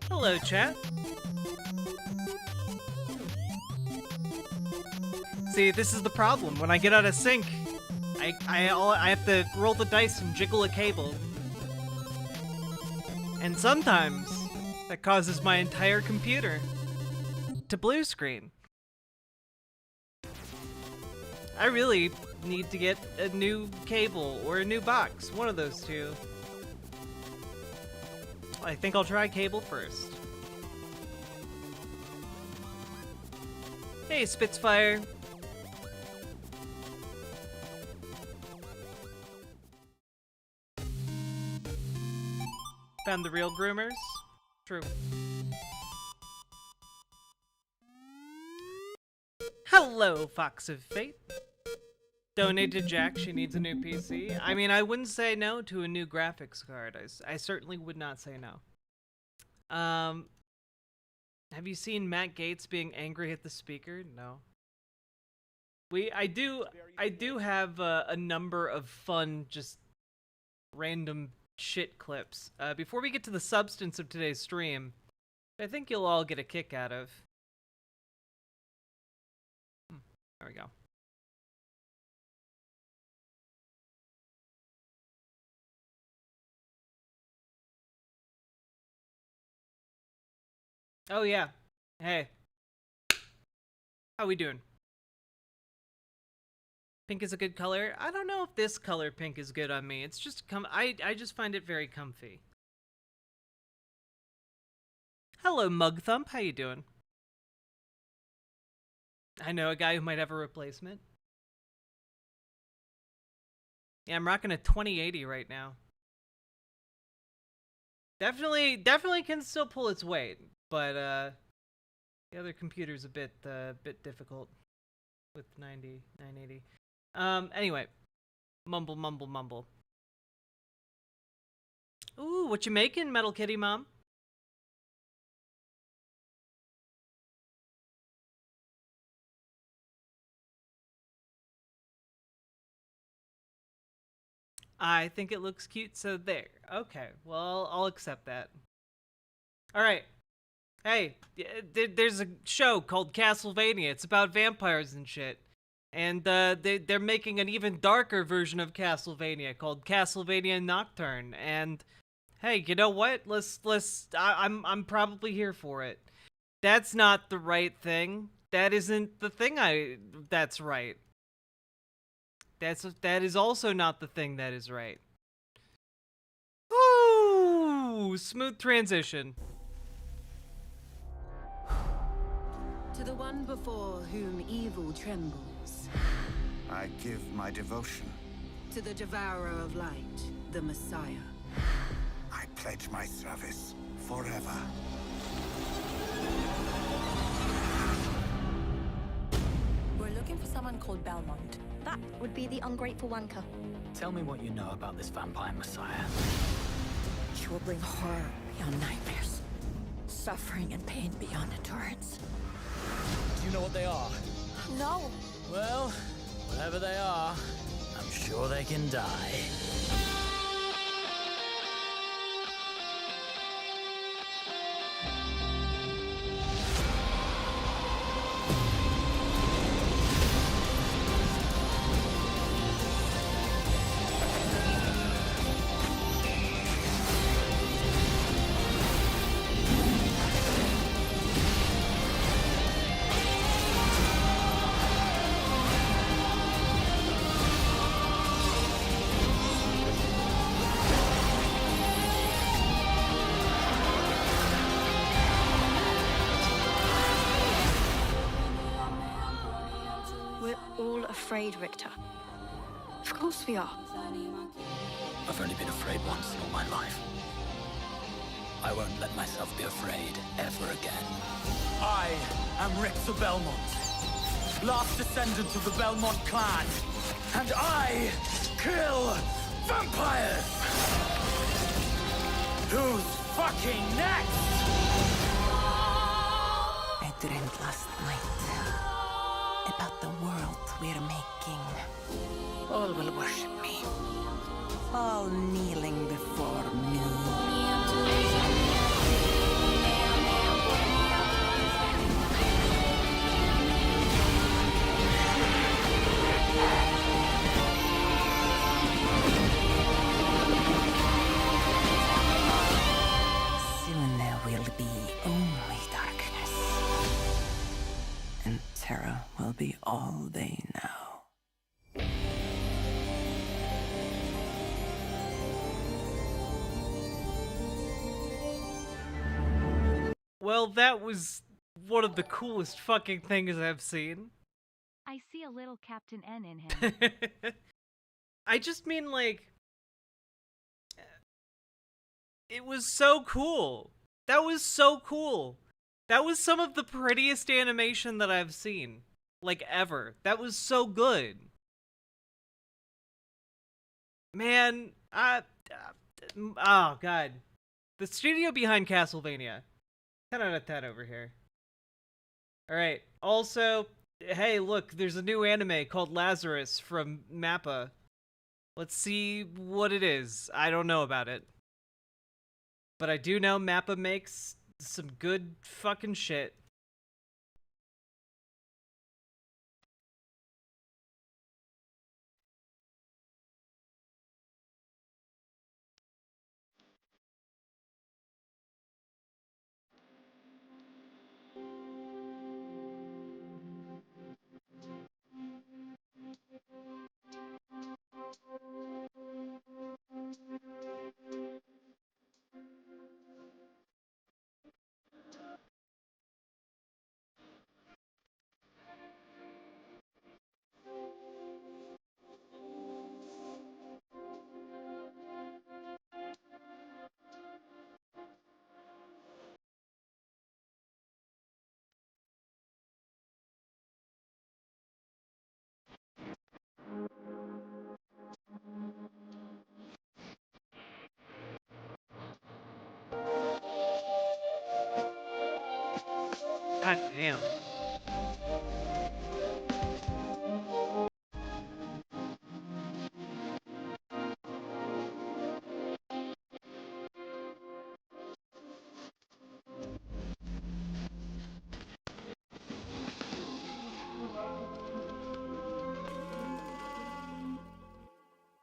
Hello, chat. See, this is the problem. When I get out of sync, I have to roll the dice and jiggle a cable. And sometimes, that causes my entire computer to blue screen. I really need to get a new cable or a new box, one of those two. I think I'll try cable first. Hey, Spitfire. Found the real groomers? True. Hello, Fox of Fate. Donate to Jack, she needs a new PC. I mean, I wouldn't say no to a new graphics card. I certainly would not say no. Have you seen Matt Gaetz being angry at the speaker? No. I do have a number of fun, just random shit clips. Before we get to the substance of today's stream, I think you'll all get a kick out of. There we go. Oh yeah. Hey. How we doing? Pink is a good color. I don't know if this color pink is good on me. It's just I just find it very comfy. Hello, Mug Thump. How you doing? I know a guy who might have a replacement. Yeah, I'm rocking a 2080 right now. Definitely can still pull its weight, but the other computer's a bit difficult with 980. Anyway, mumble. Ooh, what you making, Metal Kitty Mom? I think it looks cute, so there. Okay, well, I'll accept that. Alright. Hey, there's a show called Castlevania. It's about vampires and shit. And they're making an even darker version of Castlevania called Castlevania Nocturne. And hey, you know what? I'm probably here for it. That's not the right thing. That isn't the thing that's right. That is also not the thing that is right. Ooh, smooth transition. To the one before whom evil trembles. I give my devotion. To the devourer of light, the Messiah. I pledge my service forever. We're looking for someone called Belmont. That would be the ungrateful wanker. Tell me what you know about this vampire messiah. She will bring horror beyond nightmares. Suffering and pain beyond endurance. Do you know what they are? No. Well, whatever they are, I'm sure they can die. Afraid, Richter. Of course we are. I've only been afraid once in all my life. I won't let myself be afraid ever again. I am Richter Belmont, last descendant of the Belmont clan, and I kill vampires! Who's fucking next? I dreamed last night about the world we're making. All will worship me. All kneeling before me. be all they know. Well, that was one of the coolest fucking things I've seen. I see a little Captain N in him. I just mean, like, it was so cool. That was so cool. That was some of the prettiest animation that I've seen, like, ever. That was so good. Man, oh god. The studio behind Castlevania. 10 out of 10 over here. Alright, also, hey, look, there's a new anime called Lazarus from Mappa. Let's see what it is. I don't know about it. But I do know Mappa makes some good fucking shit. God damn.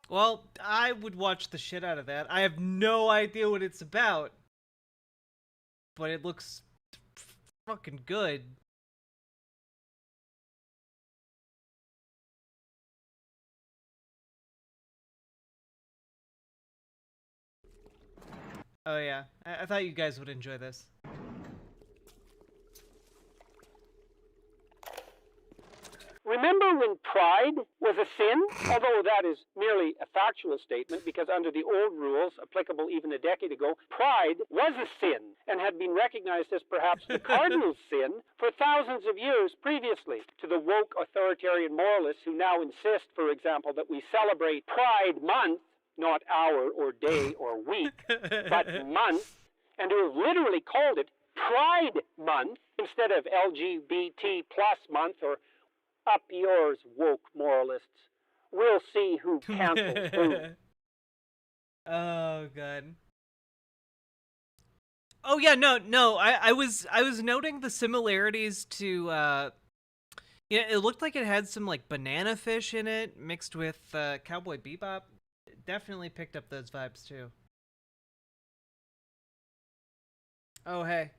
Well, I would watch the shit out of that. I have no idea what it's about, but it looks fucking good. Oh yeah, I thought you guys would enjoy this. Remember when pride was a sin? Although that is merely a factual statement, because under the old rules, applicable even a decade ago, pride was a sin and had been recognized as perhaps the cardinal sin for thousands of years previously. To the woke authoritarian moralists who now insist, for example, that we celebrate Pride Month, not hour or day or week, but month, and who have literally called it Pride Month instead of LGBT plus month or up yours, woke moralists. We'll see who cancels who. Oh god. Oh yeah, no. I was noting the similarities to yeah, it looked like it had some like banana fish in it mixed with Cowboy Bebop. It definitely picked up those vibes too. Oh hey.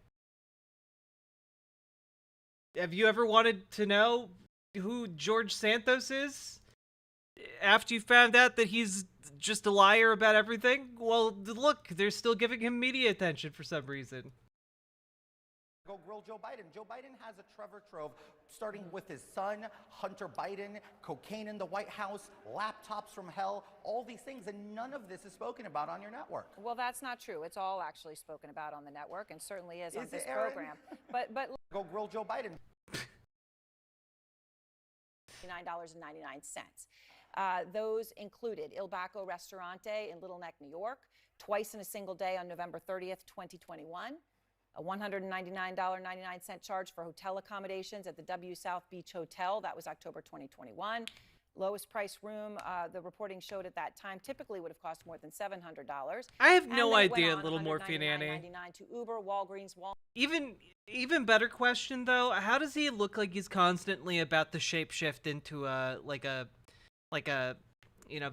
Have you ever wanted to know who George Santos is? After you found out that he's just a liar about everything? Well, look, they're still giving him media attention for some reason. Go grill Joe Biden. Joe Biden has a treasure trove, starting with his son, Hunter Biden, cocaine in the White House, laptops from hell, all these things, and none of this is spoken about on your network. Well, that's not true. It's all actually spoken about on the network, and certainly is on Is this it, Aaron? program. But Go grill Joe Biden. $9.99. Those included Il Bacco Ristorante in Little Neck, New York, twice in a single day on November 30th, 2021. A $199.99 charge for hotel accommodations at the W South Beach Hotel. That was October 2021. Lowest price room, the reporting showed at that time, typically would have cost more than $700. I have no idea, Little Morphine Annie. $199.99 to Uber, Walgreens, Even better question though, how does he look like he's constantly about to shapeshift into a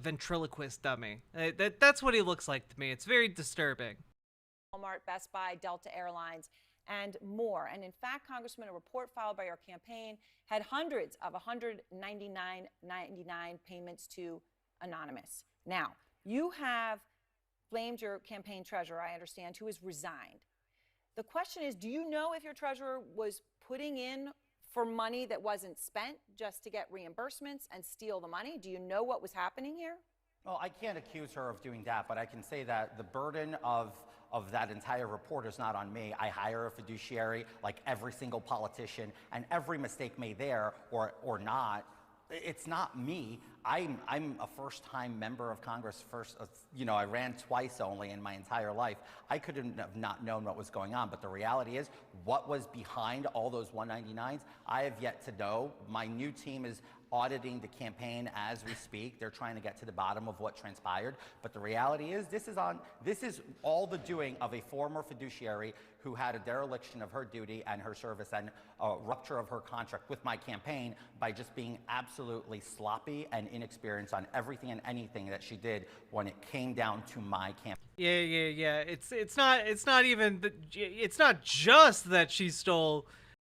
ventriloquist dummy? That's what he looks like to me. It's very disturbing. Walmart, Best Buy, Delta Airlines, and more. And in fact, Congressman, a report filed by your campaign had hundreds of $199.99 payments to Anonymous. Now, you have blamed your campaign treasurer, I understand, who has resigned. The question is, do you know if your treasurer was putting in for money that wasn't spent just to get reimbursements and steal the money? Do you know what was happening here? Well, I can't accuse her of doing that, but I can say that the burden of that entire report is not on me. I hire a fiduciary like every single politician, and every mistake made there or not, it's not me. I'm a first-time member of Congress. I ran twice only in my entire life. I couldn't have not known what was going on, but the reality is, what was behind all those 199s, I have yet to know. My new team is auditing the campaign as we speak. They're trying to get to the bottom of what transpired. But the reality is, this is all the doing of a former fiduciary who had a dereliction of her duty and her service and a rupture of her contract with my campaign by just being absolutely sloppy and inexperienced on everything and anything that she did when it came down to my campaign. Yeah. It's not not just that she stole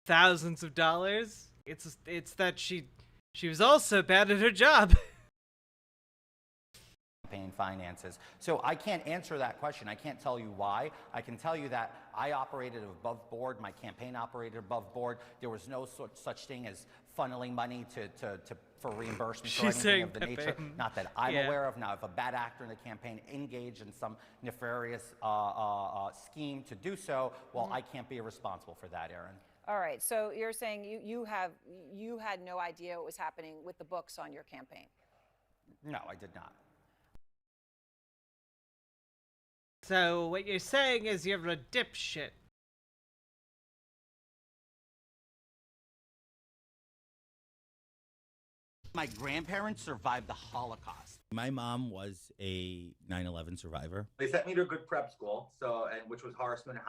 thousands of dollars. It's that she was also bad at her job. Campaign finances. So I can't answer that question. I can't tell you why. I can tell you that I operated above board. My campaign operated above board. There was no such thing as funneling money for reimbursements or anything of the nature. Not that I'm aware of. Now, if a bad actor in the campaign engaged in some nefarious scheme to do so, well, I can't be responsible for that, Aaron. All right, so you're saying you had no idea what was happening with the books on your campaign? No, I did not. So what you're saying is you're a dipshit. My grandparents survived the Holocaust. My mom was a 9/11 survivor. They sent me to a good prep school, which was Horseman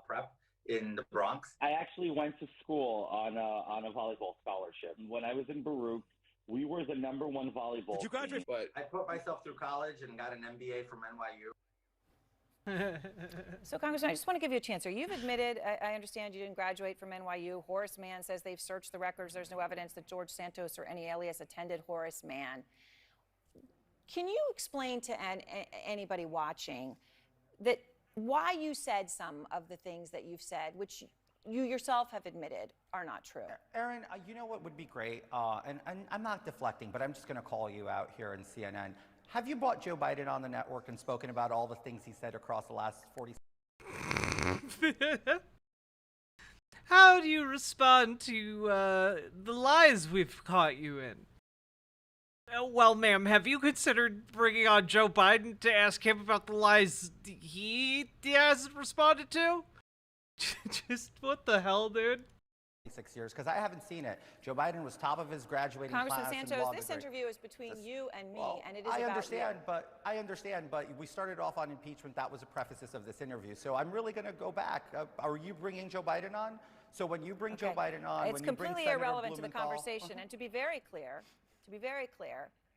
Prep in the Bronx. I actually went to school on a volleyball scholarship. When I was in Baruch, we were the #1 volleyball. Did you graduate? Team. I put myself through college and got an MBA from NYU. So, Congressman, I just want to give you a chance here. You've admitted, I understand you didn't graduate from NYU. Horace Mann says they've searched the records. There's no evidence that George Santos or any alias attended Horace Mann. Can you explain to anybody watching that why you said some of the things that you've said, which you yourself have admitted are not true? Aaron, you know what would be great? And I'm not deflecting, but I'm just going to call you out here in CNN. Have you brought Joe Biden on the network and spoken about all the things he said across the last 40? How do you respond to the lies we've caught you in? Well, ma'am, have you considered bringing on Joe Biden to ask him about the lies he hasn't responded to? Just what the hell, dude? 6 years, because I haven't seen it. Joe Biden was top of his graduating Congressman class. Santos, this interview is between you and me, and it is I about understand, you. I understand, but we started off on impeachment. That was the preface of this interview. So I'm really going to go back. Are you bringing Joe Biden on? So when you bring Joe Biden on, it's completely irrelevant to the conversation. And to be very clear,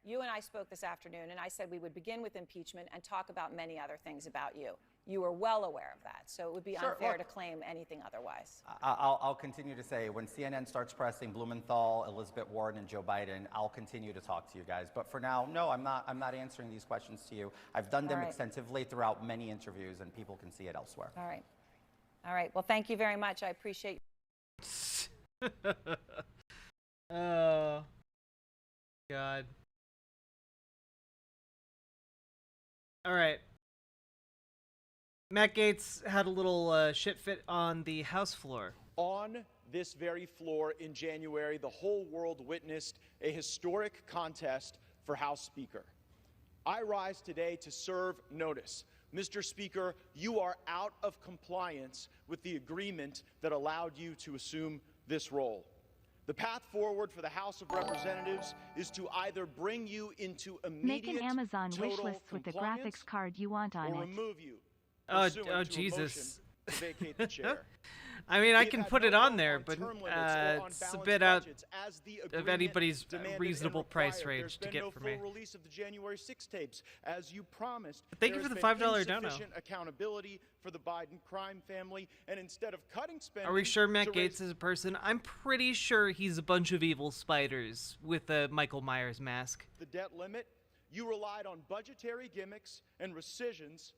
you and I spoke this afternoon, and I said we would begin with impeachment and talk about many other things about you. You were well aware of that, so it would be unfair to claim anything otherwise. I'll continue to say, when CNN starts pressing Blumenthal, Elizabeth Warren, and Joe Biden, I'll continue to talk to you guys. But for now, no, I'm not answering these questions to you. I've done them extensively throughout many interviews, and people can see it elsewhere. All right. Well, thank you very much. I appreciate you. Oh, God. All right. Matt Gaetz had a little shit fit on the House floor. On this very floor in January, the whole world witnessed a historic contest for House Speaker. I rise today to serve notice. Mr. Speaker, you are out of compliance with the agreement that allowed you to assume this role. The path forward for the House of Representatives is to either bring you into immediate Make an Amazon wish total list with the compliance graphics card you want on or it. remove you. Oh, pursuant to a Jesus. motion to vacate the chair. I mean, I They've can had put no it on vote there, on but term limits or on it's a balanced bit out budgets as the of agreement anybody's demanded and reasonable price required. range There's to been get no for full me. release of the January 6 tapes, as you promised. But thank you There for the has been $5 dono. insufficient accountability for the Biden crime family, and instead of cutting spending, Are we sure Matt to Gaetz is a person? I'm pretty sure he's a bunch of evil spiders with a Michael Myers mask. the debt limit, you relied on budgetary gimmicks and rescissions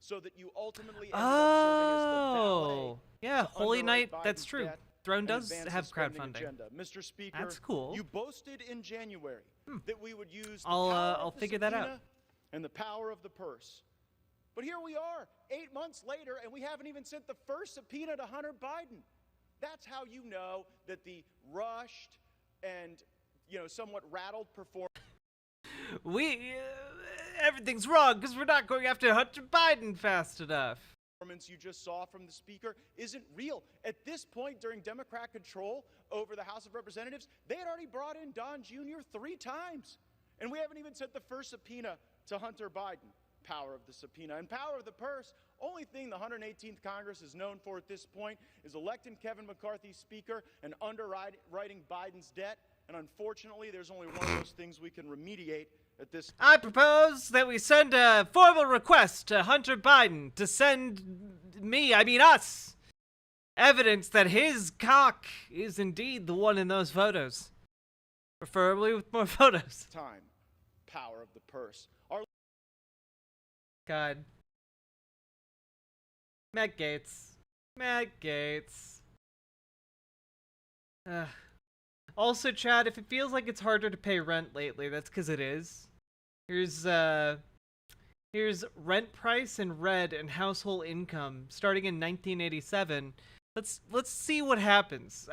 so that you ultimately ended up serving as the valet Yeah, to Holy underwrite Knight, that's Biden's true. debt Throne and does advance have his spending crowdfunding. agenda. Mr. Speaker, That's cool. you boasted in January that we would use the I'll power I'll of the figure that out. subpoena and the power of the purse. But here we are, 8 months later, and we haven't even sent the first subpoena to Hunter Biden. That's how you know that the rushed and, somewhat rattled performance Everything's wrong because we're not going after Hunter Biden fast enough. you just saw from the Speaker isn't real. At this point, during Democrat control over the House of Representatives, they had already brought in Don Jr. 3 times. And we haven't even sent the first subpoena to Hunter Biden. Power of the subpoena and power of the purse. Only thing the 118th Congress is known for at this point is electing Kevin McCarthy Speaker and underwriting Biden's debt. And unfortunately, there's only one of those things we can remediate at this. I propose that we send a formal request to Hunter Biden to send us, evidence that his cock is indeed the one in those photos. Preferably with more photos. Time. Power of the purse. Our God. Matt Gaetz. Also, Chad, if it feels like it's harder to pay rent lately, that's because it is. Here's rent price in red and household income starting in 1987. Let's see what happens.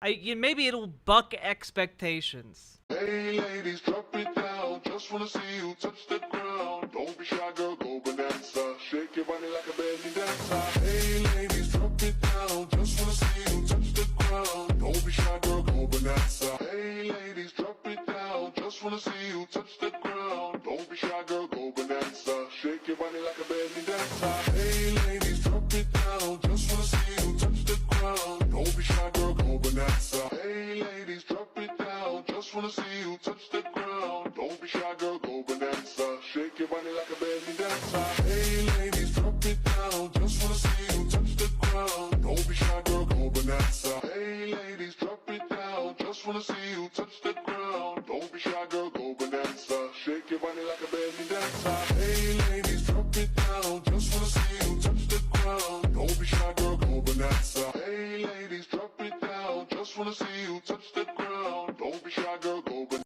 Maybe it'll buck expectations. Hey ladies, drop it down. Just wanna see you touch the ground. Don't be shy, girl, go bonanza. Shake your body like a belly dancer. Hey ladies, drop it down. Just wanna see you touch the ground. Don't be shy, girl, go bonanza. Hey ladies, drop it down. Just wanna see you touch the ground. Don't be shy, girl, go bonanza. Shake your body like a belly dancer. Hey ladies, drop it down. Just wanna see you touch the ground. Don't be shy, girl, go bonanza. Hey ladies, drop it down. Just wanna see you touch the ground. Don't be shy, girl, go bonanza. Shake your body like a belly dancer. Hey ladies, drop it down. Just wanna see you touch the ground. Don't be shy, girl, go bonanza. Hey ladies, drop it down. Just wanna see you touch the ground. Don't be shy, girl, go bonanza. Shake your body like a belly dancer. Hey ladies, drop it down. Just wanna see you touch the ground. Don't be shy, girl, go bonanza. Hey ladies, drop it down. Just wanna see you touch the ground. Don't be shy, girl, go bonanza.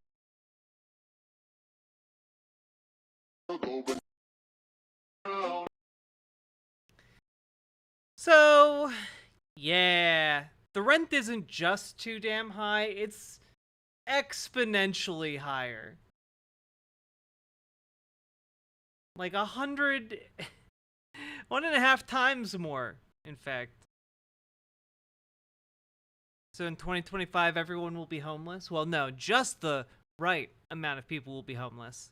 So, yeah, the rent isn't just too damn high, it's exponentially higher. Like 1.5 times more, in fact. So in 2025, everyone will be homeless? Well, no, just the right amount of people will be homeless.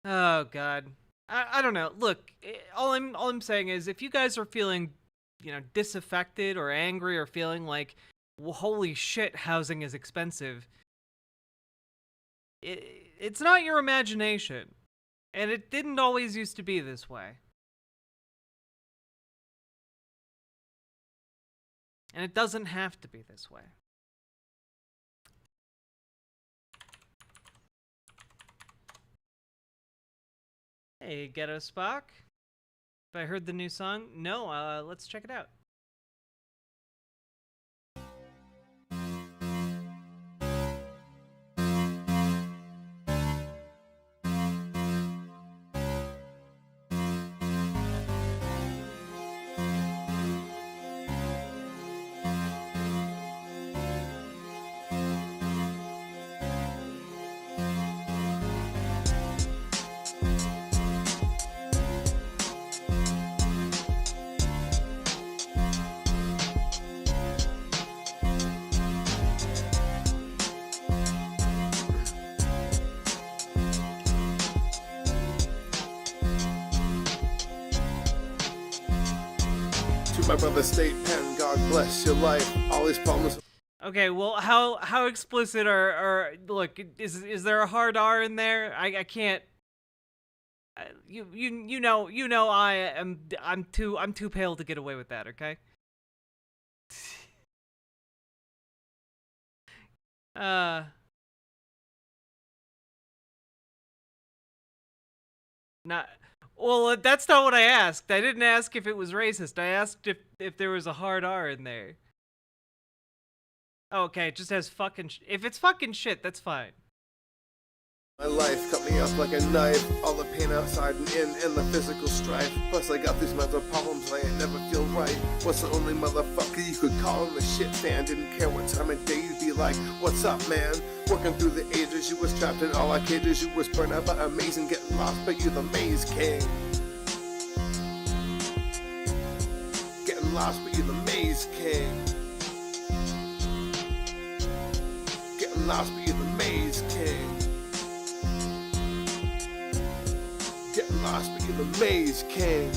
Oh God, I don't know. Look, all I'm saying is, if you guys are feeling, disaffected or angry or feeling like, well, holy shit, housing is expensive, it's not your imagination, and it didn't always used to be this way, and it doesn't have to be this way. Hey, Ghetto Spock. Have I heard the new song? No, let's check it out. my brother State Pen, God bless your life. All these problems. Okay, well, how explicit are look? Is there a hard R in there? I can't. You know I'm too pale to get away with that. Okay. Not. Well, that's not what I asked. I didn't ask if it was racist. I asked if there was a hard R in there. Oh, okay, it just has fucking. If it's fucking shit, that's fine. My life cut me up like a knife. All the pain outside and in the physical strife. Plus I got these mental problems and I never feel right. What's the only motherfucker you could call him a shit fan? Didn't care what time of day you'd be like, what's up, man? Working through the ages, you was trapped in all our cages. You was burned out but amazing, getting lost, but you the maze king. Getting lost, but you the maze king. Getting lost, but you the maze king. Getting lost, but you're the maze king.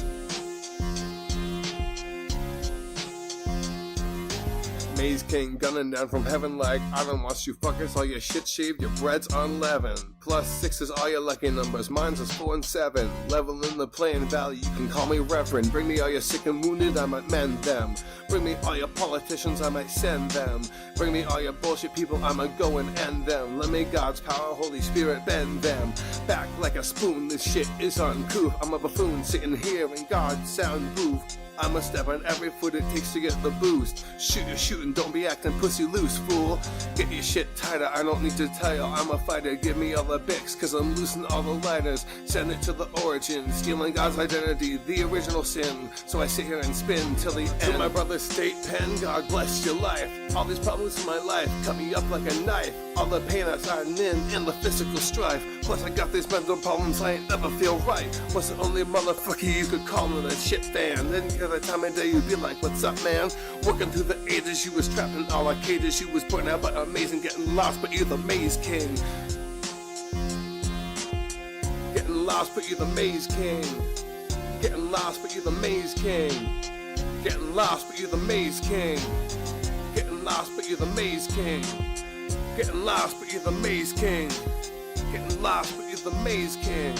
Maze King gunning down from heaven like I don't watch you fuckers, all your shit shaved, your bread's unleavened. +6 is all your lucky numbers, mine's is 4 and 7. Level in the playing valley, you can call me Reverend. Bring me all your sick and wounded, I might mend them. Bring me all your politicians, I might send them. Bring me all your bullshit people, I'ma go and end them. Let me God's power, Holy Spirit, bend them. Back like a spoon, this shit is uncouth. I'm a buffoon sitting here in God's soundproof. I'ma step on every foot it takes to get the boost. Shoot your shooting, don't be acting pussy loose, fool. Get your shit tighter, I don't need to tell you I'm a fighter. Give me all the bics, cause I'm losing all the lighters. Send it to the origin, stealing God's identity, the original sin. So I sit here and spin till the end. To my brother State Pen, God bless your life. All these problems in my life cut me up like a knife. All the pain outside and in the physical strife. Plus I got these mental problems, I ain't never feel right. What's the only motherfucker you could call me a shit fan? Didn't care the time of day you'd be like, what's up, man? Working through the ages, you was trapped in all our cages. You was burnt out but amazing, getting lost, but you're the maze king. Getting lost, but you're the maze king. Getting lost, but you're the maze king. Getting lost, but you're the maze king. Getting lost, but you're the maze king. Getting lost, but you're the maze king. Getting lost, but you're the maze king.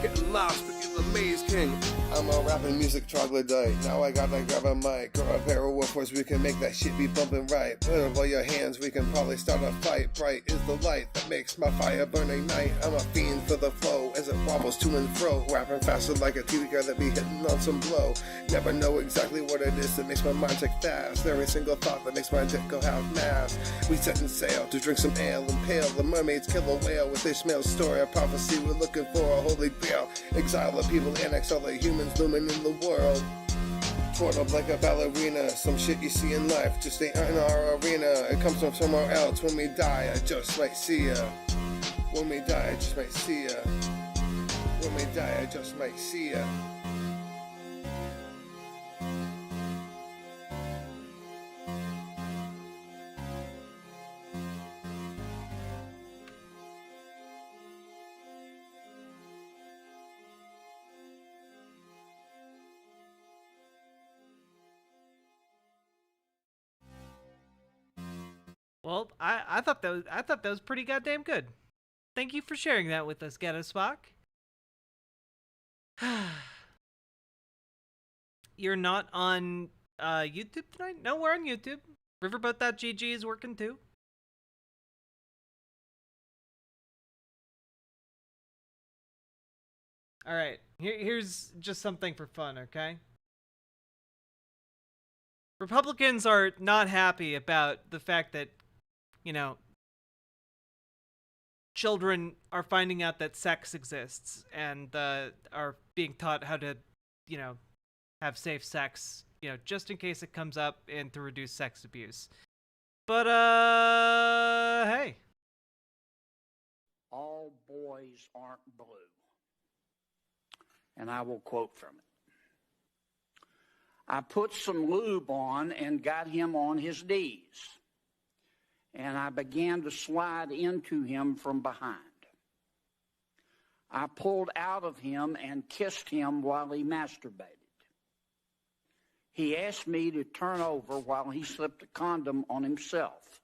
Getting lost, but you're the maze king. I'm a rapping music troglodyte. Now I gotta grab a mic or a pair of woofers. We can make that shit be bumping right. Put up all your hands, we can probably start a fight. Bright is the light that makes my fire burn ignite. I'm a fiend for the flow as it wobbles to and fro. Rapping faster like a TV guy that be hitting on some blow. Never know exactly what it is that makes my mind tick fast. Every single thought that makes my dick go half mast. We setting sail to drink some ale and pale. The mermaids kill a whale with Ishmael's story of prophecy. We're looking for a holy grail. Exile the people, annex all the humans looming in the world. Torn up like a ballerina. Some shit you see in life just ain't in our arena. It comes from somewhere else. When we die, I just might see ya. When we die, I just might see ya. When we die, I just might see ya. Well, I thought that was pretty goddamn good. Thank you for sharing that with us, Ghetto Spock. You're not on YouTube tonight? No, we're on YouTube. Riverboat.gg is working too. All right, here's just something for fun, okay? Republicans are not happy about the fact that, you know, children are finding out that sex exists and are being taught how to, you know, have safe sex, you know, just in case it comes up and to reduce sex abuse. But, hey. All boys aren't blue. And I will quote from it. I put some lube on and got him on his knees. And I began to slide into him from behind. I pulled out of him and kissed him while he masturbated. He asked me to turn over while he slipped a condom on himself.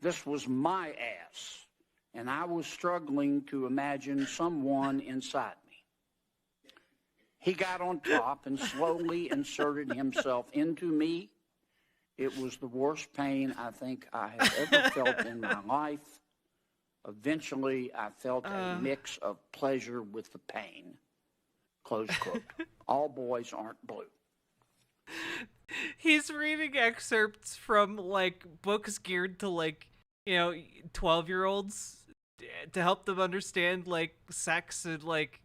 This was my ass, and I was struggling to imagine someone inside me. He got on top and slowly inserted himself into me. It was the worst pain I think I have ever felt in my life. Eventually, I felt a mix of pleasure with the pain. Close quote. All boys aren't blue. He's reading excerpts from, like, books geared to, like, 12-year-olds to help them understand, like, sex and, like,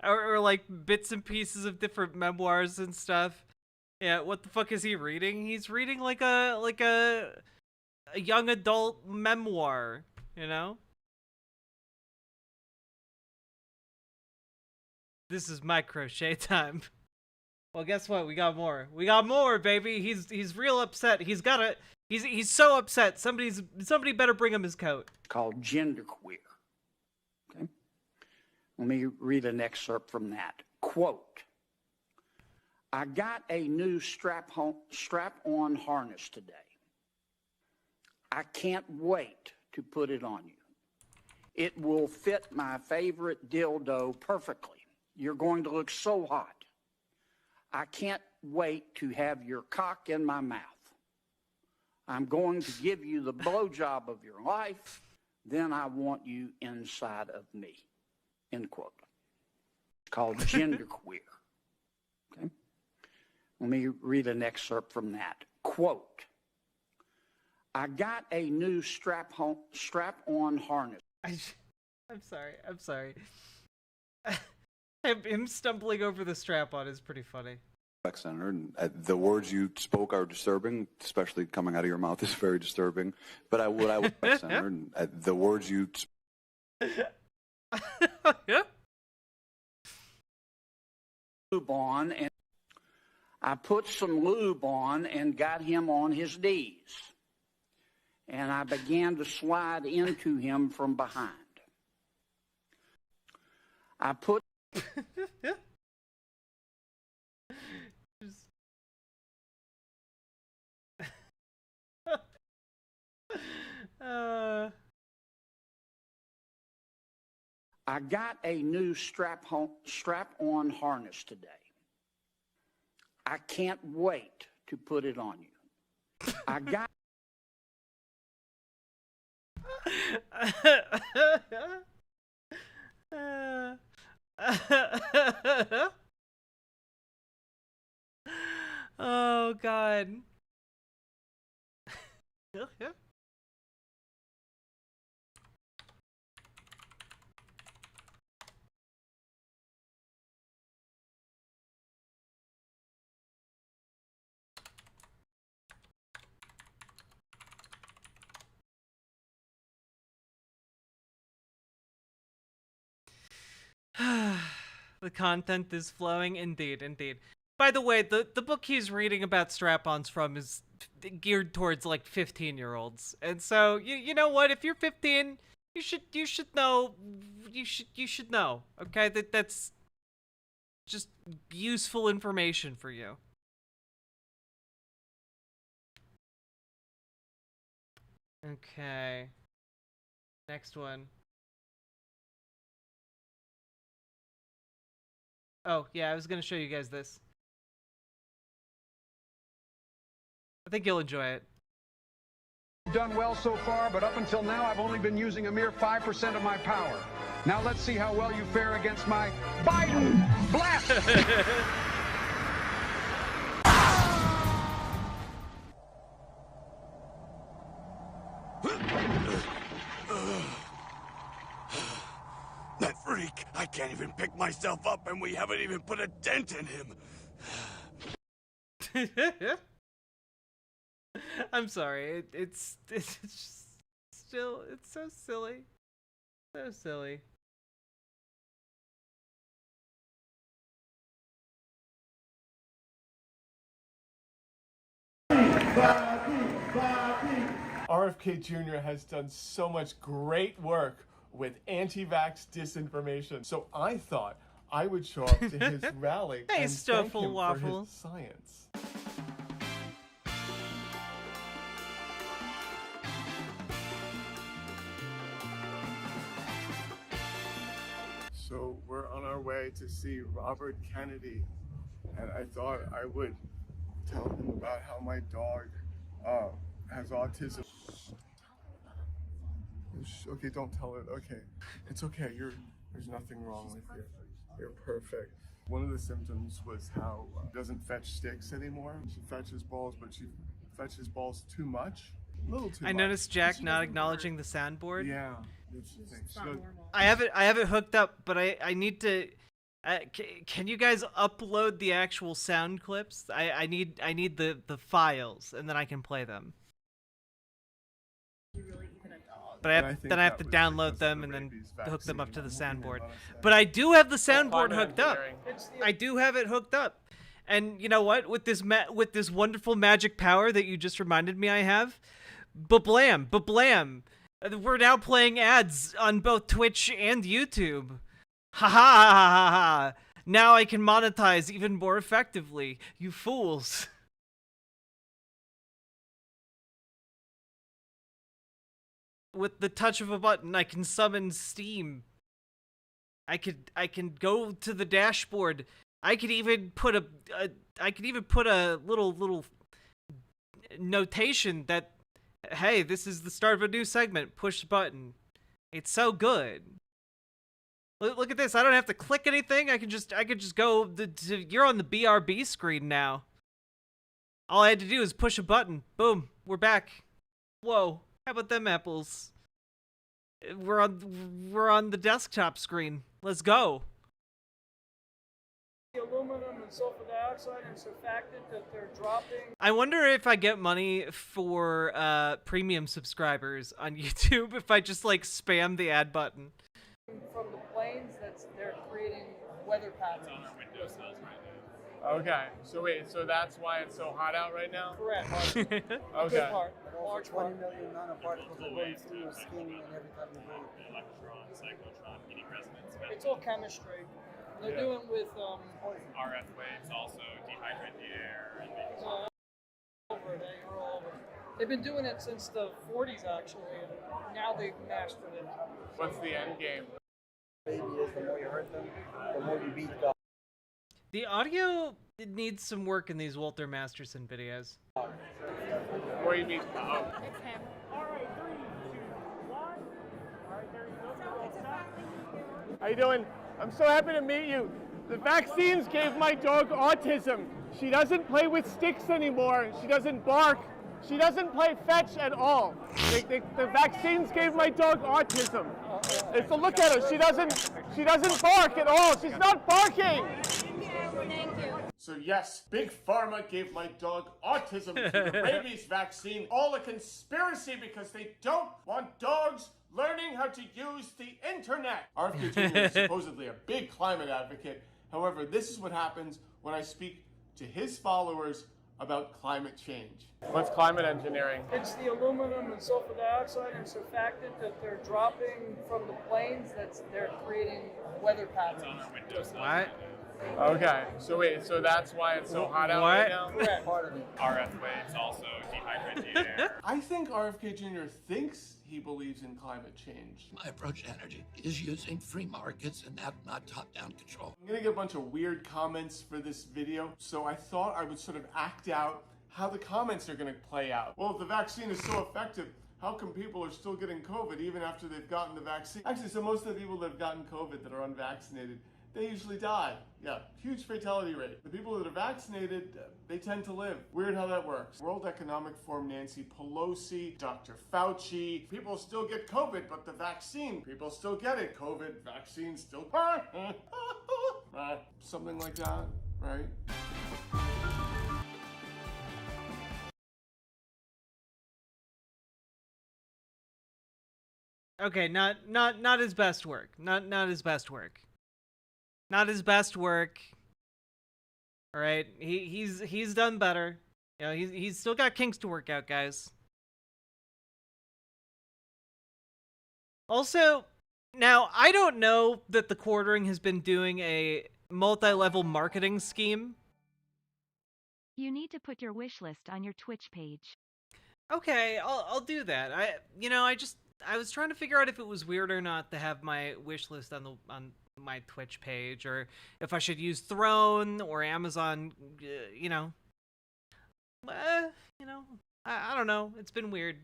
or like bits and pieces of different memoirs and stuff. Yeah, what the fuck is he reading? He's reading like a young adult memoir, you know? This is my crochet time. Well, guess what? We got more. We got more, baby. He's real upset. He's so upset. Somebody better bring him his coat. Called Genderqueer. Okay? Let me read an excerpt from that. Quote, I got a new strap-on harness today. I can't wait to put it on you. It will fit my favorite dildo perfectly. You're going to look so hot. I can't wait to have your cock in my mouth. I'm going to give you the blowjob of your life. Then I want you inside of me. End quote. It's called Genderqueer. Okay? Let me read an excerpt from that. Quote, I got a new strap-on harness. I'm sorry. Him stumbling over the strap-on is pretty funny. Senator, and the words you spoke are disturbing, especially coming out of your mouth is very disturbing. But I would, Senator, and the words you. Yeah. Lube on, and I put some lube on and got him on his knees, and I began to slide into him from behind. I put. I got a new strap-on harness today. I can't wait to put it on you. I got. Oh God. The content is flowing, indeed. By the way, the book he's reading about strap-ons from is geared towards like 15-year-olds, and so you know what? If you're 15, you should know. You should know. Okay, that's just useful information for you. Okay. Next one. Oh, yeah, I was going to show you guys this. I think you'll enjoy it. Done well so far, but up until now, I've only been using a mere 5% of my power. Now let's see how well you fare against my Biden blast! That freak! I can't even pick myself up, and we haven't even put a dent in him. I'm sorry. It's just still, it's so silly. So silly. RFK Jr. has done so much great work with anti-vax disinformation. So I thought I would show up to his rally Hey, and thank Stoffel him Waffle. for his science. So we're on our way to see Robert Kennedy, and I thought I would tell him about how my dog has autism. Okay, don't tell her. Okay, it's okay. There's nothing wrong with you. You're perfect. One of the symptoms was how she doesn't fetch sticks anymore. She fetches balls, but she fetches balls too much. A little too much. I noticed Jack not acknowledging the soundboard. Yeah. That's the thing. She goes, I have it hooked up, but I need to. Can you guys upload the actual sound clips? I need the files, and then I can play them. But I have to download them and then hook them up to the soundboard. But I do have the soundboard hooked up. I do have it hooked up. And you know what? With this wonderful magic power that you just reminded me I have, ba-blam, ba-blam. We're now playing ads on both Twitch and YouTube. Ha ha ha ha ha! Now I can monetize even more effectively, you fools. With the touch of a button, I can summon Steam. I can go to the dashboard. I could even put a little notation that, hey, this is the start of a new segment. Push the button. It's so good. Look at this. I don't have to click anything. I could just go. You're on the BRB screen now. All I had to do is push a button. Boom. We're back. Whoa. How about them apples? We're on the desktop screen. Let's go. The aluminum and sulfur dioxide and surfactant that they're dropping. I wonder if I get money for premium subscribers on YouTube if I just like spam the ad button. From the planes, they're creating weather patterns. On our windowsills right now. okay, so wait, so that's why it's so hot out right now? Correct. Okay. Good part. Large 20 million nanoparticles are going through your skin and every time you breathe. Electron, cyclotron, heating resonance. It's all chemistry. They're doing with RF waves also dehydrate the air. And they all over it. You're all over it. They've been doing it since the 40s actually, and now they've mastered it. What's the end game? Baby is the more you hurt them, the more you beat God. The audio needs some work in these Walter Masterson videos. Or you mean, It's him. All right, 3, 2, 1. All right, there you go. How you doing? I'm so happy to meet you. The vaccines gave my dog autism. She doesn't play with sticks anymore. She doesn't bark. She doesn't play fetch at all. The vaccines gave my dog autism. So look at her. She doesn't bark at all. She's not barking. So yes, Big Pharma gave my dog autism to the rabies vaccine. All a conspiracy because they don't want dogs learning how to use the internet. RFK Jr. is supposedly a big climate advocate. However, this is what happens when I speak to his followers about climate change. What's climate engineering? It's the aluminum and sulfur dioxide and surfactant that they're dropping from the planes. They're creating weather patterns. on our windowsills. What? Okay, so wait, so that's why it's so hot out right now? Correct. RF waves also dehydrate the air. I think RFK Jr. thinks he believes in climate change. My approach to energy is using free markets and not top-down control. I'm gonna get a bunch of weird comments for this video, so I thought I would sort of act out how the comments are gonna play out. Well, if the vaccine is so effective, how come people are still getting COVID even after they've gotten the vaccine? Actually, so most of the people that have gotten COVID that are unvaccinated, they usually die. Yeah, huge fatality rate. The people that are vaccinated, they tend to live. Weird how that works. World Economic Forum Nancy Pelosi, Dr. Fauci. People still get COVID, but the vaccine, people still get it. COVID, vaccine still, something like that, right? Okay, not his best work. Not his best work. Not his best work. All right, he's done better. You know, he's still got kinks to work out, guys. Also, Now, I don't know that the quartering has been doing a multi-level marketing scheme. You need to put your wish list on your Twitch page. Okay, I'll do that. I was trying to figure out if it was weird or not to have my wish list on my Twitch page, or if I should use Throne or Amazon. I don't know. It's been weird.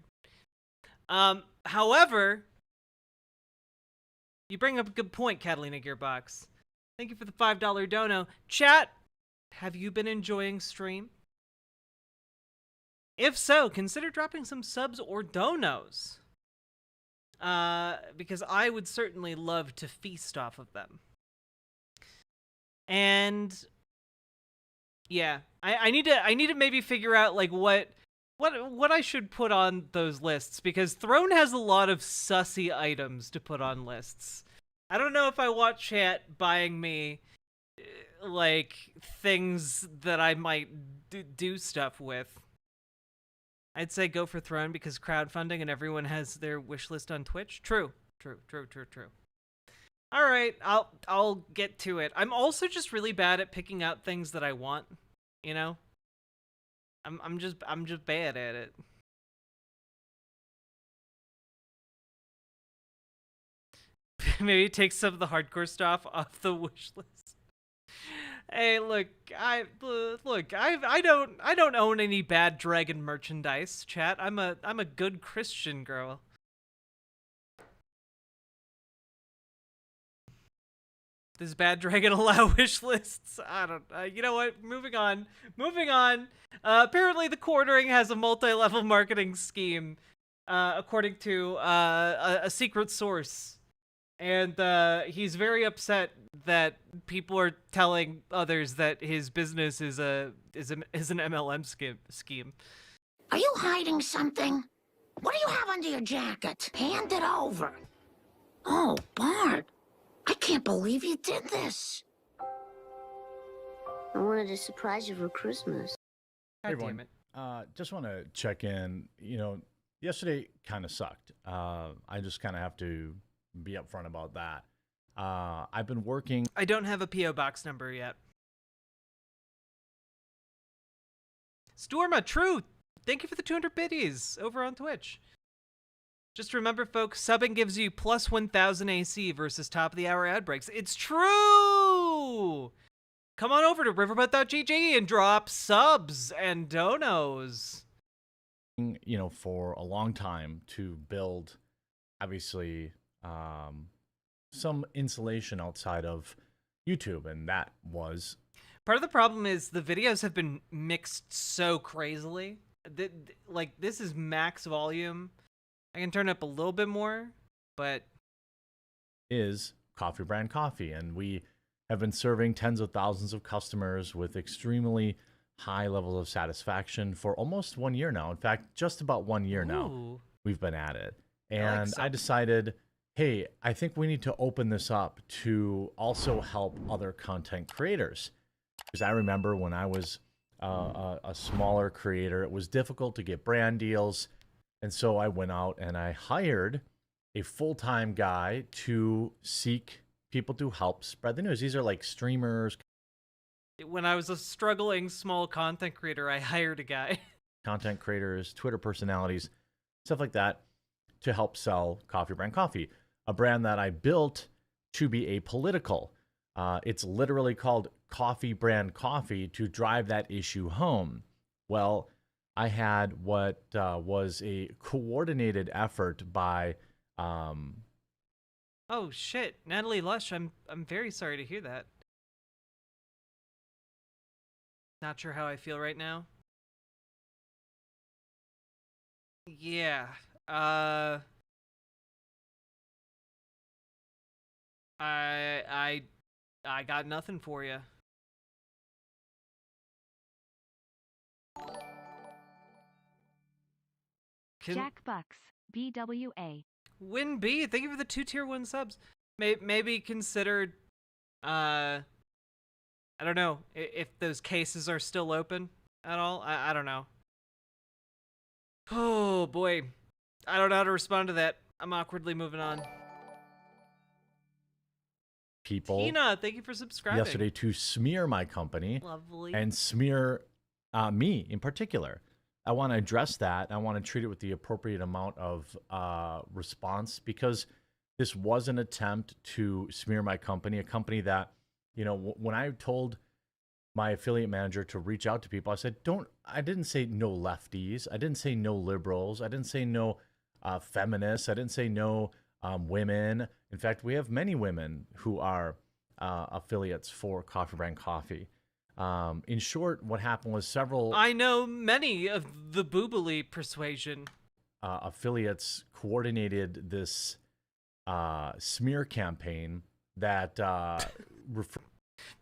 However, you bring up a good point, Catalina Gearbox. Thank you for the $5 dono. Chat, have you been enjoying stream? If so, consider dropping some subs or donos. Because I would certainly love to feast off of them. And yeah, I need to maybe figure out like what I should put on those lists, because Throne has a lot of sussy items to put on lists. I don't know if I want chat buying me like things that I might do stuff with. I'd say go for Throne because crowdfunding and everyone has their wish list on Twitch. True. All right, I'll get to it. I'm also just really bad at picking out things that I want, you know? I'm just bad at it. Maybe take some of the hardcore stuff off the wish list. Hey, look, I don't own any bad dragon merchandise, chat. I'm a good Christian girl. Does bad dragon allow wish lists? I don't. You know what? Moving on. Apparently, the quartering has a multi-level marketing scheme, according to a secret source, and he's very upset that people are telling others that his business is an MLM scheme. Are you hiding something? What do you have under your jacket? Hand it over. Oh, Bart. I can't believe you did this. I wanted to surprise you for Christmas. Hey everyone, just want to check in. You know, yesterday kind of sucked. I just kind of have to be upfront about that. I've been working. I don't have a PO box number yet. Storma, true. Thank you for the 200 biddies over on Twitch. Just remember, folks, subbing gives you plus 1,000 AC versus top of the hour ad breaks. It's true! Come on over to riverboat.gg and drop subs and donos. You know, for a long time to build, obviously, some insulation outside of YouTube, and that was... Part of the problem is the videos have been mixed so crazily. Like, this is max volume. I can turn it up a little bit more, but... is Coffee Brand Coffee, and we have been serving tens of thousands of customers with extremely high levels of satisfaction for almost 1 year now. In fact, just about 1 year now we've been at it. And I decided, hey, I think we need to open this up to also help other content creators. Because I remember when I was a smaller creator, it was difficult to get brand deals. And so I went out and I hired a full-time guy to seek people to help spread the news. These are like streamers. When I was a struggling small content creator, I hired a guy. Content creators, Twitter personalities, stuff like that, to help sell Coffee Brand Coffee, a brand that I built to be apolitical. It's literally called Coffee Brand Coffee to drive that issue home. Well, I had what was a coordinated effort by... Oh shit, Natalie Lush, I'm very sorry to hear that. Not sure how I feel right now. Yeah. I got nothing for you. Jack Bucks, BWA. Win B, thank you for the 2 tier 1 subs. Maybe consider, I don't know, if those cases are still open at all. I don't know. Oh boy, I don't know how to respond to that. I'm awkwardly moving on. people Tina, thank you for subscribing. yesterday to smear my company Lovely. and smear me in particular. I want to address that. I want to treat it with the appropriate amount of response, because this was an attempt to smear my company, a company that, you know, when I told my affiliate manager to reach out to people, I said, I didn't say no lefties. I didn't say no liberals. I didn't say no feminists. I didn't say no women. In fact, we have many women who are affiliates for Coffee Brand Coffee. In short, what happened was several I know many of the boobily persuasion. Affiliates coordinated this smear campaign that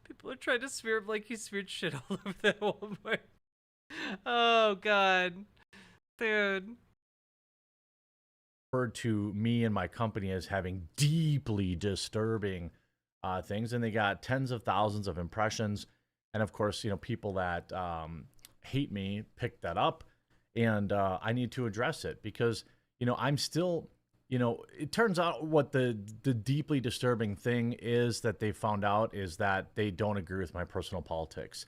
People are trying to smear him like he smeared shit all over that Walmart. Oh, God. Dude. referred to me and my company as having deeply disturbing things, and they got tens of thousands of impressions. And of course, you know, people that hate me picked that up, and I need to address it because, you know, I'm still, you know, it turns out what the deeply disturbing thing is that they found out is that they don't agree with my personal politics,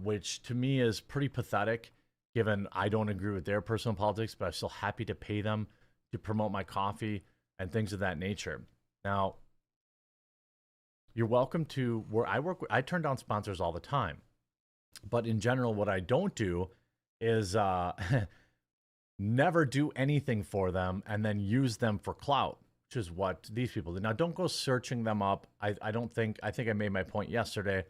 which to me is pretty pathetic, given I don't agree with their personal politics, but I'm still happy to pay them to promote my coffee and things of that nature. Now, you're welcome to where I work. I turn down sponsors all the time, but in general, what I don't do is never do anything for them and then use them for clout, which is what these people do. Now, don't go searching them up. I think I made my point yesterday,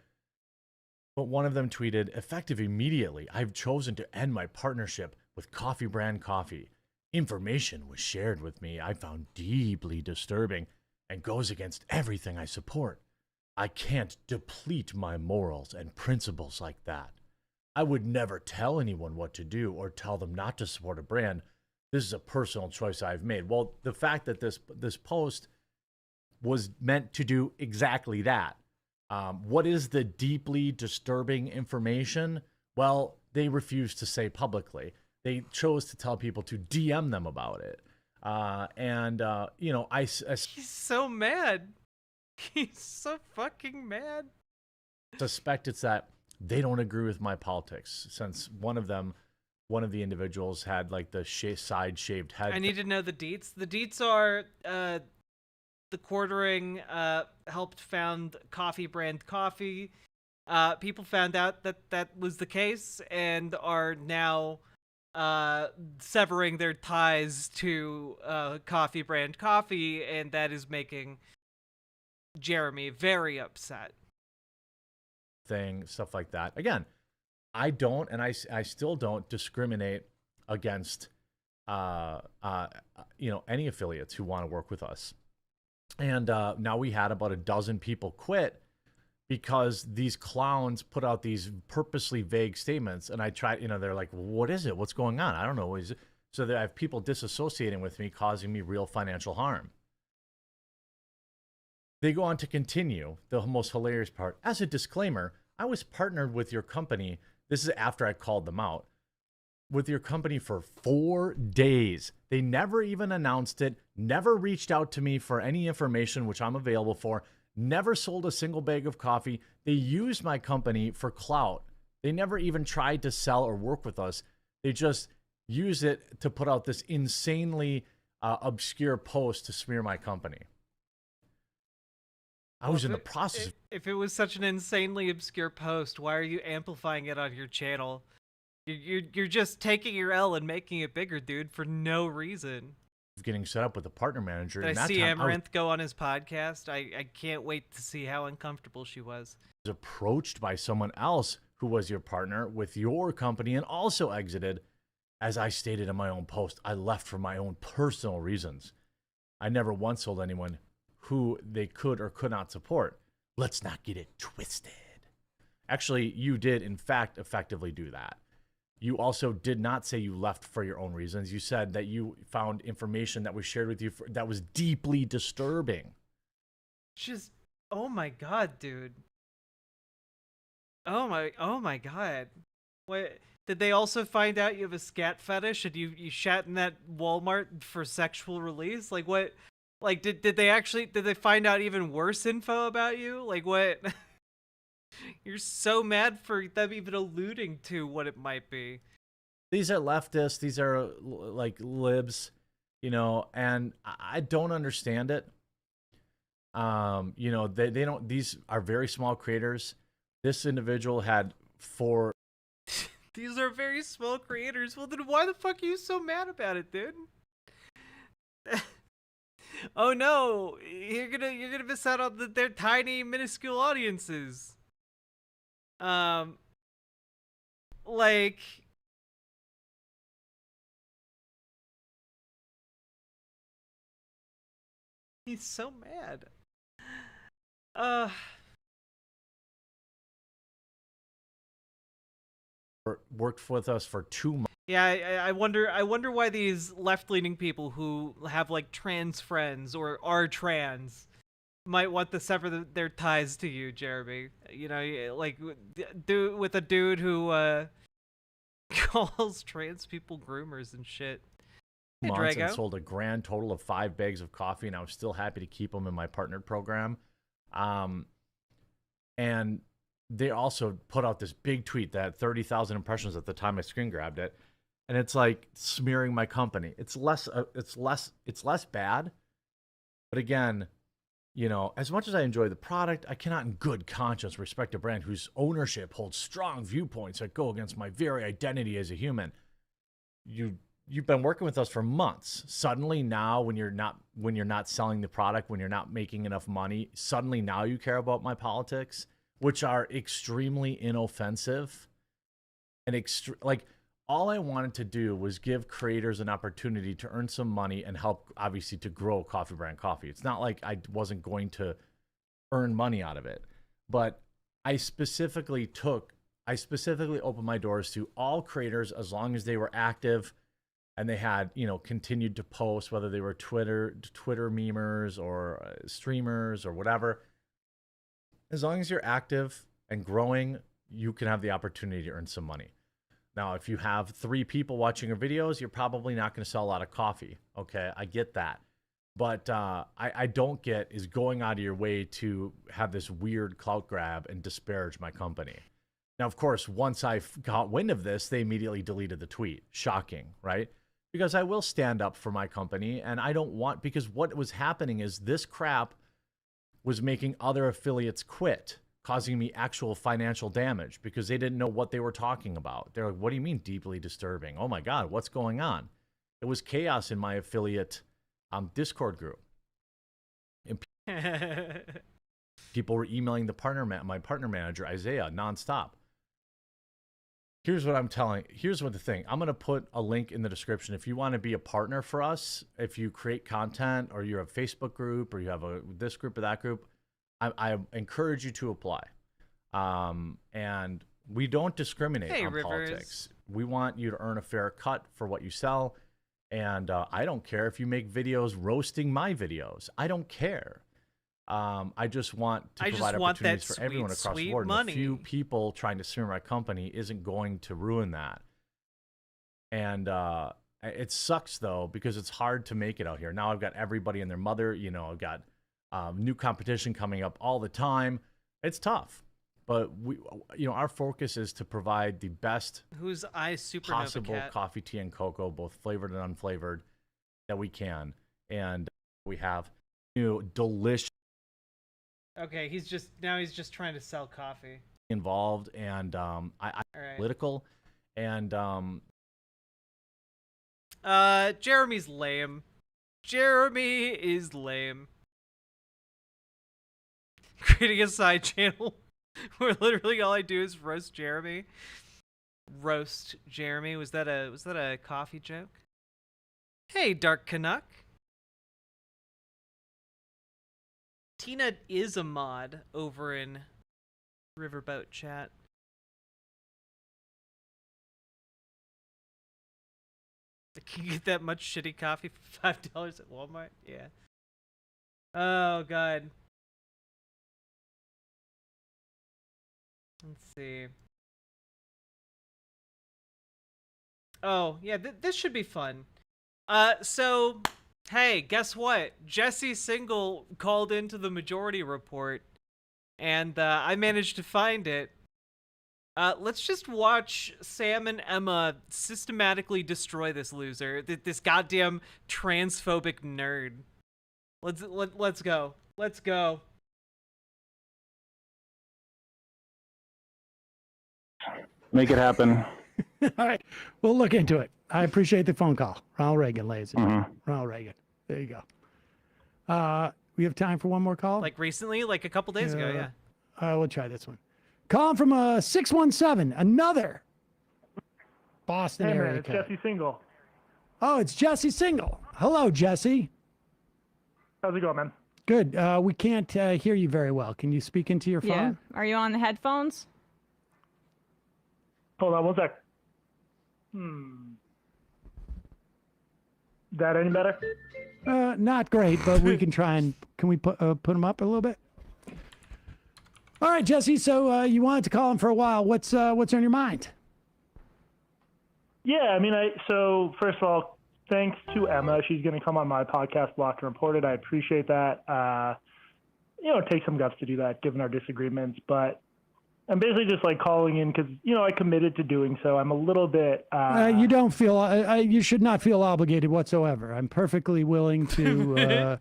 but one of them tweeted, effective immediately, I've chosen to end my partnership with Coffee Brand Coffee. Information was shared with me I found deeply disturbing and goes against everything I support. I can't deplete my morals and principles like that. I would never tell anyone what to do or tell them not to support a brand. This is a personal choice I've made. Well, the fact that this post was meant to do exactly that. What is the deeply disturbing information? Well, they refused to say publicly. They chose to tell people to DM them about it. You know, He's so mad. He's so fucking mad. suspect it's that they don't agree with my politics, since one of the individuals had like the side shaved head. I need to know the deets. The deets are the quartering helped found Coffee Brand Coffee. People found out that was the case and are now severing their ties to Coffee Brand Coffee, and that is making Jeremy very upset. Stuff like that. Again, I don't, and I still don't discriminate against you know, any affiliates who want to work with us. And now we had about a dozen people quit because these clowns put out these purposely vague statements, and I tried, you know, they're like, what is it? What's going on? I don't know. So that I have people disassociating with me, causing me real financial harm. They go on to continue, the most hilarious part. As a disclaimer, I was partnered with your company. This is after I called them out. With your company for 4 days. They never even announced it, never reached out to me for any information, which I'm available for, never sold a single bag of coffee. They used my company for clout. They never even tried to sell or work with us. They just used it to put out this insanely obscure post to smear my company. I was in the process. If it was such an insanely obscure post, why are you amplifying it on your channel? You're just taking your L and making it bigger, dude, for no reason. Getting set up with a partner manager. Did I see Amaranth go on his podcast? I can't wait to see how uncomfortable she was. I was approached by someone else who was your partner with your company and also exited. As I stated in my own post, I left for my own personal reasons. I never once told anyone who they could or could not support. Let's not get it twisted. Actually, you did, in fact, effectively do that. You also did not say you left for your own reasons. You said that you found information that was shared with you that was deeply disturbing. Just, oh my god, dude. Oh my god. What? Did they also find out you have a scat fetish and you shat in that Walmart for sexual release? Like what? Like, did they find out even worse info about you? Like, what? You're so mad for them even alluding to what it might be. These are leftists. These are like libs, you know, and I don't understand it. You know, they don't. These are very small creators. This individual had 4. These are very small creators. Well, then why the fuck are you so mad about it, dude? Oh no, you're gonna miss out on their tiny, minuscule audiences. Like, he's so mad. Worked with us for 2 months. Yeah, I wonder why these left-leaning people who have like trans friends or are trans might want to sever their ties to you, Jeremy. You know, like with a dude who calls trans people groomers and shit. Hey, Months Drago. and sold a grand total of 5 bags of coffee, and I was still happy to keep them in my partnered program. And they also put out this big tweet that had 30,000 impressions at the time I screen grabbed it, and it's like smearing my company. It's less bad, but again, you know, as much as I enjoy the product, I cannot in good conscience respect a brand whose ownership holds strong viewpoints that go against my very identity as a human. You've been working with us for months. Suddenly now, when you're not selling the product, when you're not making enough money, suddenly now you care about my politics, which are extremely inoffensive and like all I wanted to do was give creators an opportunity to earn some money and help, obviously, to grow Coffee Brand Coffee. It's not like I wasn't going to earn money out of it, but I specifically opened my doors to all creators as long as they were active and they had, you know, continued to post, whether they were Twitter memers or streamers or whatever. As long as you're active and growing, you can have the opportunity to earn some money. Now, if you have 3 people watching your videos, you're probably not going to sell a lot of coffee. Okay, I get that. But I don't get is going out of your way to have this weird clout grab and disparage my company. Now, of course, once I got wind of this, they immediately deleted the tweet. Shocking, right? Because I will stand up for my company, and I don't want, because what was happening is this crap was making other affiliates quit, causing me actual financial damage because they didn't know what they were talking about. They're like, what do you mean deeply disturbing? Oh my God, what's going on? It was chaos in my affiliate Discord group. And people were emailing my partner manager, Isaiah, nonstop. Here's what the thing. I'm going to put a link in the description. If you want to be a partner for us, if you create content or you're a Facebook group or you have this group or that group, I encourage you to apply. And we don't discriminate on politics. We want you to earn a fair cut for what you sell. And I don't care if you make videos roasting my videos. I don't care. I just want to provide opportunities for everyone across the board. And a few people trying to smear my company isn't going to ruin that. And it sucks, though, because it's hard to make it out here. Now I've got everybody and their mother. You know, I've got new competition coming up all the time. It's tough. But our focus is to provide the best possible coffee, tea, and cocoa, both flavored and unflavored, that we can. And we have delicious. Okay, he's just trying to sell coffee. Involved, and political, and Jeremy's lame. Jeremy is lame. Creating a side channel where literally all I do is roast Jeremy. Roast Jeremy. Was that a coffee joke? Hey, Dark Canuck. Tina is a mod over in Riverboat chat. Can you get that much shitty coffee for $5 at Walmart? Yeah. Oh, God. Let's see. Oh, yeah, this should be fun. So Hey, guess what? Jesse Single called into the Majority Report, and I managed to find it. Let's just watch Sam and Emma systematically destroy this loser, this goddamn transphobic nerd. Let's go. Let's go. Make it happen. All right, we'll look into it. I appreciate the phone call. Ronald Reagan, ladies and gentlemen. Ronald Reagan. There you go. We have time for one more call? Like recently, like a couple days ago, yeah. We'll try this one. Calling from 617, another Boston Hey area man, it's code. Jesse Single. Oh, it's Jesse Single. Hello, Jesse. How's it going, man? Good. We can't hear you very well. Can you speak into your phone? Yeah. Are you on the headphones? Hold on one sec. That any better? Not great, but we can try and can we put them up a little bit? All right, Jesse. So you wanted to call him for a while. What's on your mind? Yeah, I mean, so first of all, thanks to Emma. She's going to come on my podcast, Blocked and Reported. I appreciate that. It takes some guts to do that, given our disagreements. But I'm basically just like calling in because I committed to doing so. I'm a little bit. You don't feel. You should not feel obligated whatsoever. I'm perfectly willing to.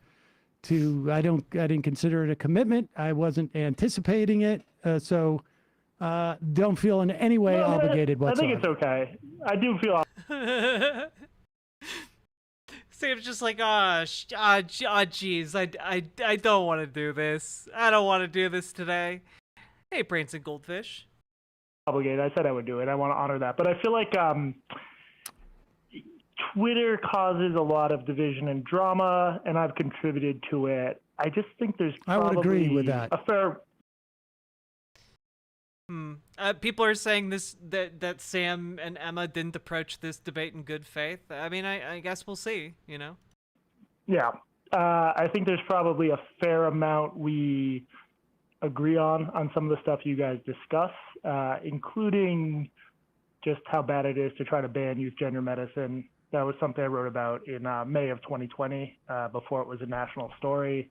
I didn't consider it a commitment. I wasn't anticipating it. So don't feel in any way obligated whatsoever. I think it's okay. I do feel. Sam's just like, jeez, I don't want to do this. I don't want to do this today. Hey, Brains and Goldfish. Obligated. I said I would do it. I want to honor that. But I feel like Twitter causes a lot of division and drama, and I've contributed to it. I just think there's probably I would agree with that. A fair. People are saying that Sam and Emma didn't approach this debate in good faith. I mean, I guess we'll see, Yeah. I think there's probably a fair amount we agree on some of the stuff you guys discuss, including just how bad it is to try to ban youth gender medicine. That was something I wrote about in May of 2020, before it was a national story.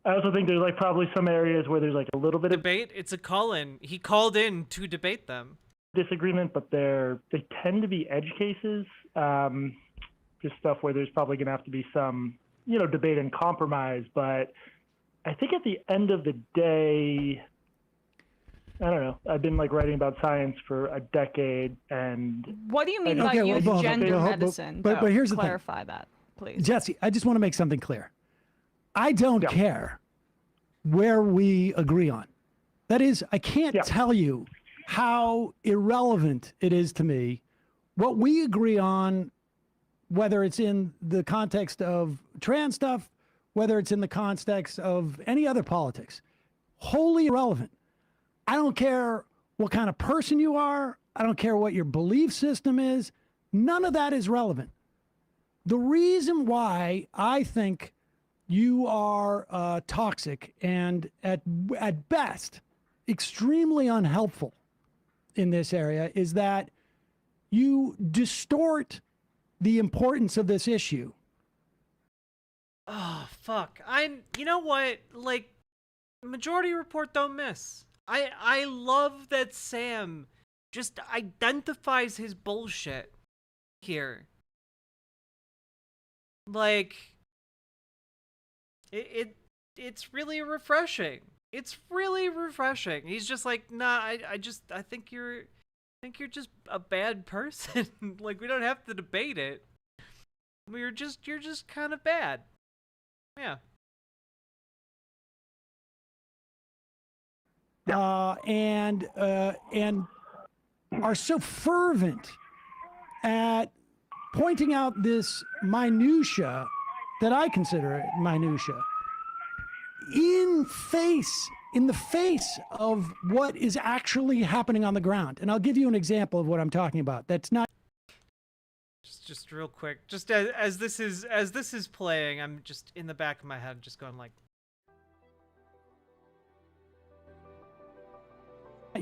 I also think there's probably some areas where there's a little bit debate. It's a call-in. He called in to debate them. Disagreement, but they tend to be edge cases. Just stuff where there's probably going to have to be some, debate and compromise. But I think at the end of the day, I don't know. I've been writing about science for a decade, and what do you mean by youth gender medicine? But here's the clarify that, please, Jesse. I just want to make something clear. I don't care where we agree on. That is, I can't tell you how irrelevant it is to me what we agree on, whether it's in the context of trans stuff, whether it's in the context of any other politics. Wholly irrelevant. I don't care what kind of person you are. I don't care what your belief system is. None of that is relevant. The reason why I think you are toxic and at best extremely unhelpful in this area is that you distort the importance of this issue. Oh, fuck. You know what? Majority Report don't miss. I love that Sam just identifies his bullshit here. It's really refreshing. It's really refreshing. He's just like, nah, I think you're just a bad person. We don't have to debate it. You're just kind of bad. Yeah. And are so fervent at pointing out this minutia that I consider minutia in the face of what is actually happening on the ground. And I'll give you an example of what I'm talking about. That's not just real quick. Just as this is playing, I'm just in the back of my head just going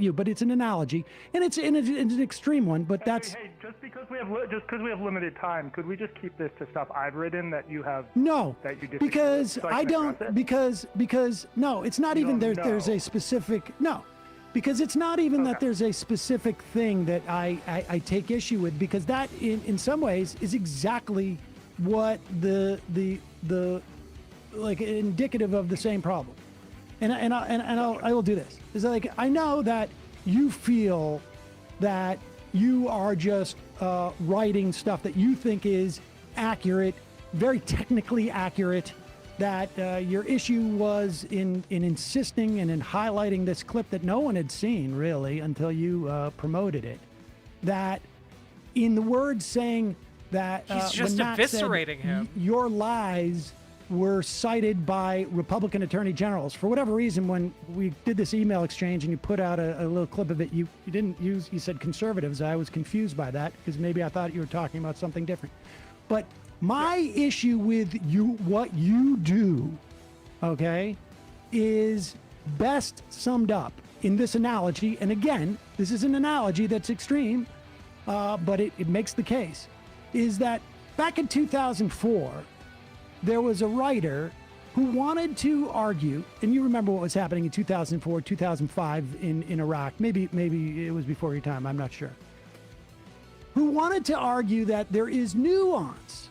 you, but it's an analogy, and it's an extreme one. But that's Hey, just because we have limited time, could we just keep this to stuff I've written that you have? no, That you disagree because with, so I can don't address it? because no, it's not You even don't there's know. a specific no, because it's not even that there's a specific thing that I take issue with, because that in some ways is exactly what the like indicative of the same problem. I will do this. Is like, I know that you feel that you are just writing stuff that you think is accurate, very technically accurate, that your issue was in insisting and in highlighting this clip that no one had seen really until you promoted it. That in the words saying that He's just when Matt said, eviscerating him. Your lies were cited by Republican attorney generals. For whatever reason, when we did this email exchange and you put out a little clip of it, you didn't use, you said conservatives. I was confused by that because maybe I thought you were talking about something different. But my issue with what you do, okay, is best summed up in this analogy. And again, this is an analogy that's extreme, but it makes the case, is that back in 2004, there was a writer who wanted to argue, and you remember what was happening in 2004, 2005 in Iraq. Maybe it was before your time, I'm not sure. Who wanted to argue that there is nuance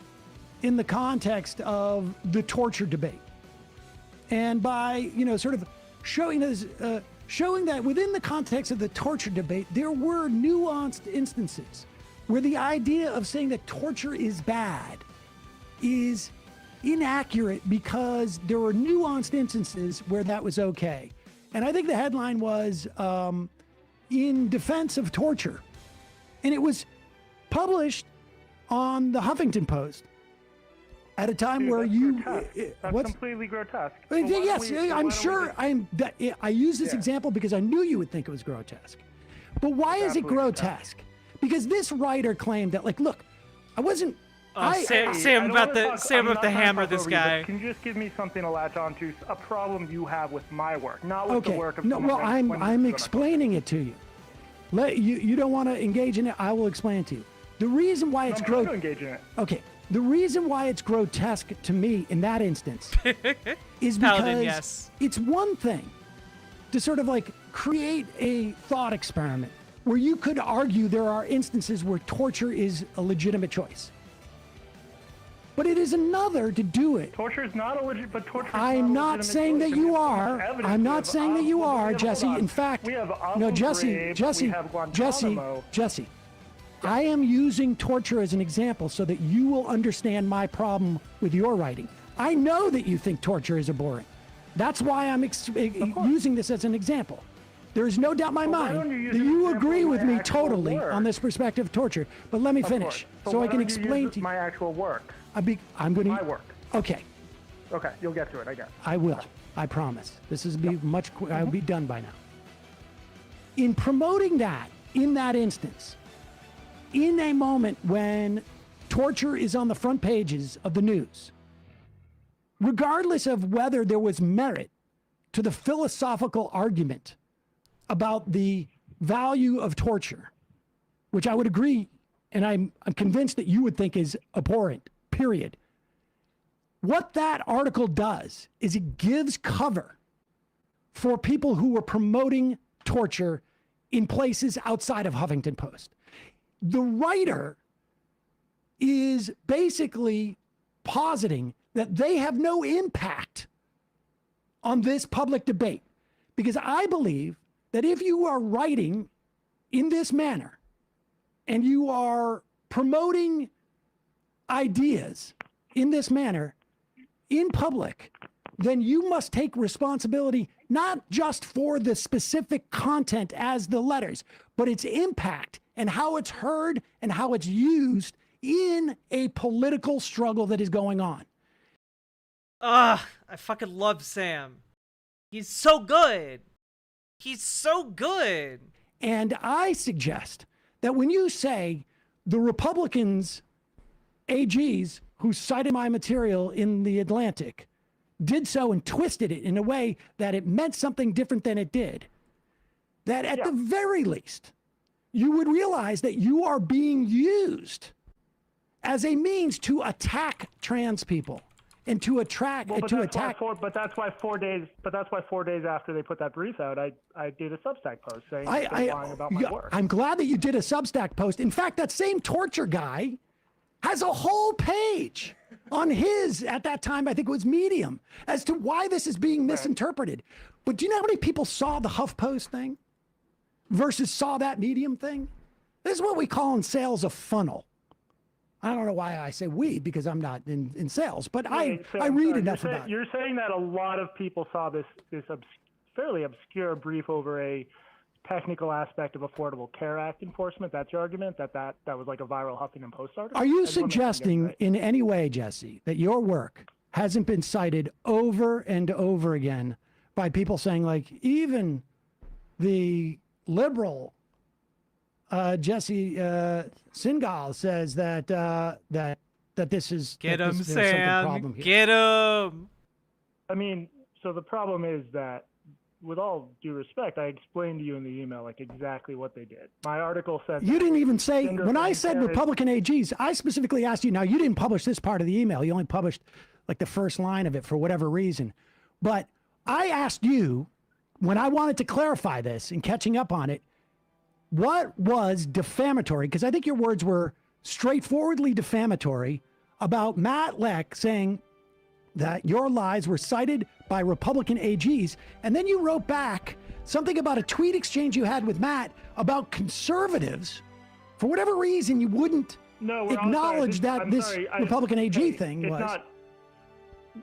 in the context of the torture debate. And by, sort of showing that within the context of the torture debate, there were nuanced instances where the idea of saying that torture is bad is inaccurate because there were nuanced instances where that was okay. And I think the headline was in defense of torture. And it was published on the Huffington Post at a time where That's completely grotesque. Yes, I'm sure I use this example because I knew you would think it was grotesque. But why is it grotesque? Because this writer claimed that, like, look, I wasn't. Sam about the hammer this guy. Can you just give me something to latch onto? A problem you have with my work, not with the work of someone well, else. I'm explaining it to you. You don't want to engage in it. I will explain it to you. The reason why it's I'm trying to engage in it. Okay. The reason why it's grotesque to me in that instance is Paladin, because yes. It's one thing to sort of like create a thought experiment where you could argue there are instances where torture is a legitimate choice. But it is another to do it. Torture is not a legitimate. I'm not saying that you are. I'm not saying that you are, Jesse. In fact, no, Jesse. I am using torture as an example so that you will understand my problem with your writing. I know that you think torture is abhorrent. That's why I'm using this as an example. There is no doubt in my mind that you agree with me totally on this perspective of torture. But let me finish so I can explain to you my actual work. I'm going to my work. Okay. Okay, you'll get to it, I guess. I will. I promise. This is much. I'll be done by now. In promoting that, in that instance, in a moment when torture is on the front pages of the news, regardless of whether there was merit to the philosophical argument about the value of torture, which I would agree, and I'm convinced that you would think is abhorrent, period. What that article does is it gives cover for people who were promoting torture in places outside of Huffington Post. The writer is basically positing that they have no impact on this public debate. Because I believe that if you are writing in this manner and you are promoting ideas in this manner in public, then you must take responsibility not just for the specific content as the letters, but its impact and how it's heard and how it's used in a political struggle that is going on. I fucking love Sam. He's so good. He's so good. And I suggest that when you say the Republicans, AGs, who cited my material in the Atlantic, did so and twisted it in a way that it meant something different than it did, that at the very least, you would realize that you are being used as a means to attack trans people and to attack. But that's why 4 days. But that's why 4 days after they put that brief out, I did a Substack post saying they're lying about my work. I'm glad that you did a Substack post. In fact, that same torture guy has a whole page on his, at that time, I think it was Medium, as to why this is being misinterpreted. But do you know how many people saw the HuffPost thing versus saw that Medium thing? This is what we call in sales a funnel. I don't know why I say we, because I'm not in sales, but I read enough about it. You're saying that a lot of people saw this fairly obscure brief over a technical aspect of Affordable Care Act enforcement. That's your argument, that was like a viral Huffington Post article? Are you suggesting in any way, Jesse, that your work hasn't been cited over and over again by people saying, like, even the liberal Jesse Singal says that this is get him, there's Sam. Problem here. Get him. I mean, so the problem is that, with all due respect, I explained to you in the email like exactly what they did. My article said you didn't even say when I said Republican AGs. I specifically asked you. Now you didn't publish this part of the email. You only published like the first line of it for whatever reason. But I asked you when I wanted to clarify this and catching up on it. What was defamatory? Because I think your words were straightforwardly defamatory about Matt Leck saying that your lies were cited by Republican AGs. And then you wrote back something about a tweet exchange you had with Matt about conservatives. For whatever reason, you wouldn't acknowledge this Republican AG thing was.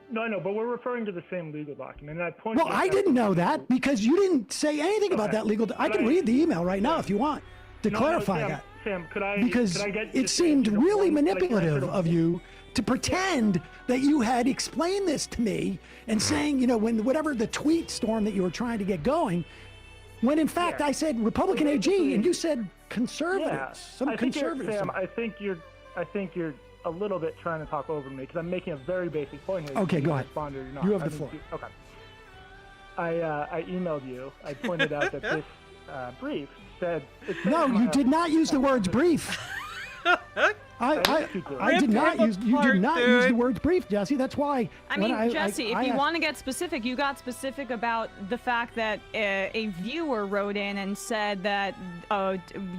No, but we're referring to the same legal document. And I pointed I didn't know that because you didn't say anything about that legal. I can read the email right now if you want to clarify that. Sam, because it seemed really manipulative of you to pretend that you had explained this to me and saying, when whatever the tweet storm that you were trying to get going, when in fact I said Republican AG and you said conservatives, some conservatives. Sam, I think you're a little bit trying to talk over me because I'm making a very basic point here. Okay, go ahead. Respond or not. You have the floor. Okay. I emailed you. I pointed out that this brief said. No, you did not use the words brief. I did not use. You did not use the words brief, Jesse. That's why. I mean, Jesse, if you want to get specific, you got specific about the fact that a viewer wrote in and said that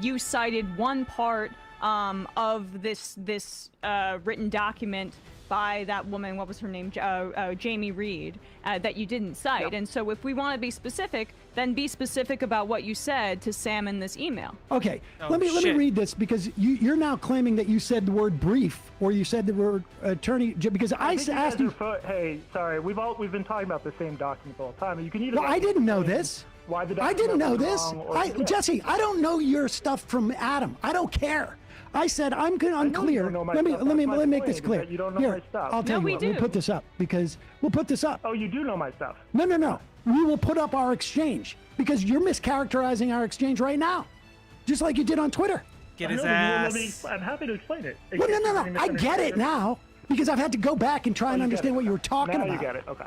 you cited one part of this written document by that woman, what was her name, Jamie Reed, that you didn't cite. Yep. And so if we want to be specific, then be specific about what you said to Sam in this email. Okay, let me read this because you're now claiming that you said the word brief or you said the word attorney because I asked you. Hey, sorry, we've been talking about the same document all the time. You can either. Well, I didn't know this. Why the I didn't know this. Jesse, I don't know your stuff from Adam. I don't care. I said I'm unclear. Let me make this clear. You don't know my stuff. I'll tell you what. We'll put this up because we'll put this up. Oh, you do know my stuff. No. We will put up our exchange because you're mischaracterizing our exchange right now, just like you did on Twitter. Get his ass. I'm happy to explain it. Well, no. I get it now because I've had to go back and try and understand what you were talking about. Now you get it. Okay.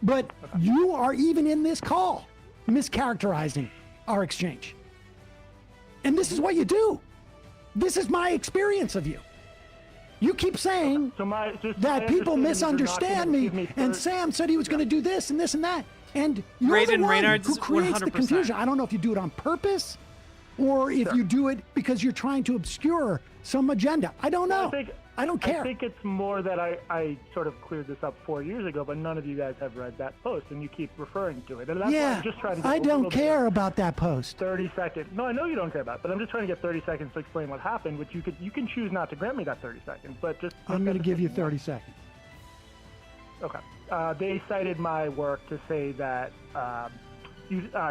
But you are even in this call mischaracterizing our exchange, and this is what you do. This is my experience of you. You keep saying that people misunderstand me, and Sam said he was going to do this and this and that. And you're the one who creates the confusion. I don't know if you do it on purpose or if you do it because you're trying to obscure some agenda. I don't know. I don't care. I think it's more that I sort of cleared this up 4 years ago, but none of you guys have read that post, and you keep referring to it. And that's why I'm just trying to get I don't care about that post. 30 seconds. No, I know you don't care about it, but I'm just trying to get 30 seconds to explain what happened, which you can choose not to grant me that 30 seconds, but just... I'm going to give you 30 seconds. Okay. They cited my work to say that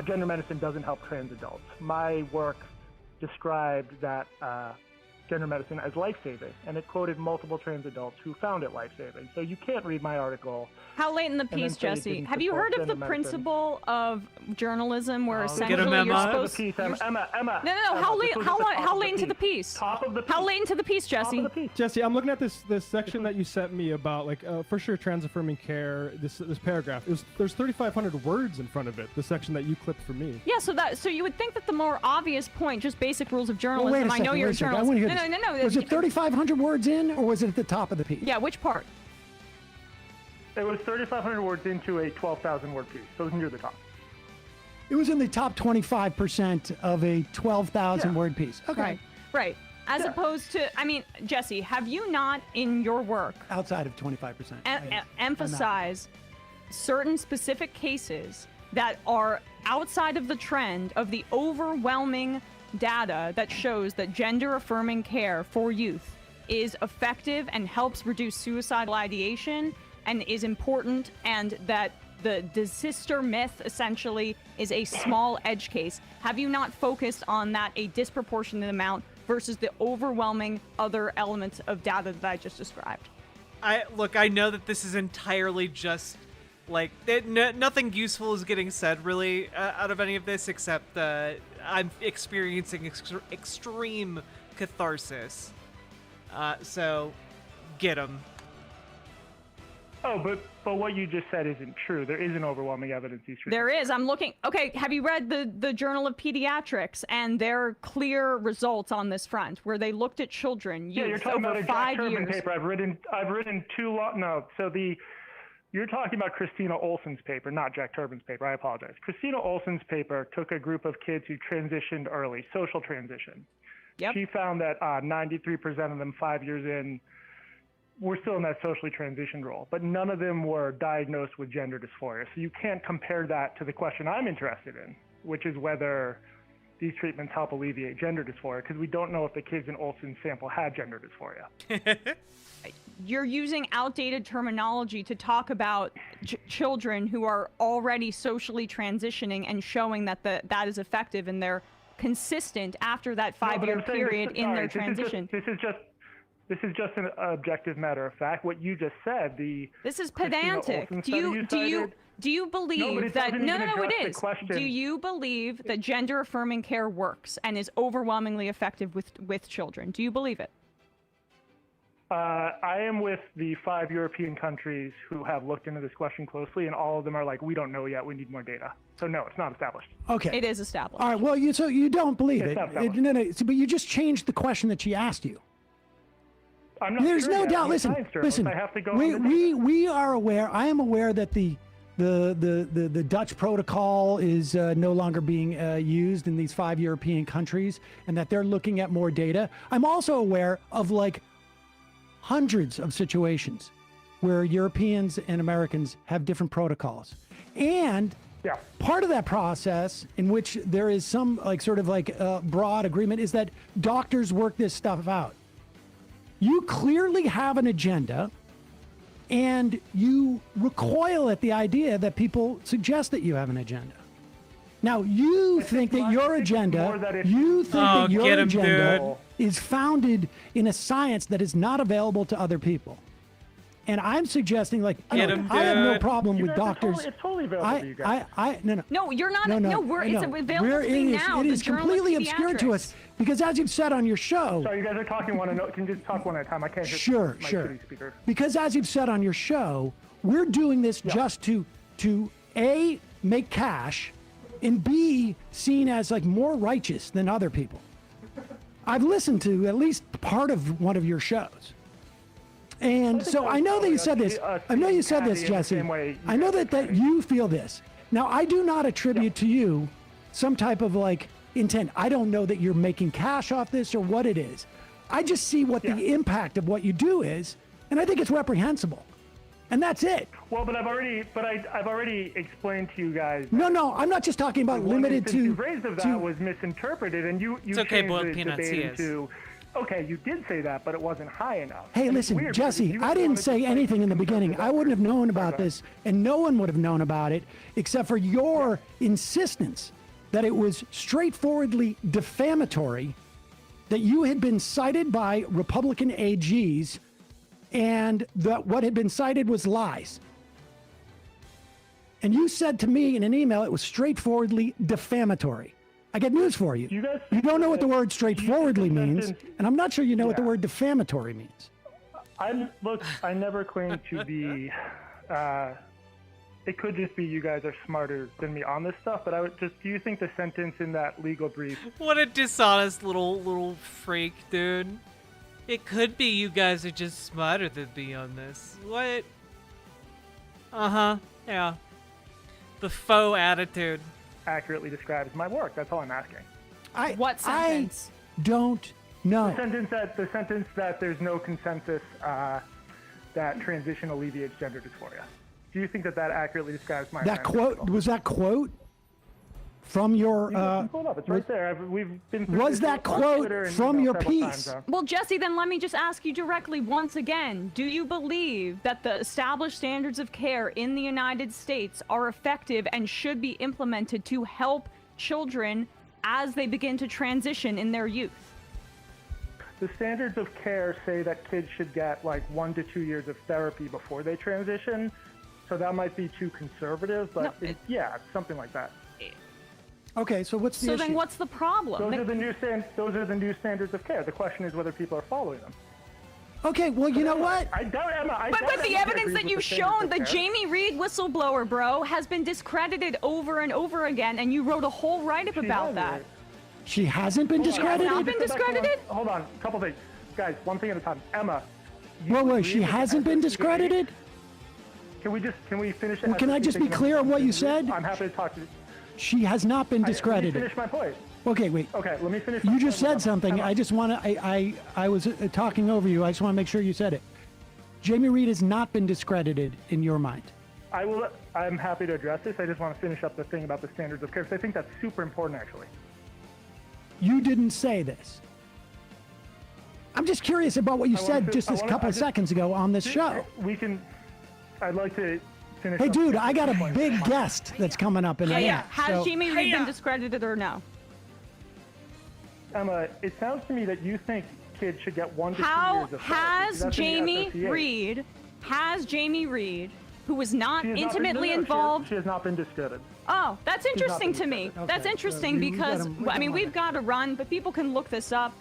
gender medicine doesn't help trans adults. My work described that gender medicine as life-saving, and it quoted multiple trans adults who found it life-saving. So you can't read my article. How late in the and then piece, say it Jesse? didn't Have you support heard of gender the medicine. principle of journalism, where Get essentially him, you're Emma. supposed? Piece, you're- Emma. No. Emma, How this late? was at the top How of late into the piece? Top of the piece. How late into the piece, Top Jesse? of the piece. Jesse, I'm looking at this section that you sent me about, like, for sure, trans affirming care. This paragraph. There's 3,500 words in front of it. The section that you clipped for me. Yeah, so you would think that the more obvious point, just basic rules of Well, journalism. wait a I know second, you're a wait a second. I journalist. wanna hear No. this. Was it 3,500 words in, or was it at the top of the piece? Yeah, which part? It was 3,500 words into a 12,000 word piece, so it was near the top. It was in the top 25% of a 12,000 word piece. Okay. Right. As opposed to, I mean, Jesse, have you not in your work Outside of 25%. emphasize certain specific cases that are outside of the trend of the overwhelming data that shows that gender-affirming care for youth is effective and helps reduce suicidal ideation and is important, and that the sister myth essentially is a small edge case? Have you not focused on that a disproportionate amount versus the overwhelming other elements of data that I just described? I know that this is entirely just like nothing useful is getting said really out of any of this, except I'm experiencing extreme catharsis. So get 'em. Oh, but what you just said isn't true. There isn't overwhelming evidence these treatments. There is. I'm looking. Okay, have you read the Journal of Pediatrics and their clear results on this front, where they looked at children, Yeah, you're youth, talking about over a Jack 5 Turbin years? paper. I've written two long. No, so you're talking about Christina Olson's paper, not Jack Turbin's paper. I apologize. Christina Olson's paper took a group of kids who transitioned early, social transition. Yep. She found that 93% of them 5 years in were still in that socially transitioned role, but none of them were diagnosed with gender dysphoria. So you can't compare that to the question I'm interested in, which is whether these treatments help alleviate gender dysphoria, because we don't know if the kids in Olson's sample had gender dysphoria. You're using outdated terminology to talk about children who are already socially transitioning and showing that that is effective, and they're consistent after that 5-year period in their transition. This is just an objective matter of fact. What you just said, this is Christina pedantic. Olson Do study you cited- believe that doesn't even it address the is. question. Do you believe that gender affirming care works and is overwhelmingly effective with children? Do you believe it? I am with the 5 European countries who have looked into this question closely, and all of them are like, we don't know yet. We need more data. So no, it's not established. Okay. It is established. All right. Well, so you don't believe It's it. not established. No. But you just changed the question that she asked you. I'm not There's sure no yet. doubt. I'm a Listen. science journalist. Listen. I have to go on the data. We are aware. I am aware that the Dutch protocol is no longer being used in these 5 European countries, and that they're looking at more data. I'm also aware of like hundreds of situations where Europeans and Americans have different protocols, and part of that process in which there is some broad agreement is that doctors work this stuff out. You clearly have an agenda, and you recoil at the idea that people suggest that you have an agenda. Now, you think that your agenda, is founded in a science that is not available to other people. And I'm suggesting, I have no problem with doctors. It's totally available to you guys. No, you're not. It's available to It me is, now. it the is Journal of completely obscure to Pediatrics. us because, as you've said on your show, Sorry, you guys are talking one. Can you just talk one at a time? I can't hear Sure. my city speaker. Because as you've said on your show, we're doing this just to A, make cash, and B, seen as more righteous than other people. I've listened to at least part of one of your shows. And so I know that you said this. I know you said this, Jesse. I know that you feel this. Now, I do not attribute to you some type of intent. I don't know that you're making cash off this or what it is. I just see what the impact of what you do is, and I think it's reprehensible. And that's it. Well, but I've already explained to you guys. No, I'm not just talking about one limited instance to. you raised of that was misinterpreted, and you It's okay, changed boiled the peanuts, debate he is. into. Okay, you did say that, but it wasn't high enough. Hey, And it's listen, weird because Jesse, you I guys didn't wanted to say play anything in the some beginning. I wouldn't have known about go this, and no one would have known about it except for your insistence that it was straightforwardly defamatory that you had been cited by Republican AGs and that what had been cited was lies. And you said to me in an email it was straightforwardly defamatory. I got news for you. You don't know what the word straightforwardly means, and I'm not sure you know what the word defamatory means. I never claimed to be. It could just be you guys are smarter than me on this stuff, but do you think the sentence in that legal brief? What a dishonest little freak, dude. It could be you guys are just smarter than me on this. What? Uh-huh. Yeah. The faux attitude. Accurately describes my work. That's all I'm asking. What sentence? I don't know. The sentence that there's no consensus that transition alleviates gender dysphoria. Do you think that accurately describes my that quote? Was that quote from your? Hold up, it's right there. We've been. Was that quote from your piece? Well, Jesse, then let me just ask you directly once again. Do you believe that the established standards of care in the United States are effective and should be implemented to help children as they begin to transition in their youth? The standards of care say that kids should get like 1 to 2 years of therapy before they transition. So that might be too conservative, but yeah, something like that. Okay, so what's the issue? So then what's the problem? Those are the new standards of care. The question is whether people are following them. Okay, well, you know what? I doubt Emma. But the evidence that you've shown, the Jamie Reed whistleblower, bro, has been discredited over and over again, and you wrote a whole write-up about that. She hasn't been discredited? Has not been discredited? Hold on, a couple things. Guys, one thing at a time. Emma. Wait, she hasn't been discredited? Can we finish it? Well, can I just be clear on what you said? I'm happy to talk to you. She has not been discredited. Let me finish my point. Okay, wait. Okay, let me finish. You just said something. I just want to. I was talking over you. I just want to make sure you said it. Jamie Reed has not been discredited in your mind. I'm happy to address this. I just want to finish up the thing about the standards of care because I think that's super important, actually. You didn't say this. I'm just curious about what you said just a couple of seconds ago on this show. I'd like to finish. Hey, dude, I got a big guest that's coming up in a minute. Yeah. Has Jamie Reed been discredited or no? Emma, it sounds to me that you think kids should get 1 to 2 years of has Jamie Reed, who was not intimately involved? She has not been discredited. Oh, that's interesting to me. That's interesting because, I mean, we've got to run, but people can look this up.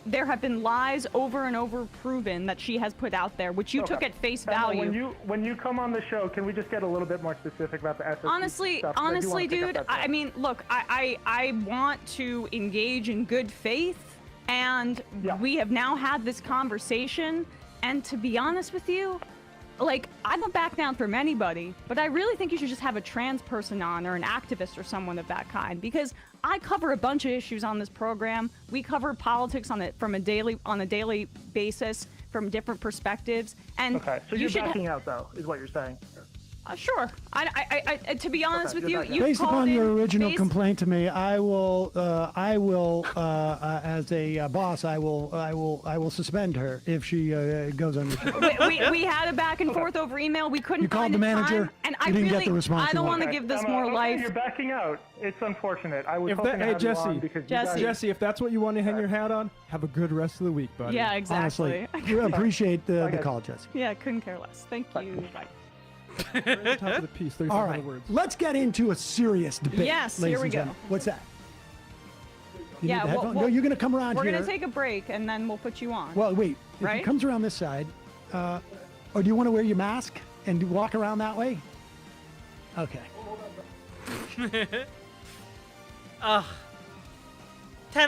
There have been lies over and over proven that she has put out there, which you took at face value. When you come on the show, can we just get a little bit more specific about the SSD stuff? Honestly, dude, I mean, look, I want to engage in good faith, and we have now had this conversation, and to be honest with you, like, I don't back down from anybody, but I really think you should just have a trans person on or an activist or someone of that kind, because I cover a bunch of issues on this program. We cover politics on a daily basis from different perspectives. And okay, so you're backing out, though, is what you're saying. Sure. I to be honest with you, based upon your original complaint to me, I will, as a boss, I will suspend her if she goes on the show. we had a back and forth over email. We couldn't. You called find the manager. Time, and you didn't get the response. I don't want to give this more life. You're backing out. It's unfortunate. I was hoping to hey, have you on because Jesse, if that's what you want to hang your hat on, have a good rest of the week, buddy. Yeah, exactly. Honestly, we appreciate the call, Jesse. Yeah, couldn't care less. Thank you. Bye. Top of the piece, all right, let's get into a serious debate. Yes, ladies here we and go. gentlemen. What's that? Yeah, no, you're going to come around here. We're here. going to take a break, and then we'll put you on. Well, wait. If right? it comes around this side, or do you want to wear your mask and walk around that way? Okay. 10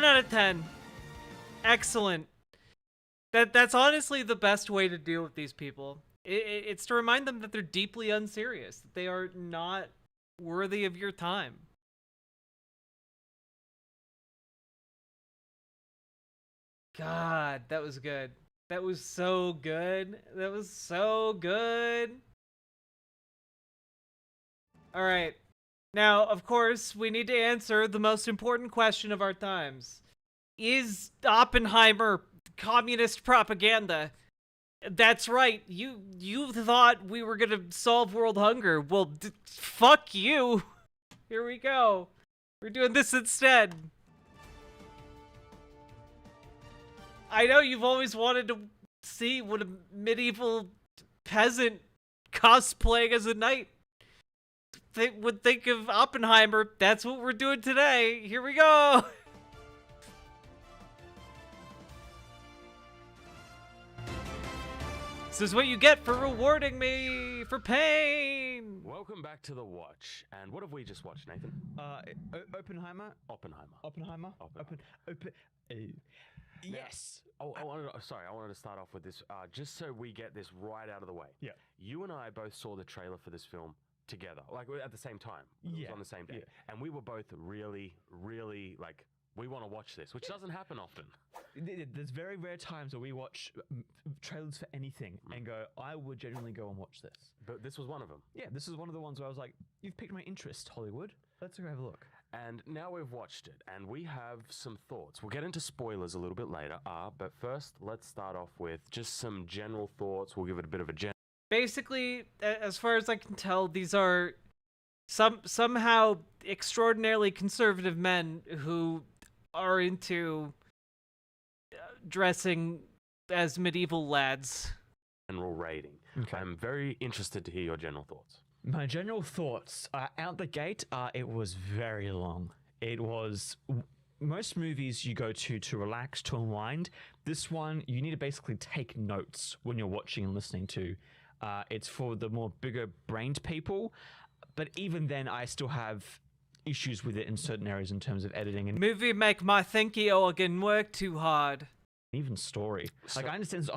out of 10. Excellent. That's honestly the best way to deal with these people. It's to remind them that they're deeply unserious, that they are not worthy of your time. God, that was good. That was so good. That was so good. All right. Now, of course, we need to answer the most important question of our times. Is Oppenheimer communist propaganda? That's right. You thought we were gonna solve world hunger. Well, fuck you. Here we go. We're doing this instead. I know you've always wanted to see what a medieval peasant cosplaying as a knight would think of Oppenheimer. That's what we're doing today. Here we go. This is what you get for rewarding me for pain. Welcome back to The Watch. And what have we just watched, Nathan? Oppenheimer. Yes. I wanted to start off with this, just so we get this right out of the way. Yeah. You and I both saw the trailer for this film together, like at the same time. It was on the same day. Yeah. And we were both really, really, like, we want to watch this, which doesn't happen often. There's very rare times where we watch trailers for anything and go, I would genuinely go and watch this. But this was one of them. Yeah, this is one of the ones where I was like, you've piqued my interest, Hollywood. Let's go have a look. And now we've watched it, and we have some thoughts. We'll get into spoilers a little bit later, but first, let's start off with just some general thoughts. We'll give it a bit of a Basically, as far as I can tell, these are somehow extraordinarily conservative men who are into dressing as medieval lads. general rating. Okay. I'm very interested to hear your general thoughts. My general thoughts out the gate, it was very long. It was most movies you go to relax, to unwind. This one, you need to basically take notes when you're watching and listening to. It's for the more bigger brained people, but even then, I still have issues with it in certain areas in terms of editing and movie make my thinky organ work too hard. Even story. Like, I understand it's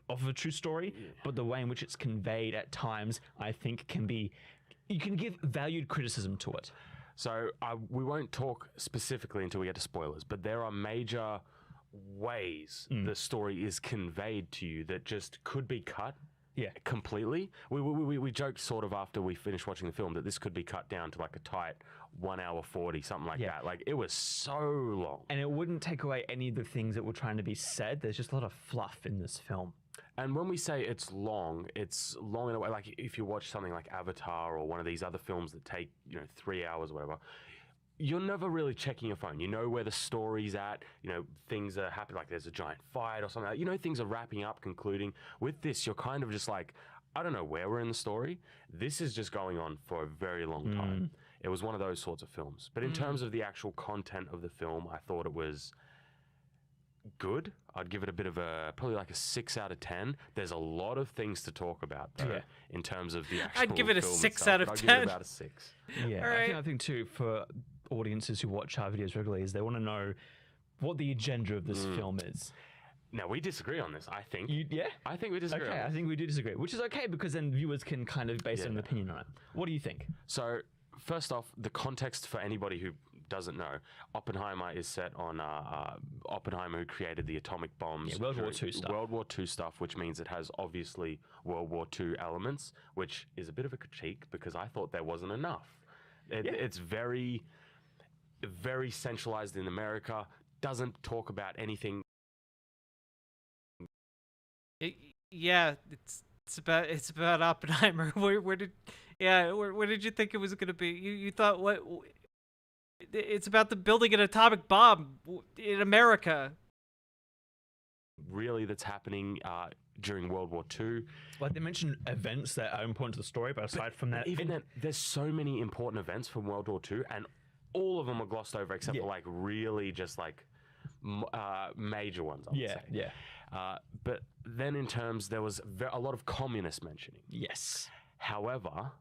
off a true story, but the way in which it's conveyed at times, I think you can give valued criticism to it. So we won't talk specifically until we get to spoilers, but there are major ways the story is conveyed to you that just could be cut. Yeah, completely. We joked sort of after we finished watching the film that this could be cut down to like a tight 1 hour 40, something like that. Like, it was so long. And it wouldn't take away any of the things that were trying to be said. There's just a lot of fluff in this film. And when we say it's long in a way, like if you watch something like Avatar or one of these other films that take, 3 hours or whatever, you're never really checking your phone. You know where the story's at, things are happening, like there's a giant fight or something. Things are wrapping up, concluding. With this, you're kind of just like, I don't know where we're in the story. This is just going on for a very long time. It was one of those sorts of films. But in terms of the actual content of the film, I thought it was good. I'd give it a bit of probably like a 6 out of 10. There's a lot of things to talk about, though, in terms of the actual I'd give it a film 6 itself, out of but 10. I'd give it about a 6. Yeah, All right. I think too, for audiences who watch our videos regularly, is they want to know what the agenda of this film is. Now, we disagree on this, I think. Yeah? I think we disagree Okay, on I this. think we do disagree, which is okay because then viewers can kind of base an opinion on it. What do you think? So, first off, the context for anybody who doesn't know, Oppenheimer is set on Oppenheimer, who created the atomic bombs. Yeah, World War II stuff. World War II stuff, which means it has obviously World War II elements, which is a bit of a critique because I thought there wasn't enough. It's very, very centralized in America, doesn't talk about anything. It's about Oppenheimer. Where did you think it was going to be? You thought what? It's about the building an atomic bomb in America. Really, that's happening during World War II. Like, they mentioned events that are important to the story, but aside from that, even then, there's so many important events from World War II, and all of them are glossed over except for like really just like major ones. I would say. Yeah. But then in terms, there was a lot of communist mentioning. Yes. However,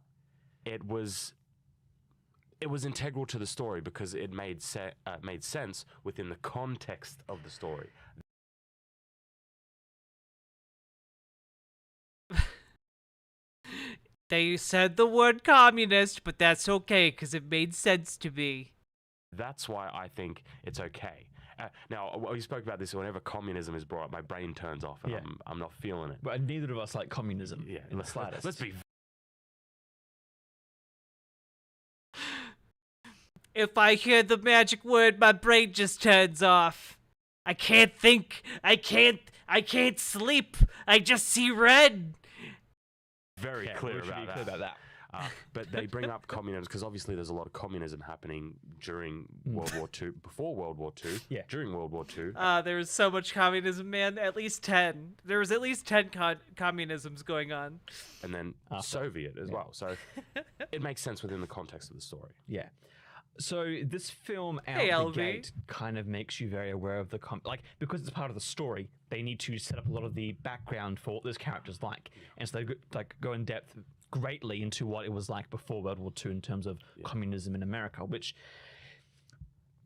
it was integral to the story because it made sense within the context of the story. They said the word communist, but that's okay because it made sense to me. That's why I think it's okay. Now, we spoke about this. Whenever communism is brought up, my brain turns off, and I'm not feeling it. But neither of us like communism. Yeah, in the slightest. Let's be. If I hear the magic word, my brain just turns off. I can't think. I can't sleep. I just see red. Very clear about that. But they bring up communism because obviously there's a lot of communism happening during World War II, before World War II, during World War II. There was so much communism, man. At least 10. There was at least 10 communisms going on. And then Soviet as well. So it makes sense within the context of the story. Yeah. So this film out Hey, the LV. gate kind of makes you very aware of the because it's part of the story. They need to set up a lot of the background for what this character's like, and so they go in depth greatly into what it was like before World War II in terms of communism in America, which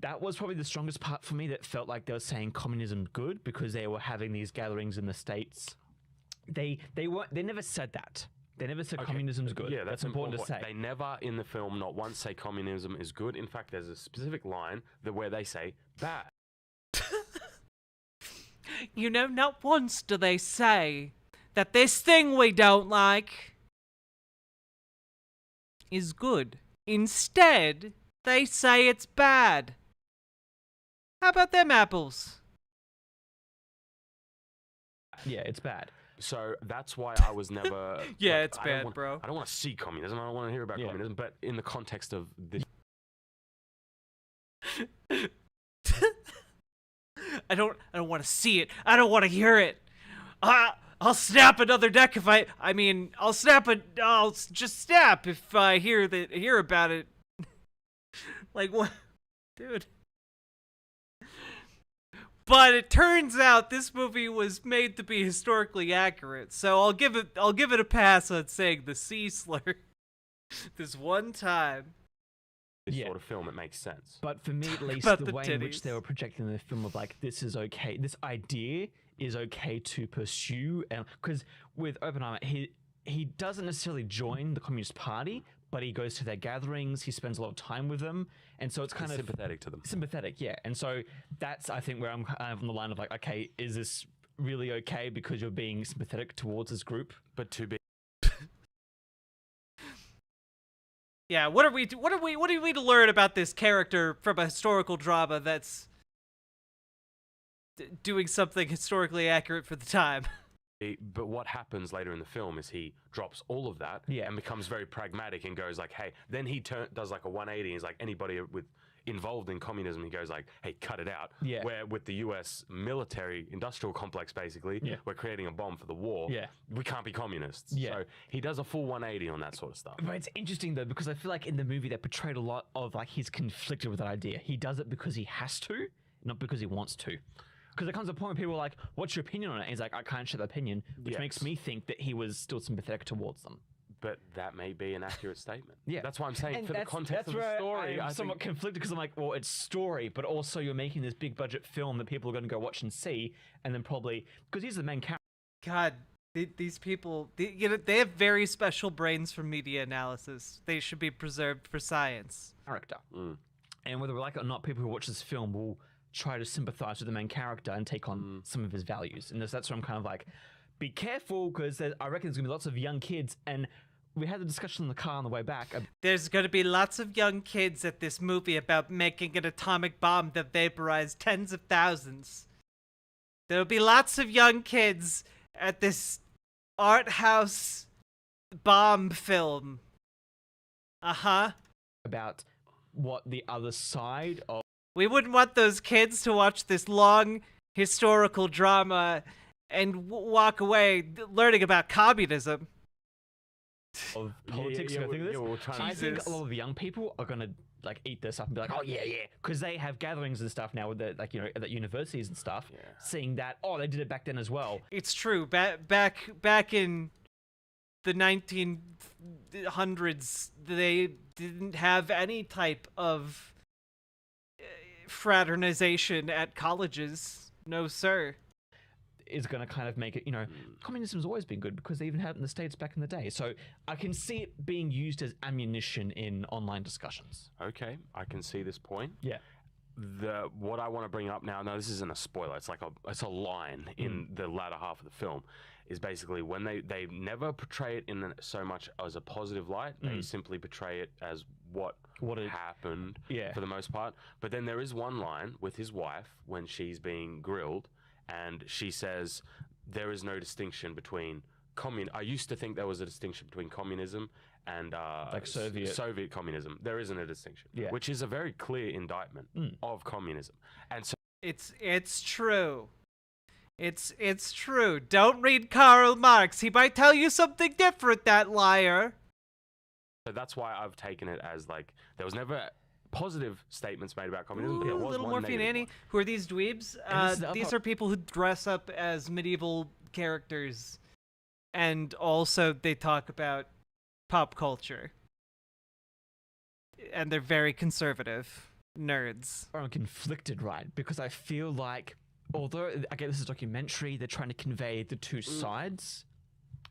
that was probably the strongest part for me. That felt like they were saying communism good because they were having these gatherings in the States. They never said that. They never said communism's good. Yeah, that's important to say. They never in the film not once say communism is good. In fact, there's a specific line where they say bad. You know, not once do they say that this thing we don't like is good. Instead, they say it's bad. How about them apples? Yeah, it's bad. So that's why I was never. Yeah, like, it's I don't bad, want- bro. I don't want to see communism. I don't want to hear about communism. But in the context of this, I don't want to see it. I don't want to hear it. I'll snap another deck if I'll just snap if I hear about it. Like what? Dude. But it turns out this movie was made to be historically accurate. So I'll give it a pass on saying the C slur this one time. this sort of film, it makes sense. But for me, at least, About the the way in which titties. they were projecting the film of like, this is okay, this idea is okay to pursue, and because with Oppenheimer, he doesn't necessarily join the Communist Party, but he goes to their gatherings, he spends a lot of time with them, and so it's kind He's of sympathetic to them. Sympathetic, yeah, and so that's I think where I'm kind of on the line of like, okay, is this really okay because you're being sympathetic towards this group? But to be Yeah, what do we need to learn about this character from a historical drama that's doing something historically accurate for the time? But what happens later in the film is he drops all of that and becomes very pragmatic and goes like, hey, then he does like a 180 and he's like, anybody involved in communism, he goes like, hey, cut it out. Yeah. Where with the US military industrial complex, basically, we're creating a bomb for the war. Yeah. We can't be communists. Yeah. So he does a full 180 on that sort of stuff. But it's interesting though, because I feel like in the movie they portrayed a lot of like he's conflicted with that idea. He does it because he has to, not because he wants to. Because there comes a point where people are like, what's your opinion on it? And he's like, I can't share the opinion, which makes me think that he was still sympathetic towards them. But that may be an accurate statement. Yeah. That's why I'm saying And for the context of the story, I'm somewhat conflicted because I'm like, well, it's story, but also you're making this big budget film that people are going to go watch and see, and then probably because he's the main character. God, these people, they have very special brains for media analysis. They should be preserved for science. Character. And whether we like it or not, people who watch this film will try to sympathize with the main character and take on some of his values. And that's where I'm kind of like, be careful, because I reckon there's going to be lots of young kids. And we had the discussion in the car on the way back. There's going to be lots of young kids at this movie about making an atomic bomb that vaporized tens of thousands. There'll be lots of young kids at this art house bomb film. About what the other side of... We wouldn't want those kids to watch this long historical drama and walk away learning about communism. Of politics. I think a lot of the young people are gonna like eat this up and be like, oh yeah, because they have gatherings and stuff now with the at universities and stuff, seeing that they did it back then as well. It's true. Back in the 1900s, they didn't have any type of fraternization at colleges. No, sir. Is going to kind of make it, communism's always been good because they even had it in the States back in the day. So I can see it being used as ammunition in online discussions. Okay, I can see this point. Yeah. What I want to bring up now, this isn't a spoiler, it's a line in the latter half of the film, is basically when they never portray it in so much as a positive light, they simply portray it as what happened for the most part. But then there is one line with his wife when she's being grilled, and she says there is no distinction between I used to think there was a distinction between communism and Like Soviet communism. There isn't a distinction, Yeah. which is a very clear indictment of communism. And so It's true. It's true. Don't read Karl Marx. He might tell you something different, that liar. that's why I've taken it as like there was never positive statements made about communism. But Ooh, there was little one Morphine negative Annie. one. Who are these dweebs? And this is the These other- are people who dress up as medieval characters, and also they talk about pop culture. And they're very conservative nerds. I'm conflicted, right? Because I feel like, although I get this is a documentary, they're trying to convey the two sides.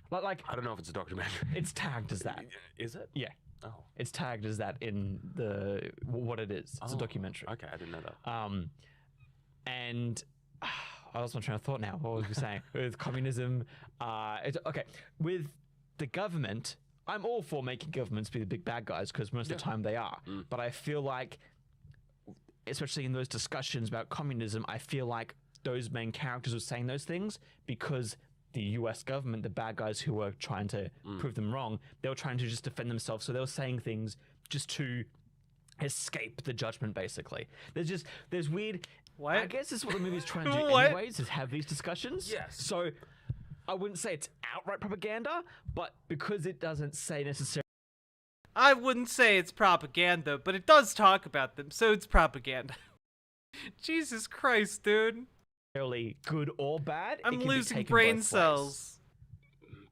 Like I don't know if it's a documentary. It's tagged as that. Is it? Yeah. Oh. It's tagged as that in the what it is. It's a Oh, documentary. Okay, I didn't know that. And I lost my train of thought now. What was we saying? With communism, okay. With the government, I'm all for making governments be the big bad guys because most of the time they are. But I feel like, especially in those discussions about communism, I feel like those main characters were saying those things because the US government, the bad guys who were trying to prove them wrong, they were trying to just defend themselves. So they were saying things just to escape the judgment, basically. There's weird... What? I guess this is what the movie's trying to do What? anyways, is have these discussions. Yes. So I wouldn't say it's outright propaganda, but because it doesn't say necessarily... I wouldn't say it's propaganda, but it does talk about them, so it's propaganda. Jesus Christ, dude. Good or bad. I'm it can be losing taken brain both ways. cells.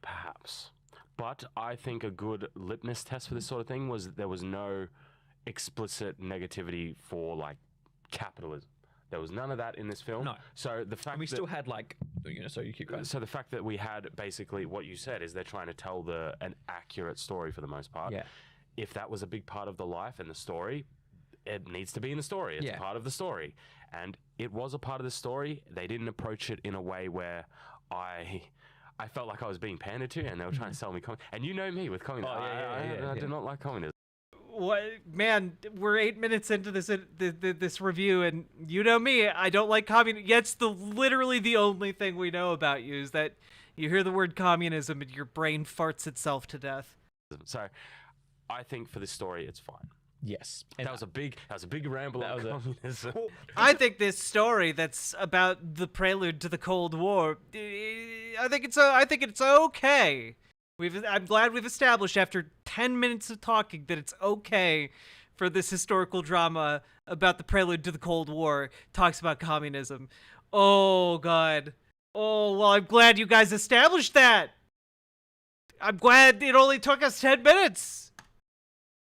Perhaps. But I think a good litmus test for this sort of thing was that there was no explicit negativity for like capitalism. There was none of that in this film. No. So the fact And we that, still had like, so you keep going. So the fact that we had basically what you said is they're trying to tell an accurate story for the most part. Yeah. If that was a big part of the life and the story, it needs to be in the story. It's Yeah. part of the story. And it was a part of the story. They didn't approach it in a way where I felt like I was being pandered to and they were trying to sell me communism. And you know me with communism. I do not like communism. What, man, we're 8 minutes into this review, and you know me, I don't like communism. Yeah, it's literally the only thing we know about you is that you hear the word communism and your brain farts itself to death. So I think for this story, it's fine. Yes. That was a big ramble on communism. I think this story that's about the prelude to the Cold War, I think it's okay. I'm glad we've established after 10 minutes of talking that it's okay for this historical drama about the prelude to the Cold War talks about communism. Oh, God. Oh, well, I'm glad you guys established that. I'm glad it only took us 10 minutes.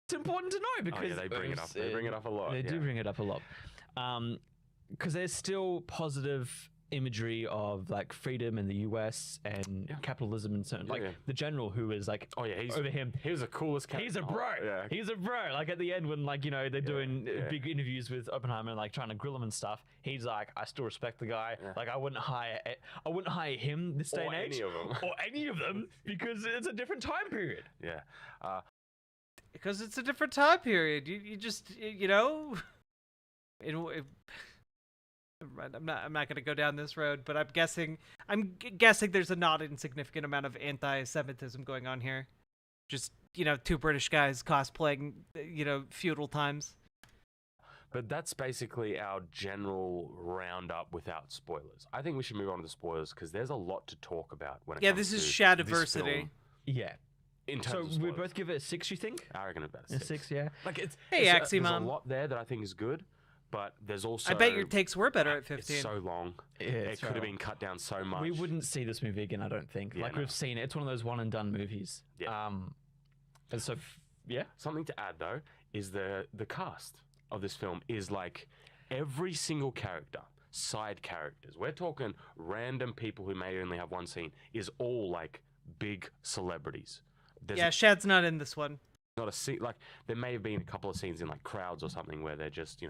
It's important to know because they bring it up. They bring it up a lot. They do bring it up a lot. Because there's still positive imagery of like freedom in the US and capitalism and certain like the general who is like he's over him. He was the coolest character. He's a bro. Yeah. He's a bro. Like at the end when like they're doing big interviews with Oppenheimer and like trying to grill him and stuff. He's like, I still respect the guy. Like I wouldn't hire him this day and age or any of them because it's a different time period. Yeah. Because it's a different time period. You just I'm not going to go down this road, but I'm guessing there's a not insignificant amount of anti-Semitism going on here. Just two British guys cosplaying feudal times. But that's basically our general roundup without spoilers. I think we should move on to the spoilers because there's a lot to talk about when it comes this is to Shadiversity. this film. Yeah. In So terms of we spoilers. both give it a 6, you think? I reckon about a A 6. 6, yeah. Like it's Hey, there's Axie a Mom. lot there that I think is good, but there's also I bet your takes were better at 15. It's so long. It's it could have very been cut down so much. We wouldn't see this movie again, I don't think. Yeah, like no. we've seen it. It's one of those one and done movies. Yeah. And so yeah. Something to add though is the cast of this film is like every single character, side characters. We're talking random people who may only have one scene is all like big celebrities. There's Shad's not in this one. not a scene like there may have been a couple of scenes in like crowds or something where they're just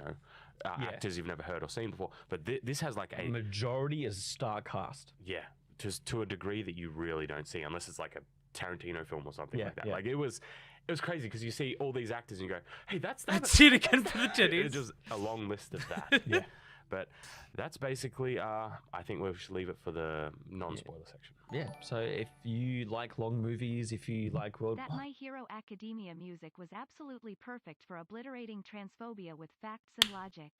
actors you've never heard or seen before. But this has like a majority is star cast. Yeah, just to a degree that you really don't see unless it's like a Tarantino film or something like that. Yeah. Like it was crazy because you see all these actors and you go, hey, that's I'd see it again for the titties. It's just a long list of that. Yeah. But that's basically, I think we should leave it for the non-spoiler section. Yeah, so if you like long movies, if you like world... That My Hero Academia music was absolutely perfect for obliterating transphobia with facts and logic.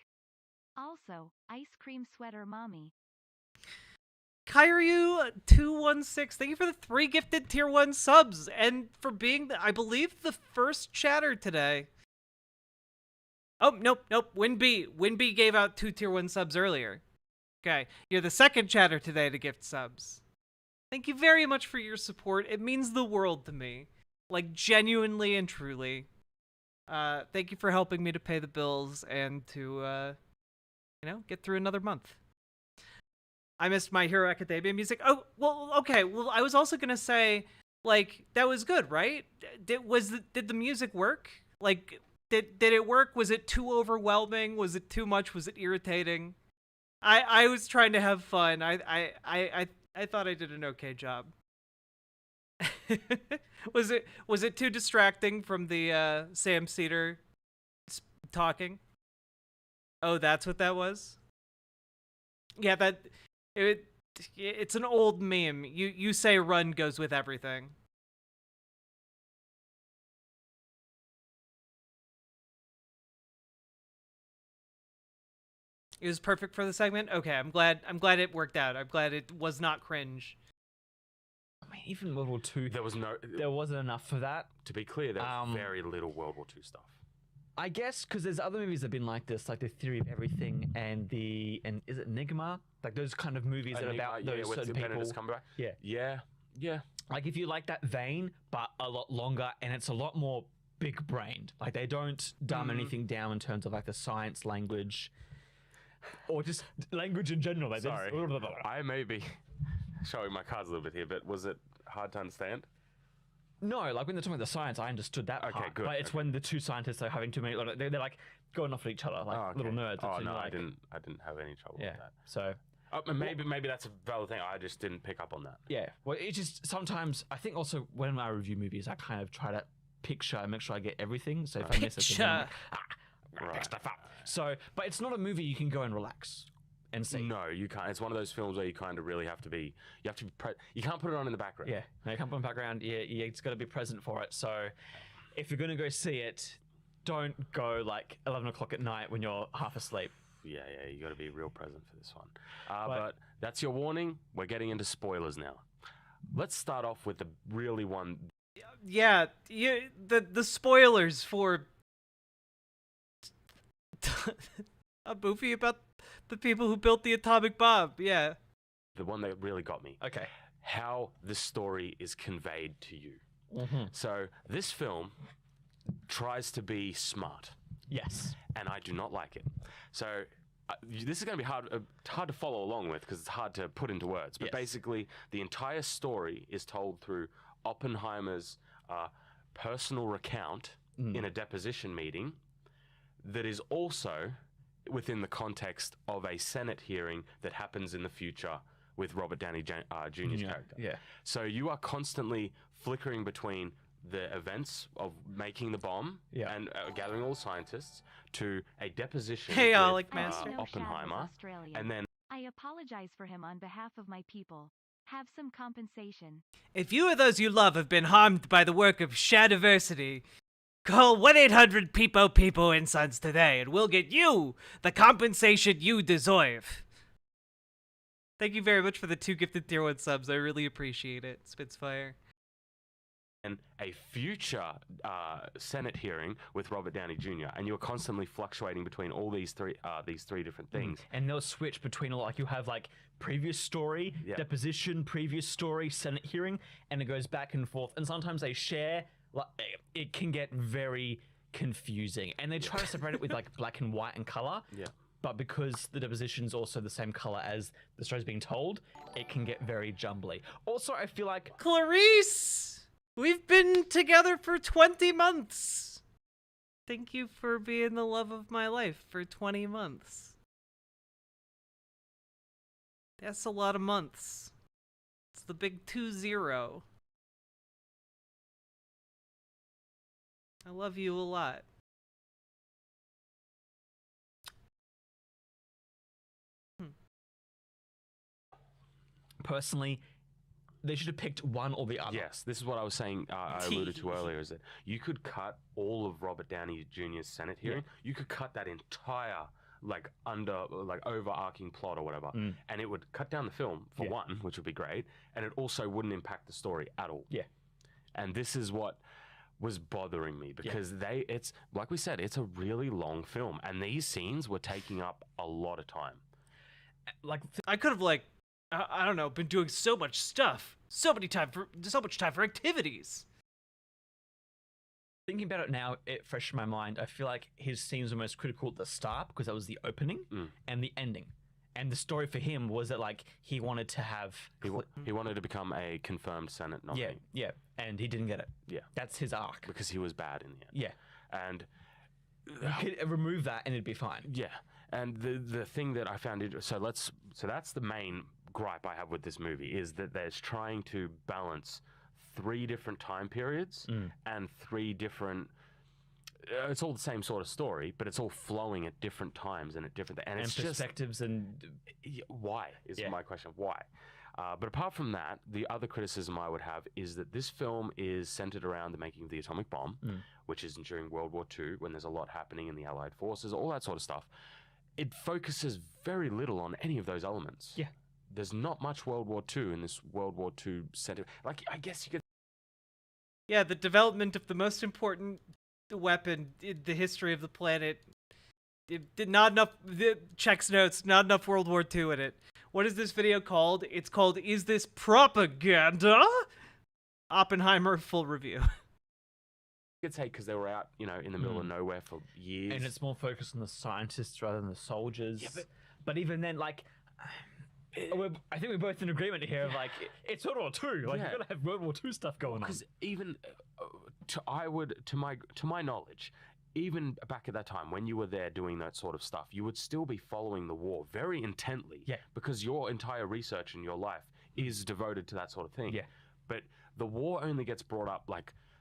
Also, Ice Cream Sweater Mommy. Kyryu216, thank you for the 3 gifted tier 1 subs and for being, I believe, the first chatter today. Oh, nope. Winby gave out 2 tier 1 subs earlier. Okay, you're the second chatter today to gift subs. Thank you very much for your support. It means the world to me. Like, genuinely and truly. Thank you for helping me to pay the bills and to, get through another month. I missed My Hero Academia music. Oh, well, okay. Well, I was also gonna say, like, that was good, right? Did the music work? Like, did it work? Was it too overwhelming? Was it too much? Was it irritating? I was trying to have fun. I thought I did an okay job. Was it too distracting from the Sam Cedar talking? Oh, that's what that was? Yeah, it's an old meme. You say run goes with everything. It was perfect for the segment. Okay, I'm glad it worked out. I'm glad it was not cringe. I mean, even World War II, There wasn't enough for that. To be clear, there was very little World War II stuff. I guess because there's other movies that have been like this, like The Theory of Everything and is it Enigma? Like those kind of movies that are about those certain people. Yeah. Like if you like that vein, but a lot longer, and it's a lot more big-brained. Like they don't dumb anything down in terms of like the science, language, or just language in general. Like Sorry, I may be showing my cards a little bit here, but was it hard to understand? No, like when they're talking about the science, I understood that part. Good. But it's when the two scientists are having too many, like, they're like going off at each other, like little nerds. Oh no, like, I didn't have any trouble with that. So maybe that's a valid thing. I just didn't pick up on that. Yeah, well, it's just sometimes I think also when I review movies, I kind of try to picture and make sure I get everything. So if I miss it, then I'm like, pick stuff up. So, but it's not a movie you can go and relax and see. No, you can't. It's one of those films where you kind of really have to be. You can't put it on in the background. Yeah, no, you can't put it in the background. Yeah, it's got to be present for it. So, if you're gonna go see it, don't go like 11 o'clock at night when you're half asleep. Yeah, you got to be real present for this one. But that's your warning. We're getting into spoilers now. Let's start off with the really one. Yeah, the spoilers for a movie about the people who built the atomic bomb. Yeah. The one that really got me. Okay. How the story is conveyed to you. Mm-hmm. So this film tries to be smart. Yes. And I do not like it. So this is going to be hard to follow along with because it's hard to put into words. But basically, the entire story is told through Oppenheimer's personal recount in a deposition meeting that is also within the context of a Senate hearing that happens in the future with Robert Downey Jr.'s character. Yeah. So you are constantly flickering between the events of making the bomb and gathering all the scientists to a deposition with Alec Master. Oppenheimer, and then I apologize for him on behalf of my people. Have some compensation. If you or those you love have been harmed by the work of Shadiversity, call 1-800-PIPO-PIPO and Sons today, and we'll get you the compensation you deserve. Thank you very much for the 2 gifted tier 1 subs. I really appreciate it, Spitfire. And a future Senate hearing with Robert Downey Jr. And you're constantly fluctuating between all these three different things. And they'll switch between like you have like previous story, deposition, previous story, Senate hearing, and it goes back and forth. And sometimes they share. Like, it can get very confusing, and they try to separate it with like black and white and color. Yeah. But because the deposition's also the same color as the story's being told, it can get very jumbly. Also, I feel like Clarice, we've been together for 20 months. Thank you for being the love of my life for 20 months. That's a lot of months. It's the big 2-0. I love you a lot. personally, they should have picked one or the other. Yes, this is what I was saying. I alluded to earlier, is that you could cut all of Robert Downey Jr.'s Senate hearing. You could cut that entire overarching plot or whatever, and it would cut down the film for one, which would be great, and it also wouldn't impact the story at all. Yeah, and this is what was bothering me, because it's like we said, it's a really long film, and these scenes were taking up a lot of time. Like I could have I don't know, been doing so much stuff, so much time for activities. Thinking about it now, it fresh in my mind. I feel like his scenes were most critical at the start because that was the opening and the ending. And the story for him was that he wanted to have he wanted to become a confirmed Senate nominee. Yeah, and he didn't get it. Yeah, that's his arc because he was bad in the end. Yeah, and you could remove that and it'd be fine. Yeah, and the thing that I found so that's the main gripe I have with this movie, is that there's trying to balance 3 different time periods and 3 different. It's all the same sort of story, but it's all flowing at different times and at different and it's perspectives. And why is my question? Why? But apart from that, the other criticism I would have is that this film is centered around the making of the atomic bomb, which is during World War II, when there's a lot happening in the Allied forces, all that sort of stuff. It focuses very little on any of those elements. Yeah. There's not much World War II in this World War II center. I guess you could. Yeah, the development of the most important weapon in the history of the planet. It did not enough. Checks notes. Not enough World War II in it. What is this video called? It's called "Is This Propaganda?" Oppenheimer full review. You could say because they were out, in the middle of nowhere for years, and it's more focused on the scientists rather than the soldiers. Yeah, but even then, I think we're both in agreement here of it's World War II. You gotta have World War II stuff going on. Because even to my knowledge, even back at that time when you were there doing that sort of stuff, you would still be following the war very intently. Yeah. Because your entire research in your life is devoted to that sort of thing. Yeah. But the war only gets brought up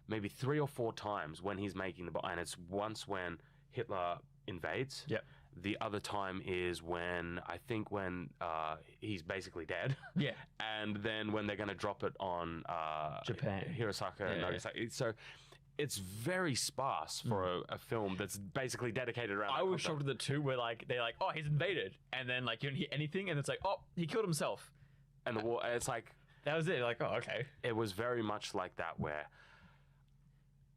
maybe 3 or 4 times when he's making the bomb, and it's once when Hitler invades. Yeah. The other time is when he's basically dead. Yeah. And then when they're going to drop it on Japan, Hiroshima, Nagasaki. So it's very sparse for a film that's basically dedicated around. I was shocked at the 2 where they're oh, he's invaded, and then you don't hear anything, and it's oh, he killed himself, and the war. It's that was it. Oh, okay. It was very much like that where.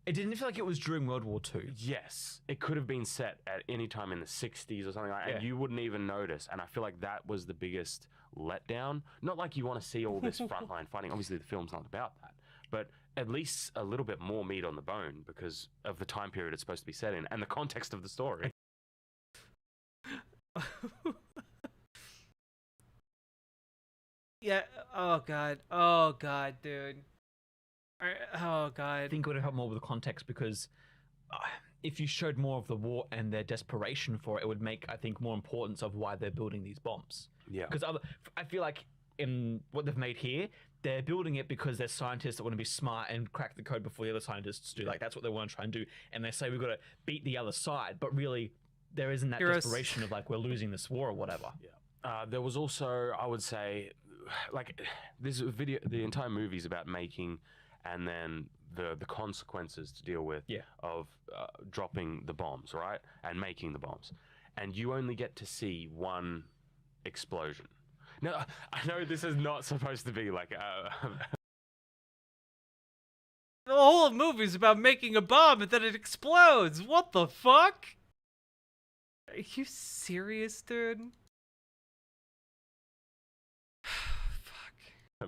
It didn't feel like it was during World War II. Yes. It could have been set at any time in the 60s or something like that, and you wouldn't even notice. And I feel like that was the biggest letdown. Not like you want to see all this frontline fighting. Obviously, the film's not about that. But at least a little bit more meat on the bone because of the time period it's supposed to be set in and the context of the story. Yeah. Oh, God, dude. Oh, God. I think it would have helped more with the context because if you showed more of the war and their desperation for it, it would make, I think, more importance of why they're building these bombs. Yeah. Because I feel like in what they've made here, they're building it because they're scientists that want to be smart and crack the code before the other scientists do. That's what they want to try and do. And they say we've got to beat the other side, but really there isn't that desperation of we're losing this war or whatever. Yeah. There was also, I would say, this video, the entire movie is about making and then the consequences to deal with of dropping the bombs, right? And making the bombs. And you only get to see one explosion. Now, I know this is not supposed to be the whole movie's about making a bomb and then it explodes. What the fuck? Are you serious, dude?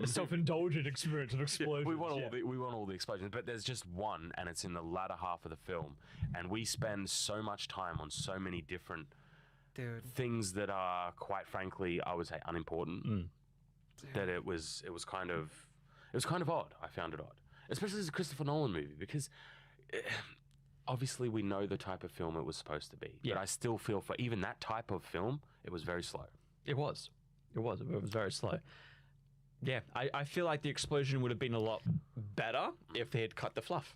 A self-indulgent experience of explosions. We want all the explosions, but there's just one, and it's in the latter half of the film, and we spend so much time on so many different things that are, quite frankly, I would say unimportant. That it was kind of odd. I found it odd, especially as a Christopher Nolan movie, because obviously we know the type of film it was supposed to be. Yeah. But I still feel for even that type of film, it was very slow. It was very slow. Yeah, I feel like the explosion would have been a lot better if they had cut the fluff.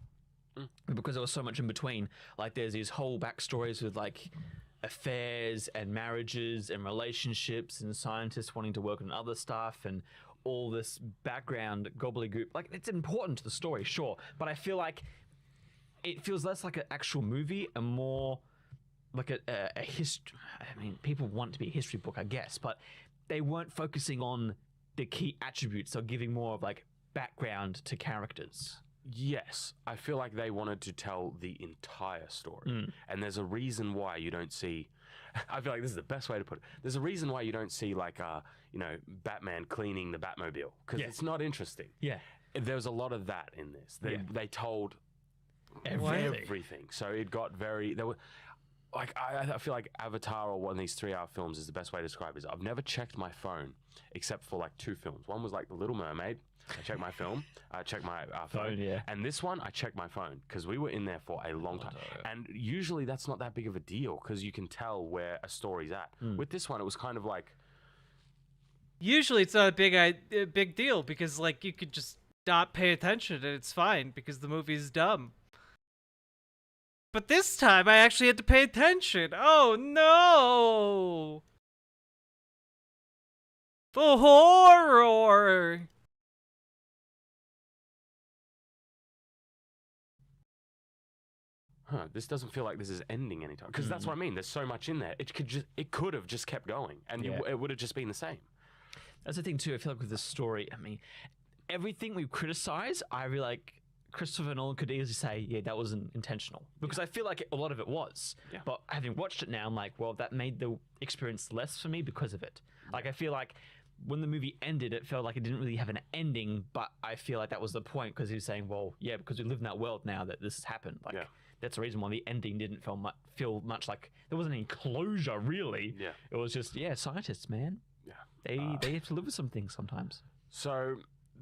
Because there was so much in between. There's these whole backstories with affairs and marriages and relationships and scientists wanting to work on other stuff and all this background gobbledygook. Like, it's important to the story, sure, but I feel like it feels less like an actual movie and more like a history. I mean, people want it to be a history book, I guess, but they weren't focusing on the key attributes. They're giving more of like background to characters. Yes, I feel like they wanted to tell the entire story. And there's a reason why you don't see, I feel like this is the best way to put it. There's a reason why you don't see like, Batman cleaning the Batmobile, because it's not interesting. Yeah. There's a lot of that in this. They told everything. So it got I feel like Avatar or one of these 3-hour films is the best way to describe it. I've never checked my phone except for like 2 films. One was like The Little Mermaid. I checked my film. I checked my phone. And this one, I checked my phone because we were in there for a long time. And usually that's not that big of a deal because you can tell where a story's at. With this one, it was kind of like... Usually it's not a big deal because like you could just not pay attention and it's fine because the movie's dumb. But this time I actually had to pay attention. Oh no! The horror! This doesn't feel like this is ending anytime. Because that's what I mean. There's so much in there. It could have just kept going, and it would have just been the same. That's the thing too. I feel like with this story, I mean, everything we criticize, I really like. Christopher Nolan could easily say, yeah, that wasn't intentional. Because I feel like a lot of it was. Yeah. But having watched it now, I'm like, well, that made the experience less for me because of it. Like, I feel like when the movie ended, it felt like it didn't really have an ending, but I feel like that was the point because he was saying, well, yeah, because we live in that world now that this has happened. Like, that's the reason why the ending didn't feel much like there wasn't any closure, really. Yeah. It was just, scientists, man. Yeah. They have to live with some things sometimes. So...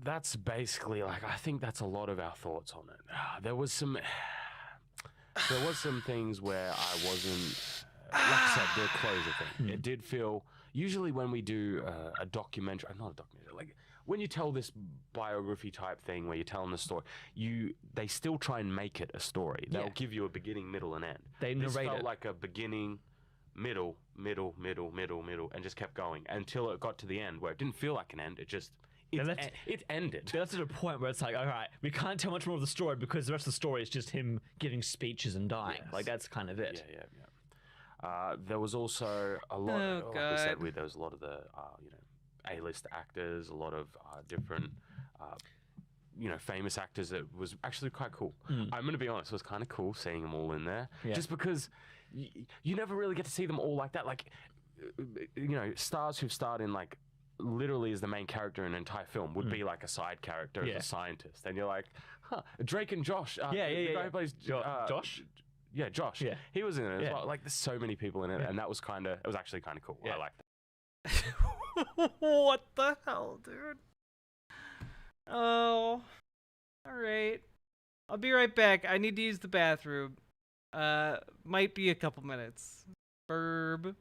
that's basically like I think that's a lot of our thoughts on it. There was some things where I wasn't like I said, the closure thing. It did feel usually when we do a documentary, not a documentary, like when you tell this biography type thing where you're telling the story, they still try and make it a story. They'll give you a beginning, middle, and end. They narrate this felt it like a beginning, middle, and just kept going until it got to the end where it didn't feel like an end. It ended. That's at a point where it's like, all right, we can't tell much more of the story because the rest of the story is just him giving speeches and dying. Like, that's kind of it. Yeah. There was also a lot, like I said, there was a lot of the, A-list actors, a lot of different, famous actors that was actually quite cool. I'm going to be honest, it was kind of cool seeing them all in there. Yeah. Just because you never really get to see them all like that. Like, stars who've starred in, like, literally as the main character in an entire film would be like a side character as a scientist, and you're like, Drake and Josh, the guy who plays Josh, Josh, he was in it as well. Like, there's so many people in it, and that was it was actually kind of cool. I like that. What the hell, dude? Oh, all right, I'll be right back. I need to use the bathroom. Might be a couple minutes. Burb.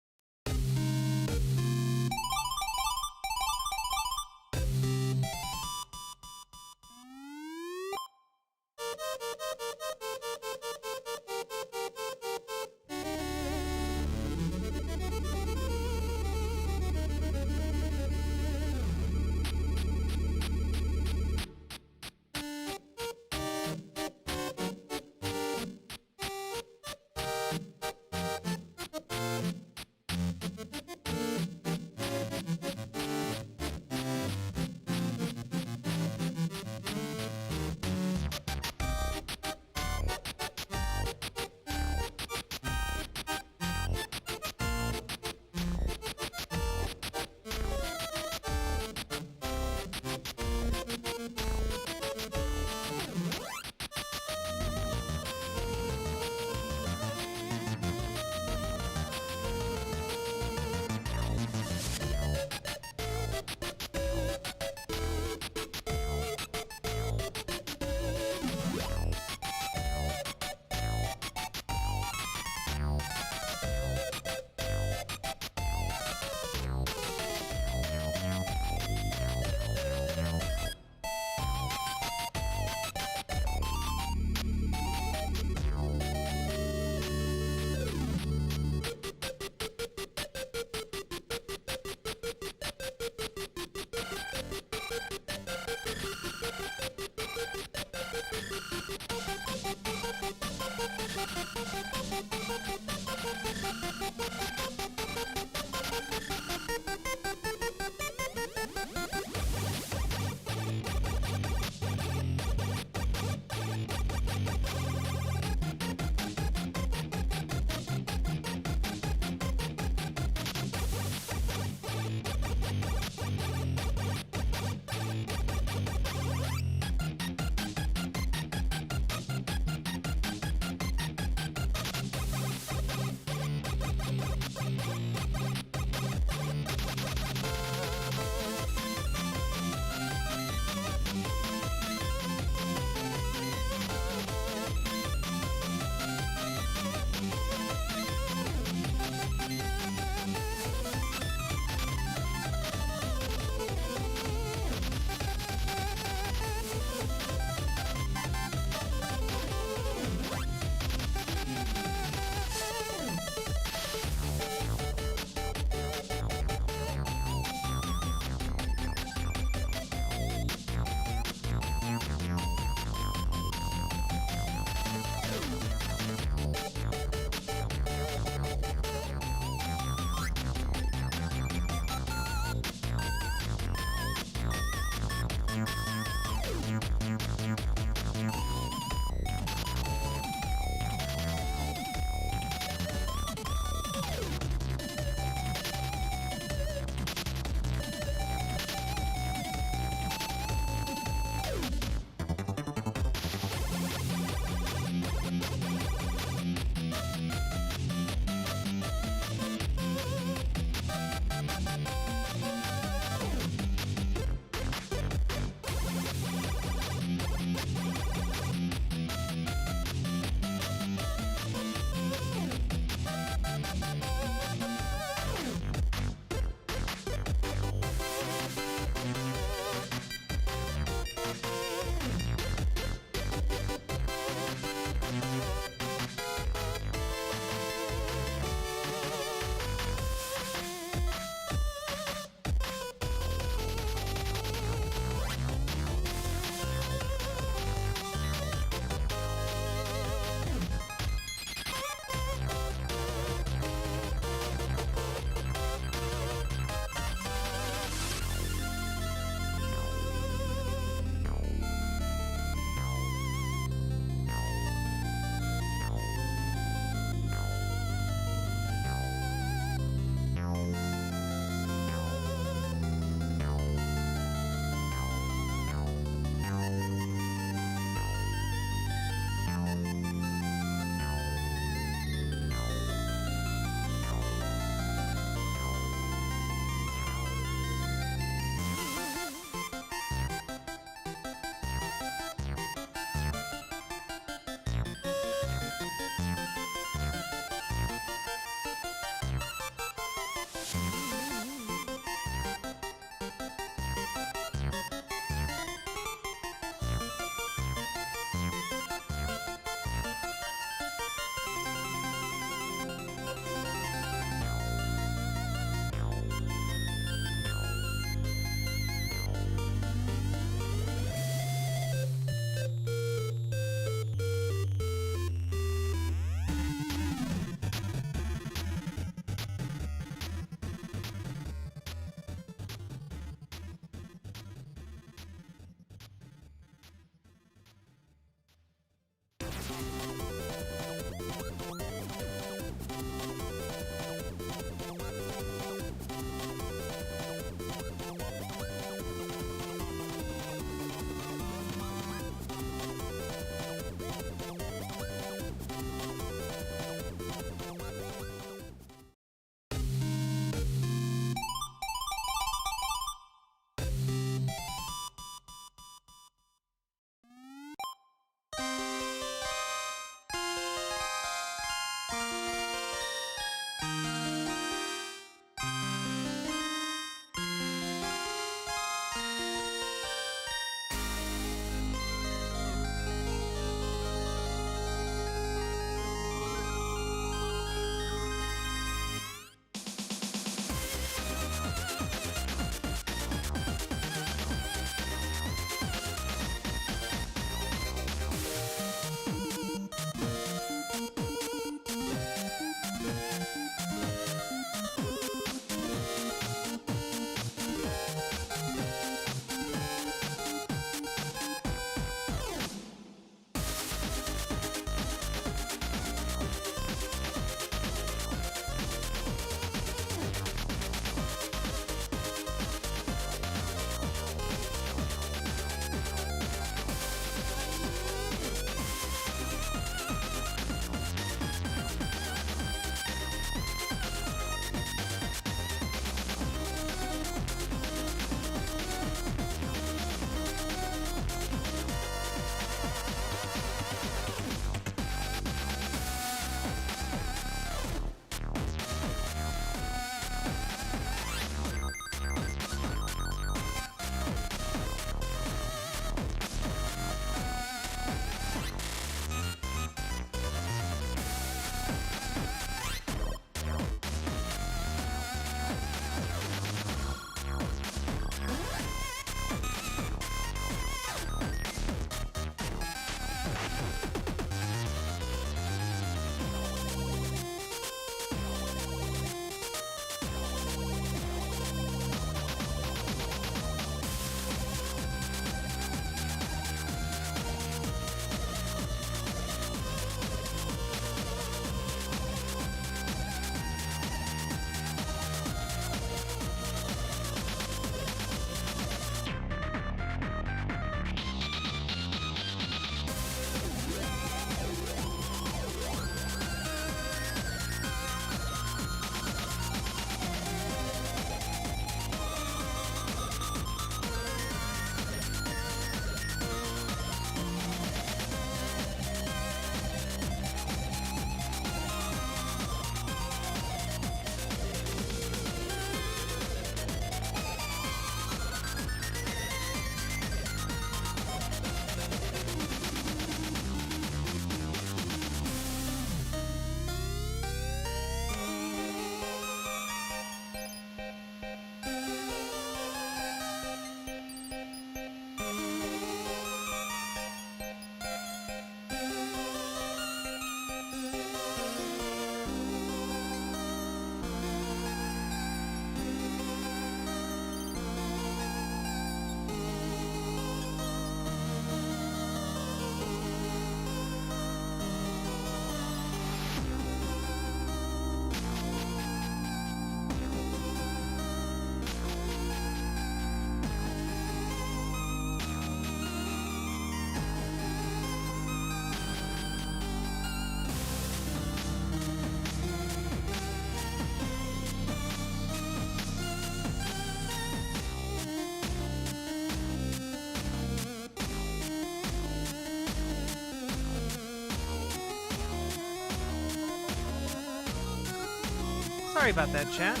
Sorry about that, chat.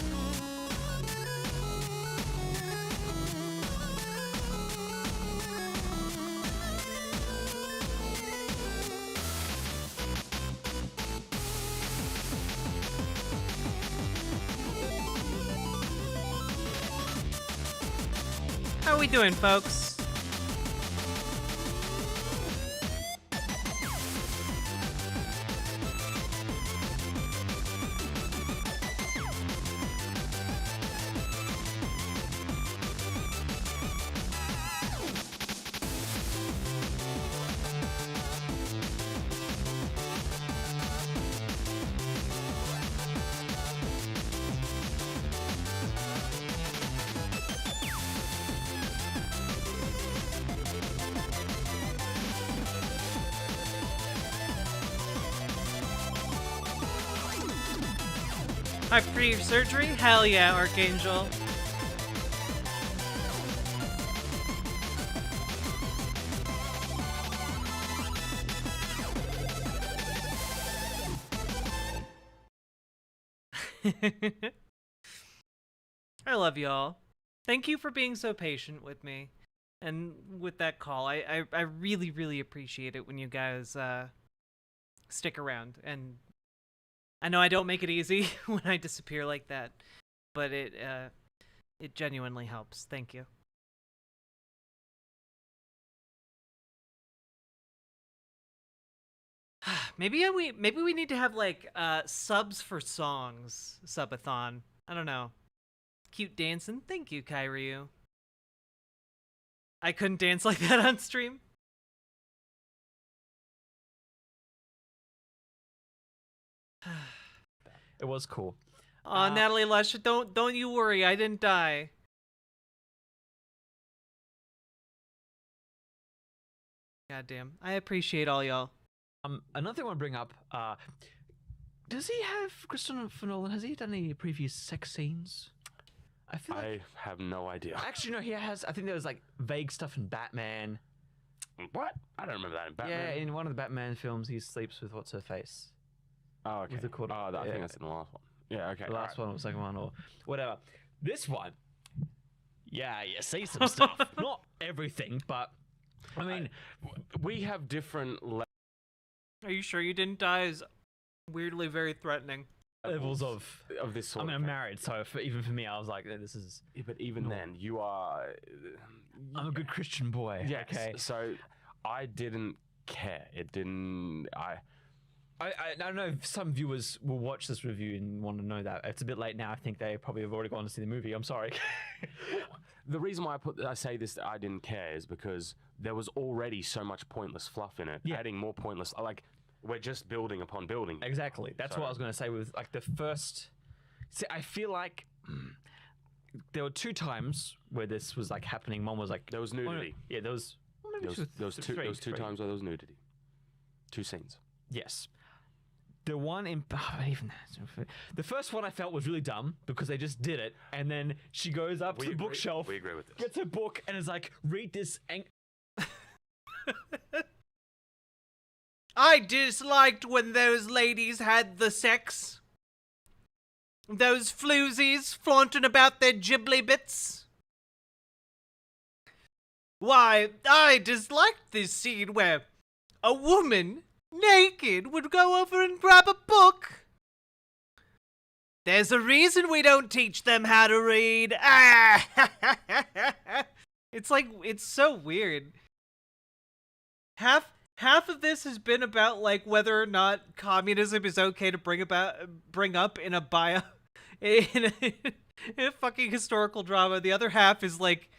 How we doing, folks? Hype for your surgery? Hell yeah, Archangel. I love y'all. Thank you for being so patient with me and with that call. I really, really appreciate it when you guys stick around. And I know I don't make it easy when I disappear like that, but it genuinely helps. Thank you. Maybe we need to have like subs for songs subathon. I don't know. Cute dancing. Thank you, Kairyu. I couldn't dance like that on stream. It was cool. Natalie Lush, don't you worry, I didn't die. Goddamn, I appreciate all y'all. Another thing I want to bring up. Does he have Christopher Nolan? Has he done any previous sex scenes? I have no idea. Actually, no, he has. I think there was like vague stuff in Batman. What? I don't remember that in Batman. Yeah, in one of the Batman films, he sleeps with what's her face. Oh, okay. With the quarter. I think that's in the last one. Yeah, okay. The last one or the second one or whatever. This one, yeah, you see some stuff. Not everything, but I mean, we have different Are you sure you didn't die? Is weirdly very threatening. levels of this sort I mean, of I'm married, so even for me, I was like, this is. Yeah, but even then, you are. I'm a good Christian boy. Yes. Okay. So I didn't care. It didn't. I don't know if some viewers will watch this review and want to know that. It's a bit late now. I think they probably have already gone to see the movie. I'm sorry. The reason why I say this, I didn't care, is because there was already so much pointless fluff in it. Yeah. Adding more pointless, like we're just building upon building. Exactly. That's what I was going to say with like the first. See, I feel like there were two times where this was like happening. One was like there was nudity. Yeah, there was. Well, maybe there was two times where there was nudity. Two scenes. Yes. The one in even the first one I felt was really dumb because they just did it, and then she goes up to the bookshelf, we agree with this. gets a book, and is like, "Read this." I disliked when those ladies had the sex. Those floozies flaunting about their ghibli bits. Why, I disliked this scene where a woman naked would go over and grab a book. There's a reason we don't teach them how to read. It's like, it's so weird. Half of this has been about like whether or not communism is okay to bring up in a in a fucking historical drama. The other half is like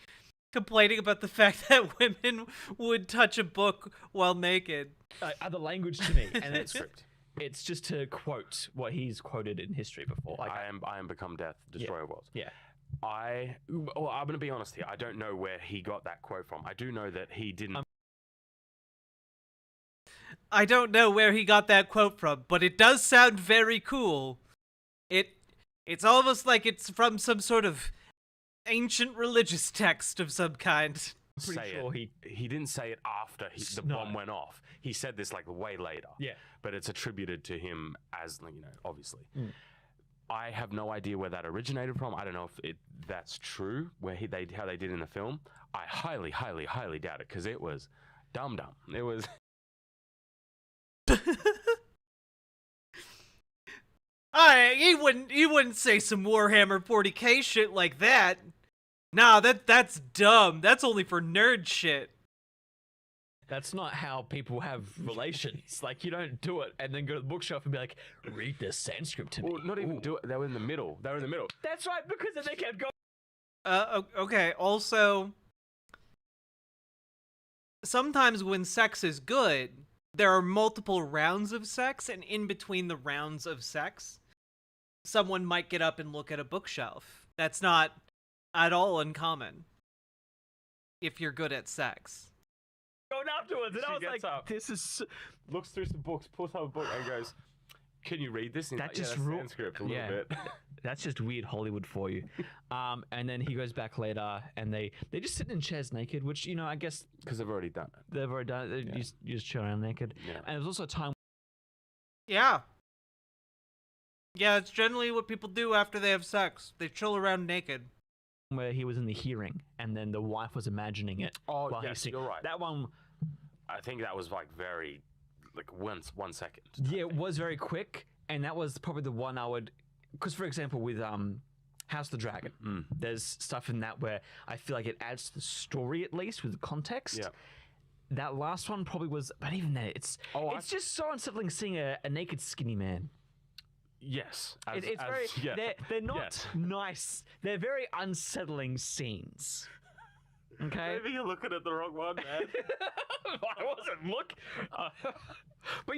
complaining about the fact that women would touch a book while naked. Other language to me, and it's just to quote what he's quoted in history before. Like, I am become death, destroyer worlds. Yeah. I'm going to be honest here. I don't know where he got that quote from. I do know that he didn't. I don't know where he got that quote from, but it does sound very cool. It's almost like it's from some sort of ancient religious text of some kind. He didn't say it after the bomb went off. He said this like way later. Yeah. But it's attributed to him as, obviously. I have no idea where that originated from. I don't know if that's true, how they did in the film. I highly, highly, highly doubt it, because it was dumb. It was. You wouldn't say some Warhammer 40k shit like that. Nah, that's dumb. That's only for nerd shit. That's not how people have relations. Like, you don't do it and then go to the bookshelf and be like, read this Sanskrit to me. Well, not even do it. They were in the middle. That's right, because then they kept going. Okay, also, sometimes when sex is good, there are multiple rounds of sex, and in between the rounds of sex, someone might get up and look at a bookshelf. That's not at all uncommon if you're good at sex. Going afterwards, and I was like, up, this is... looks through some books, pulls out a book, and goes, can you read this? And That he's like, just yeah, that's Sanskrit a little bit. That's just weird Hollywood for you. And then he goes back later, and they just sit in chairs naked, which, you know, I guess... Because they've already done it. They've already done it. Yeah. You just chill around naked. Yeah. And there's also a time... Yeah. Yeah, it's generally what people do after they have sex. They chill around naked. where he was in the hearing, and then the wife was imagining it. Oh, while yes, he's you're right. That one... I think that was like very... like 1 second. Yeah, it was very quick, and that was probably the one I would... Because, for example, with House of the Dragon, there's stuff in that where I feel like it adds to the story, at least, with the context. Yeah. That last one probably was... But even then, it's just so unsettling seeing a naked, skinny man. Yes. It's very... yeah. They're not Yes. nice. They're very unsettling scenes. Okay? Maybe you're looking at the wrong one, man. I wasn't looking... but...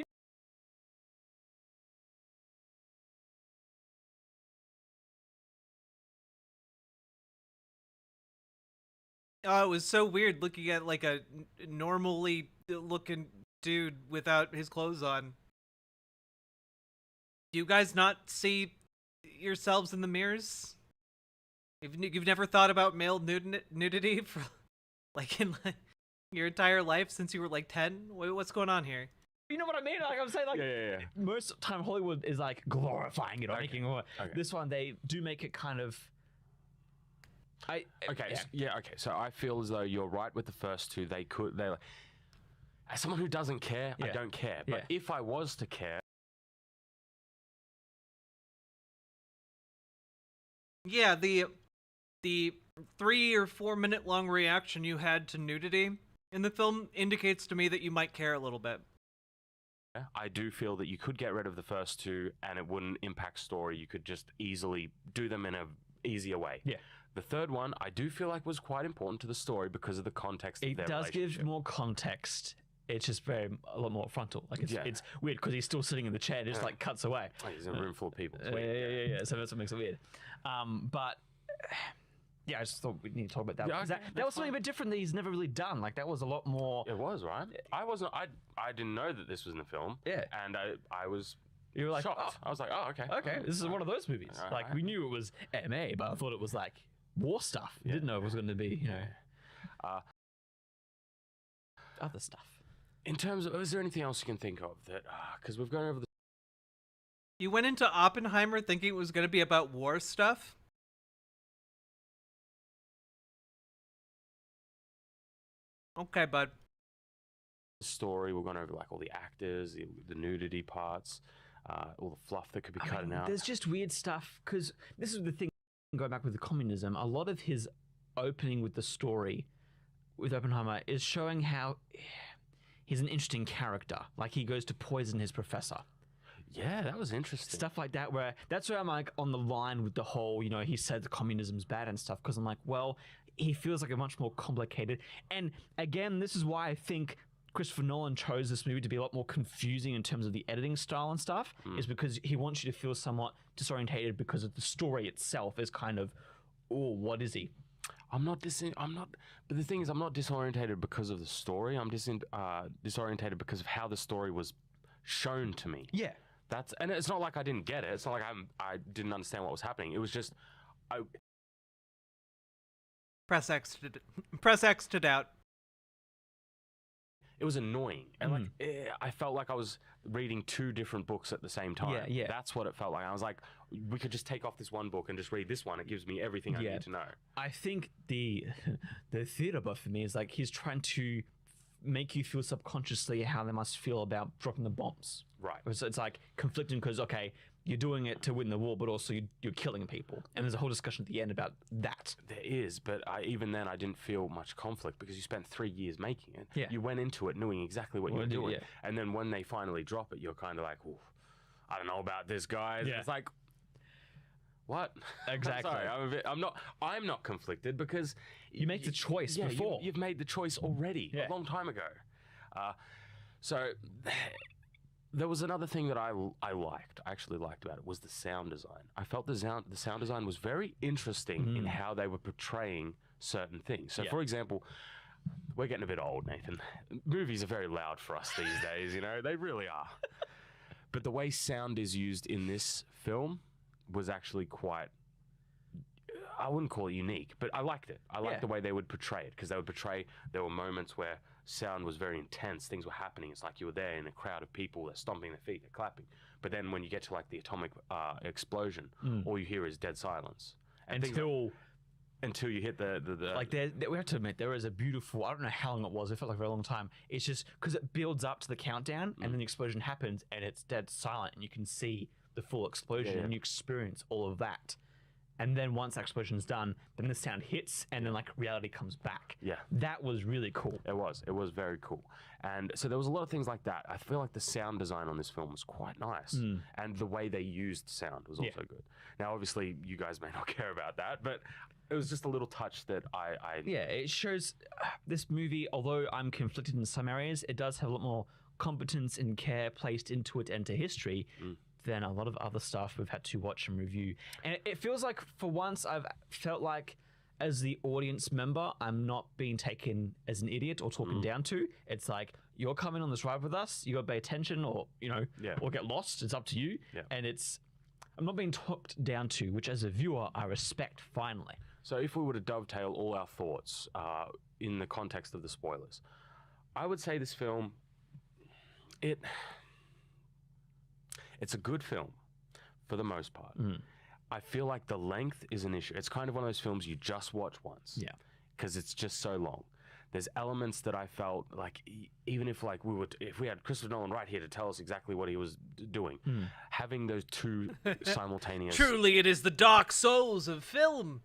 Oh, it was so weird looking at like a normally looking dude without his clothes on. Do you guys not see yourselves in the mirrors? You've never thought about male nudity for like in your entire life since you were like 10? What's going on here? You know what I mean? Like I'm saying, like yeah. most of the time Hollywood is like glorifying it or making it. Okay. This one they do make it kind of. Okay. So I feel as though you're right with the first two. They as someone who doesn't care, I don't care. But if I was to care, Yeah, the 3 or 4 minute long reaction you had to nudity in the film indicates to me that you might care a little bit. I do feel that you could get rid of the first two and it wouldn't impact story. You could just easily do them in a easier way. Yeah. The third one, I do feel like was quite important to the story because of the context of It their does relationship. give more context. It's just a lot more frontal. Like it's weird because he's still sitting in the chair. And it just like cuts away. He's in a room full of people. It's Yeah. weird. So that's what makes it weird. But yeah, I just thought we need to talk about that. Yeah, because okay, that was something a bit different that he's never really done. Like that was a lot more. It was, right? I didn't know that this was in the film. Yeah. And I was You were like, shocked. I was like, oh, okay. Okay, this is one of those movies. All Like right. we knew it was MA, but I thought it was like war stuff. Yeah. Didn't know it was going to be, you know, other stuff. In terms of, is there anything else you can think of that? Because we've gone over the. You went into Oppenheimer thinking it was going to be about war stuff? Okay, bud. Story. We've gone over like all the actors, the nudity parts, all the fluff that could be cut out. There's just weird stuff because this is the thing. Going back with the communism, a lot of his opening with the story with Oppenheimer is showing how he's an interesting character. Like he goes to poison his professor. Yeah, that was interesting. Stuff like that, where that's where I'm like on the line with the whole, you know, he said the communism's bad and stuff, because I'm like, well, he feels like a much more complicated. And again, this is why I think Christopher Nolan chose this movie to be a lot more confusing in terms of the editing style and stuff, is because he wants you to feel somewhat disorientated because of the story itself is kind of, oh, what is he? But the thing is, I'm not disorientated because of the story. I'm disorientated because of how the story was shown to me. Yeah. And it's not like I didn't get it. It's not like I didn't understand what was happening. It was just, Press X to doubt. it was annoying, and I felt like I was reading two different books at the same time. Yeah. That's what it felt like. I was like, we could just take off this one book and just read this one. It gives me everything I need to know. I think the theater buff for me is like he's trying to make you feel subconsciously how they must feel about dropping the bombs. Right. It's like conflicting because, okay, you're doing it to win the war, but also you're killing people. And there's a whole discussion at the end about that. There is, but even then I didn't feel much conflict because you spent 3 years making it. Yeah. You went into it knowing exactly what you were doing. Yeah. And then when they finally drop it, you're kind of like, ooh, I don't know about this, guys. Yeah. It's like, what? Exactly. I'm sorry. I'm not conflicted because you make the choice before. You've made the choice already a long time ago. So there was another thing that I actually liked about it was the sound design. I felt the sound design was very interesting in how they were portraying certain things. So, for example, we're getting a bit old, Nathan. Movies are very loud for us these days, you know? They really are. But the way sound is used in this film was actually quite, I wouldn't call it unique, but I liked it. I liked the way they would portray it, because they would portray, there were moments where sound was very intense, things were happening, it's like you were there in a crowd of people, they're stomping their feet, they're clapping. But then when you get to like the atomic explosion, all you hear is dead silence. And until you hit the like we have to admit there is a beautiful, I don't know how long it was, it felt like a very long time. It's just because it builds up to the countdown and then the explosion happens and it's dead silent and you can see the full explosion and you experience all of that. And then once that explosion's done, then the sound hits and then like reality comes back. Yeah. That was really cool. It was very cool. And so there was a lot of things like that. I feel like the sound design on this film was quite nice. And the way they used sound was also good. Now, obviously, you guys may not care about that, but it was just a little touch that I Yeah, it shows this movie, although I'm conflicted in some areas, it does have a lot more competence and care placed into it and to history than a lot of other stuff we've had to watch and review. And it feels like for once I've felt like as the audience member, I'm not being taken as an idiot or talking down to. It's like, you're coming on this ride with us, you gotta pay attention or, you know, or get lost, it's up to you. And I'm not being talked down to, which as a viewer, I respect finally. So if we were to dovetail all our thoughts in the context of the spoilers, I would say this film, it's a good film for the most part. I feel like the length is an issue. It's kind of one of those films you just watch once. Yeah. Because it's just so long. There's elements that I felt like, even if like if we had Christopher Nolan right here to tell us exactly what he was doing, having those two simultaneous. Truly, it is the dark souls of film.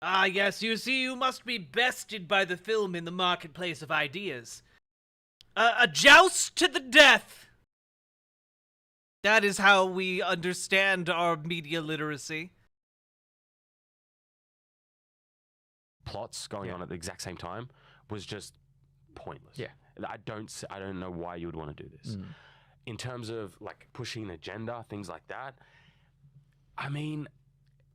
Ah, yes, you see, you must be bested by the film in the marketplace of ideas. A joust to the death. That is how we understand our media literacy. Plots going on at the exact same time was just pointless. Yeah. I don't know why you would want to do this. In terms of like pushing an agenda, things like that, I mean,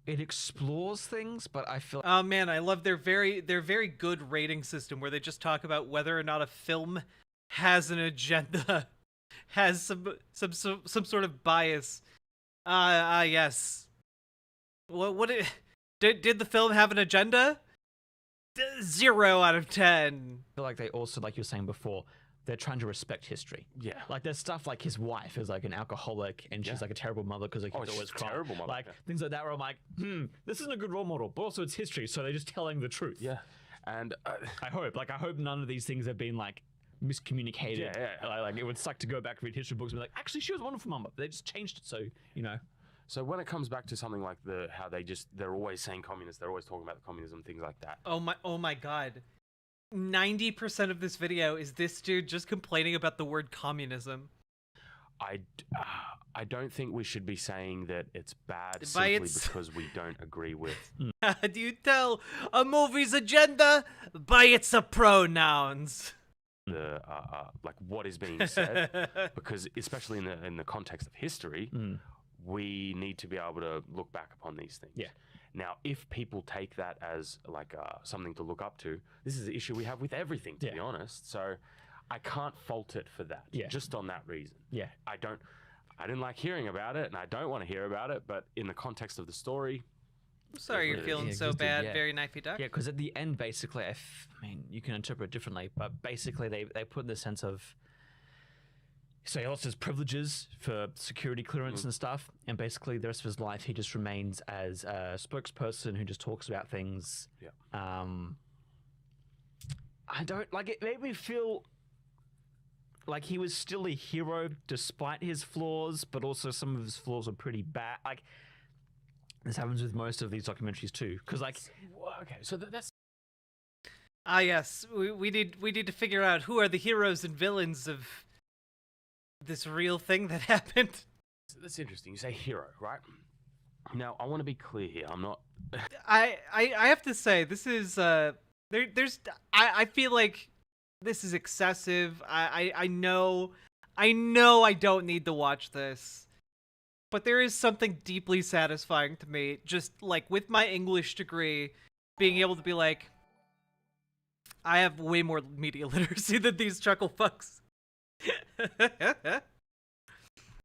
it explores things, but I feel oh man, I love their very good rating system where they just talk about whether or not a film has an agenda, has some sort of bias. Yes. What did the film have an agenda? 0 out of 10. I feel like they also, like you were saying before, they're trying to respect history. Yeah. Like there's stuff like his wife is like an alcoholic and she's like a terrible mother because like she's always a terrible mother. Like things like that where I'm like, this isn't a good role model, but also it's history, so they're just telling the truth. Yeah. And I hope none of these things have been like miscommunicated. Yeah. Like it would suck to go back and read history books and be like, actually she was a wonderful mama, but they just changed it, so you know. So when it comes back to something like how they're always saying communist, they're always talking about the communism, things like that. Oh my god. 90% of this video is this dude just complaining about the word communism. I don't think we should be saying that it's bad simply because we don't agree with. How do you tell a movie's agenda? By its pronouns. Like what is being said, because especially in the context of history, we need to be able to look back upon these things. Yeah. Now, if people take that as like something to look up to, this is the issue we have with everything, to be honest. So I can't fault it for that. Just on that reason. Yeah. I didn't like hearing about it, and I don't want to hear about it. But in the context of the story, I'm sorry you're feeling so bad. Very knifey duck. Yeah, because at the end, basically, I mean, you can interpret it differently, but basically they put in the sense of, so he lost his privileges for security clearance and stuff, and basically the rest of his life he just remains as a spokesperson who just talks about things. Yeah. I don't like it. Made me feel like he was still a hero despite his flaws, but also some of his flaws are pretty bad. Like this happens with most of these documentaries too, because like, okay, so that's. Ah, yes, we need to figure out who are the heroes and villains of this real thing that happened. That's interesting. You say hero, right? Now, I want to be clear here. I'm not. I have to say this is I feel like this is excessive. I know I don't need to watch this, but there is something deeply satisfying to me, just like with my English degree, being able to be like, I have way more media literacy than these chuckle fucks.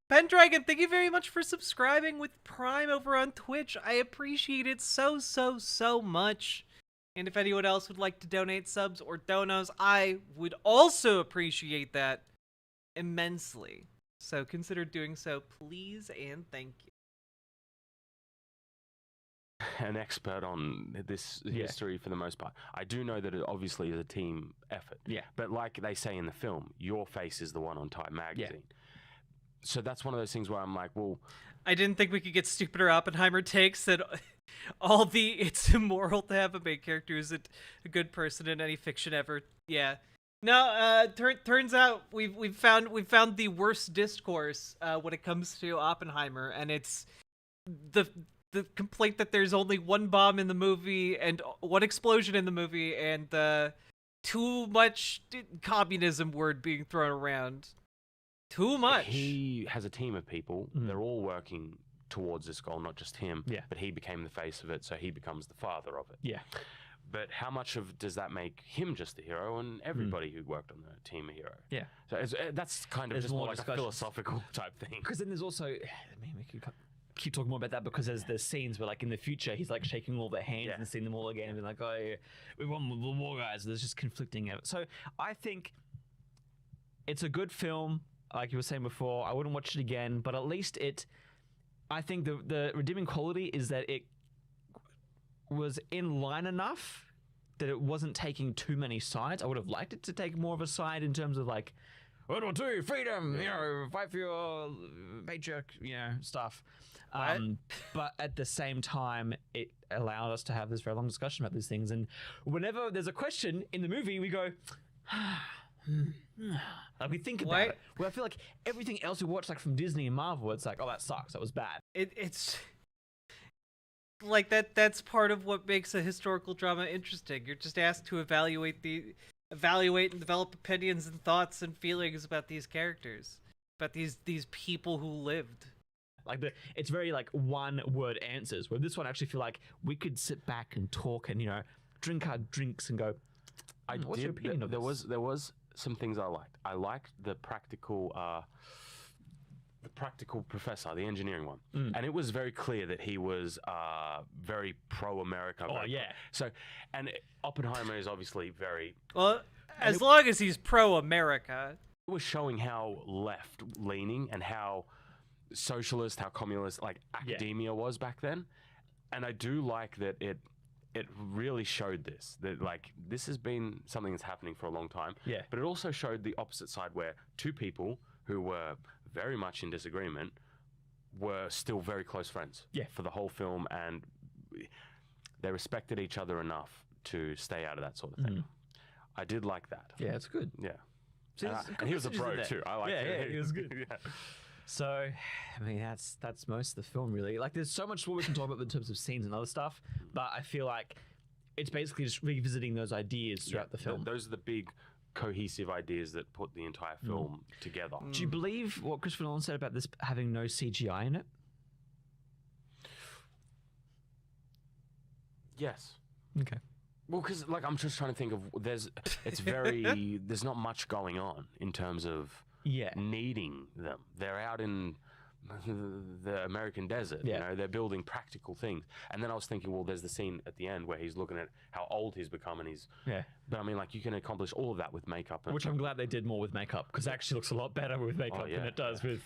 Pendragon, thank you very much for subscribing with Prime over on Twitch. I appreciate it so much. And if anyone else would like to donate subs or donos, I would also appreciate that immensely. So consider doing so, please and thank you. An expert on this history for the most part. I do know that it obviously is a team effort. Yeah. But like they say in the film, your face is the one on Time magazine. So that's one of those things where I'm like, well, I didn't think we could get stupider Oppenheimer takes that all the it's immoral to have a main character who's a good person in any fiction ever. Yeah. No, turns out we've found the worst discourse when it comes to Oppenheimer, and it's the complaint that there's only one bomb in the movie and one explosion in the movie, and too much communism word being thrown around. Too much. He has a team of people. They're all working towards this goal, not just him. Yeah. But he became the face of it, so he becomes the father of it. Yeah. But how much does that make him just a hero and everybody who worked on the team a hero? Yeah. So that's kind of There's just more like a discussions. philosophical type thing. Because then there's also, I mean, we could keep talking more about that because there's scenes where like in the future he's like shaking all their hands and seeing them all again and being like, oh, yeah, we won the war, guys. There's just conflicting. So I think it's a good film. Like you were saying before, I wouldn't watch it again, but at least I think the redeeming quality is that it was in line enough that it wasn't taking too many sides. I would have liked it to take more of a side in terms of like, World War II, freedom, fight for your patriarch, stuff. But at the same time, it allowed us to have this very long discussion about these things. And whenever there's a question in the movie, we go, like we think about it. Well, I feel like everything else we watch, like from Disney and Marvel, it's like, oh, that sucks. That was bad. It's like that's part of what makes a historical drama interesting. You're just asked to evaluate and develop opinions and thoughts and feelings about these characters, about these people who lived. Like it's very like one word answers. Where this one I actually feel like we could sit back and talk and drink our drinks and go. What's your opinion of this? There was some things I liked. I liked the practical professor, the engineering one, and it was very clear that he was very pro-America. Oh yeah. So, and Oppenheimer is obviously very well. As long as he's pro-America, it was showing how left-leaning and how socialist, how communist, like academia was back then. And I do like that it really showed that like this has been something that's happening for a long time. Yeah. But it also showed the opposite side where two people who were very much in disagreement were still very close friends for the whole film, and they respected each other enough to stay out of that sort of thing. I did like that. Yeah, it's good. Yeah. See, and he was a bro too. I liked it. Yeah, he was good. Yeah. So, I mean, that's most of the film, really. Like, there's so much more we can talk about in terms of scenes and other stuff, but I feel like it's basically just revisiting those ideas throughout the film. Those are the big cohesive ideas that put the entire film together. Do you believe what Christopher Nolan said about this having no CGI in it? Yes. Okay. Well, because like I'm just trying to think of there's not much going on in terms of needing them. They're out in the American desert. Yeah. You know, they're building practical things. And then I was thinking, well, there's the scene at the end where he's looking at how old he's become, and he's. Yeah. But I mean, like, you can accomplish all of that with makeup. Which I'm glad they did more with makeup, because it actually looks a lot better with makeup than it does with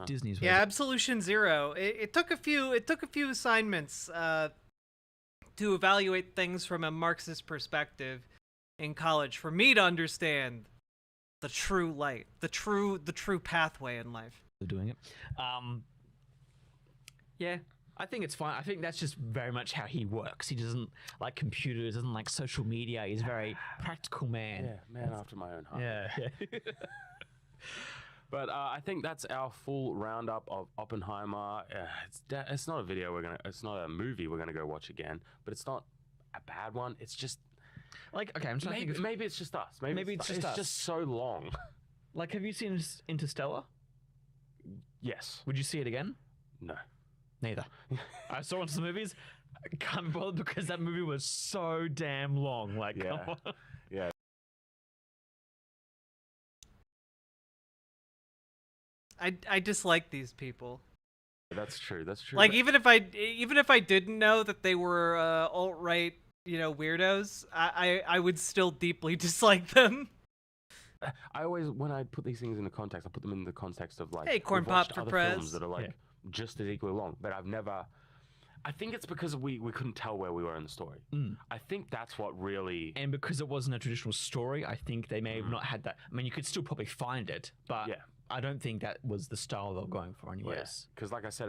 Disney's. Yeah, Absolution Zero. It took a few assignments to evaluate things from a Marxist perspective in college for me to understand the true light, the true pathway in life. Doing it. Yeah, I think it's fine. I think that's just very much how he works. He doesn't like computers, doesn't like social media. He's a very practical man. Yeah, man after my own heart. Yeah. But I think that's our full roundup of Oppenheimer. It's not a video it's not a movie we're gonna go watch again, but it's not a bad one. It's just like, okay, I'm trying to think of, maybe it's just us. Maybe it's just us. It's just so long. Like, have you seen Interstellar? Yes. Would you see it again? No. Neither. I saw it in some movies. I can't be bothered because that movie was so damn long. Like, come on. Yeah. I dislike these people. That's true. That's true. Like, even if I didn't know that they were alt-right, weirdos, I would still deeply dislike them. I always, when I put these things into context, I put them in the context of, like, hey, corn we've watched pop for other prez. films that are like just as equally long, but I've never. I think it's because we couldn't tell where we were in the story. I think that's what really. And because it wasn't a traditional story, I think they may have not had that. I mean, you could still probably find it, but I don't think that was the style they were going for, anyways. Because, like I said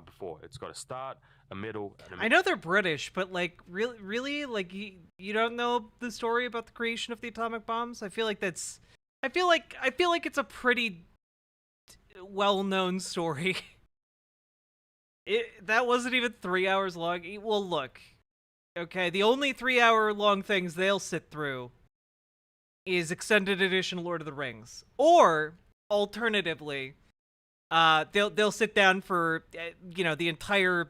before, it's got a start, a middle, and a I know they're British, but like, really, like you don't know the story about the creation of the atomic bombs. I feel like it's a pretty well-known story. That wasn't even 3 hours long. Well, look, okay, the only 3-hour long things they'll sit through is extended edition Lord of the Rings, or alternatively, they'll sit down for the entire.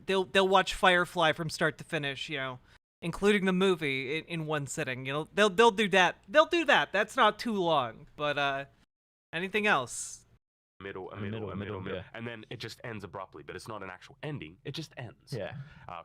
They'll watch Firefly from start to finish, including the movie in one sitting. They'll do that. They'll do that. That's not too long. But anything else? Middle, and then it just ends abruptly. But it's not an actual ending. It just ends. Yeah.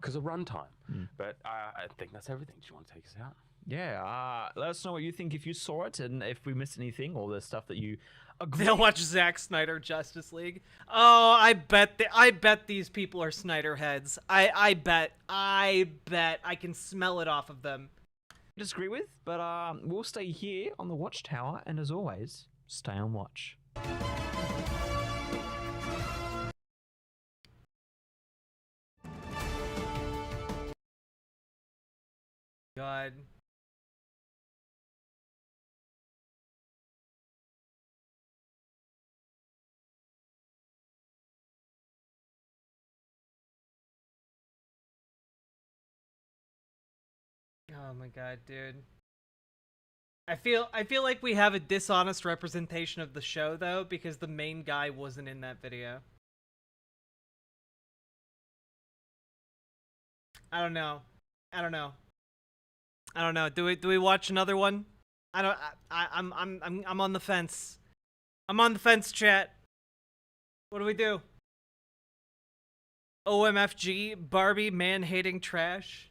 Because of runtime. But I think that's everything. Do you want to take us out? Yeah. Let us know what you think if you saw it, and if we missed anything, or the stuff that you agree. They'll watch Zack Snyder Justice League. Oh, I bet these people are Snyder heads. I bet I can smell it off of them. Disagree with, but we'll stay here on the Watchtower, and as always, stay on watch. God. Oh my god, dude. I feel like we have a dishonest representation of the show though, because the main guy wasn't in that video. I don't know. Do we watch another one? I'm on the fence. I'm on the fence, chat. What do we do? OMFG, Barbie, man-hating trash.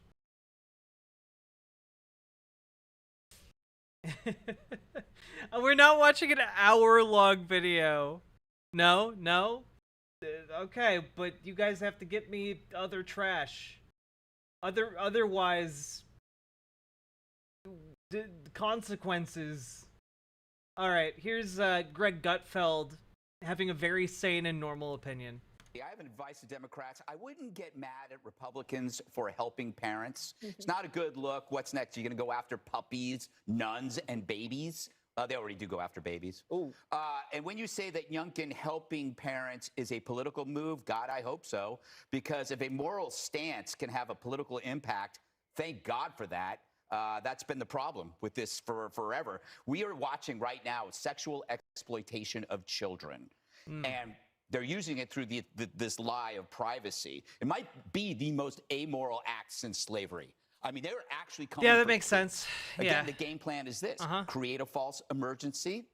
We're not watching an hour-long video. No? Okay, but you guys have to get me other trash. Otherwise, consequences. All right, here's Greg Gutfeld having a very sane and normal opinion. I have advice to Democrats. I wouldn't get mad at Republicans for helping parents. It's not a good look. What's next? You're going to go after puppies, nuns, and babies? They already do go after babies. And when you say that Youngkin helping parents is a political move, God, I hope so. Because if a moral stance can have a political impact, thank God for that. That's been the problem with this for forever. We are watching right now sexual exploitation of children. And they're using it through this lie of privacy. It might be the most amoral act since slavery. I mean, they're actually coming. Yeah, that makes sense. Again, the game plan is this: create a false emergency.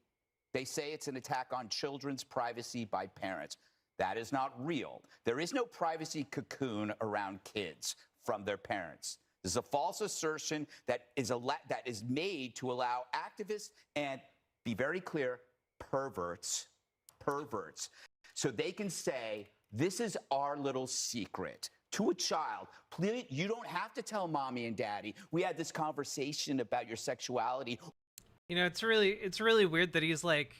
They say it's an attack on children's privacy by parents. That is not real. There is no privacy cocoon around kids from their parents. This is a false assertion that is made to allow activists and, be very clear, perverts, so they can say, this is our little secret. To a child, please, you don't have to tell mommy and daddy. We had this conversation about your sexuality. You know, it's really weird that he's like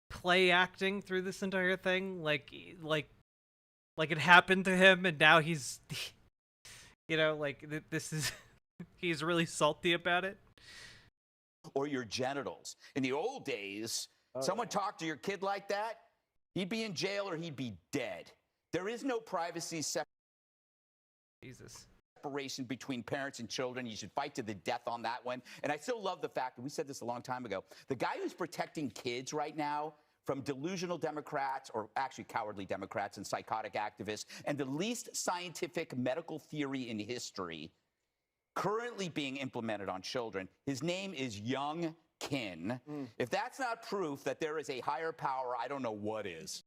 play acting through this entire thing, like it happened to him, and now he's, you know, like this is, he's really salty about it. Or your genitals. In the old days, someone talked to your kid like that, he'd be in jail or he'd be dead. There is no privacy separation between parents and children. You should fight to the death on that one. And I still love the fact that we said this a long time ago. The guy who's protecting kids right now from delusional Democrats, or actually cowardly Democrats and psychotic activists, and the least scientific medical theory in history currently being implemented on children, his name is Young Kin. If that's not proof that there is a higher power, I don't know what is.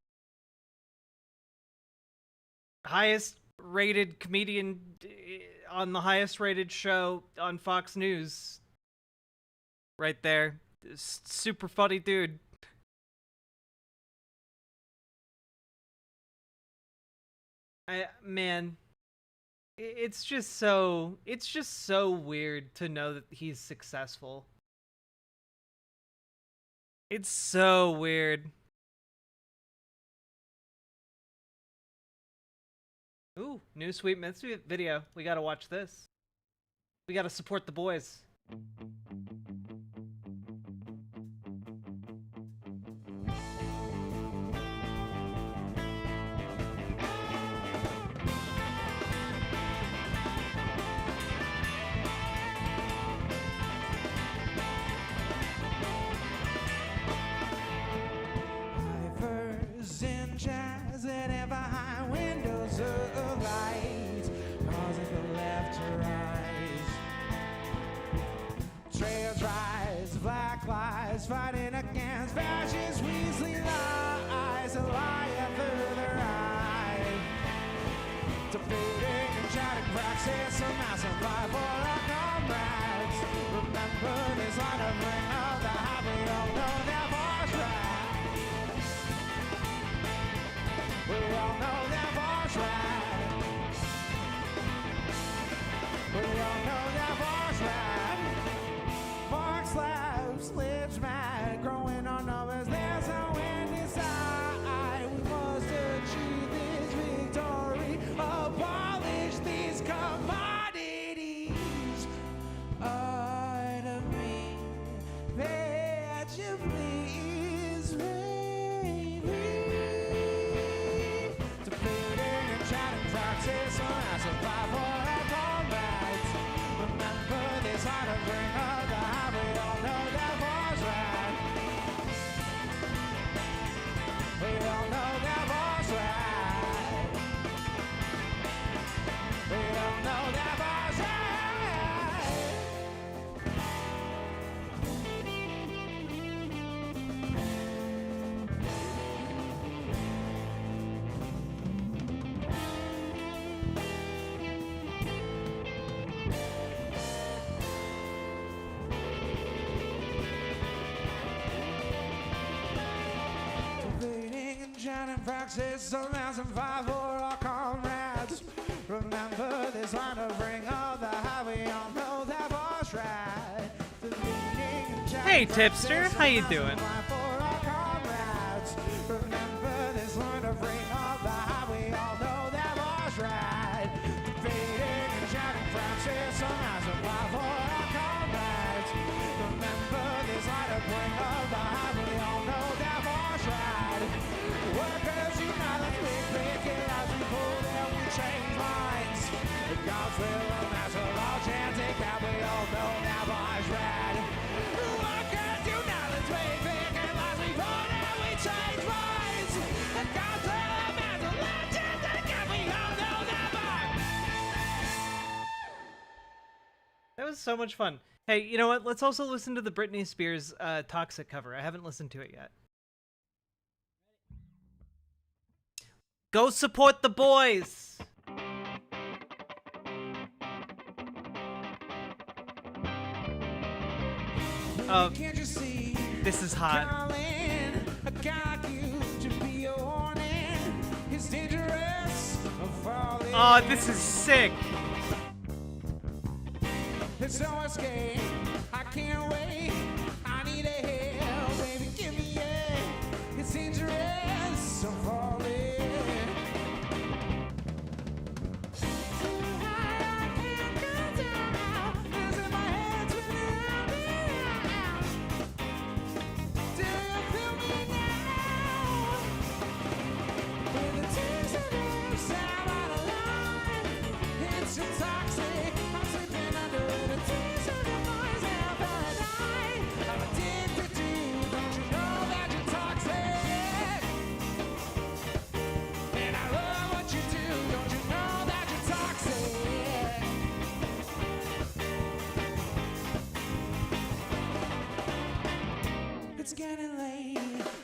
Highest rated comedian on the highest rated show on Fox News. Right there. Super funny dude. Man, it's just so weird to know that he's successful. It's so weird. Ooh, new Sweet Myths video. We gotta watch this. We gotta support the boys. In jazz and ever high windows of light, causing the left to rise. Trails rise, black lies, fighting against fascist Weasley lies, a lie further eye. Defeating and chatting praxis, somehow survive for our comrades. Remember this line of ring of the high, we all know that voice right. We all know that voice right. We all know that voice right. Mark slabs, lives mad, growing on numbers, there's no end in sight. We must achieve this victory, abolish these commodities. Art of me, that you please, baby. Practice on I survive for our comrades. Remember this art of bring up the high. We all know that was right. We all know that was right. We all know that was right. And praxis, so now some five for our comrades. Remember this line of ring of the high, we all know that was right. Hey tipster, how you doing? Remember this line of ring of the high, we all know that was right. Defeating and shouting praxis, so now some five for our comrades. Remember this line of ring of the high, we all know that was right. Workers unite, let's make it as we pull them, we change minds. God's will, a natural law, chanting that we all know that was right. Workers unite, let's make so much fun. Hey, you know what? Let's also listen to the Britney Spears Toxic cover. I haven't listened to it yet. Go support the boys! Oh, this is hot. Oh, this is sick. It's no escape. I can't wait. I need a help, baby. Give me a. It's dangerous. I'm falling. It's getting late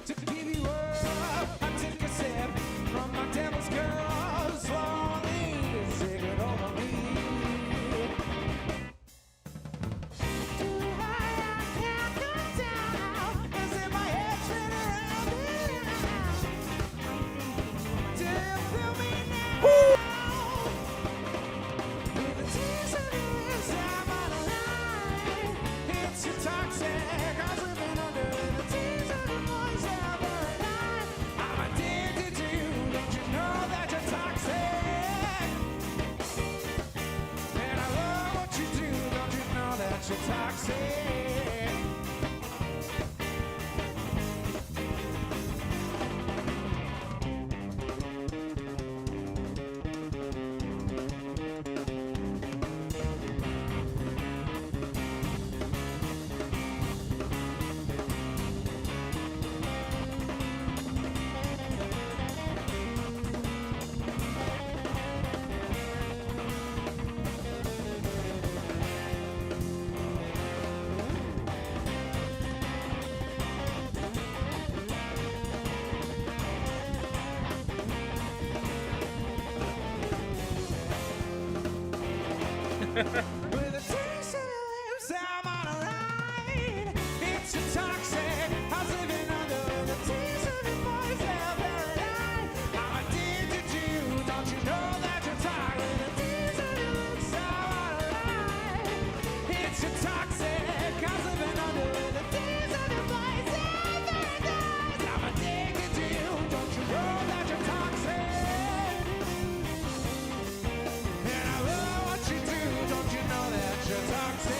to give you up. I take a sip from my devil's girl, slowly shaking over me. Too high, I can't come down. As if my head's spinning around. Do you feel me now? With the tears of this, I'm out of line. It's too toxic. I'm living under. You're toxic. With a taste of your lips, I'm on a ride. It's too toxic. I was living under the taste of your voice every night. I'm addicted to you. Don't you know that you're tired? With a taste of your lips, I'm on a ride. It's too toxic. I was living under the taste of your voice every night. I'm addicted to you. Don't you know that you're toxic? And I love what you do. Don't you know that you're toxic?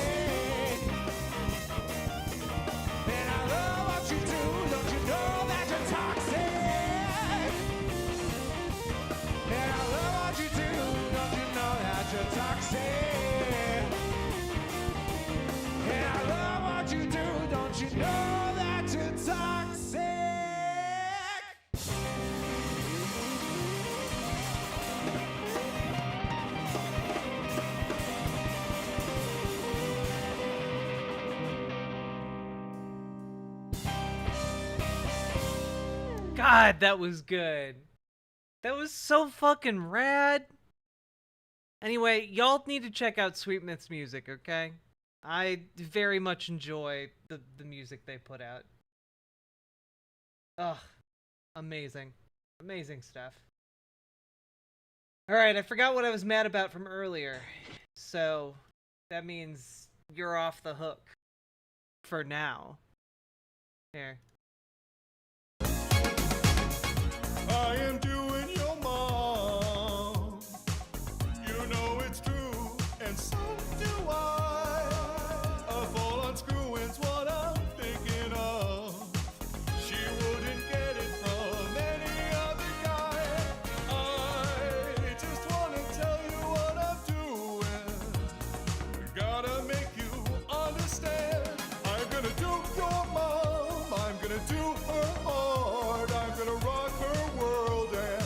And I love what you do. Don't you know that you're toxic? And I love what you do. Don't you know that you're toxic? And I love what you do. Don't you know that you're toxic? God, that was good. That was so fucking rad. Anyway, y'all need to check out Sweet Myth's music, okay? I very much enjoy the music they put out. Ugh. Amazing. Amazing stuff. Alright, I forgot what I was mad about from earlier. So, that means you're off the hook. For now. Here. I am doing your mom. You know it's true, and so do I. A full unscrewing's what I'm thinking of. She wouldn't get it from any other guy. I just wanna tell you what I'm doing. Gotta make you understand. I'm gonna do your mom. I'm gonna do her hard. I'm gonna rock her world and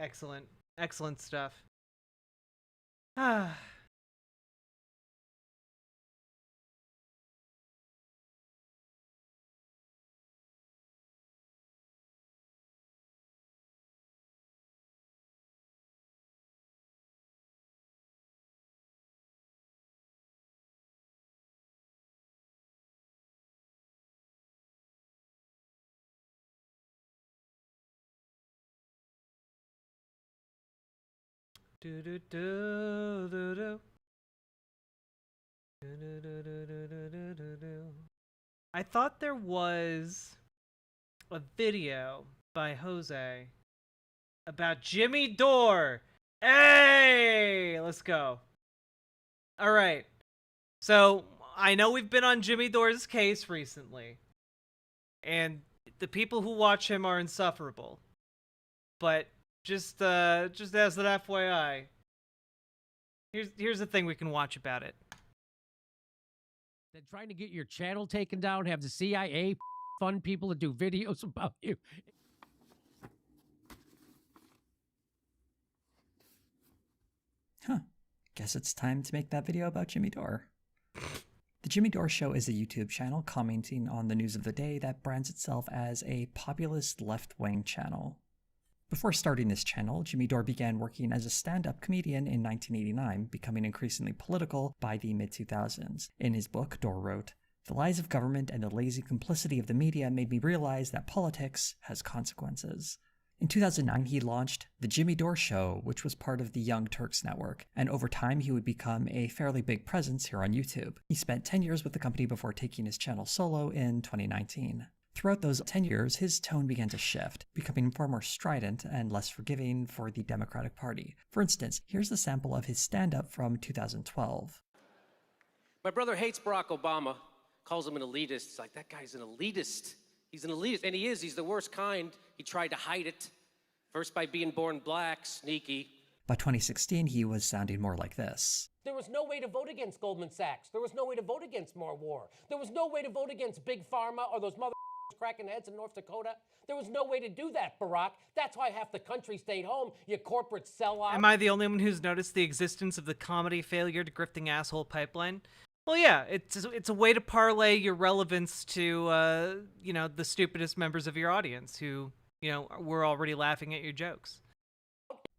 Excellent. Excellent stuff. Ah. Do do do do do. I thought there was a video by Jose about Jimmy Dore. Hey, let's go. All right. So I know we've been on Jimmy Dore's case recently, and the people who watch him are insufferable. But just as an FYI, here's the thing we can watch about it. Then trying to get your channel taken down, have the CIA fund people to do videos about you. Huh. Guess it's time to make that video about Jimmy Dore. The Jimmy Dore Show is a YouTube channel commenting on the news of the day that brands itself as a populist left-wing channel. Before starting this channel, Jimmy Dore began working as a stand-up comedian in 1989, becoming increasingly political by the mid-2000s. In his book, Dore wrote, "The lies of government and the lazy complicity of the media made me realize that politics has consequences." In 2009, he launched The Jimmy Dore Show, which was part of the Young Turks network, and over time he would become a fairly big presence here on YouTube. He spent 10 years with the company before taking his channel solo in 2019. Throughout those 10 years, his tone began to shift, becoming far more strident and less forgiving for the Democratic Party. For instance, here's a sample of his stand-up from 2012. My brother hates Barack Obama, calls him an elitist. He's like, that guy's an elitist. He's an elitist, and he is. He's the worst kind. He tried to hide it, first by being born black, sneaky. By 2016, he was sounding more like this. There was no way to vote against Goldman Sachs. There was no way to vote against more war. There was no way to vote against Big Pharma or those mother cracking heads in North Dakota. There was no way to do that, Barack. That's why half the country stayed home, you corporate sellout. Am I the only one who's noticed the existence of the comedy failure to grifting asshole pipeline? Well, yeah, it's a way to parlay your relevance to, the stupidest members of your audience who, were already laughing at your jokes.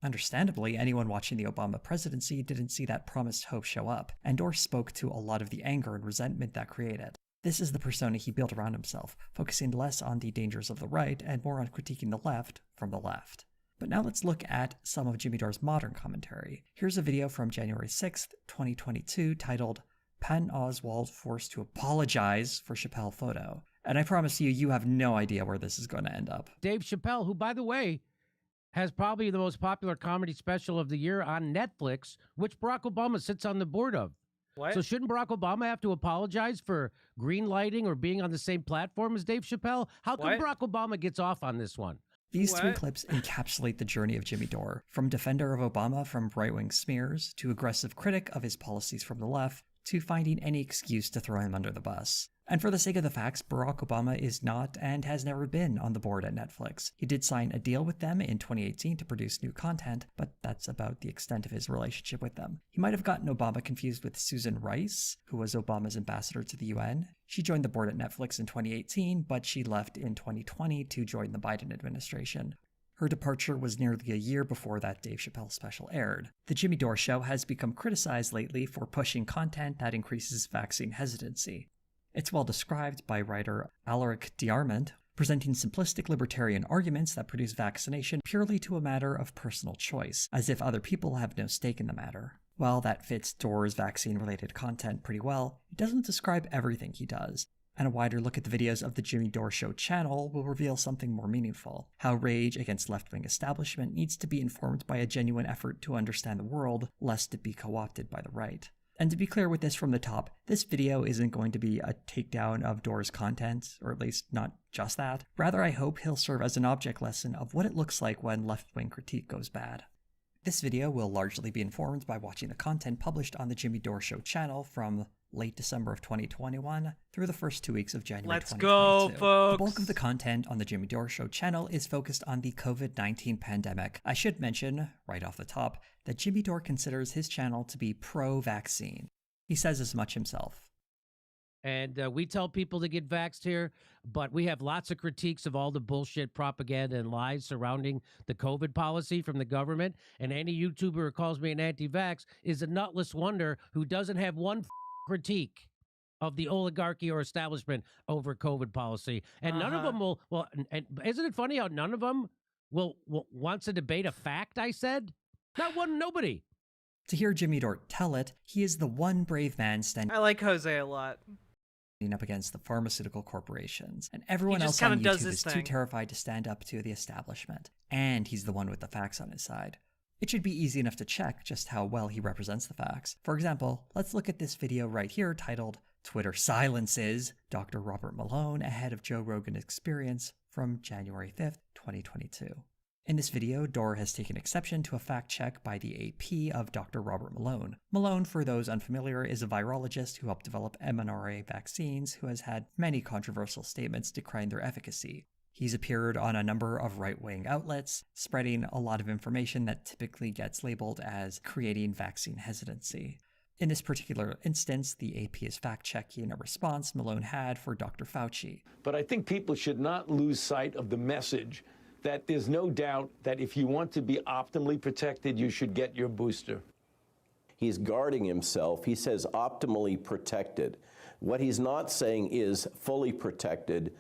Understandably, anyone watching the Obama presidency didn't see that promised hope show up, and Dore spoke to a lot of the anger and resentment that created. This is the persona he built around himself, focusing less on the dangers of the right and more on critiquing the left from the left. But now let's look at some of Jimmy Dore's modern commentary. Here's a video from January 6th, 2022 titled, Patton Oswalt Forced to Apologize for Chappelle Photo. And I promise you, you have no idea where this is going to end up. Dave Chappelle, who, by the way, has probably the most popular comedy special of the year on Netflix, which Barack Obama sits on the board of. What? So shouldn't Barack Obama have to apologize for green lighting or being on the same platform as Dave Chappelle? How come Barack Obama gets off on this one? These three clips encapsulate the journey of Jimmy Dore, from defender of Obama from right-wing smears, to aggressive critic of his policies from the left, to finding any excuse to throw him under the bus. And for the sake of the facts, Barack Obama is not and has never been on the board at Netflix. He did sign a deal with them in 2018 to produce new content, but that's about the extent of his relationship with them. He might have gotten Obama confused with Susan Rice, who was Obama's ambassador to the UN. She joined the board at Netflix in 2018, but she left in 2020 to join the Biden administration. Her departure was nearly a year before that Dave Chappelle special aired. The Jimmy Dore Show has become criticized lately for pushing content that increases vaccine hesitancy. It's well described by writer Alaric Diarmid, presenting simplistic libertarian arguments that produce vaccination purely to a matter of personal choice, as if other people have no stake in the matter. While that fits Dore's vaccine-related content pretty well, it doesn't describe everything he does. And a wider look at the videos of the Jimmy Dore Show channel will reveal something more meaningful: how rage against left-wing establishment needs to be informed by a genuine effort to understand the world, lest it be co-opted by the right. And to be clear with this from the top, this video isn't going to be a takedown of Dore's content, or at least not just that. Rather, I hope he'll serve as an object lesson of what it looks like when left-wing critique goes bad. This video will largely be informed by watching the content published on the Jimmy Dore Show channel from late December of 2021 through the first 2 weeks of January Let's 2022. go, folks. The bulk of the content on the Jimmy Dore Show channel is focused on the COVID-19 pandemic. I should mention, right off the top, that Jimmy Dore considers his channel to be pro-vaccine. He says as much himself. And we tell people to get vaxxed here, but we have lots of critiques of all the bullshit propaganda and lies surrounding the COVID policy from the government. And any YouTuber who calls me an anti-vax is a nutless wonder who doesn't have one critique of the oligarchy or establishment over COVID policy. And none of them will, and isn't it funny how none of them will wants to debate a fact I said? Not one, nobody. To hear Jimmy Dore tell it, he is the one brave man standing I like Jose a lot. up against the pharmaceutical corporations, and everyone He else just on kinda does YouTube his is too thing. terrified to stand up to the establishment. And he's the one with the facts on his side. It should be easy enough to check just how well he represents the facts. For example, let's look at this video right here titled Twitter Silences Dr. Robert Malone Ahead of Joe Rogan Experience from January 5th, 2022. In this video, Dore has taken exception to a fact check by the AP of Dr. Robert Malone. Malone, for those unfamiliar, is a virologist who helped develop mRNA vaccines who has had many controversial statements decrying their efficacy. He's appeared on a number of right-wing outlets, spreading a lot of information that typically gets labeled as creating vaccine hesitancy. In this particular instance, the AP is fact-checking a response Malone had for Dr. Fauci. But I think people should not lose sight of the message that there's no doubt that if you want to be optimally protected, you should get your booster. He's guarding himself. He says optimally protected. What he's not saying is fully protected.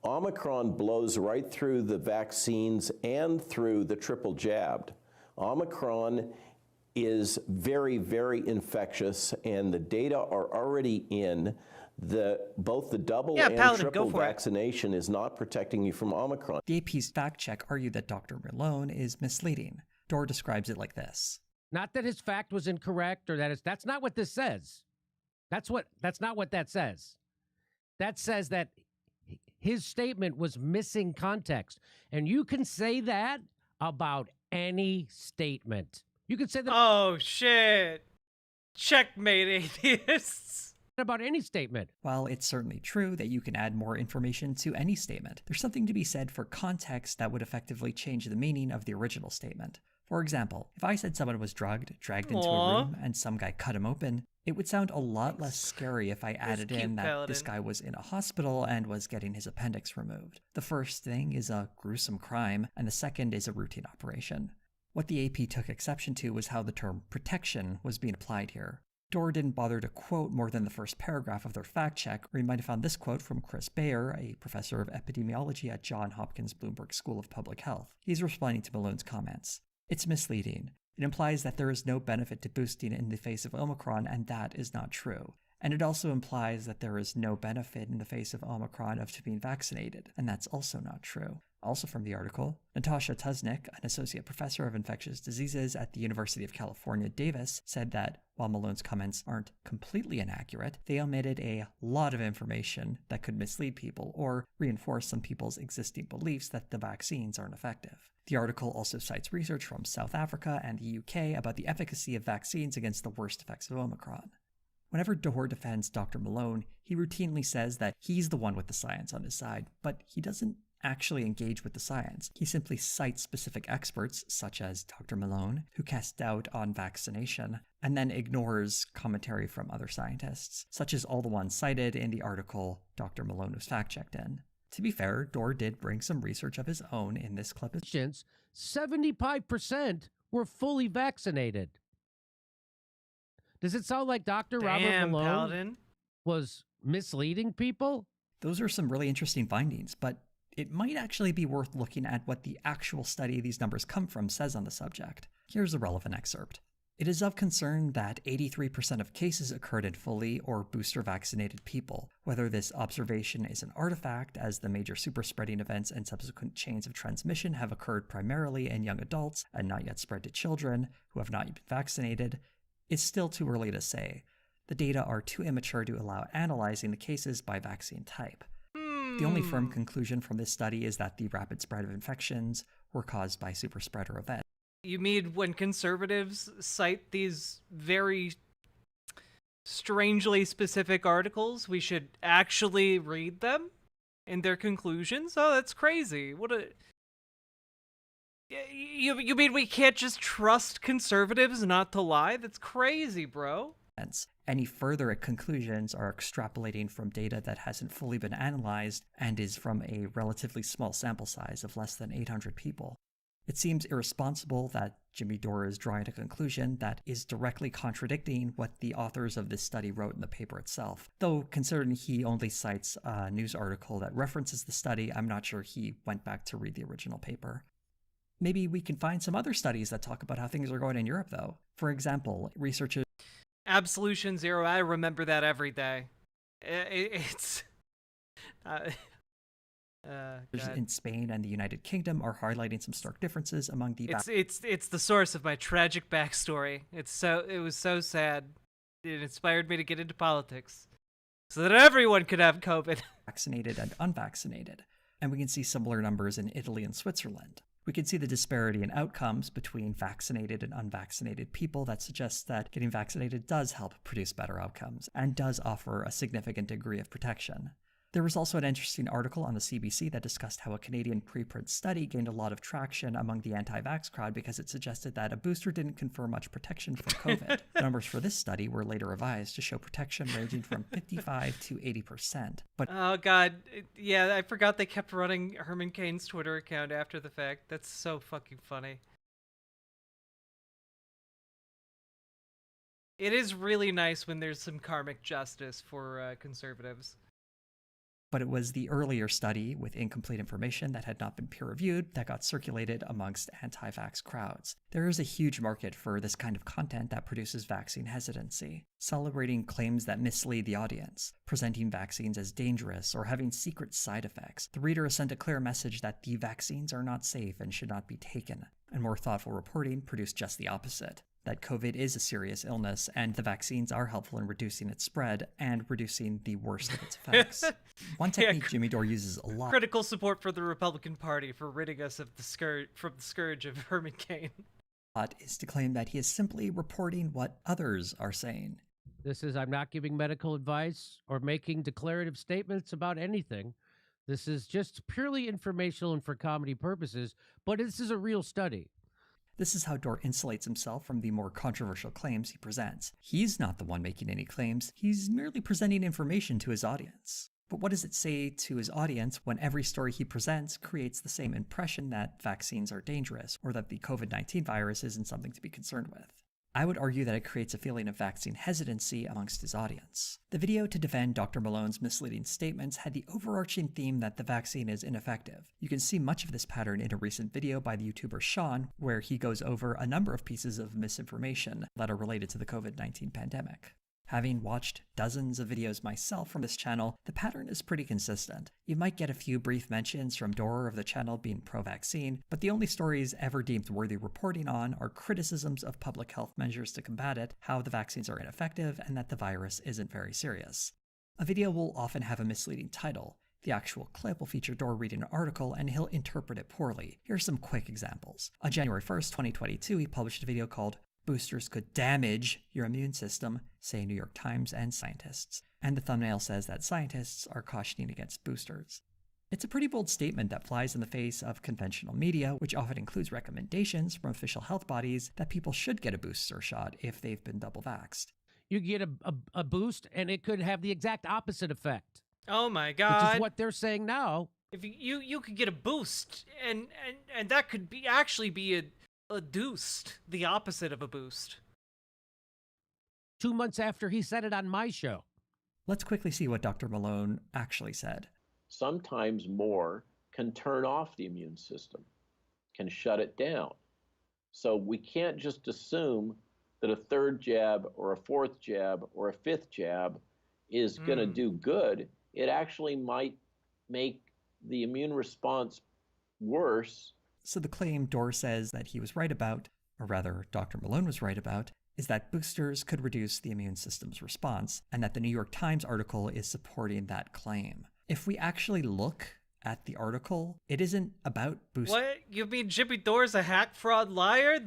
Omicron blows right through the vaccines and through the triple jabbed. Omicron is very, very infectious, and the data are already in. Both the double and triple vaccination is not protecting you from Omicron. The AP's fact check argued that Dr. Malone is misleading. Dore describes it like this. Not that his fact was incorrect or that's not what this says. That's not what that says. That says that his statement was missing context. And you can say that about any statement. You can say that. Oh, shit. Checkmate, atheists. About any statement. While it's certainly true that you can add more information to any statement, there's something to be said for context that would effectively change the meaning of the original statement. For example, if I said someone was dragged into a room and some guy cut him open, it would sound a lot less scary if I added in that this guy was in a hospital and was getting his appendix removed. The first thing is a gruesome crime, and the second is a routine operation. What the AP took exception to was how the term protection was being applied here. Dore didn't bother to quote more than the first paragraph of their fact check, or you might have found this quote from Chris Bayer, a professor of epidemiology at Johns Hopkins Bloomberg School of Public Health. He's responding to Malone's comments. It's misleading. It implies that there is no benefit to boosting in the face of Omicron, and that is not true. And it also implies that there is no benefit in the face of Omicron of being vaccinated, and that's also not true. Also from the article, Natasha Tuznik, an associate professor of infectious diseases at the University of California, Davis, said that while Malone's comments aren't completely inaccurate, they omitted a lot of information that could mislead people or reinforce some people's existing beliefs that the vaccines aren't effective. The article also cites research from South Africa and the UK about the efficacy of vaccines against the worst effects of Omicron. Whenever Dore defends Dr. Malone, he routinely says that he's the one with the science on his side, but he doesn't actually engage with the science. He simply cites specific experts, such as Dr. Malone, who cast doubt on vaccination, and then ignores commentary from other scientists, such as all the ones cited in the article Dr. Malone was fact-checked in. To be fair, Dore did bring some research of his own in this clip. 75% were fully vaccinated. Does it sound like Dr. Robert Malone was misleading people? Those are some really interesting findings, but it might actually be worth looking at what the actual study these numbers come from says on the subject. Here's a relevant excerpt. It is of concern that 83% of cases occurred in fully or booster vaccinated people. Whether this observation is an artifact, as the major super-spreading events and subsequent chains of transmission have occurred primarily in young adults and not yet spread to children who have not yet been vaccinated, is still too early to say. The data are too immature to allow analyzing the cases by vaccine type. The only firm conclusion from this study is that the rapid spread of infections were caused by super-spreader events. You mean when conservatives cite these very strangely specific articles, we should actually read them and their conclusions? Oh, that's crazy. What a... You mean we can't just trust conservatives not to lie? That's crazy, bro. Any further conclusions are extrapolating from data that hasn't fully been analyzed and is from a relatively small sample size of less than 800 people. It seems irresponsible that Jimmy Dore is drawing a conclusion that is directly contradicting what the authors of this study wrote in the paper itself. Though, considering he only cites a news article that references the study, I'm not sure he went back to read the original paper. Maybe we can find some other studies that talk about how things are going in Europe, though. For example, researchers... Absolution Zero, I remember that every day. It's... in Spain and the United Kingdom are highlighting some stark differences among the... It's the source of my tragic backstory. It was so sad. It inspired me to get into politics, so that everyone could have COVID. Vaccinated and unvaccinated. And we can see similar numbers in Italy and Switzerland. We can see the disparity in outcomes between vaccinated and unvaccinated people that suggests that getting vaccinated does help produce better outcomes and does offer a significant degree of protection. There was also an interesting article on the CBC that discussed how a Canadian preprint study gained a lot of traction among the anti-vax crowd because it suggested that a booster didn't confer much protection from COVID. The numbers for this study were later revised to show protection ranging from 55 to 80%. But oh god, yeah, I forgot they kept running Herman Cain's Twitter account after the fact. That's so fucking funny. It is really nice when there's some karmic justice for conservatives. But it was the earlier study with incomplete information that had not been peer-reviewed that got circulated amongst anti-vax crowds. There is a huge market for this kind of content that produces vaccine hesitancy, celebrating claims that mislead the audience, presenting vaccines as dangerous or having secret side effects. The reader is sent a clear message that the vaccines are not safe and should not be taken, and more thoughtful reporting produced just the opposite. That COVID is a serious illness, and the vaccines are helpful in reducing its spread and reducing the worst of its effects. One technique Jimmy Dore uses a lot. Critical support for the Republican Party for ridding us of the scourge of Herman Cain. Is to claim that he is simply reporting what others are saying. This is, I'm not giving medical advice or making declarative statements about anything. This is just purely informational and for comedy purposes, but this is a real study. This is how Dore insulates himself from the more controversial claims he presents. He's not the one making any claims, he's merely presenting information to his audience. But what does it say to his audience when every story he presents creates the same impression that vaccines are dangerous or that the COVID-19 virus isn't something to be concerned with? I would argue that it creates a feeling of vaccine hesitancy amongst his audience. The video to defend Dr. Malone's misleading statements had the overarching theme that the vaccine is ineffective. You can see much of this pattern in a recent video by the YouTuber Sean, where he goes over a number of pieces of misinformation that are related to the COVID-19 pandemic. Having watched dozens of videos myself from this channel, the pattern is pretty consistent. You might get a few brief mentions from Dore of the channel being pro-vaccine, but the only stories ever deemed worthy reporting on are criticisms of public health measures to combat it, how the vaccines are ineffective, and that the virus isn't very serious. A video will often have a misleading title. The actual clip will feature Dore reading an article and he'll interpret it poorly. Here are some quick examples. On January 1st, 2022, he published a video called "Boosters Could Damage Your Immune System," say New York Times and scientists. And the thumbnail says that scientists are cautioning against boosters. It's a pretty bold statement that flies in the face of conventional media, which often includes recommendations from official health bodies that people should get a booster shot if they've been double vaxxed. You get a boost, and it could have the exact opposite effect. Oh my god! Which is what they're saying now. If you could get a boost, and that could be actually be a deuced, the opposite of a boost. 2 months after he said it on my show. Let's quickly see what Dr. Malone actually said. Sometimes more can turn off the immune system, can shut it down. So we can't just assume that a third jab or a fourth jab or a fifth jab is going to do good. It actually might make the immune response worse. So the claim Dore says that he was right about, or rather Dr. Malone was right about, is that boosters could reduce the immune system's response, and that the New York Times article is supporting that claim. If we actually look at the article, it isn't about boosters. What? You mean Jimmy Dore's a hack, fraud, liar?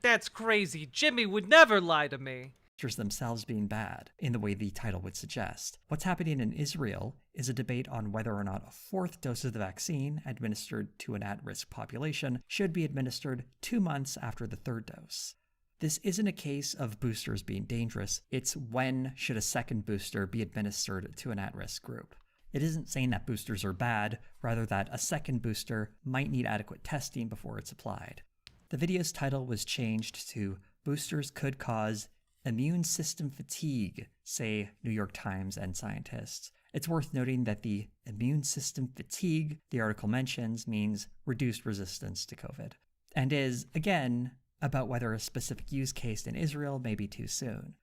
That's crazy. Jimmy would never lie to me. boosters themselves being bad, in the way the title would suggest. What's happening in Israel is a debate on whether or not a fourth dose of the vaccine administered to an at-risk population should be administered 2 months after the third dose. This isn't a case of boosters being dangerous, it's when should a second booster be administered to an at-risk group. It isn't saying that boosters are bad, rather that a second booster might need adequate testing before it's applied. The video's title was changed to "Boosters Could Cause Immune System Fatigue," say New York Times and scientists. It's worth noting that the immune system fatigue the article mentions means reduced resistance to COVID, and is, again, about whether a specific use case in Israel may be too soon.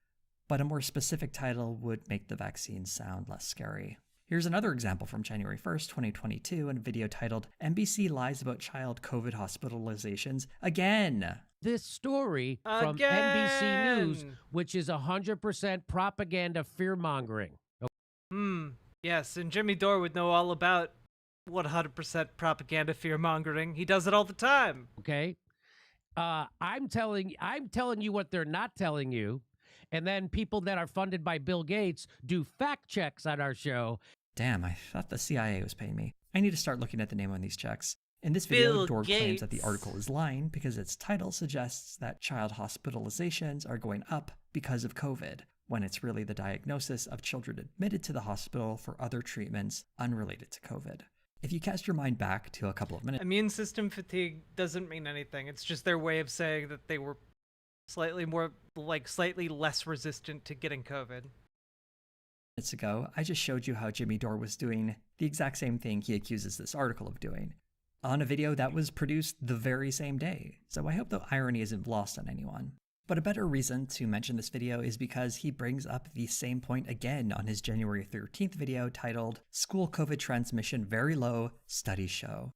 But a more specific title would make the vaccine sound less scary. Here's another example from January 1st, 2022, in a video titled "NBC Lies About Child COVID Hospitalizations Again." This story from NBC News, which is 100% propaganda fear-mongering. Yes, and Jimmy Dore would know all about 100% propaganda fear-mongering. He does it all the time. Okay? I'm telling you what they're not telling you, and then people that are funded by Bill Gates do fact checks on our show. Damn, I thought the CIA was paying me. I need to start looking at the name on these checks. In this video, Dore claims that the article is lying because its title suggests that child hospitalizations are going up because of COVID, when it's really the diagnosis of children admitted to the hospital for other treatments unrelated to COVID. If you cast your mind back to a couple of minutes... Immune system fatigue doesn't mean anything. It's just their way of saying that they were slightly less resistant to getting COVID. Minutes ago, I just showed you how Jimmy Dore was doing the exact same thing he accuses this article of doing, on a video that was produced the very same day, so I hope the irony isn't lost on anyone. But a better reason to mention this video is because he brings up the same point again on his January 13th video titled "School COVID Transmission Very Low, Studies Show."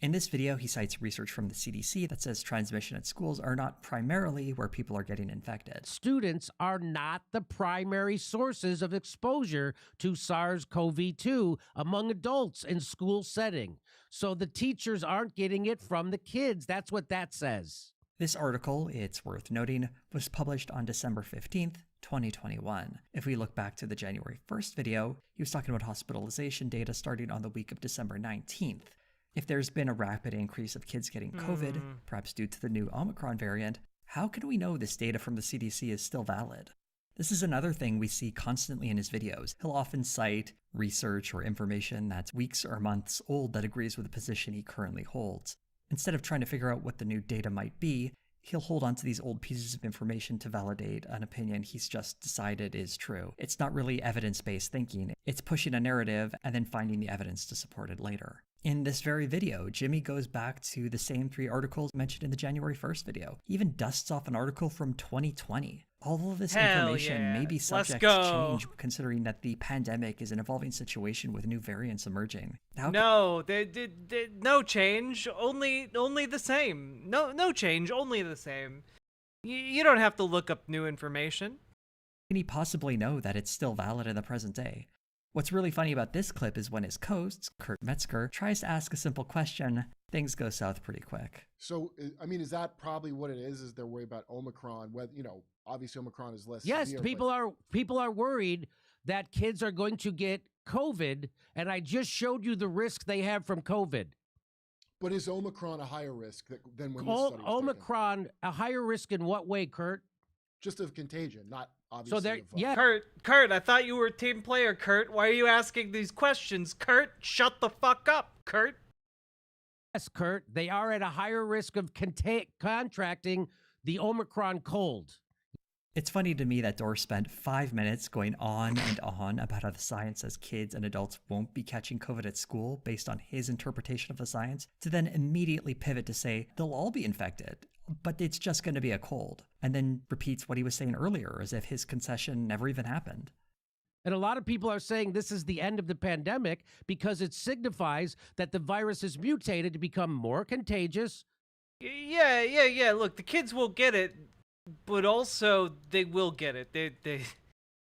In this video, he cites research from the CDC that says transmission at schools are not primarily where people are getting infected. Students are not the primary sources of exposure to SARS-CoV-2 among adults in school setting. So the teachers aren't getting it from the kids. That's what that says. This article, it's worth noting, was published on December 15th, 2021. If we look back to the January 1st video, he was talking about hospitalization data starting on the week of December 19th. If there's been a rapid increase of kids getting COVID, perhaps due to the new Omicron variant, how can we know this data from the CDC is still valid? This is another thing we see constantly in his videos. He'll often cite research or information that's weeks or months old that agrees with the position he currently holds. Instead of trying to figure out what the new data might be, he'll hold on to these old pieces of information to validate an opinion he's just decided is true. It's not really evidence-based thinking. It's pushing a narrative and then finding the evidence to support it later. In this very video, Jimmy goes back to the same 3 articles mentioned in the January 1st video. He even dusts off an article from 2020. All of this information may be subject to change, considering that the pandemic is an evolving situation with new variants emerging. No change, only the same. No change, only the same. You don't have to look up new information. How can he possibly know that it's still valid in the present day? What's really funny about this clip is when his host, Kurt Metzger, tries to ask a simple question, things go south pretty quick. So, I mean, is that probably what it is? Is they're worried about Omicron? Whether, obviously Omicron is less Yes, severe, people are worried that kids are going to get COVID, and I just showed you the risk they have from COVID. But is Omicron a higher risk than when this study was Omicron a higher risk in what way, Kurt? Just of contagion, not obviously. Kurt, I thought you were a team player, Kurt. Why are you asking these questions, Kurt? Shut the fuck up, Kurt. Yes, Kurt, they are at a higher risk of contracting the Omicron cold. It's funny to me that Dore spent 5 minutes going on and on about how the science says kids and adults won't be catching COVID at school based on his interpretation of the science, to then immediately pivot to say they'll all be infected, but it's just going to be a cold, and then repeats what he was saying earlier as if his concession never even happened. And a lot of people are saying this is the end of the pandemic because it signifies that the virus is mutated to become more contagious. Yeah. Look, the kids will get it, but also they will get it.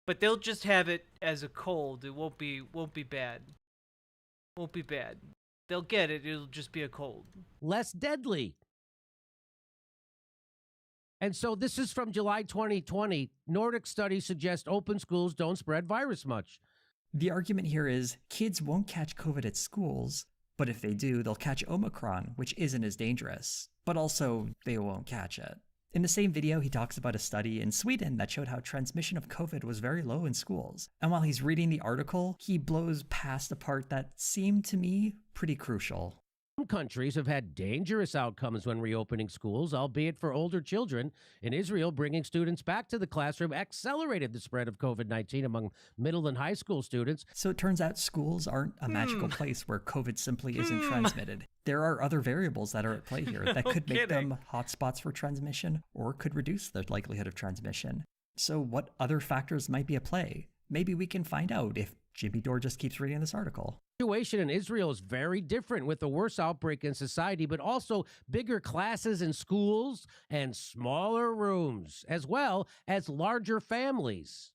But they'll just have it as a cold. It won't be bad. Won't be bad. They'll get it. It'll just be a cold. Less deadly. And so this is from July 2020. Nordic studies suggest open schools don't spread virus much. The argument here is kids won't catch COVID at schools, but if they do, they'll catch Omicron, which isn't as dangerous. But also, they won't catch it. In the same video, he talks about a study in Sweden that showed how transmission of COVID was very low in schools. And while he's reading the article, he blows past a part that seemed to me pretty crucial. Some countries have had dangerous outcomes when reopening schools, albeit for older children. In Israel, bringing students back to the classroom accelerated the spread of COVID-19 among middle and high school students. So it turns out schools aren't a magical place where COVID simply isn't transmitted. There are other variables that are at play here that could make them hotspots for transmission or could reduce the likelihood of transmission. So what other factors might be at play? Maybe we can find out if Jimmy Dore just keeps reading this article. The situation in Israel is very different, with a worse outbreak in society, but also bigger classes in schools and smaller rooms, as well as larger families.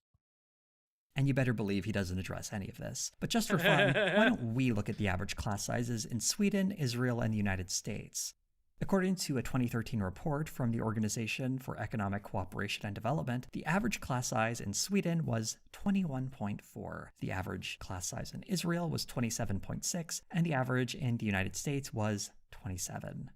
And you better believe he doesn't address any of this. But just for fun, why don't we look at the average class sizes in Sweden, Israel, and the United States? According to a 2013 report from the Organization for Economic Cooperation and Development, the average class size in Sweden was 21.4. The average class size in Israel was 27.6, and the average in the United States was 27.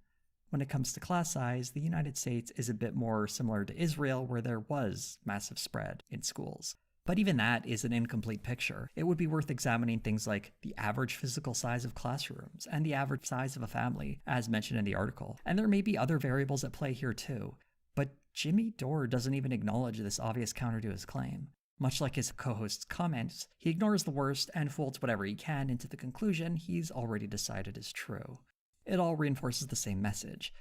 When it comes to class size, the United States is a bit more similar to Israel, where there was massive spread in schools. But even that is an incomplete picture. It would be worth examining things like the average physical size of classrooms and the average size of a family, as mentioned in the article. And there may be other variables at play here too. But Jimmy Dore doesn't even acknowledge this obvious counter to his claim. Much like his co-host's comments, he ignores the worst and folds whatever he can into the conclusion he's already decided is true. It all reinforces the same message.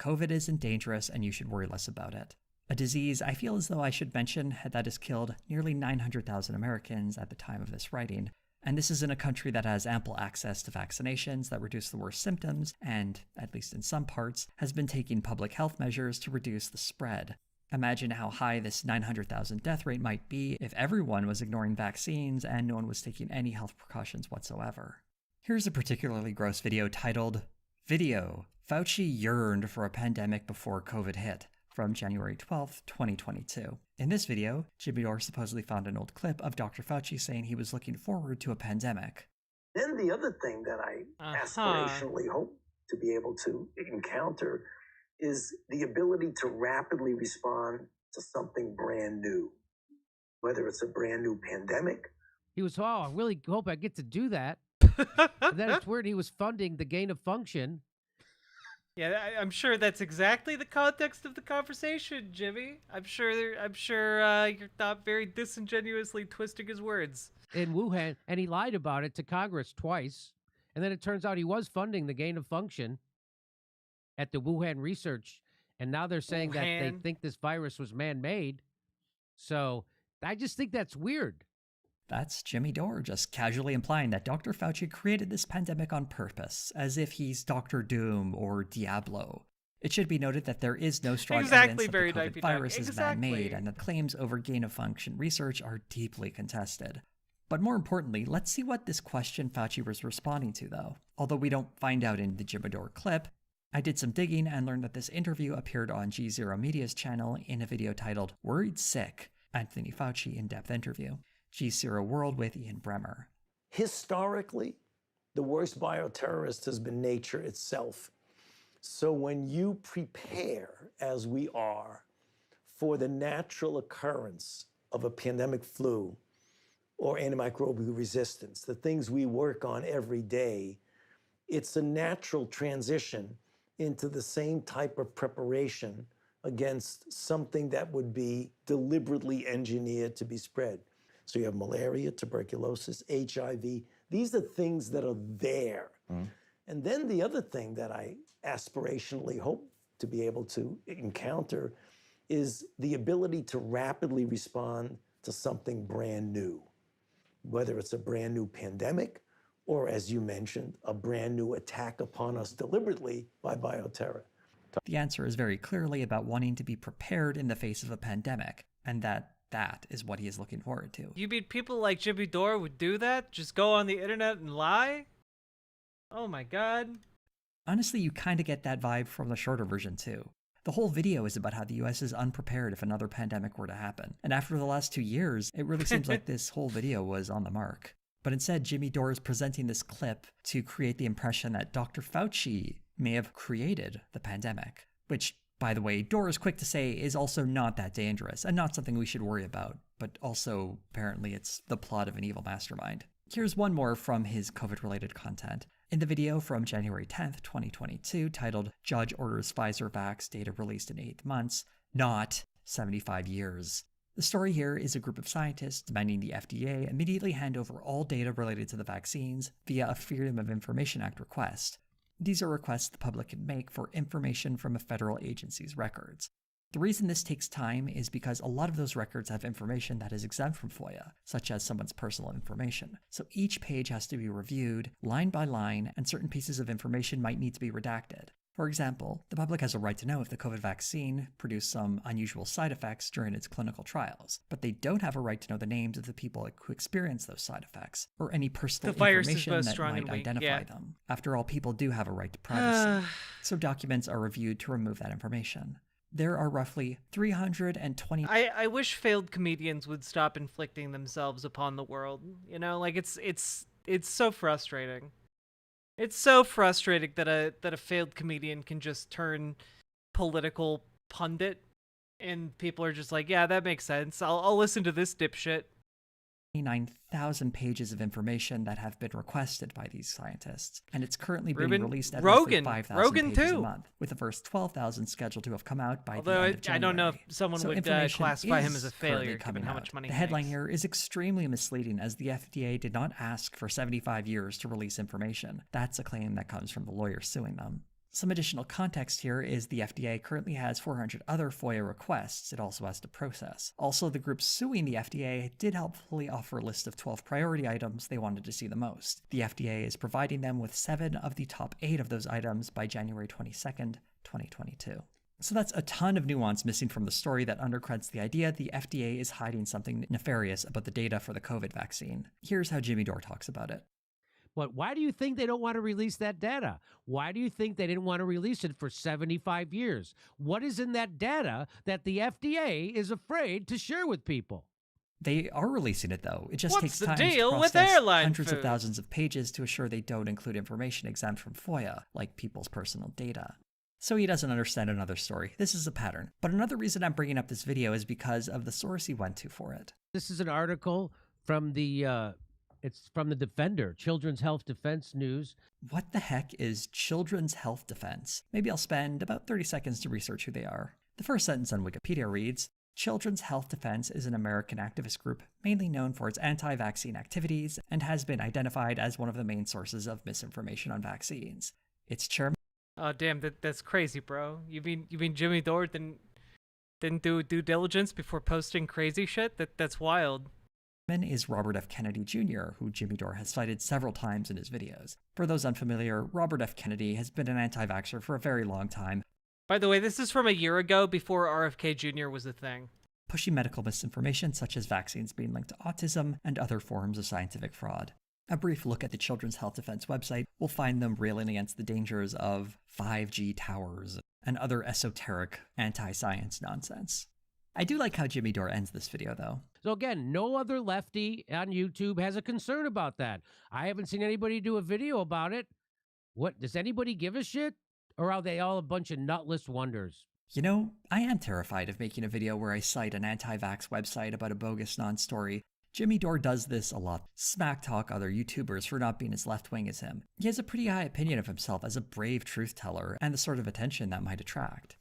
COVID isn't dangerous and you should worry less about it. A disease I feel as though I should mention that has killed nearly 900,000 Americans at the time of this writing. And this is in a country that has ample access to vaccinations that reduce the worst symptoms and, at least in some parts, has been taking public health measures to reduce the spread. Imagine how high this 900,000 death rate might be if everyone was ignoring vaccines and no one was taking any health precautions whatsoever. Here's a particularly gross video titled, Video: Fauci Yearned for a Pandemic Before COVID Hit, from January 12, 2022. In this video, Jimmy Dore supposedly found an old clip of Dr. Fauci saying he was looking forward to a pandemic. Then the other thing that I aspirationally hope to be able to encounter is the ability to rapidly respond to something brand new, whether it's a brand new pandemic. He was, I really hope I get to do that. And then it's weird he was funding the gain of function. Yeah, I'm sure that's exactly the context of the conversation, Jimmy. I'm sure you're not very disingenuously twisting his words. In Wuhan, and he lied about it to Congress twice. And then it turns out he was funding the gain of function at the Wuhan research. And now they're saying that they think this virus was man-made. So I just think that's weird. That's Jimmy Dore just casually implying that Dr. Fauci created this pandemic on purpose, as if he's Dr. Doom or Diablo. It should be noted that there is no strong evidence that the COVID virus is man-made, and that claims over gain-of-function research are deeply contested. But more importantly, let's see what this question Fauci was responding to, though. Although we don't find out in the Jimmy Dore clip, I did some digging and learned that this interview appeared on G0 Media's channel in a video titled Worried Sick, Anthony Fauci in-depth interview. G0 World with Ian Bremmer. Historically, the worst bioterrorist has been nature itself. So when you prepare, as we are, for the natural occurrence of a pandemic flu or antimicrobial resistance, the things we work on every day, it's a natural transition into the same type of preparation against something that would be deliberately engineered to be spread. So you have malaria, tuberculosis, HIV. These are things that are there. And then the other thing that I aspirationally hope to be able to encounter is the ability to rapidly respond to something brand new, whether it's a brand new pandemic or, as you mentioned, a brand new attack upon us deliberately by bioterror. The answer is very clearly about wanting to be prepared in the face of a pandemic, and that is what he is looking forward to. You mean people like Jimmy Dore would do that? Just go on the internet and lie? Oh my god. Honestly, you kind of get that vibe from the shorter version too. The whole video is about how the US is unprepared if another pandemic were to happen. And after the last 2 years, it really seems like this whole video was on the mark. But instead, Jimmy Dore is presenting this clip to create the impression that Dr. Fauci may have created the pandemic, which, by the way, Dore is quick to say is also not that dangerous and not something we should worry about, but also apparently it's the plot of an evil mastermind. Here's one more from his COVID-related content. In the video from January 10th, 2022, titled Judge Orders Pfizer Vax Data Released in 8 Months, Not 75 Years. The story here is a group of scientists demanding the FDA immediately hand over all data related to the vaccines via a Freedom of Information Act request. These are requests the public can make for information from a federal agency's records. The reason this takes time is because a lot of those records have information that is exempt from FOIA, such as someone's personal information. So each page has to be reviewed line by line, and certain pieces of information might need to be redacted. For example, the public has a right to know if the COVID vaccine produced some unusual side effects during its clinical trials, but they don't have a right to know the names of the people who experienced those side effects, or any personal information that might identify them. After all, people do have a right to privacy, so documents are reviewed to remove that information. There are roughly 320... I wish failed comedians would stop inflicting themselves upon the world. You know, like it's so frustrating. It's so frustrating that a failed comedian can just turn political pundit, and people are just like, yeah, that makes sense. I'll listen to this dipshit. 9,000 pages of information that have been requested by these scientists, and it's currently being released at Rogan, roughly 5,000 Rogan pages too. a month, with the first 12,000 scheduled to have come out by Although the end of January. I don't know if someone So would information classify him is as a currently failure, given coming how out. much money The he headline makes. here is extremely misleading, as the FDA did not ask for 75 years to release information. That's a claim that comes from the lawyer suing them. Some additional context here is the FDA currently has 400 other FOIA requests it also has to process. Also, the group suing the FDA did helpfully offer a list of 12 priority items they wanted to see the most. The FDA is providing them with 7 of the top 8 of those items by January 22nd, 2022. So that's a ton of nuance missing from the story that undercuts the idea the FDA is hiding something nefarious about the data for the COVID vaccine. Here's how Jimmy Dore talks about it. But why do you think they don't want to release that data? Why do you think they didn't want to release it for 75 years? What is in that data that the FDA is afraid to share with people? They are releasing it, though. It just What's takes the time deal to with process airline hundreds food? of thousands of pages to assure they don't include information exempt from FOIA, like people's personal data. So he doesn't understand another story. This is a pattern. But another reason I'm bringing up this video is because of the source he went to for it. This is an article from the... It's from the Defender, Children's Health Defense News. What the heck is Children's Health Defense? Maybe I'll spend about 30 seconds to research who they are. The first sentence on Wikipedia reads, Children's Health Defense is an American activist group mainly known for its anti-vaccine activities and has been identified as one of the main sources of misinformation on vaccines. Its chairman... Oh damn, that's crazy, bro. You mean Jimmy Dore didn't do due diligence before posting crazy shit? That's wild. Is Robert F. Kennedy Jr., who Jimmy Dore has cited several times in his videos. For those unfamiliar, Robert F. Kennedy has been an anti-vaxxer for a very long time. By the way, this is from a year ago, before RFK Jr. was a thing. Pushing medical misinformation such as vaccines being linked to autism and other forms of scientific fraud. A brief look at the Children's Health Defense website will find them railing against the dangers of 5G towers and other esoteric anti-science nonsense. I do like how Jimmy Dore ends this video, though. So again, no other lefty on YouTube has a concern about that. I haven't seen anybody do a video about it. What, does anybody give a shit? Or are they all a bunch of nutless wonders? You know, I am terrified of making a video where I cite an anti-vax website about a bogus non-story. Jimmy Dore does this a lot. Smack talk other YouTubers for not being as left-wing as him. He has a pretty high opinion of himself as a brave truth teller and the sort of attention that might attract.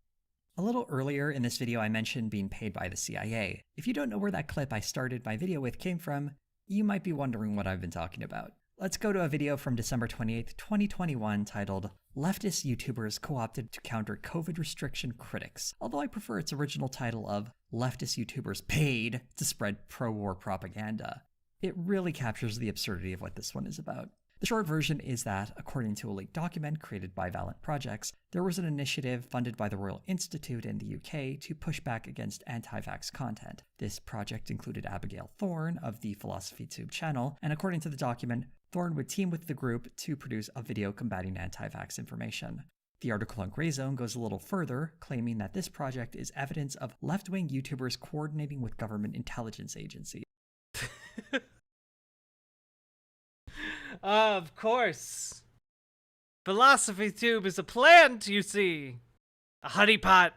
A little earlier in this video I mentioned being paid by the CIA. If you don't know where that clip I started my video with came from, you might be wondering what I've been talking about. Let's go to a video from December 28th, 2021 titled, Leftist YouTubers Co-opted to Counter COVID Restriction Critics, although I prefer its original title of Leftist YouTubers Paid to Spread Pro-War Propaganda. It really captures the absurdity of what this one is about. The short version is that, according to a leaked document created by Valiant Projects, there was an initiative funded by the Royal Institute in the UK to push back against anti-vax content. This project included Abigail Thorne of the Philosophy Tube channel, and according to the document, Thorne would team with the group to produce a video combating anti-vax information. The article on Grey Zone goes a little further, claiming that this project is evidence of left-wing YouTubers coordinating with government intelligence agencies. Of course. Philosophy Tube is a plant, you see. A honeypot.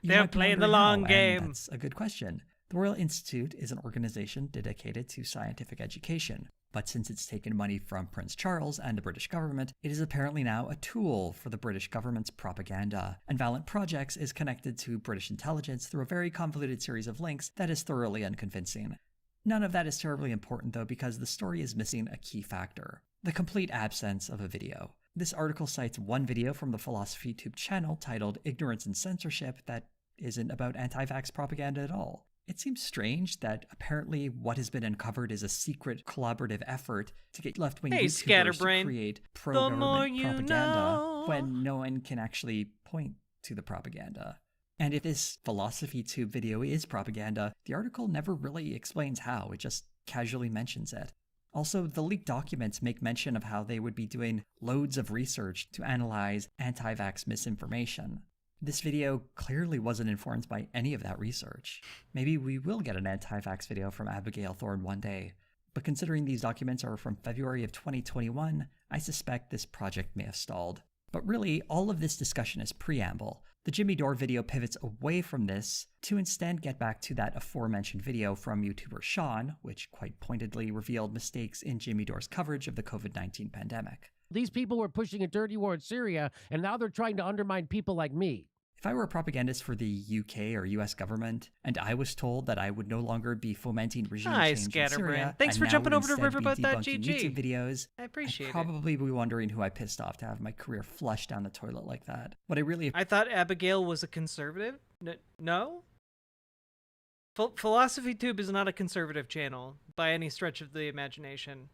They're playing the long game. That's a good question. The Royal Institute is an organization dedicated to scientific education, but since it's taken money from Prince Charles and the British government, it is apparently now a tool for the British government's propaganda. And Valiant Projects is connected to British intelligence through a very convoluted series of links that is thoroughly unconvincing. None of that is terribly important though, because the story is missing a key factor: the complete absence of a video. This article cites one video from the Philosophy Tube channel titled Ignorance and Censorship that isn't about anti-vax propaganda at all. It seems strange that apparently what has been uncovered is a secret collaborative effort to get left-wing YouTubers to create pro-government propaganda when no one can actually point to the propaganda. And if this Philosophy Tube video is propaganda, the article never really explains how, it just casually mentions it. Also, the leaked documents make mention of how they would be doing loads of research to analyze anti-vax misinformation. This video clearly wasn't informed by any of that research. Maybe we will get an anti-vax video from Abigail Thorne one day, but considering these documents are from February of 2021, I suspect this project may have stalled. But really, all of this discussion is preamble. The Jimmy Dore video pivots away from this to instead get back to that aforementioned video from YouTuber Sean, which quite pointedly revealed mistakes in Jimmy Dore's coverage of the COVID-19 pandemic. These people were pushing a dirty war in Syria, and now they're trying to undermine people like me. If I were a propagandist for the UK or US government, and I was told that I would no longer be fomenting regime change in Syria, Thanks for jumping over to riverboat.gg riverboat.gg. YouTube videos, I appreciate I'd probably be wondering who I pissed off to have my career flushed down the toilet like that. What I thought Abigail was a conservative. No? Philosophy Tube is not a conservative channel by any stretch of the imagination.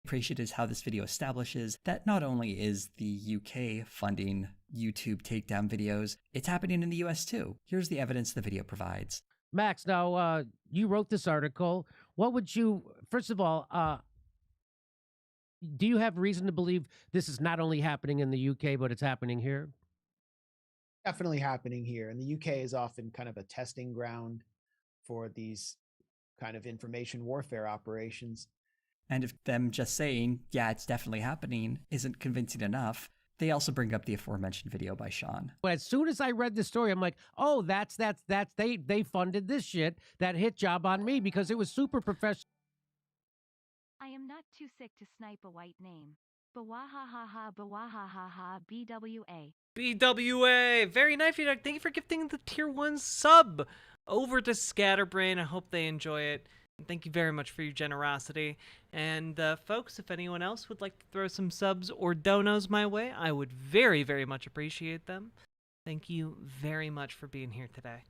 appreciate is how this video establishes that not only is the UK funding YouTube takedown videos, it's happening in the US too. Here's the evidence the video provides. Max, now you wrote this article. What would you, first of all, do you have reason to believe this is not only happening in the UK, but it's happening here? Definitely happening here. And the UK is often kind of a testing ground for these kind of information warfare operations. And if them just saying, yeah, it's definitely happening, isn't convincing enough, they also bring up the aforementioned video by Sean. But as soon as I read the story, I'm like, oh, that's they funded this shit, that hit job on me, because it was super professional. I am not too sick to snipe a white name. Bawahahaha, bawahahaha, BWA. BWA! Very nice, Thank you for gifting the tier 1 sub over to Scatterbrain. I hope they enjoy it. And thank you very much for your generosity. And folks, if anyone else would like to throw some subs or donos my way, I would very, very much appreciate them. Thank you very much for being here today.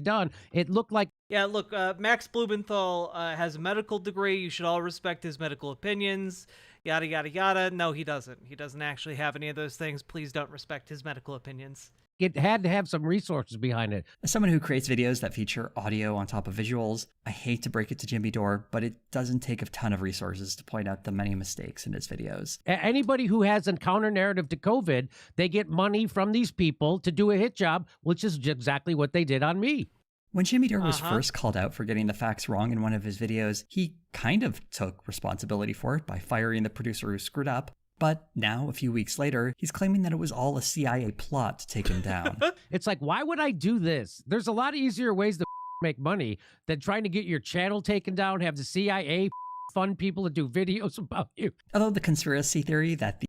Done. It looked like... Yeah, look, Max Blumenthal has a medical degree. You should all respect his medical opinions. Yada, yada, yada. No, he doesn't. He doesn't actually have any of those things. Please don't respect his medical opinions. It had to have some resources behind it. As someone who creates videos that feature audio on top of visuals, I hate to break it to Jimmy Dore, but it doesn't take a ton of resources to point out the many mistakes in his videos. Anybody who has a counter narrative to COVID, they get money from these people to do a hit job, which is exactly what they did on me. When Jimmy Dore was first called out for getting the facts wrong in one of his videos, he kind of took responsibility for it by firing the producer who screwed up. But now, a few weeks later, he's claiming that it was all a CIA plot to take him down. It's like, why would I do this? There's a lot easier ways to make money than trying to get your channel taken down, have the CIA fund people to do videos about you. Although the conspiracy theory that the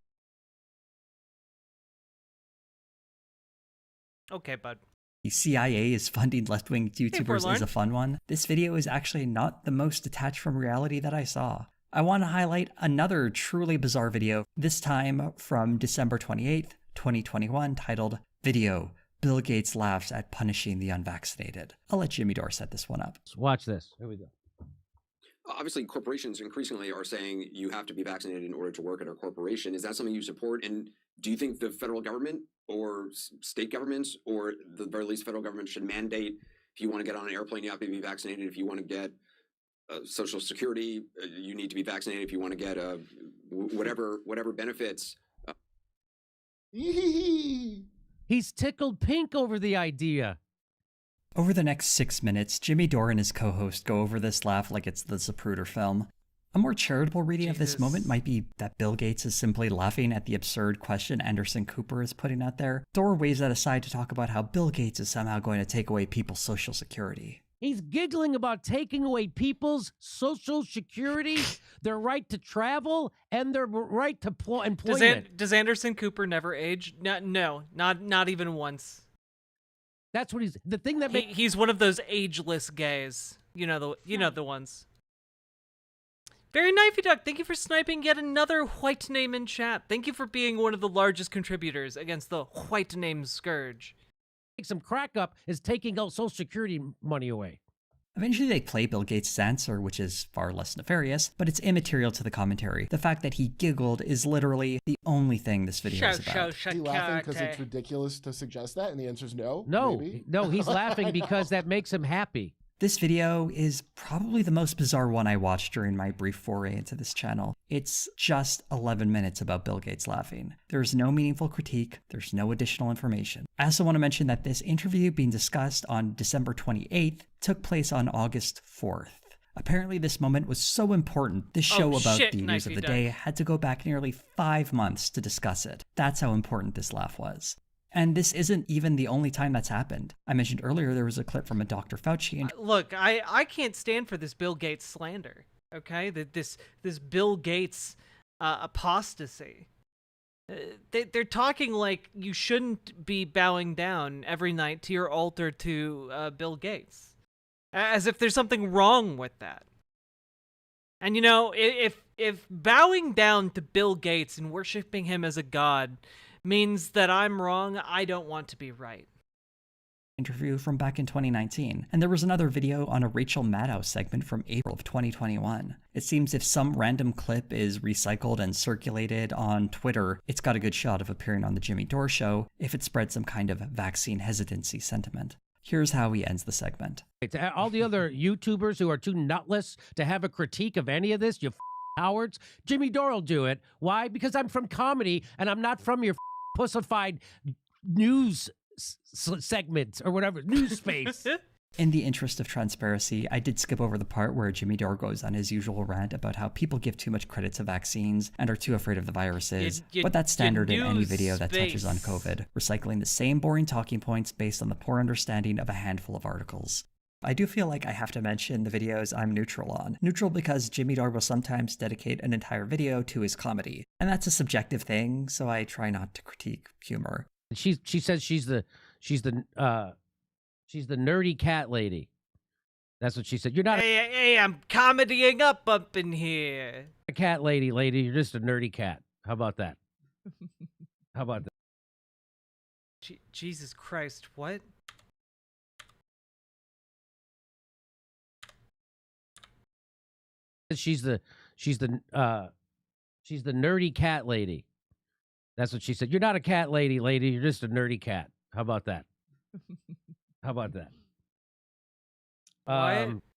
Okay, bud. The CIA is funding left-wing YouTubers is a fun one, this video is actually not the most detached from reality that I saw. I want to highlight another truly bizarre video, this time from December 28th, 2021, titled Video, Bill Gates Laughs at Punishing the Unvaccinated. I'll let Jimmy Dore set this one up. Watch this. Here we go. Obviously, corporations increasingly are saying you have to be vaccinated in order to work at a corporation. Is that something you support? And do you think the federal government or state governments, or the very least federal government, should mandate if you want to get on an airplane, you have to be vaccinated? If you want to get Social Security. You need to be vaccinated if you want to get whatever benefits. He's tickled pink over the idea. Over the next 6 minutes, Jimmy Dore and his co-host go over this laugh like it's the Zapruder film. A more charitable reading of this moment might be that Bill Gates is simply laughing at the absurd question Anderson Cooper is putting out there. Dore waves that aside to talk about how Bill Gates is somehow going to take away people's social security. He's giggling about taking away people's social security, their right to travel, and their right to employment. Does Anderson Cooper never age? No, not even once. That's what he's. The thing that he's one of those ageless gays. You know the ones. Very knifey duck. Thank you for sniping yet another white name in chat. Thank you for being one of the largest contributors against the white name scourge. Some crack up is taking out Social Security money away. Eventually they play Bill Gates' answer, which is far less nefarious, but it's immaterial to the commentary. The fact that he giggled is literally the only thing this video is about. Is he laughing because it's ridiculous to suggest that? And the answer is no? No, maybe? no, he's laughing because that makes him happy. This video is probably the most bizarre one I watched during my brief foray into this channel. It's just 11 minutes about Bill Gates laughing. There's no meaningful critique, there's no additional information. I also want to mention that this interview being discussed on December 28th took place on August 4th. Apparently this moment was so important, this show about the news of the day had to go back nearly 5 months to discuss it. That's how important this laugh was. And this isn't even the only time that's happened. I mentioned earlier there was a clip from a Dr. Fauci. Look, I can't stand for this Bill Gates slander, okay? This Bill Gates apostasy. They're talking like you shouldn't be bowing down every night to your altar to Bill Gates. As if there's something wrong with that. And you know, if bowing down to Bill Gates and worshiping him as a god means that I'm wrong, I don't want to be right. Interview from back in 2019, and there was another video on a Rachel Maddow segment from April of 2021. It seems if some random clip is recycled and circulated on Twitter, it's got a good shot of appearing on the Jimmy Dore Show if it spreads some kind of vaccine hesitancy sentiment. Here's how he ends the segment. All the other YouTubers who are too nutless to have a critique of any of this, you cowards, Jimmy Dore will do it. Why? Because I'm from comedy and I'm not from your pussified news segment or whatever, news space. In the interest of transparency, I did skip over the part where Jimmy Dore goes on his usual rant about how people give too much credit to vaccines and are too afraid of the viruses, but that's standard in any video that touches on COVID, recycling the same boring talking points based on the poor understanding of a handful of articles. I do feel like I have to mention the videos I'm neutral on. Neutral because Jimmy Dore will sometimes dedicate an entire video to his comedy, and that's a subjective thing, so I try not to critique humor. She says she's the nerdy cat lady. That's what she said. You're not Hey, I'm comedying up in here. a cat lady. You're just a nerdy cat. How about that? How about that? Jesus Christ, what? She's the nerdy cat lady. That's what she said. You're not a cat lady. You're just a nerdy cat. How about that? How about that?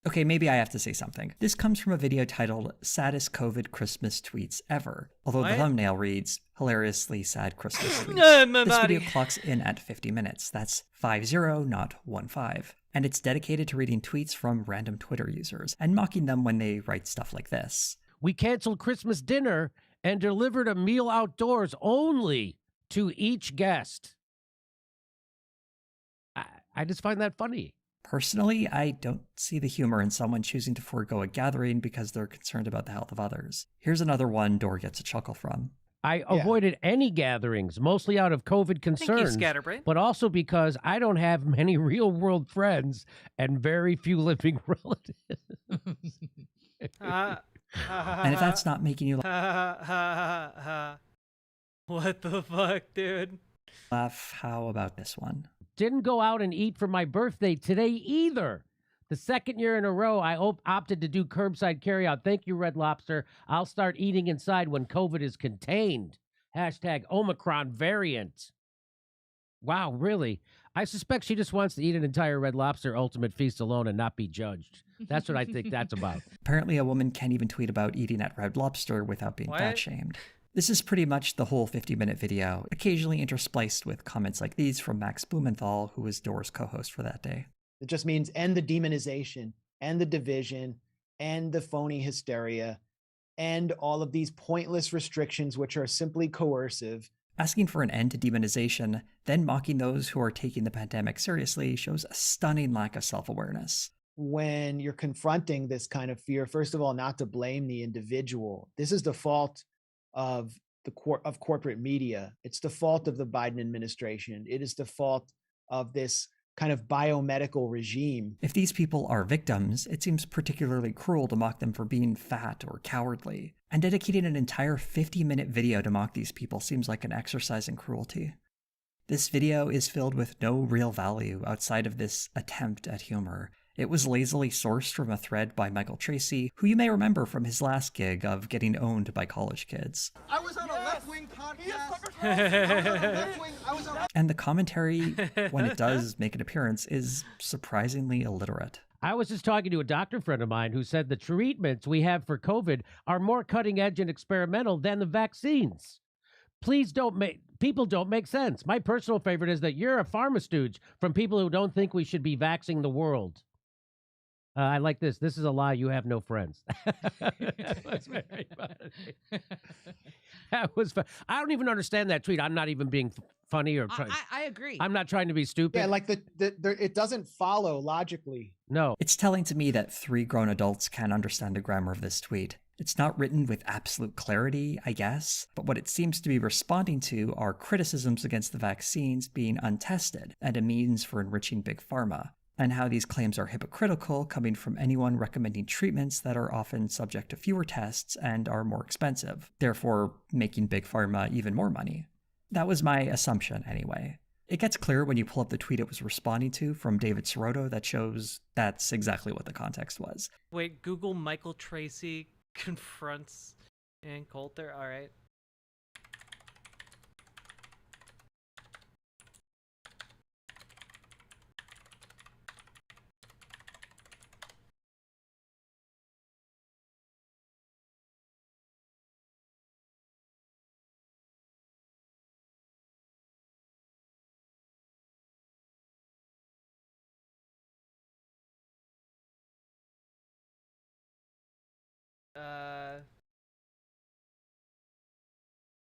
Okay, maybe I have to say something. This comes from a video titled Saddest COVID Christmas Tweets Ever, although the thumbnail reads, Hilariously Sad Christmas Tweets. This video clocks in at 50 minutes. That's 50, not 15. And it's dedicated to reading tweets from random Twitter users and mocking them when they write stuff like this. We canceled Christmas dinner and delivered a meal outdoors only to each guest. I just find that funny. Personally, I don't see the humor in someone choosing to forego a gathering because they're concerned about the health of others. Here's another one Dore gets a chuckle from. I avoided any gatherings, mostly out of COVID concerns, but also because I don't have many real-world friends and very few living relatives. And if that's not making you What the fuck, dude? laugh, how about this one? Didn't go out and eat for my birthday today either. The second year in a row, I opted to do curbside carryout. Thank you, Red Lobster. I'll start eating inside when COVID is contained. Hashtag Omicron variant. Wow, really? I suspect she just wants to eat an entire Red Lobster Ultimate Feast alone and not be judged. That's what I think that's about. Apparently, a woman can't even tweet about eating at Red Lobster without being fat shamed. This is pretty much the whole 50-minute video, occasionally interspliced with comments like these from Max Blumenthal, who was Door's co-host for that day. It just means end the demonization, end the division, end the phony hysteria, end all of these pointless restrictions which are simply coercive. Asking for an end to demonization, then mocking those who are taking the pandemic seriously shows a stunning lack of self-awareness. When you're confronting this kind of fear, first of all, not to blame the individual. This is the fault of corporate media. It's the fault of the Biden administration. It is the fault of this kind of biomedical regime. If these people are victims, it seems particularly cruel to mock them for being fat or cowardly. And dedicating an entire 50-minute video to mock these people seems like an exercise in cruelty. This video is filled with no real value outside of this attempt at humor. It was lazily sourced from a thread by Michael Tracy, who you may remember from his last gig of getting owned by college kids. I was on a left-wing podcast. And the commentary, when it does make an appearance, is surprisingly illiterate. I was just talking to a doctor friend of mine who said the treatments we have for COVID are more cutting edge and experimental than the vaccines. People don't make sense. My personal favorite is that you're a pharma stooge from people who don't think we should be vaxxing the world. I like this. This is a lie. You have no friends. That was very funny. That was fun. I don't even understand that tweet. I'm not even being funny or trying. I agree. I'm not trying to be stupid. Yeah, like it doesn't follow logically. No. It's telling to me that 3 grown adults can't understand the grammar of this tweet. It's not written with absolute clarity, I guess, but what it seems to be responding to are criticisms against the vaccines being untested and a means for enriching Big Pharma, and how these claims are hypocritical coming from anyone recommending treatments that are often subject to fewer tests and are more expensive, therefore making Big Pharma even more money. That was my assumption anyway. It gets clear when you pull up the tweet it was responding to from David Sirotto that shows that's exactly what the context was. Wait, Google Michael Tracy confronts Ann Coulter? All right.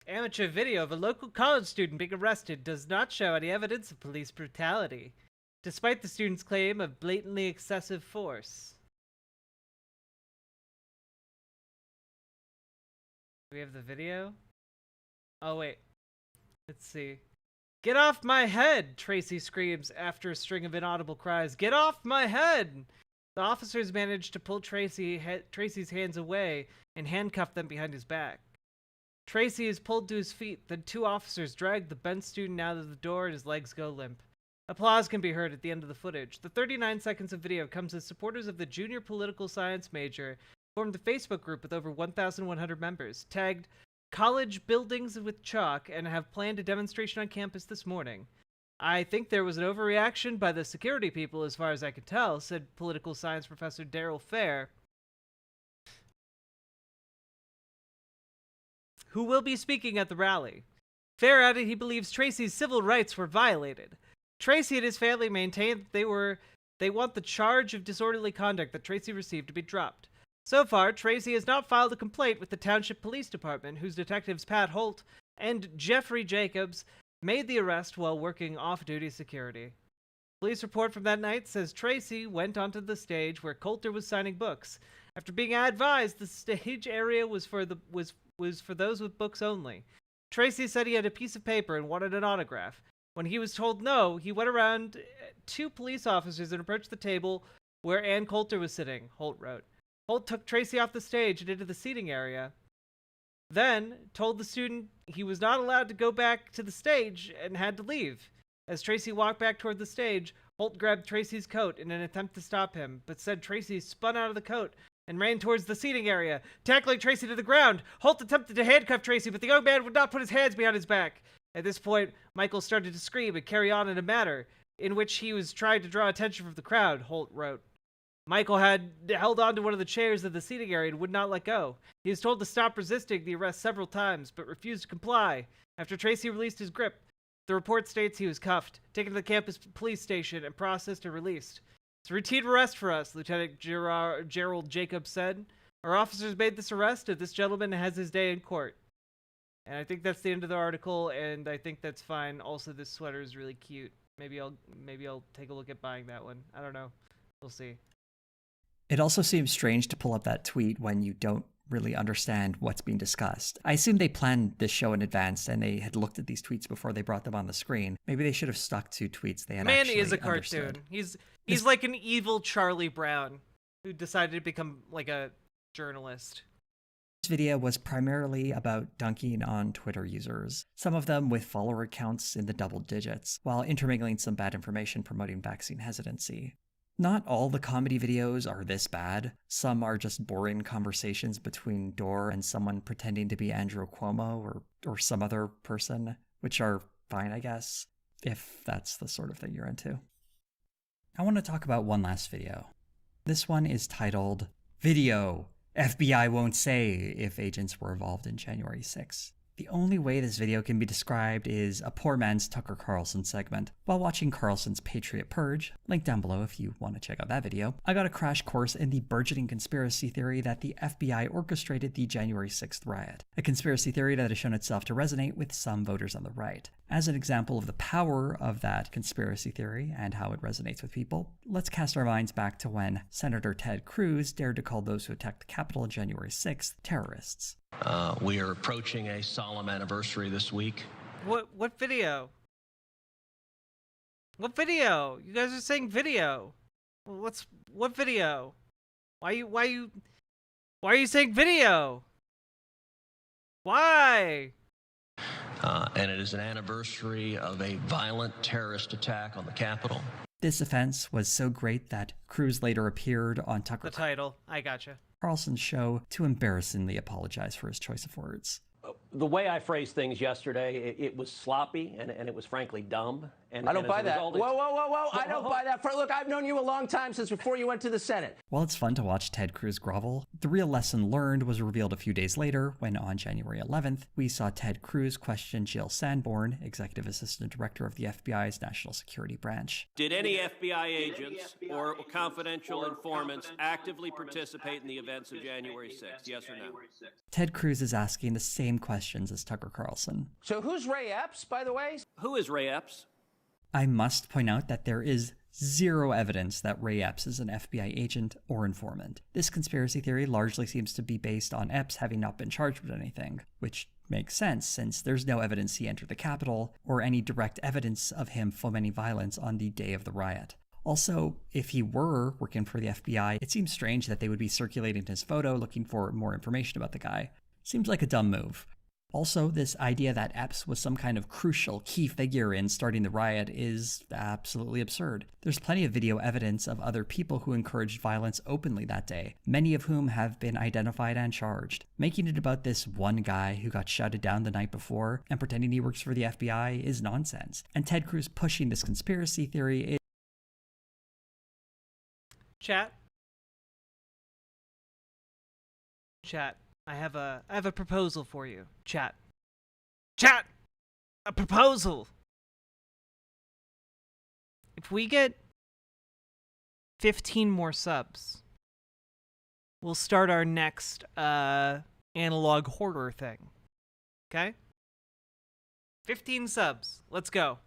Amateur video of a local college student being arrested does not show any evidence of police brutality, despite the student's claim of blatantly excessive force. Do we have the video? Oh, wait. Let's see. Get off my head, Tracy screams after a string of inaudible cries. Get off my head! The officers managed to pull Tracy's hands away and handcuff them behind his back. Tracy is pulled to his feet, then 2 officers drag the bent student out of the door and his legs go limp. Applause can be heard at the end of the footage. The 39 seconds of video comes as supporters of the junior political science major formed a Facebook group with over 1,100 members, tagged college buildings with chalk, and have planned a demonstration on campus this morning. I think there was an overreaction by the security people as far as I could tell, said political science professor Daryl Fair, who will be speaking at the rally. Fair added he believes Tracy's civil rights were violated. Tracy and his family maintain that they want the charge of disorderly conduct that Tracy received to be dropped. So far, Tracy has not filed a complaint with the Township Police Department, whose detectives Pat Holt and Jeffrey Jacobs made the arrest while working off-duty security. Police report from that night says Tracy went onto the stage where Coulter was signing books. After being advised the stage area was for those with books only. Tracy said he had a piece of paper and wanted an autograph. When he was told no, he went around 2 police officers and approached the table where Ann Coulter was sitting, Holt wrote. Holt took Tracy off the stage and into the seating area, then told the student he was not allowed to go back to the stage and had to leave. As Tracy walked back toward the stage, Holt grabbed Tracy's coat in an attempt to stop him, but said Tracy spun out of the coat and ran towards the seating area, tackling Tracy to the ground. Holt attempted to handcuff Tracy, but the young man would not put his hands behind his back. At this point, Michael started to scream and carry on in a manner in which he was trying to draw attention from the crowd, Holt wrote. Michael had held onto one of the chairs of the seating area and would not let go. He was told to stop resisting the arrest several times, but refused to comply. After Tracy released his grip, the report states he was cuffed, taken to the campus police station, and processed and released. It's a routine arrest for us, Lieutenant Gerald Jacobs said. Our officers made this arrest, and this gentleman has his day in court. And I think that's the end of the article, and I think that's fine. Also, this sweater is really cute. Maybe I'll take a look at buying that one. I don't know. We'll see. It also seems strange to pull up that tweet when you don't really understand what's being discussed. I assume they planned this show in advance and they had looked at these tweets before they brought them on the screen. Maybe they should have stuck to tweets they had Manny actually is a cartoon. understood. He's like an evil Charlie Brown who decided to become like a journalist. This video was primarily about dunking on Twitter users, some of them with follower counts in the double digits, while intermingling some bad information promoting vaccine hesitancy. Not all the comedy videos are this bad. Some are just boring conversations between Dor and someone pretending to be Andrew Cuomo or some other person, which are fine, I guess, if that's the sort of thing you're into. I want to talk about one last video. This one is titled, Video, FBI Won't Say If Agents Were Involved in January 6th. The only way this video can be described is a poor man's Tucker Carlson segment. While watching Carlson's Patriot Purge, link down below if you want to check out that video, I got a crash course in the burgeoning conspiracy theory that the FBI orchestrated the January 6th riot, a conspiracy theory that has shown itself to resonate with some voters on the right. As an example of the power of that conspiracy theory and how it resonates with people, let's cast our minds back to when Senator Ted Cruz dared to call those who attacked the Capitol on January 6th terrorists. We are approaching a solemn anniversary this week. What video? What video? You guys are saying video. What video? Why are you saying video? Why? And it is an anniversary of a violent terrorist attack on the Capitol. This offense was so great that Cruz later appeared on Tucker The title. I gotcha. Carlson's show to embarrassingly apologize for his choice of words. The way I phrased things yesterday, it was sloppy and it was frankly dumb. And I don't buy that. Result, whoa. I don't buy that. Look, I've known you a long time, since before you went to the Senate. While it's fun to watch Ted Cruz grovel, the real lesson learned was revealed a few days later when on January 11th, we saw Ted Cruz question Jill Sanborn, Executive Assistant Director of the FBI's National Security Branch. Did any FBI agents or confidential informants actively participate in the events of January 6th? Yes or no? Ted Cruz is asking the same questions as Tucker Carlson. So who's Ray Epps, by the way? Who is Ray Epps? I must point out that there is zero evidence that Ray Epps is an FBI agent or informant. This conspiracy theory largely seems to be based on Epps having not been charged with anything, which makes sense since there's no evidence he entered the Capitol or any direct evidence of him fomenting violence on the day of the riot. Also, if he were working for the FBI, it seems strange that they would be circulating his photo looking for more information about the guy. Seems like a dumb move. Also, this idea that Epps was some kind of crucial key figure in starting the riot is absolutely absurd. There's plenty of video evidence of other people who encouraged violence openly that day, many of whom have been identified and charged. Making it about this one guy who got shouted down the night before and pretending he works for the FBI is nonsense. And Ted Cruz pushing this conspiracy theory is... Chat. I have a proposal for you. Chat. A proposal. If we get 15 more subs, we'll start our next analog horror thing. Okay? 15 subs. Let's go.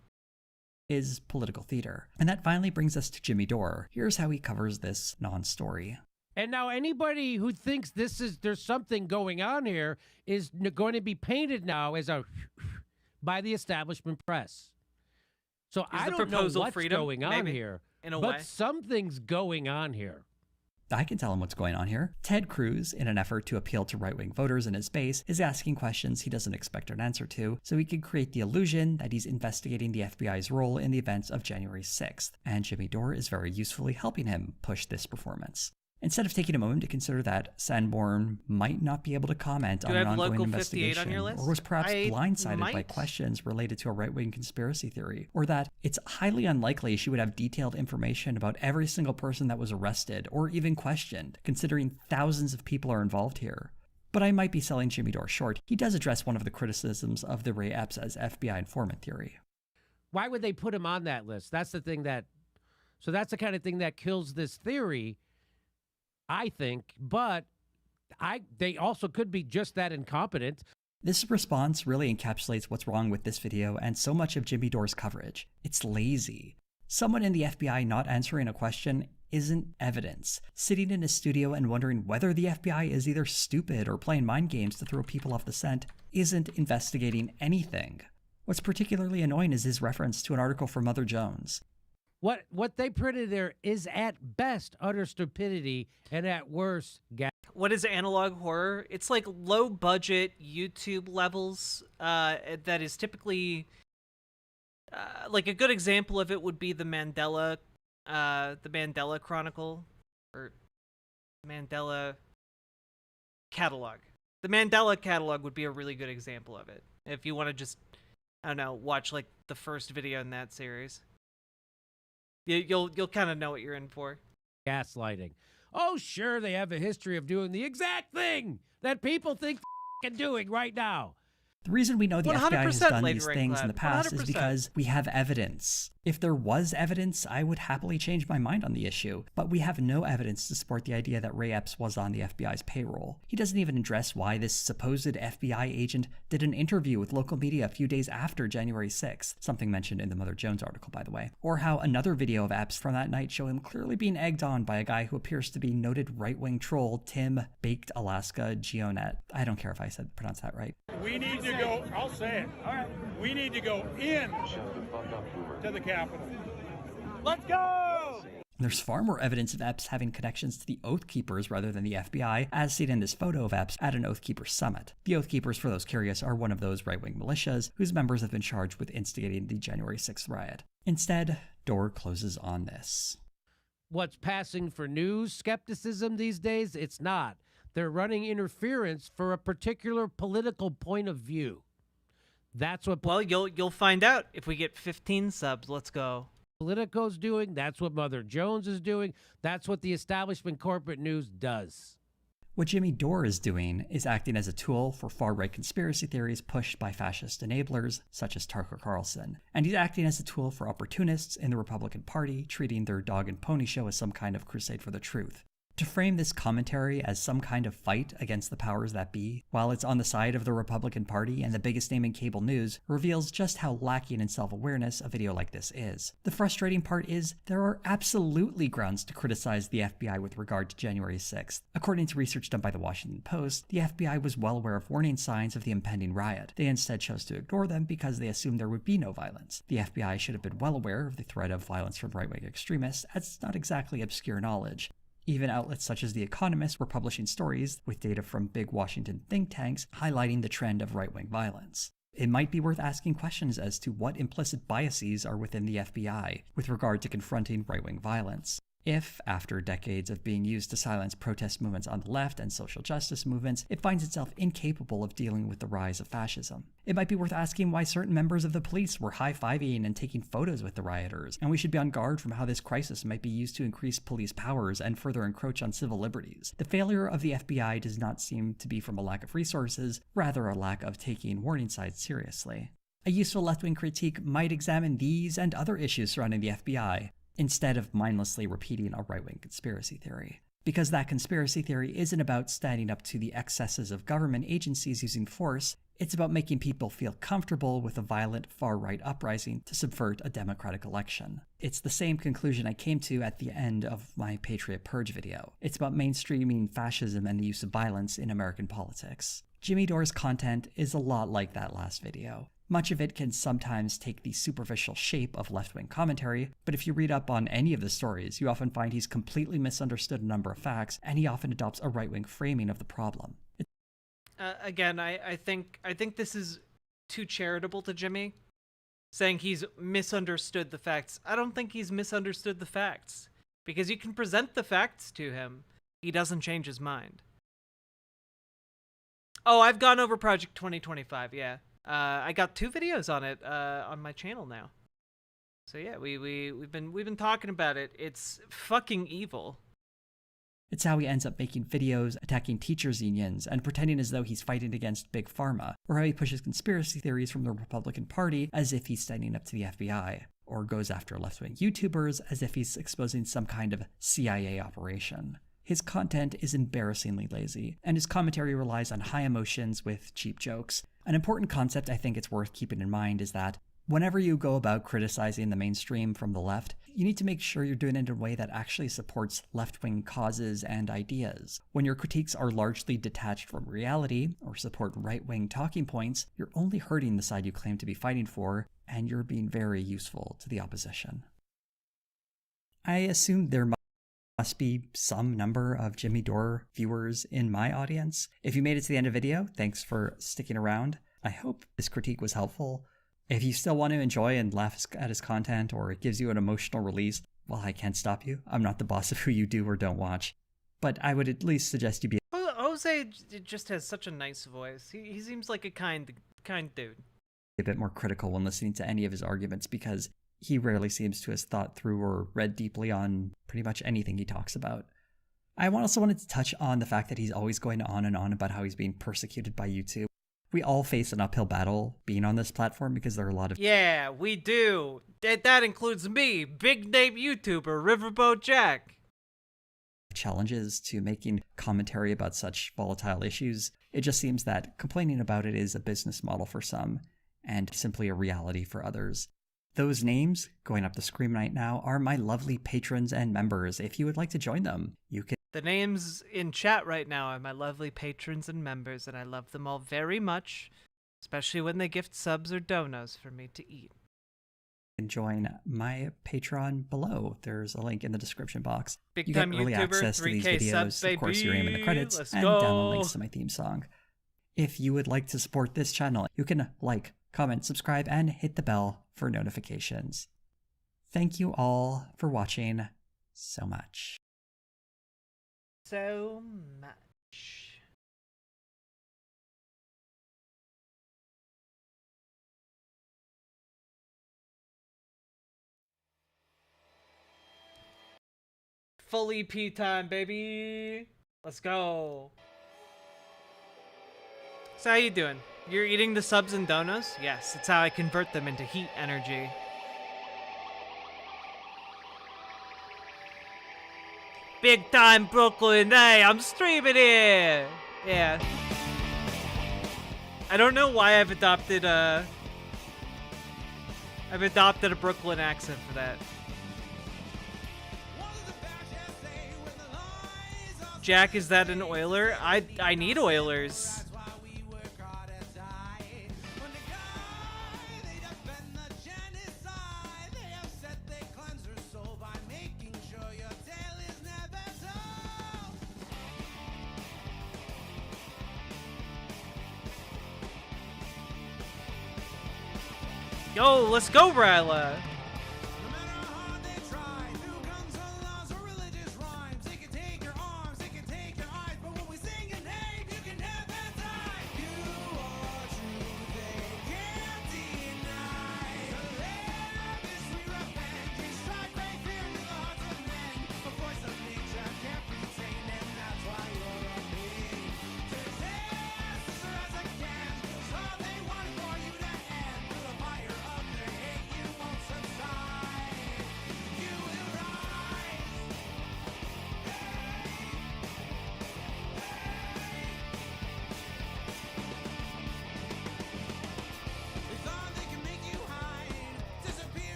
Is political theater. And that finally brings us to Jimmy Dore. Here's how he covers this non-story. And now anybody who thinks there's something going on here is going to be painted now as a by the establishment press. So I don't know what's going on here, but something's going on here. I can tell him what's going on here. Ted Cruz, in an effort to appeal to right-wing voters in his base, is asking questions he doesn't expect an answer to, so he can create the illusion that he's investigating the FBI's role in the events of January 6th, and Jimmy Dore is very usefully helping him push this performance. Instead of taking a moment to consider that Sanborn might not be able to comment on Do I an have ongoing Local 58 on investigation, your list? or was perhaps I blindsided by might. questions related to a right-wing conspiracy theory, or that it's highly unlikely she would have detailed information about every single person that was arrested or even questioned, considering thousands of people are involved here. But I might be selling Jimmy Dore short. He does address one of the criticisms of the Ray Epps as FBI informant theory. Why would they put him on that list? That's the thing that... So that's the kind of thing that kills this theory, I think. But they also could be just that incompetent. This response really encapsulates what's wrong with this video and so much of Jimmy Dore's coverage. It's lazy. Someone in the FBI not answering a question isn't evidence. Sitting in a studio and wondering whether the FBI is either stupid or playing mind games to throw people off the scent isn't investigating anything. What's particularly annoying is his reference to an article from Mother Jones. What they printed there is at best utter stupidity and at worst What is analog horror? It's like low budget YouTube levels that is typically like a good example of it would be the Mandela Chronicle or Mandela Catalog. The Mandela Catalog would be a really good example of it. If you want to just, I don't know, watch like the first video in that series. You'll kind of know what you're in for. Gaslighting. Oh, sure, they have a history of doing the exact thing that people think they're doing right now. The reason we know the FBI has done these Lady things in the past 100%. is because we have evidence. If there was evidence, I would happily change my mind on the issue, but we have no evidence to support the idea that Ray Epps was on the FBI's payroll. He doesn't even address why this supposed FBI agent did an interview with local media a few days after January 6th, something mentioned in the Mother Jones article, by the way, or how another video of Epps from that night show him clearly being egged on by a guy who appears to be noted right-wing troll Tim Baked Alaska Gionet. I don't care if I pronounced that right. We need to go, I'll say it. All right. We need to go in to the Capitol. Let's go! There's far more evidence of Epps having connections to the Oath Keepers rather than the FBI, as seen in this photo of Epps at an Oath Keepers summit. The Oath Keepers, for those curious, are one of those right-wing militias whose members have been charged with instigating the January 6th riot. Instead, Dore closes on this. What's passing for news skepticism these days? It's not. They're running interference for a particular political point of view. That's what... Well, you'll find out if we get 15 subs. Let's go. Politico's doing. That's what Mother Jones is doing. That's what the establishment corporate news does. What Jimmy Dore is doing is acting as a tool for far-right conspiracy theories pushed by fascist enablers such as Tucker Carlson. And he's acting as a tool for opportunists in the Republican Party, treating their dog and pony show as some kind of crusade for the truth. To frame this commentary as some kind of fight against the powers that be, while it's on the side of the Republican Party and the biggest name in cable news, reveals just how lacking in self-awareness a video like this is. The frustrating part is, there are absolutely grounds to criticize the FBI with regard to January 6th. According to research done by the Washington Post, the FBI was well aware of warning signs of the impending riot. They instead chose to ignore them because they assumed there would be no violence. The FBI should have been well aware of the threat of violence from right-wing extremists, as it's not exactly obscure knowledge. Even outlets such as The Economist were publishing stories with data from big Washington think tanks highlighting the trend of right-wing violence. It might be worth asking questions as to what implicit biases are within the FBI with regard to confronting right-wing violence. If, after decades of being used to silence protest movements on the left and social justice movements, it finds itself incapable of dealing with the rise of fascism. It might be worth asking why certain members of the police were high-fiving and taking photos with the rioters, and we should be on guard from how this crisis might be used to increase police powers and further encroach on civil liberties. The failure of the FBI does not seem to be from a lack of resources, rather a lack of taking warning signs seriously. A useful left-wing critique might examine these and other issues surrounding the FBI, instead of mindlessly repeating a right-wing conspiracy theory. Because that conspiracy theory isn't about standing up to the excesses of government agencies using force, it's about making people feel comfortable with a violent far-right uprising to subvert a democratic election. It's the same conclusion I came to at the end of my Patriot Purge video. It's about mainstreaming fascism and the use of violence in American politics. Jimmy Dore's content is a lot like that last video. Much of it can sometimes take the superficial shape of left-wing commentary, but if you read up on any of the stories, you often find he's completely misunderstood a number of facts, and he often adopts a right-wing framing of the problem. Again, I think this is too charitable to Jimmy, saying he's misunderstood the facts. I don't think he's misunderstood the facts, because you can present the facts to him, he doesn't change his mind. Oh, I've gone over Project 2025, yeah. I got 2 videos on it on my channel now. So yeah, we've been talking about it. It's fucking evil. It's how he ends up making videos attacking teachers' unions and pretending as though he's fighting against Big Pharma, or how he pushes conspiracy theories from the Republican Party as if he's standing up to the FBI, or goes after left-wing YouTubers as if he's exposing some kind of CIA operation. His content is embarrassingly lazy, and his commentary relies on high emotions with cheap jokes. An important concept I think it's worth keeping in mind is that whenever you go about criticizing the mainstream from the left, you need to make sure you're doing it in a way that actually supports left-wing causes and ideas. When your critiques are largely detached from reality, or support right-wing talking points, you're only hurting the side you claim to be fighting for, and you're being very useful to the opposition. I assume there must be some number of Jimmy Dore viewers in my audience. If you made it to the end of the video, thanks for sticking around. I hope this critique was helpful. If you still want to enjoy and laugh at his content, or it gives you an emotional release, well, I can't stop you. I'm not the boss of who you do or don't watch. But I would at least suggest you be Jose just has such a nice voice. He seems like a kind dude. A bit more critical when listening to any of his arguments, because he rarely seems to have thought through or read deeply on pretty much anything he talks about. I also wanted to touch on the fact that he's always going on and on about how he's being persecuted by YouTube. We all face an uphill battle being on this platform because there are a lot of— Yeah, we do. That includes me, big name YouTuber Riverboat Jack. challenges to making commentary about such volatile issues. It just seems that complaining about it is a business model for some, and simply a reality for others. Those names, going up the screen right now, are my lovely patrons and members. If you would like to join them, you can— The names in chat right now are my lovely patrons and members, and I love them all very much, especially when they gift subs or donos for me to eat. join my Patreon below. There's a link in the description box. Big you time get early YouTuber, access to these 3K videos, subs, of course your name in the credits, Let's and go. download links to my theme song. If you would like to support this channel, you can like, comment, subscribe, and hit the bell for notifications. Thank you all for watching so much. So much. Full EP time, baby. Let's go. So how you doing? You're eating the subs and donuts? Yes, it's how I convert them into heat energy. Big time Brooklyn, hey, I'm streaming here! Yeah. I don't know why I've adopted a Brooklyn accent for that. Jack, is that an Oiler? I need Oilers. Yo, let's go, Ryla.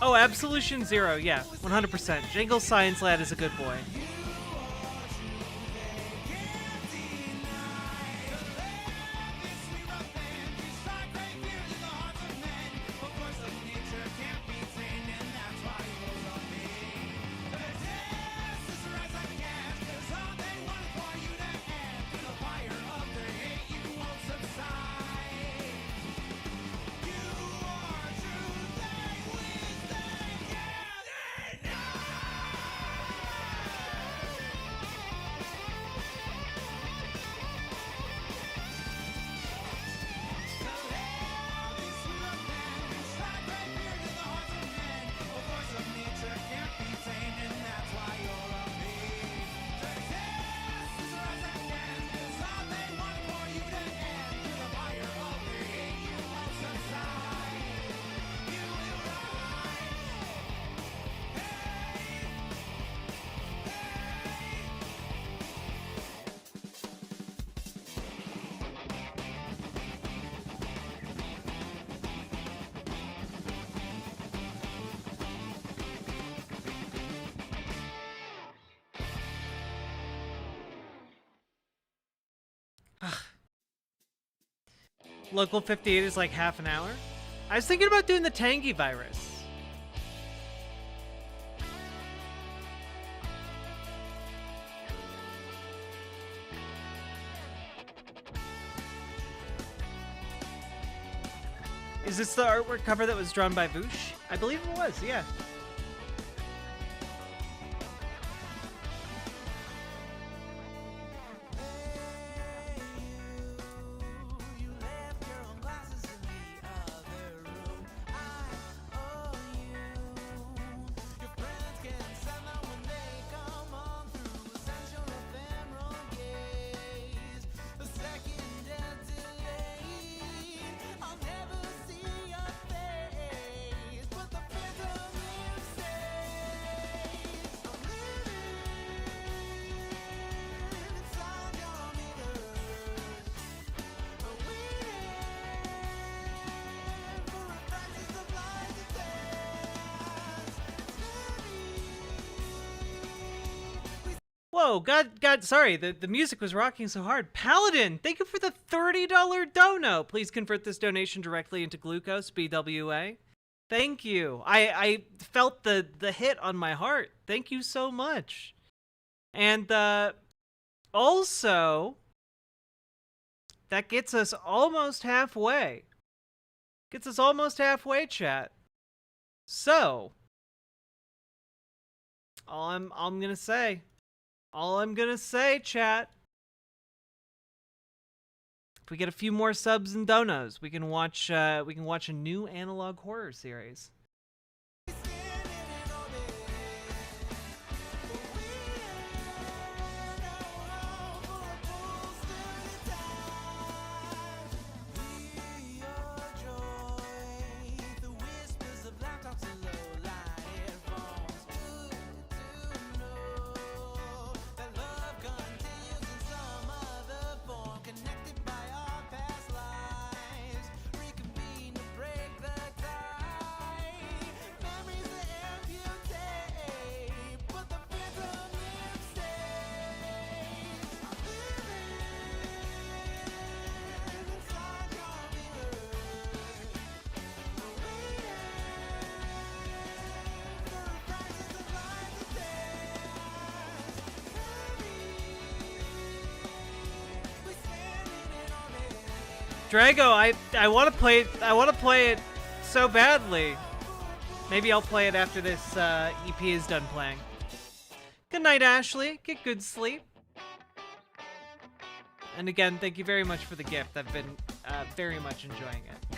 Oh, Absolution Zero, yeah, 100%. Jingle Science Lad is a good boy. Local 58 is like half an hour. I was thinking about doing the Tangy virus. Is this the artwork cover that was drawn by Voosh? I believe it was, yeah. Whoa, God, sorry, the music was rocking so hard. Paladin, thank you for the $30 dono. Please convert this donation directly into glucose, BWA. Thank you. I felt the hit on my heart. Thank you so much. And also, that gets us almost halfway. Gets us almost halfway, chat. So, all I'm gonna say, chat. If we get a few more subs and donos, we can watch a new analog horror series. Drago, I want to play it. I want to play it so badly. Maybe I'll play it after this EP is done playing. Good night, Ashley. Get good sleep. And again, thank you very much for the gift. I've been very much enjoying it.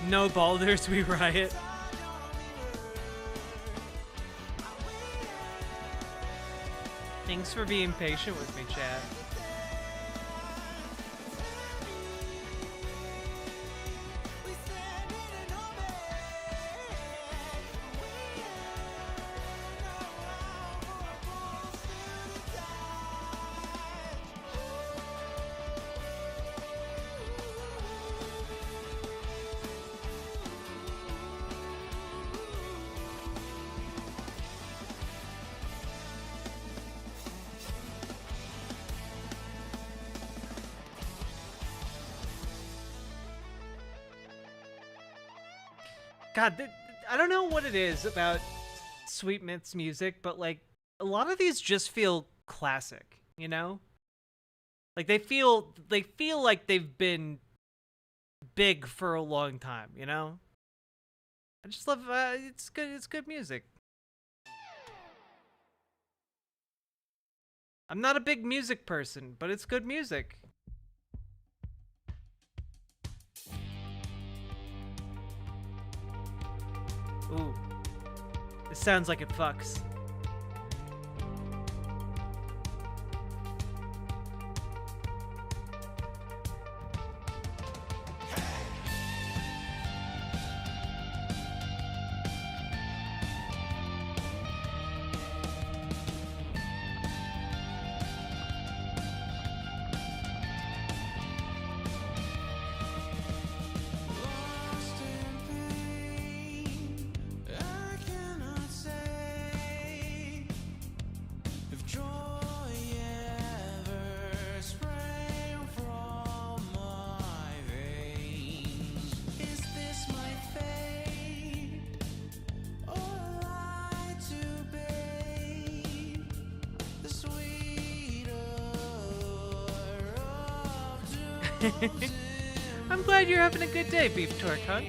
No Baldurs, we riot. Thanks for being patient with me, Chad. God, I don't know what it is about Sweet Myth's music, but like a lot of these just feel classic, you know? Like they feel like they've been big for a long time, you know? I just love it's good music. I'm not a big music person, but it's good music. Ooh. This sounds like it fucks. I'm glad you're having a good day, Beef Torque Hunt.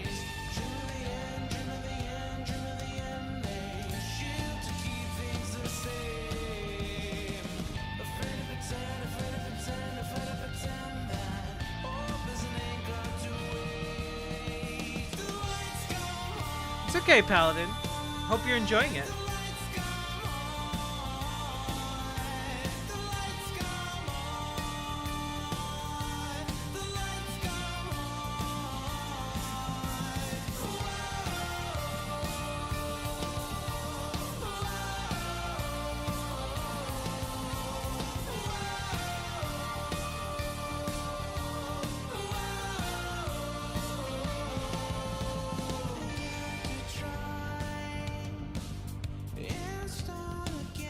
It's okay, Paladin. Hope you're enjoying it.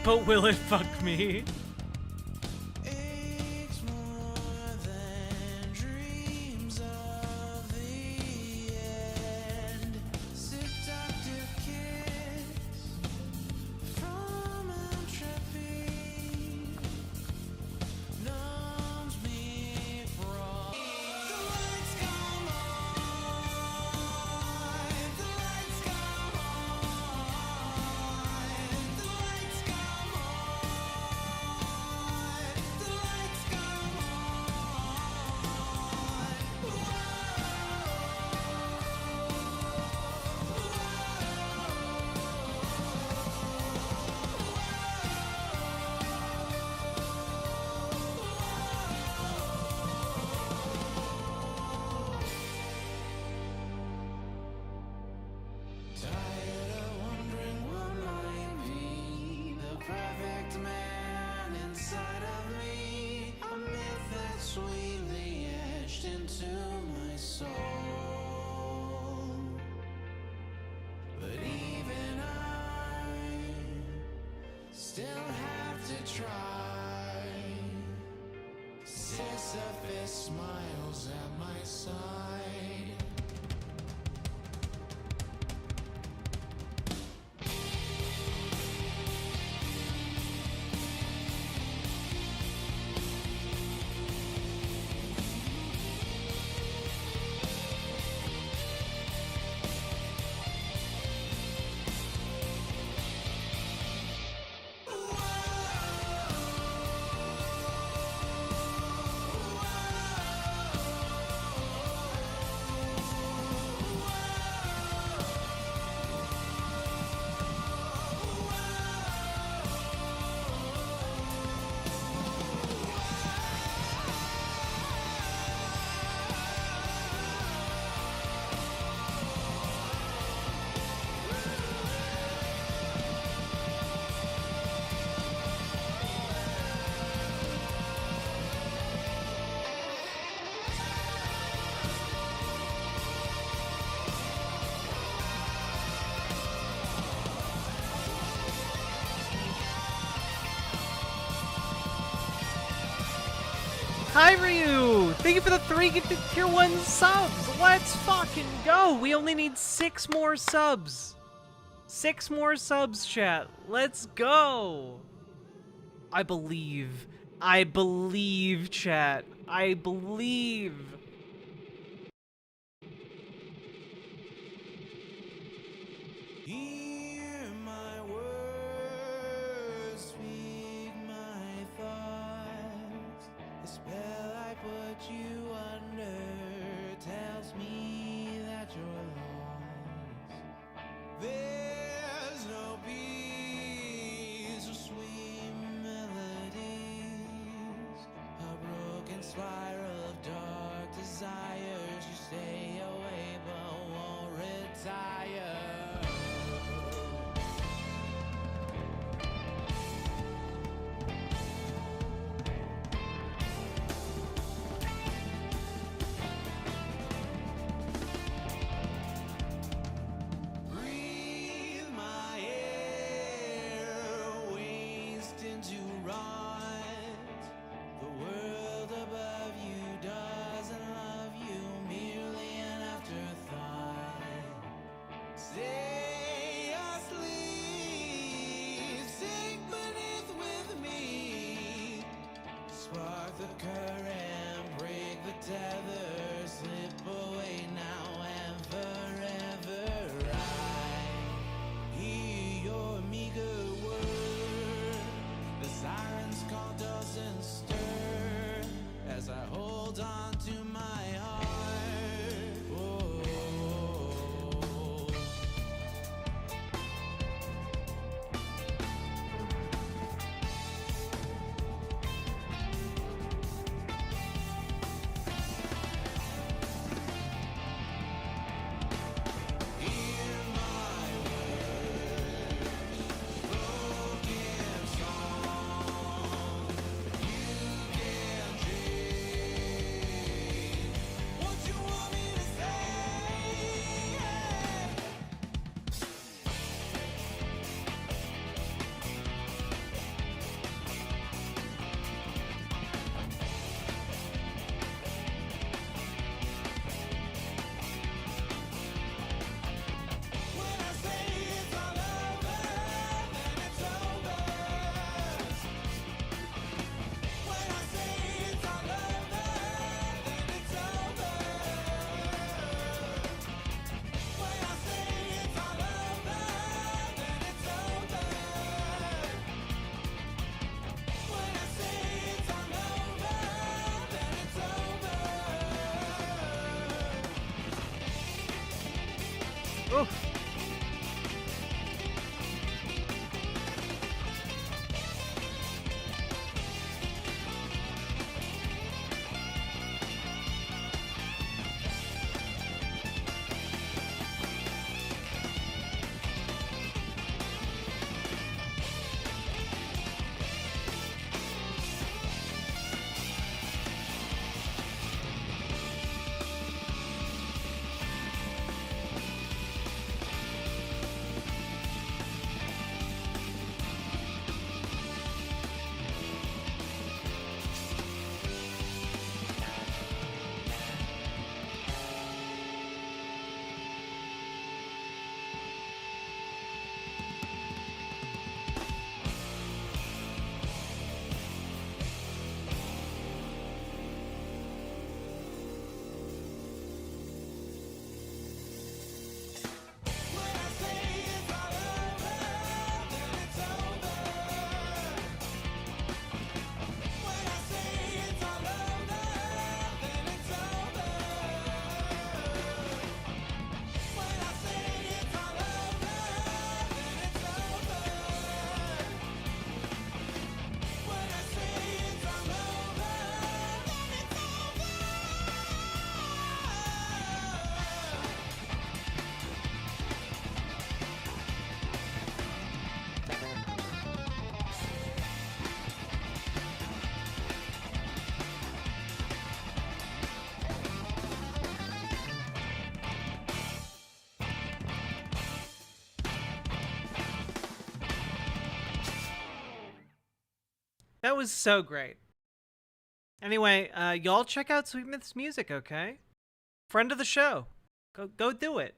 But will it fuck me? Still have to try. Sisyphus smiles at my side. Hi Ryu! Thank you for the 3 tier 1 subs! Let's fucking go! We only need 6 more subs! 6 more subs, chat. Let's go! I believe. I believe, chat. I believe. Hear my words, speak my thoughts. The spell I put you under tells me that you're lost. There's no peace or sweet melodies. A broken spiral of dark desires. You stay away but won't retire. held on to my heart. Oh. Oof. That was so great. Anyway, y'all check out Sweet Myth's music, okay? Friend of the show. Go do it.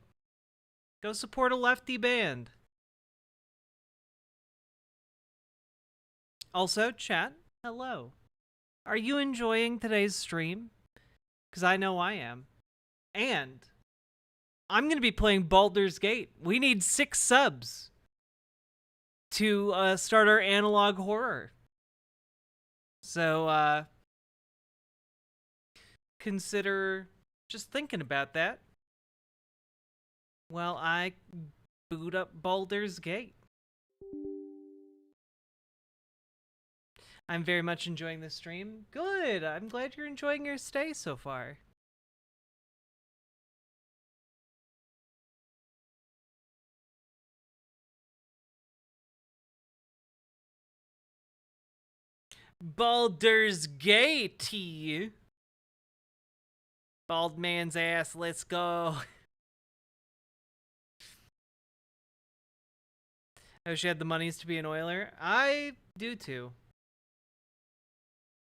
Go support a lefty band. Also, chat, hello. Are you enjoying today's stream? Because I know I am. And I'm going to be playing Baldur's Gate. We need 6 subs to start our analog horror. So, consider just thinking about that while I boot up Baldur's Gate. I'm very much enjoying this stream. Good. I'm glad you're enjoying your stay so far. Baldur's Gate. Bald man's ass, let's go. Oh, she had the monies to be an oiler? I do too.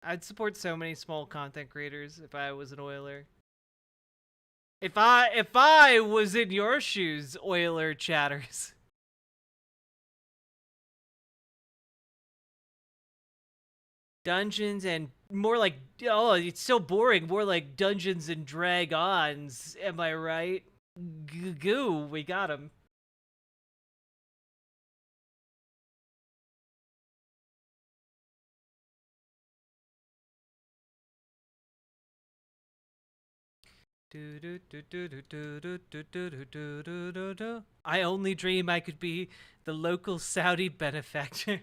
I'd support so many small content creators if I was an oiler. If I was in your shoes, oiler chatters. Dungeons and more like, oh, it's so boring. More like Dungeons and Dragons. Am I right? Goo, we got him. I only dream I could be the local Saudi benefactor.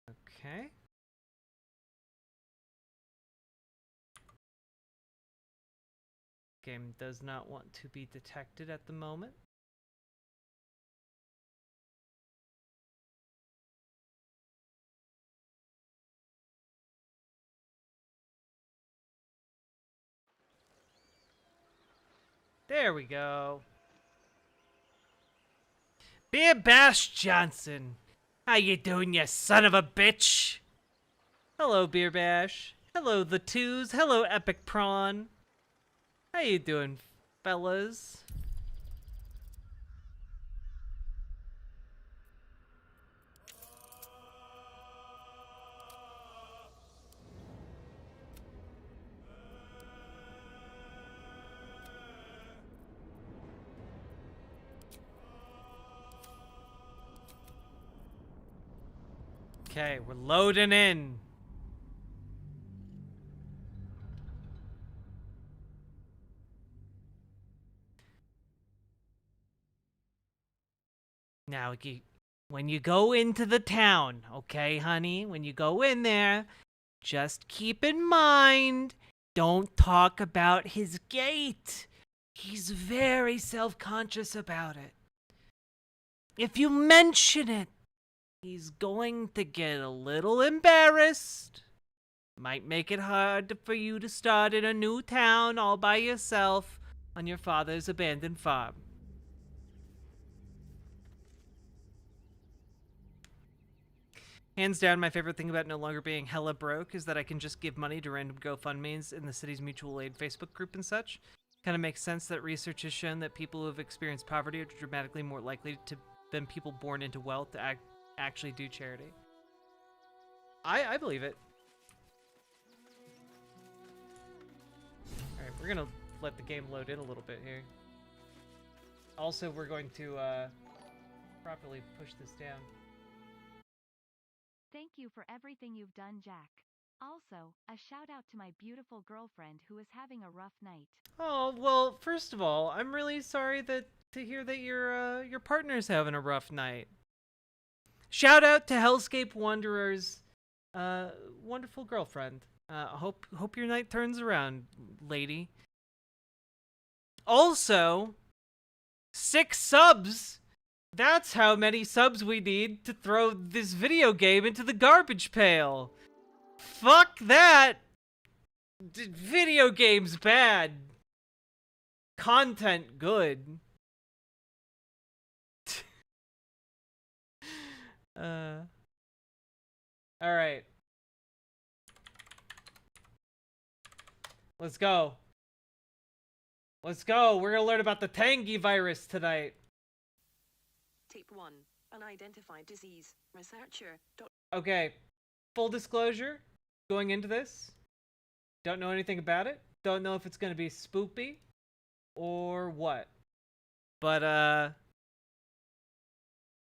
Okay. Game does not want to be detected at the moment. There we go. Beer Bash Johnson. How you doing, you son of a bitch? Hello, Beer Bash. Hello, the twos. Hello, Epic Prawn. How you doing, fellas? Okay, we're loading in. Now, when you go into the town, okay, honey? When you go in there, just keep in mind, don't talk about his gait. He's very self-conscious about it. If you mention it, he's going to get a little embarrassed. Might make it hard for you to start in a new town all by yourself on your father's abandoned farm. Hands down, my favorite thing about no longer being hella broke is that I can just give money to random GoFundMes in the city's mutual aid Facebook group and such. Kind of makes sense that research has shown that people who have experienced poverty are dramatically more likely than people born into wealth to actually do charity. I believe it. Alright, we're gonna let the game load in a little bit here. Also, we're going to properly push this down. Thank you for everything you've done, Jack. Also, a shout out to my beautiful girlfriend who is having a rough night. Oh, well, first of all, I'm really sorry to hear that your partner's having a rough night. Shout out to Hellscape Wanderer's wonderful girlfriend. Hope your night turns around, lady. Also, 6 subs. That's how many subs we need to throw this video game into the garbage pail. Fuck that. Video games bad. Content good. All right. Let's go. Let's go. We're gonna learn about the Tangy virus tonight. Tape 1. Unidentified disease. Researcher. Okay. Full disclosure, going into this, don't know anything about it. Don't know if it's gonna be spoopy or what. But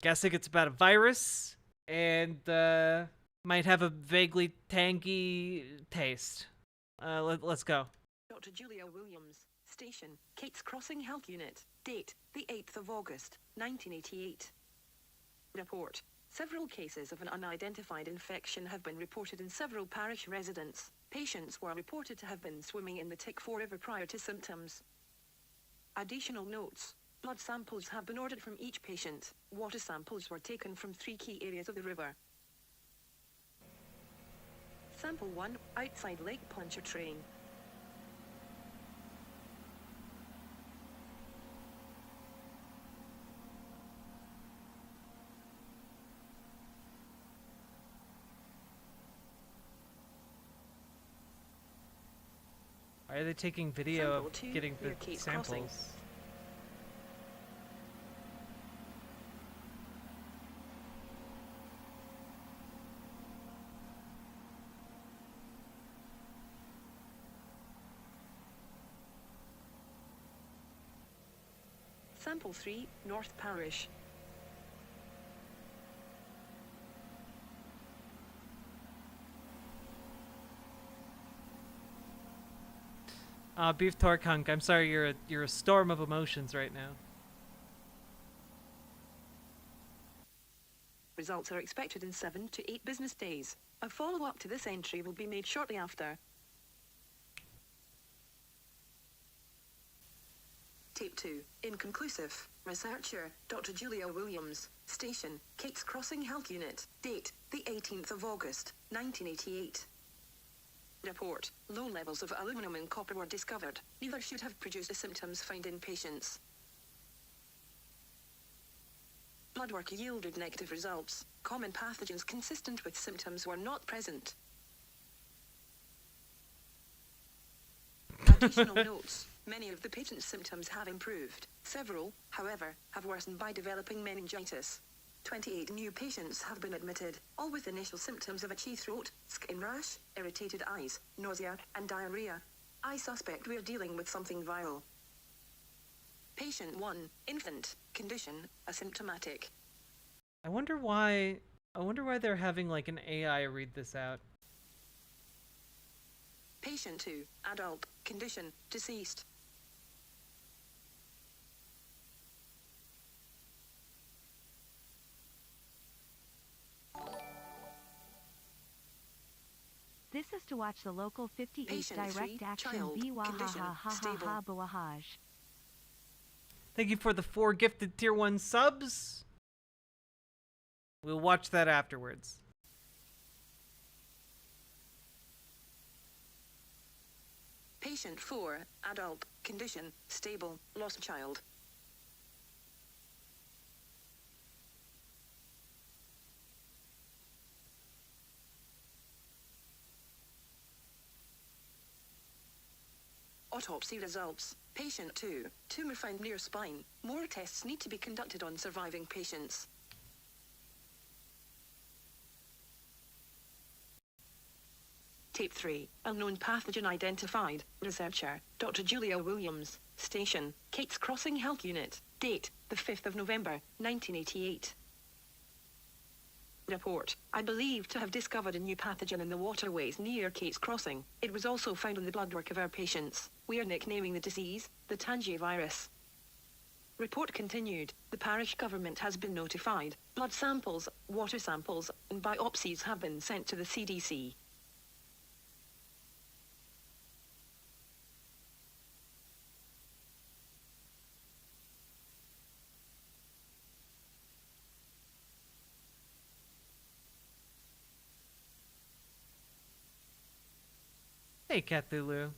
guessing it's about a virus and might have a vaguely tangy taste. Let's go. Dr. Julia Williams. Station. Kate's Crossing Health Unit. Date. The 8th of August, 1988. Report. Several cases of an unidentified infection have been reported in several parish residents. Patients were reported to have been swimming in the Tick-4 River prior to symptoms. Additional notes. Blood samples have been ordered from each patient. Water samples were taken from 3 key areas of the river. Sample 1, outside Lake Pontchartrain. Why are they taking video Sample of 2, getting near the Kate's samples? Crossing. Sample 3, North Parish. Beef Torque Hunk, I'm sorry, you're a storm of emotions right now. Results are expected in 7 to 8 business days. A follow-up to this entry will be made shortly after. Tape 2, inconclusive. Researcher, Dr. Julia Williams. Station, Kate's Crossing Health Unit. Date, the 18th of August, 1988. Report, low levels of aluminum and copper were discovered. Neither should have produced the symptoms found in patients. Blood work yielded negative results. Common pathogens consistent with symptoms were not present. Additional notes. Many of the patient's symptoms have improved. Several, however, have worsened by developing meningitis. 28 new patients have been admitted, all with initial symptoms of itchy throat, skin rash, irritated eyes, nausea, and diarrhea. I suspect we're dealing with something viral. Patient 1, infant, condition, asymptomatic. I wonder why they're having like an AI read this out. Patient 2, adult, condition, deceased. This is to watch the local 58 Patient direct 3, action child, condition, stable. Biwahaj. Thank you for the 4 gifted tier 1 subs. We'll watch that afterwards. Patient 4, adult, condition, stable, lost child. Autopsy results. Patient 2, tumor found near spine. More tests need to be conducted on surviving patients. Tape 3, unknown pathogen identified. Researcher, Dr. Julia Williams. Station, Kate's Crossing Health Unit. Date, the 5th of November, 1988. Report, I believe to have discovered a new pathogen in the waterways near Kate's Crossing. It was also found in the bloodwork of our patients. We are nicknaming the disease, the Tangier virus. Report continued. The parish government has been notified. Blood samples, water samples, and biopsies have been sent to the CDC. Hey, Cthulhu.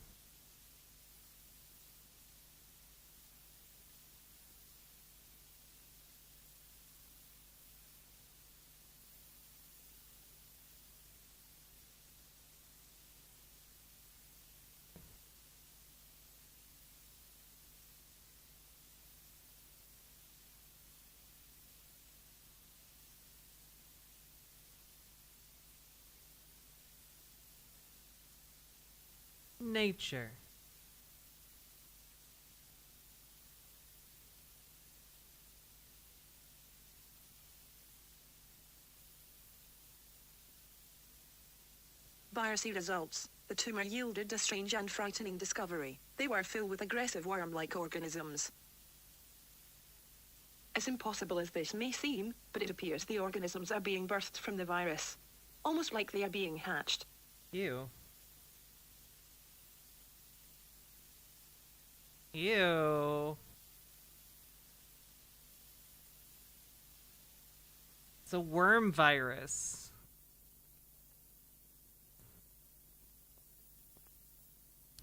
Nature. Biopsy results. The tumor yielded a strange and frightening discovery. They were filled with aggressive worm-like organisms. As impossible as this may seem, but it appears the organisms are being birthed from the virus. Almost like they are being hatched. Ew. Ew. It's a worm virus.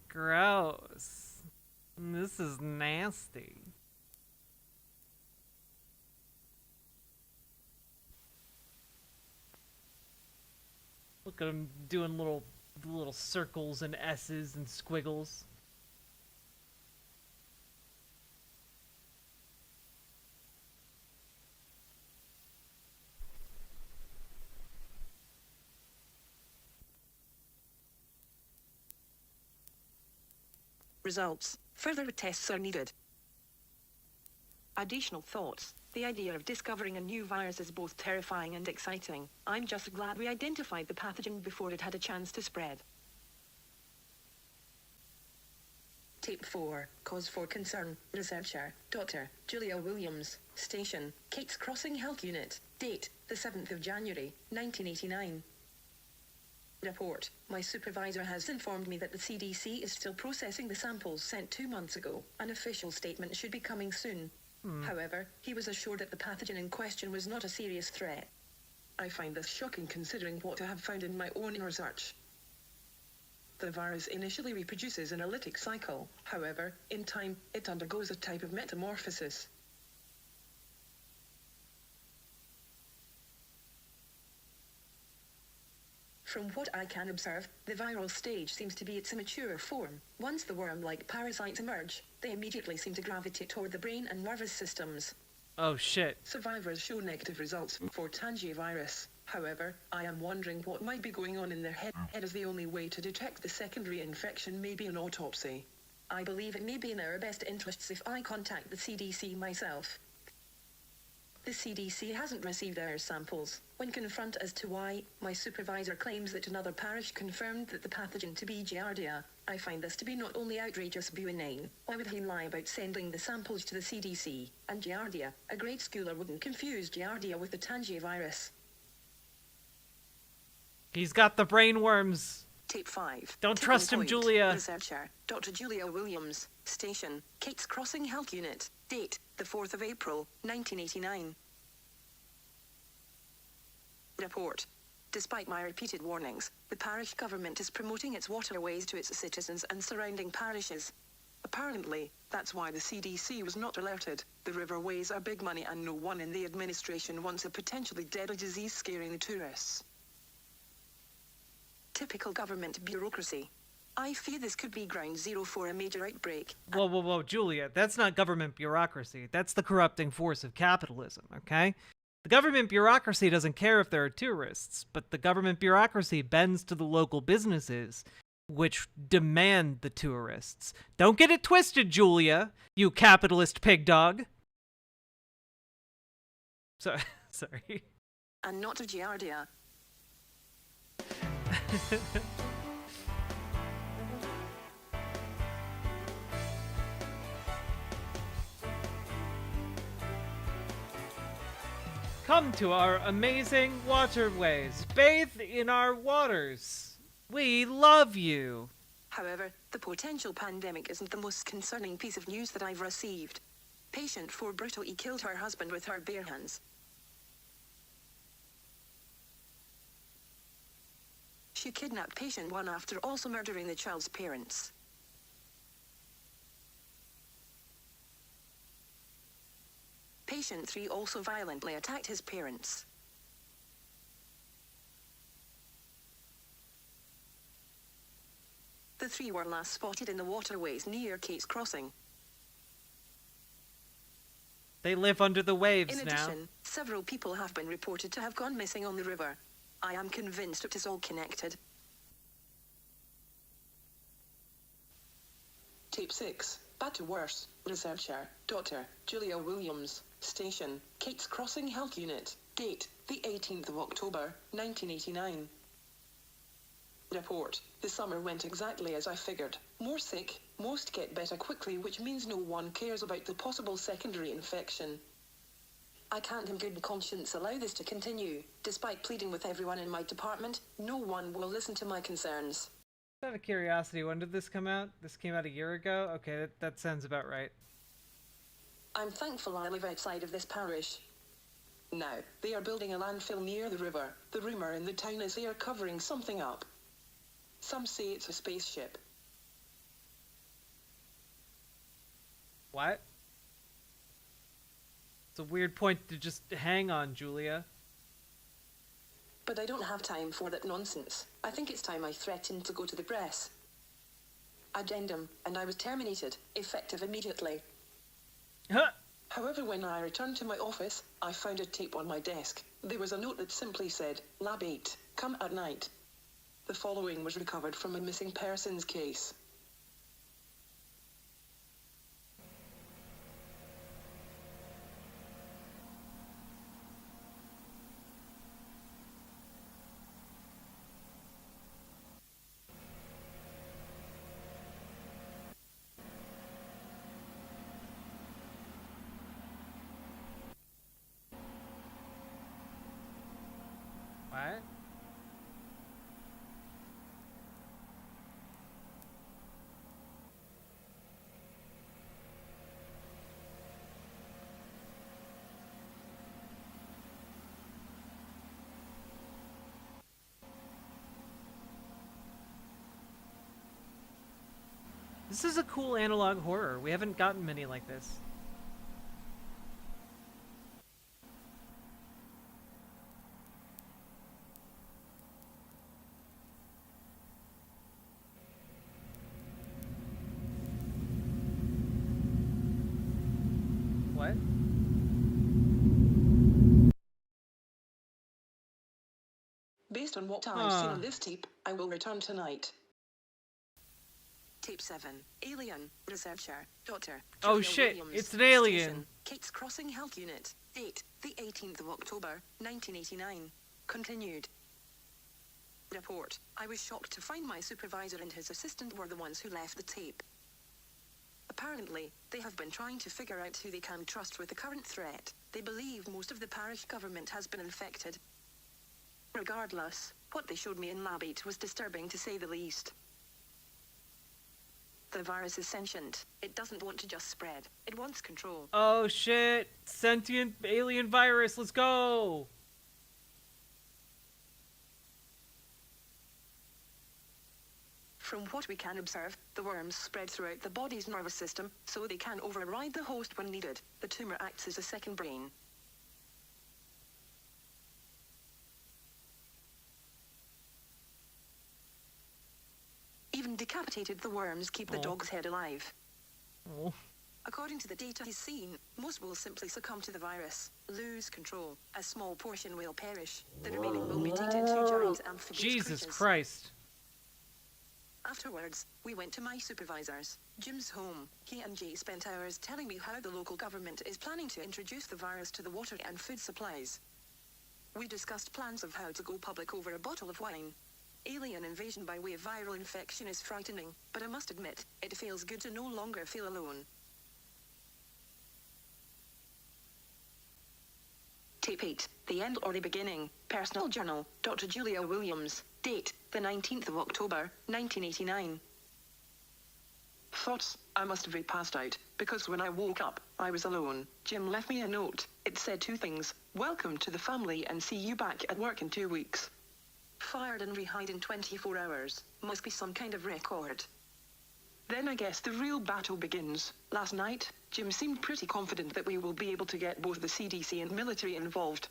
Gross. This is nasty. Look at him doing little circles and S's and squiggles. Results. Further tests are needed. Additional thoughts. The idea of discovering a new virus is both terrifying and exciting. I'm just glad we identified the pathogen before it had a chance to spread. Tape 4. Cause for concern. Researcher. Dr. Julia Williams. Station. Kate's Crossing Health Unit. Date. The 7th of January, 1989. Report. My supervisor has informed me that the CDC is still processing the samples sent 2 months ago. An official statement should be coming soon. However, he was assured that the pathogen in question was not a serious threat. I find this shocking considering what I have found in my own research. The virus initially reproduces in a lytic cycle. However, in time, it undergoes a type of metamorphosis. From what I can observe, the viral stage seems to be its immature form. Once the worm-like parasites emerge, they immediately seem to gravitate toward the brain and nervous systems. Oh shit. Survivors show negative results for tangivirus. However, I am wondering what might be going on in their head, as the only way to detect the secondary infection may be an autopsy. I believe it may be in our best interests if I contact the CDC myself. The CDC hasn't received our samples. When confronted as to why, my supervisor claims that another parish confirmed that the pathogen to be Giardia. I find this to be not only outrageous but inane. Why would he lie about sending the samples to the CDC? And Giardia, a grade schooler wouldn't confuse Giardia with the tangivirus. He's got the brain worms. Tape 5. Don't Tipping trust him, point. Julia. Researcher. Dr. Julia Williams. Station. Kate's Crossing Health Unit. Date. The 4th of April, 1989. Report. Despite my repeated warnings, the parish government is promoting its waterways to its citizens and surrounding parishes. Apparently, that's why the CDC was not alerted. The riverways are big money and no one in the administration wants a potentially deadly disease scaring the tourists. Typical government bureaucracy. I fear this could be ground zero for a major outbreak. Whoa, whoa, whoa, Julia, that's not government bureaucracy. That's the corrupting force of capitalism, okay? The government bureaucracy doesn't care if there are tourists, but the government bureaucracy bends to the local businesses, which demand the tourists. Don't get it twisted, Julia, you capitalist pig dog. Sorry. And not of Giardia. Come to our amazing waterways. Bathe in our waters. We love you. However, the potential pandemic isn't the most concerning piece of news that I've received. Patient 4 brutally killed her husband with her bare hands. She kidnapped patient 1 after also murdering the child's parents. Patient 3 also violently attacked his parents. The 3 were last spotted in the waterways near Kate's Crossing. They live under the waves In now. addition, several people have been reported to have gone missing on the river. I am convinced it is all connected. Tape 6. Bad to worse. Researcher. Dr. Julia Williams. Station. Kate's Crossing Health Unit. Date. The 18th of October, 1989. Report. The summer went exactly as I figured. More sick, most get better quickly, which means no one cares about the possible secondary infection. I can't in good conscience allow this to continue. Despite pleading with everyone in my department, no one will listen to my concerns. Out of curiosity, when did this come out? This came out a year ago? Okay, that sounds about right. I'm thankful I live outside of this parish. Now, they are building a landfill near the river. The rumor in the town is they are covering something up. Some say it's a spaceship. What? It's a weird point to just hang on, Julia. But I don't have time for that nonsense. I think it's time I threatened to go to the press. Addendum, and I was terminated, effective immediately. However, when I returned to my office, I found a tape on my desk. There was a note that simply said, Lab 8, come at night. The following was recovered from a missing persons case. This is a cool analog horror. We haven't gotten many like this. What? Based on what I've seen on this tape, I will return tonight. Tape 7. Alien. Researcher. Dr. Oh Julia shit, Williams. it's an alien. Station, Kate's Crossing Health Unit. Date, the 18th of October, 1989. Continued. Report. I was shocked to find my supervisor and his assistant were the ones who left the tape. Apparently, they have been trying to figure out who they can trust with the current threat. They believe most of the parish government has been infected. Regardless, what they showed me in Lab 8 was disturbing to say the least. The virus is sentient. It doesn't want to just spread. It wants control. Oh shit! Sentient alien virus, let's go! From what we can observe, the worms spread throughout the body's nervous system, so they can override the host when needed. The tumor acts as a second brain. Even decapitated, the worms keep the dog's head alive. According to the data he's seen, most will simply succumb to the virus, lose control. A small portion will perish. The remaining will mutate into giant amphibious Jesus creatures. Christ. Afterwards, we went to my supervisors, Jim's home. He and Jay spent hours telling me how the local government is planning to introduce the virus to the water and food supplies. We discussed plans of how to go public over a bottle of wine. Alien invasion by way of viral infection is frightening, but I must admit, it feels good to no longer feel alone. Tape 8, The End or the Beginning, Personal Journal, Dr. Julia Williams, date, the 19th of October, 1989. Thoughts, I must have passed out, because when I woke up, I was alone. Jim left me a note. It said two things: welcome to the family and see you back at work in 2 weeks. Fired and rehired in 24 hours, must be some kind of record. Then I guess the real battle begins. Last night, Jim seemed pretty confident that we will be able to get both the CDC and military involved.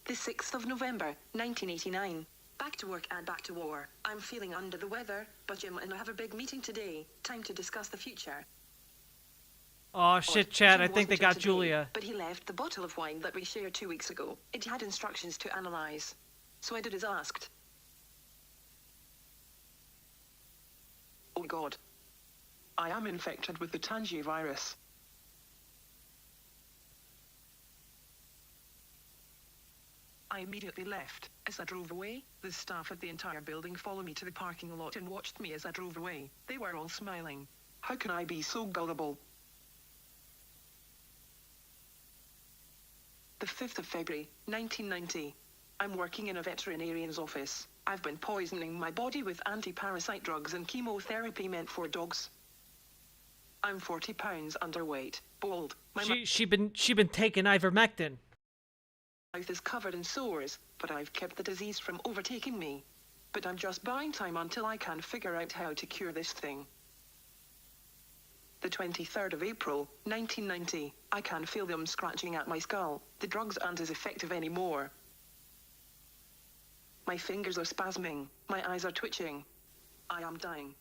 The 6th of November, 1989. Back to work and back to war. I'm feeling under the weather, but Jim and I have a big meeting today. Time to discuss the future. Oh shit, Chad, Jim I think they wasn't here got today, Julia. But he left the bottle of wine that we shared 2 weeks ago. It had instructions to analyze. So I did as asked. Oh God. I am infected with the Tangier virus. I immediately left. As I drove away, the staff at the entire building followed me to the parking lot and watched me as I drove away. They were all smiling. How can I be so gullible? The 5th of February, 1990. I'm working in a veterinarian's office. I've been poisoning my body with anti-parasite drugs and chemotherapy meant for dogs. I'm 40 pounds underweight, bald. She been taking ivermectin. Mouth is covered in sores, but I've kept the disease from overtaking me. But I'm just buying time until I can figure out how to cure this thing. The 23rd of April, 1990. I can feel them scratching at my skull. The drugs aren't as effective anymore. My fingers are spasming. My eyes are twitching. I am dying.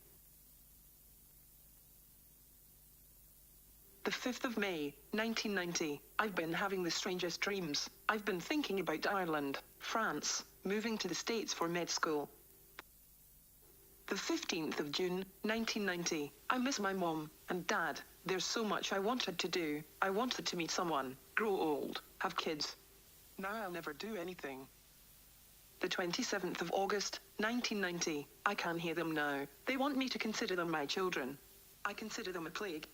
The 5th of May, 1990. I've been having the strangest dreams. I've been thinking about Ireland, France, moving to the States for med school. The 15th of June, 1990. I miss my mom and dad. There's so much I wanted to do. I wanted to meet someone, grow old, have kids. Now I'll never do anything. The 27th of August, 1990. I can hear them now. They want me to consider them my children. I consider them a plague.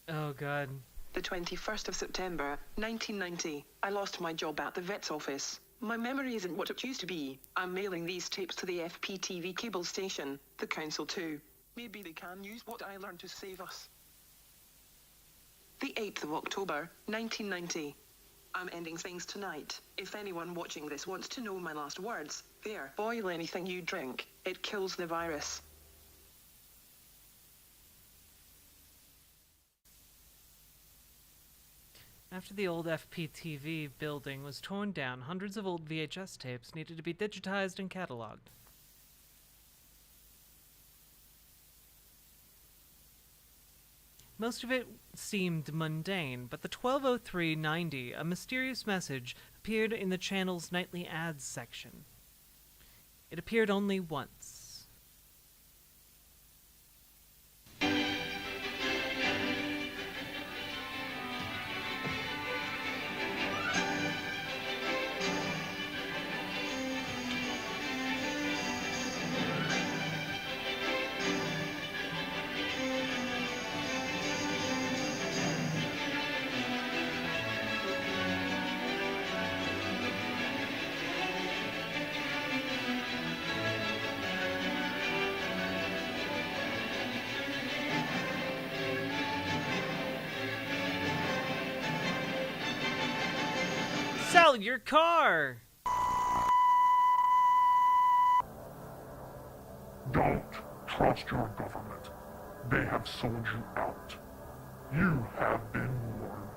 Oh God. The 21st of September, 1990. I lost my job at the vet's office. My memory isn't what it used to be. I'm mailing these tapes to the FPTV cable station, the council too. Maybe they can use what I learned to save us. The 8th of October, 1990. I'm ending things tonight. If anyone watching this wants to know my last words, there. Boil anything you drink. It kills the virus. After the old FPTV building was torn down, hundreds of old VHS tapes needed to be digitized and cataloged. Most of it seemed mundane, but the 120390, a mysterious message, appeared in the channel's nightly ads section. It appeared only once. Sell your car! Don't trust your government. They have sold you out. You have been warned.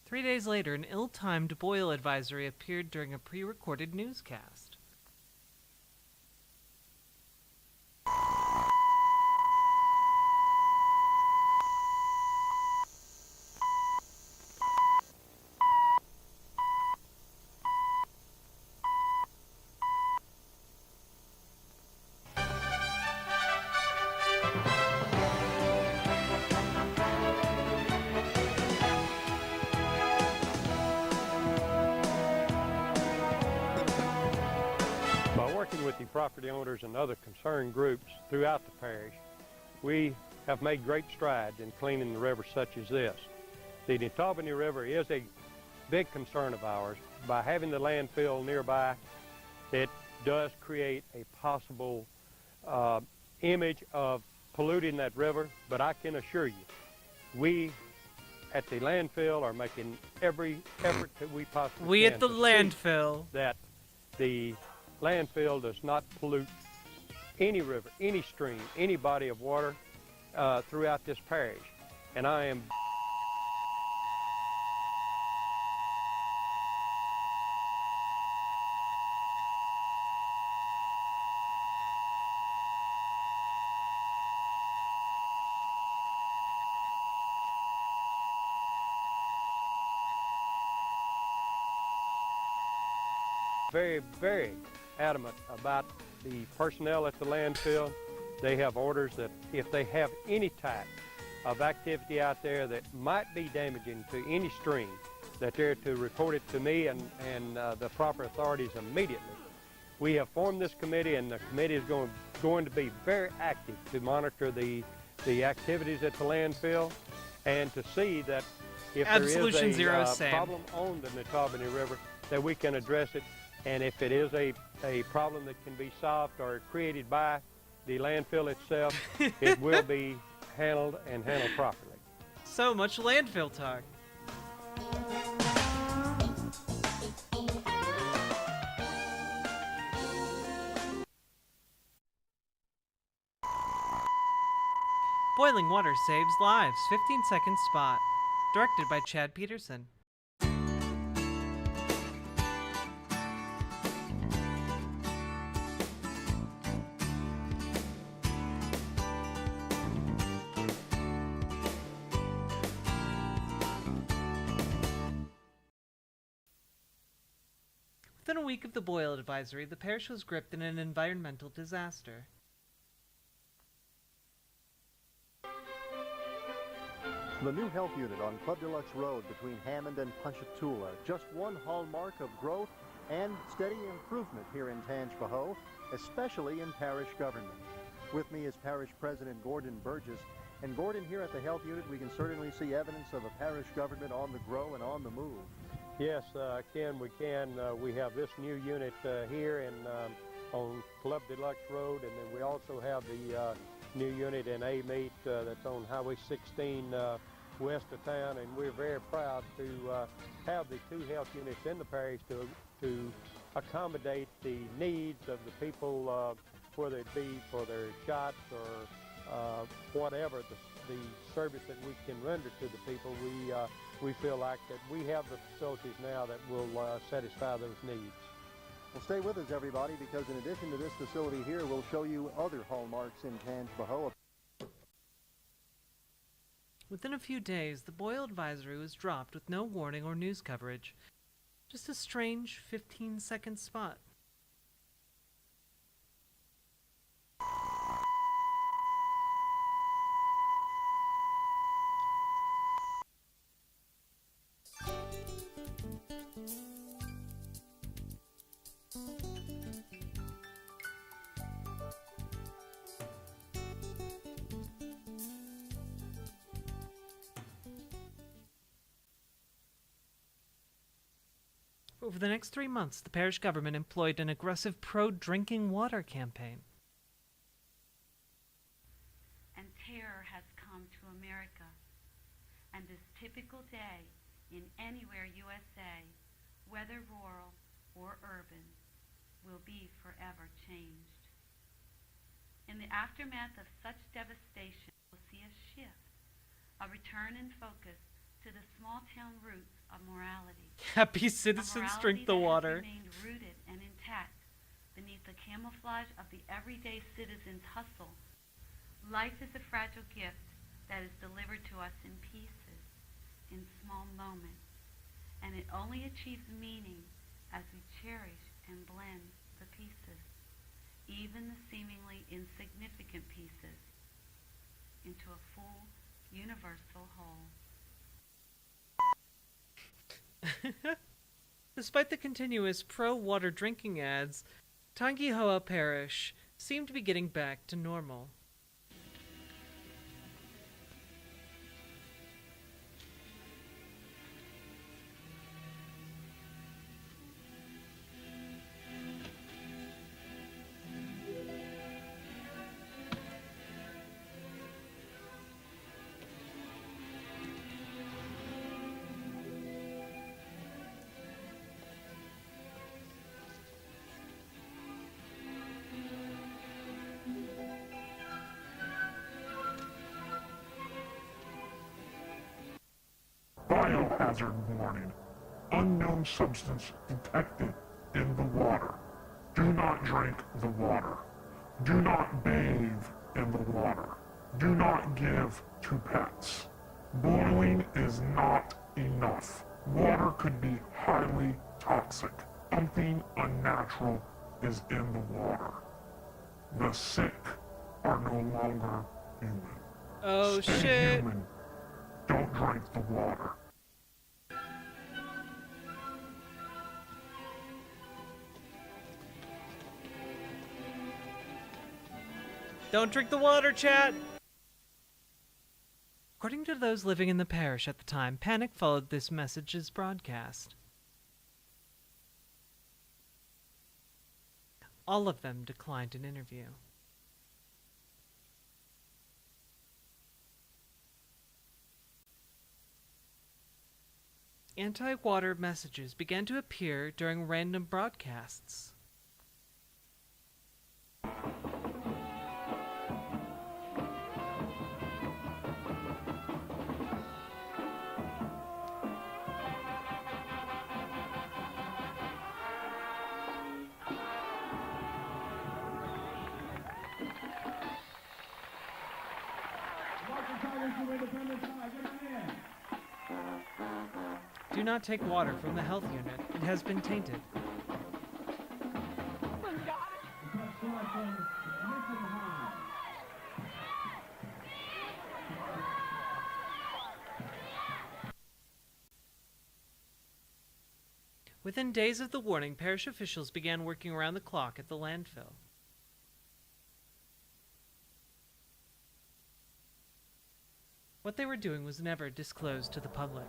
Three days later, an ill-timed boil advisory appeared during a pre-recorded newscast. By working with the property owners and other concerned groups throughout the parish, we have made great strides in cleaning the river such as this. The Netaubany River is a big concern of ours. By having the landfill nearby, it does create a possible image of polluting that river, but I can assure you, we at the landfill are making every effort that we possibly We can at the to see landfill. that the landfill does not pollute any river, any stream, any body of water throughout this parish. And I am very, very adamant about the personnel at the landfill. They have orders that if they have any type of activity out there that might be damaging to any stream, that they're to report it to me and the proper authorities immediately. We have formed this committee, and the committee is going to be very active to monitor the activities at the landfill and to see that if Absolution there is Zero, a Sam. problem on the Netaubany River, that we can address it. And if it is a problem that can be solved or created by the landfill itself, it will be handled and handled properly. So much landfill talk. Boiling water saves lives. 15-second spot. Directed by Chad Peterson. Within a week of the boil advisory, the parish was gripped in an environmental disaster. The new health unit on Club Deluxe Road between Hammond and Ponchatoula, just one hallmark of growth and steady improvement here in Tangipahoa, especially in parish government. With me is Parish President Gordon Burgess. And Gordon, here at the health unit, we can certainly see evidence of a parish government on the grow and on the move. Yes, Ken, we can. We have this new unit here on Club Deluxe Road, and then we also have the new unit in A-Meat that's on Highway 16 west of town, and we're very proud to have the 2 health units in the parish to accommodate the needs of the people, whether it be for their shots or whatever the service that we can render to the people. We feel like that we have the facilities now that will satisfy those needs. Well, stay with us, everybody, because in addition to this facility here, we'll show you other hallmarks in Tangipahoa. Within a few days, the boil advisory was dropped with no warning or news coverage. Just a strange 15-second spot. Over the next 3 months, the parish government employed an aggressive pro-drinking water campaign. And terror has come to America. And this typical day in anywhere USA, whether rural or urban, will be forever changed. In the aftermath of such devastation, we'll see a shift, a return in focus to the small-town roots of morality. Happy citizens drink the water. Remained rooted and intact beneath the camouflage of the everyday citizen's hustle. Life is a fragile gift that is delivered to us in pieces, in small moments, and it only achieves meaning as we cherish and blend the pieces, even the seemingly insignificant pieces, into a full, universal whole. Despite the continuous pro-water drinking ads, Tangipahoa Parish seemed to be getting back to normal. Biohazard warning. Unknown substance detected in the water. Do not drink the water. Do not bathe in the water. Do not give to pets. Boiling is not enough. Water could be highly toxic. Something unnatural is in the water. The sick are no longer human. Oh, Stay shit. human. Don't drink the water. Don't drink the water, chat! According to those living in the parish at the time, panic followed this message's broadcast. All of them declined an interview. Anti-water messages began to appear during random broadcasts. Do not take water from the health unit. It has been tainted. Within days of the warning, parish officials began working around the clock at the landfill. What they were doing was never disclosed to the public.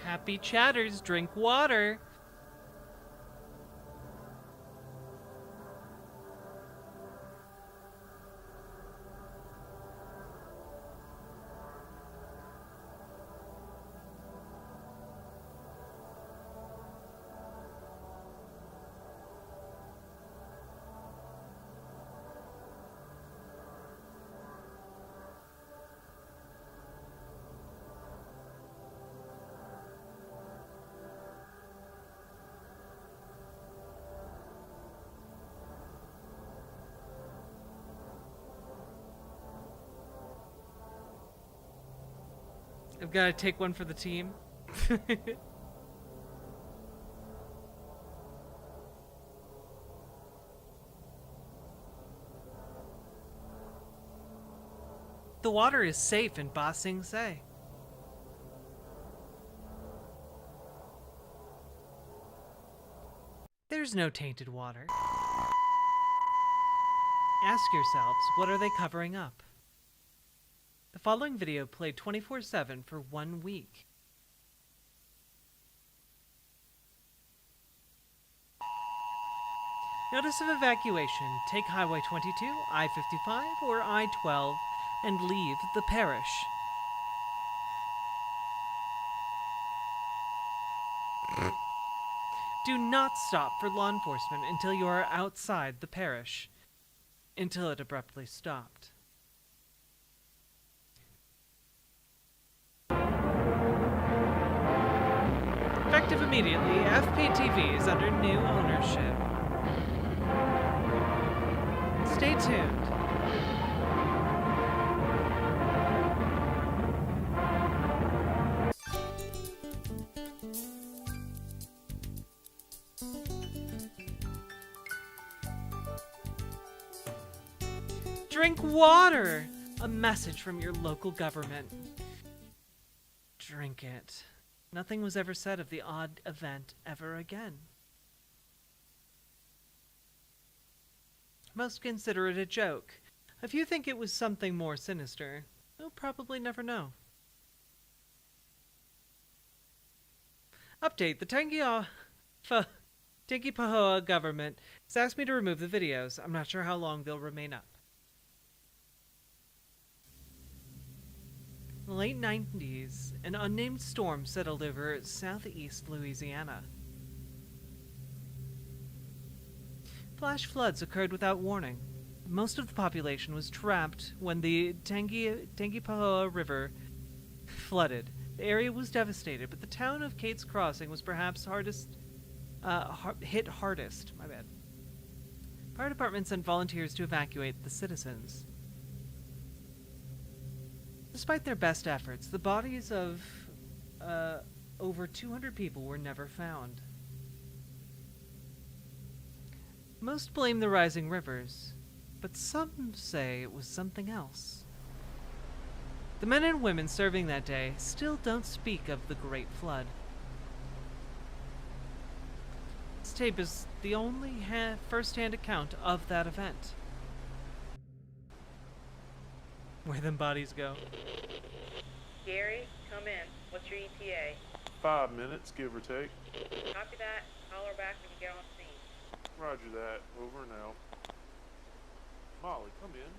Happy chatters, drink water. I've got to take one for the team. The water is safe in Ba Sing Se. There's no tainted water. Ask yourselves, what are they covering up? The following video played 24/7 for 1 week. Notice of evacuation. Take Highway 22, I-55, or I-12 and leave the parish. Do not stop for law enforcement until you are outside the parish. Until it abruptly stopped. Effective immediately, FPTV is under new ownership. Stay tuned. Drink water! A message from your local government. Drink it. Nothing was ever said of the odd event ever again. Most consider it a joke. A few think it was something more sinister. We'll probably never know. Update. The Tangipahoa government has asked me to remove the videos. I'm not sure how long they'll remain up. In the late 90s, an unnamed storm settled over southeast Louisiana. Flash floods occurred without warning. Most of the population was trapped when the Tangipahoa River flooded. The area was devastated, but the town of Kate's Crossing was perhaps hit hardest. My bad. Fire department sent volunteers to evacuate the citizens. Despite their best efforts, the bodies of over 200 people were never found. Most blame the rising rivers, but some say it was something else. The men and women serving that day still don't speak of the Great Flood. This tape is the only first-hand account of that event. Where them bodies go. Gary, come in. What's your ETA? 5 minutes, give or take. Copy that. Holler back when you get on scene. Roger that. Over and out. Molly, come in.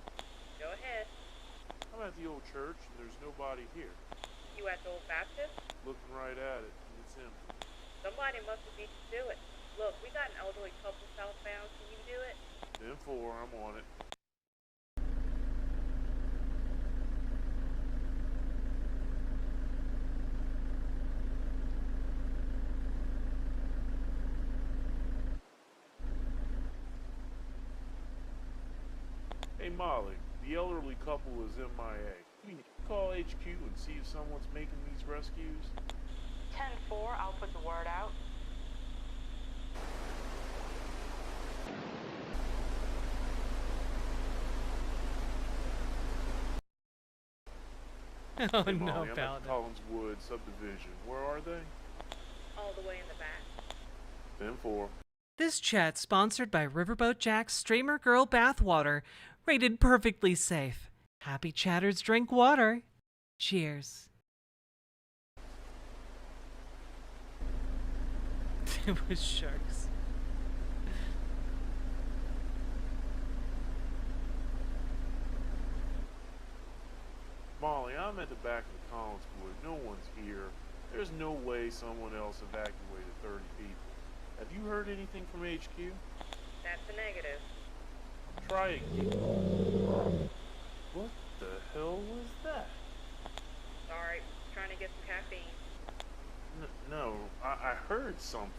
Go ahead. I'm at the old church and there's nobody here. You at the Old Baptist? Looking right at it, and it's empty. Somebody must have beat you to it. Look, we got an elderly couple southbound. Can you do it? 10-4, I'm on it. Hey Molly, the elderly couple is MIA. Can you call HQ and see if someone's making these rescues? 10-4, I'll put the word out. Oh hey, no, Molly, I'm Paladin. at the Collinswood subdivision. Where are they? All the way in the back. 10-4. This chat sponsored by Riverboat Jack's Streamer Girl Bathwater, rated perfectly safe. Happy chatters drink water. Cheers. With sharks. Molly, I'm at the back of the Collinswood. No one's here. There's no way someone else evacuated 30 people. Have you heard anything from HQ? That's a negative. Try again. What the hell was that? Sorry, trying to get some caffeine. No, I heard something.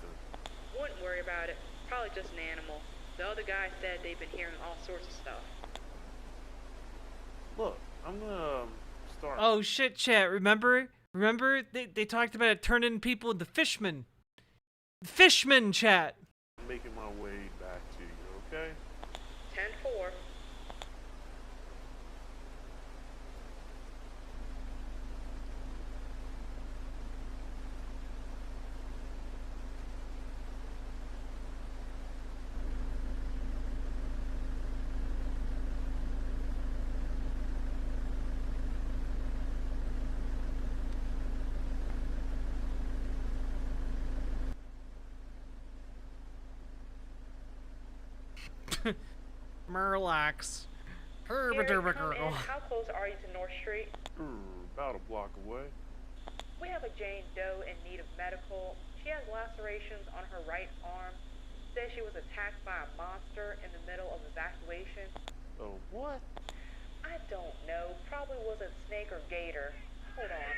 Wouldn't worry about it. Probably just an animal. The other guy said they've been hearing all sorts of stuff. Look, I'm gonna start. Oh shit, chat. Remember they talked about it turning people into fishmen. Fishmen, chat. I'm making my way back to you, okay? 10-4. Murlocs. Gary, come in. How close are you to North Street? About a block away. We have a Jane Doe in need of medical. She has lacerations on her right arm. Says she was attacked by a monster in the middle of evacuation. Oh, what? I don't know. Probably wasn't snake or gator. Hold on.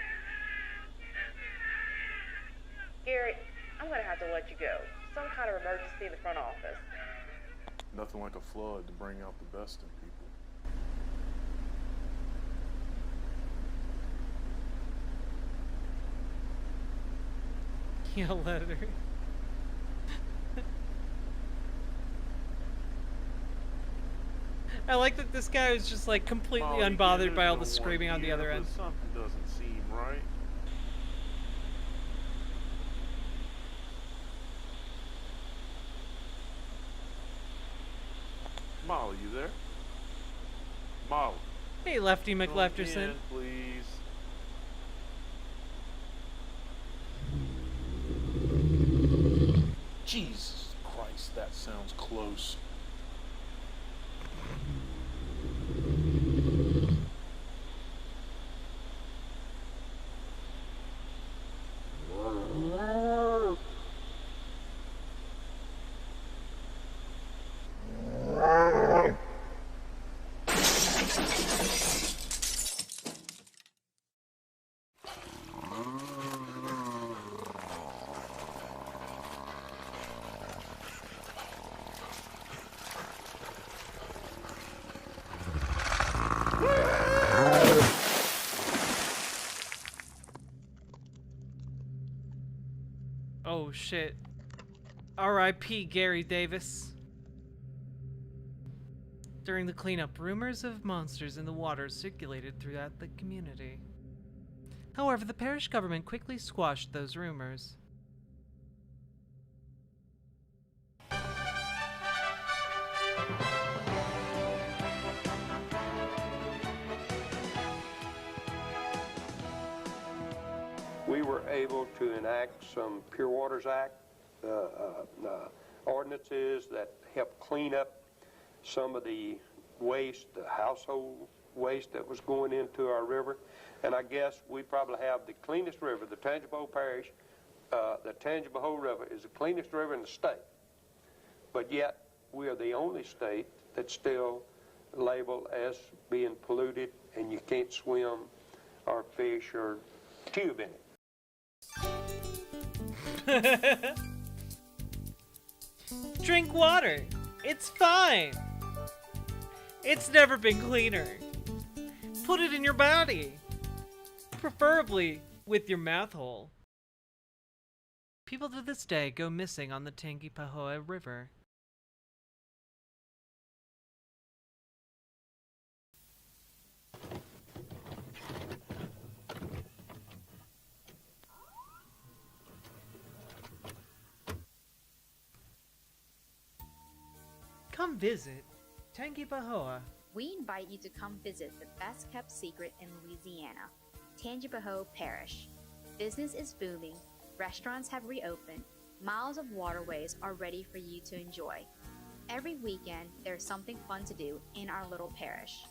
Gary, I'm gonna have to let you go. Some kind of emergency in the front office. Nothing like a flood to bring out the best in people. Yell at her. I like that this guy was just like completely Molly, unbothered by all no the screaming one on the here, other but end. Something doesn't seem right. Molly, you there? Molly. Hey, Lefty Come McLefterson. in, please. Jesus Christ, that sounds close. Oh shit. R.I.P. Gary Davis. During the cleanup, rumors of monsters in the water circulated throughout the community. However, the parish government quickly squashed those rumors. We were able to enact some Pure Waters Act ordinances that help clean up some of the waste, the household waste that was going into our river. And I guess we probably have the cleanest river, the Tangipahoa Parish. The Tangipahoa River is the cleanest river in the state. But yet, we are the only state that's still labeled as being polluted, and you can't swim or fish or tube in it. Drink water. It's fine. It's never been cleaner. Put it in your body. Preferably with your mouth hole. People to this day go missing on the Tangipahoa River. Come visit Tangipahoa. We invite you to come visit the best kept secret in Louisiana, Tangipahoa Parish. Business is booming, restaurants have reopened, miles of waterways are ready for you to enjoy. Every weekend, there's something fun to do in our little parish.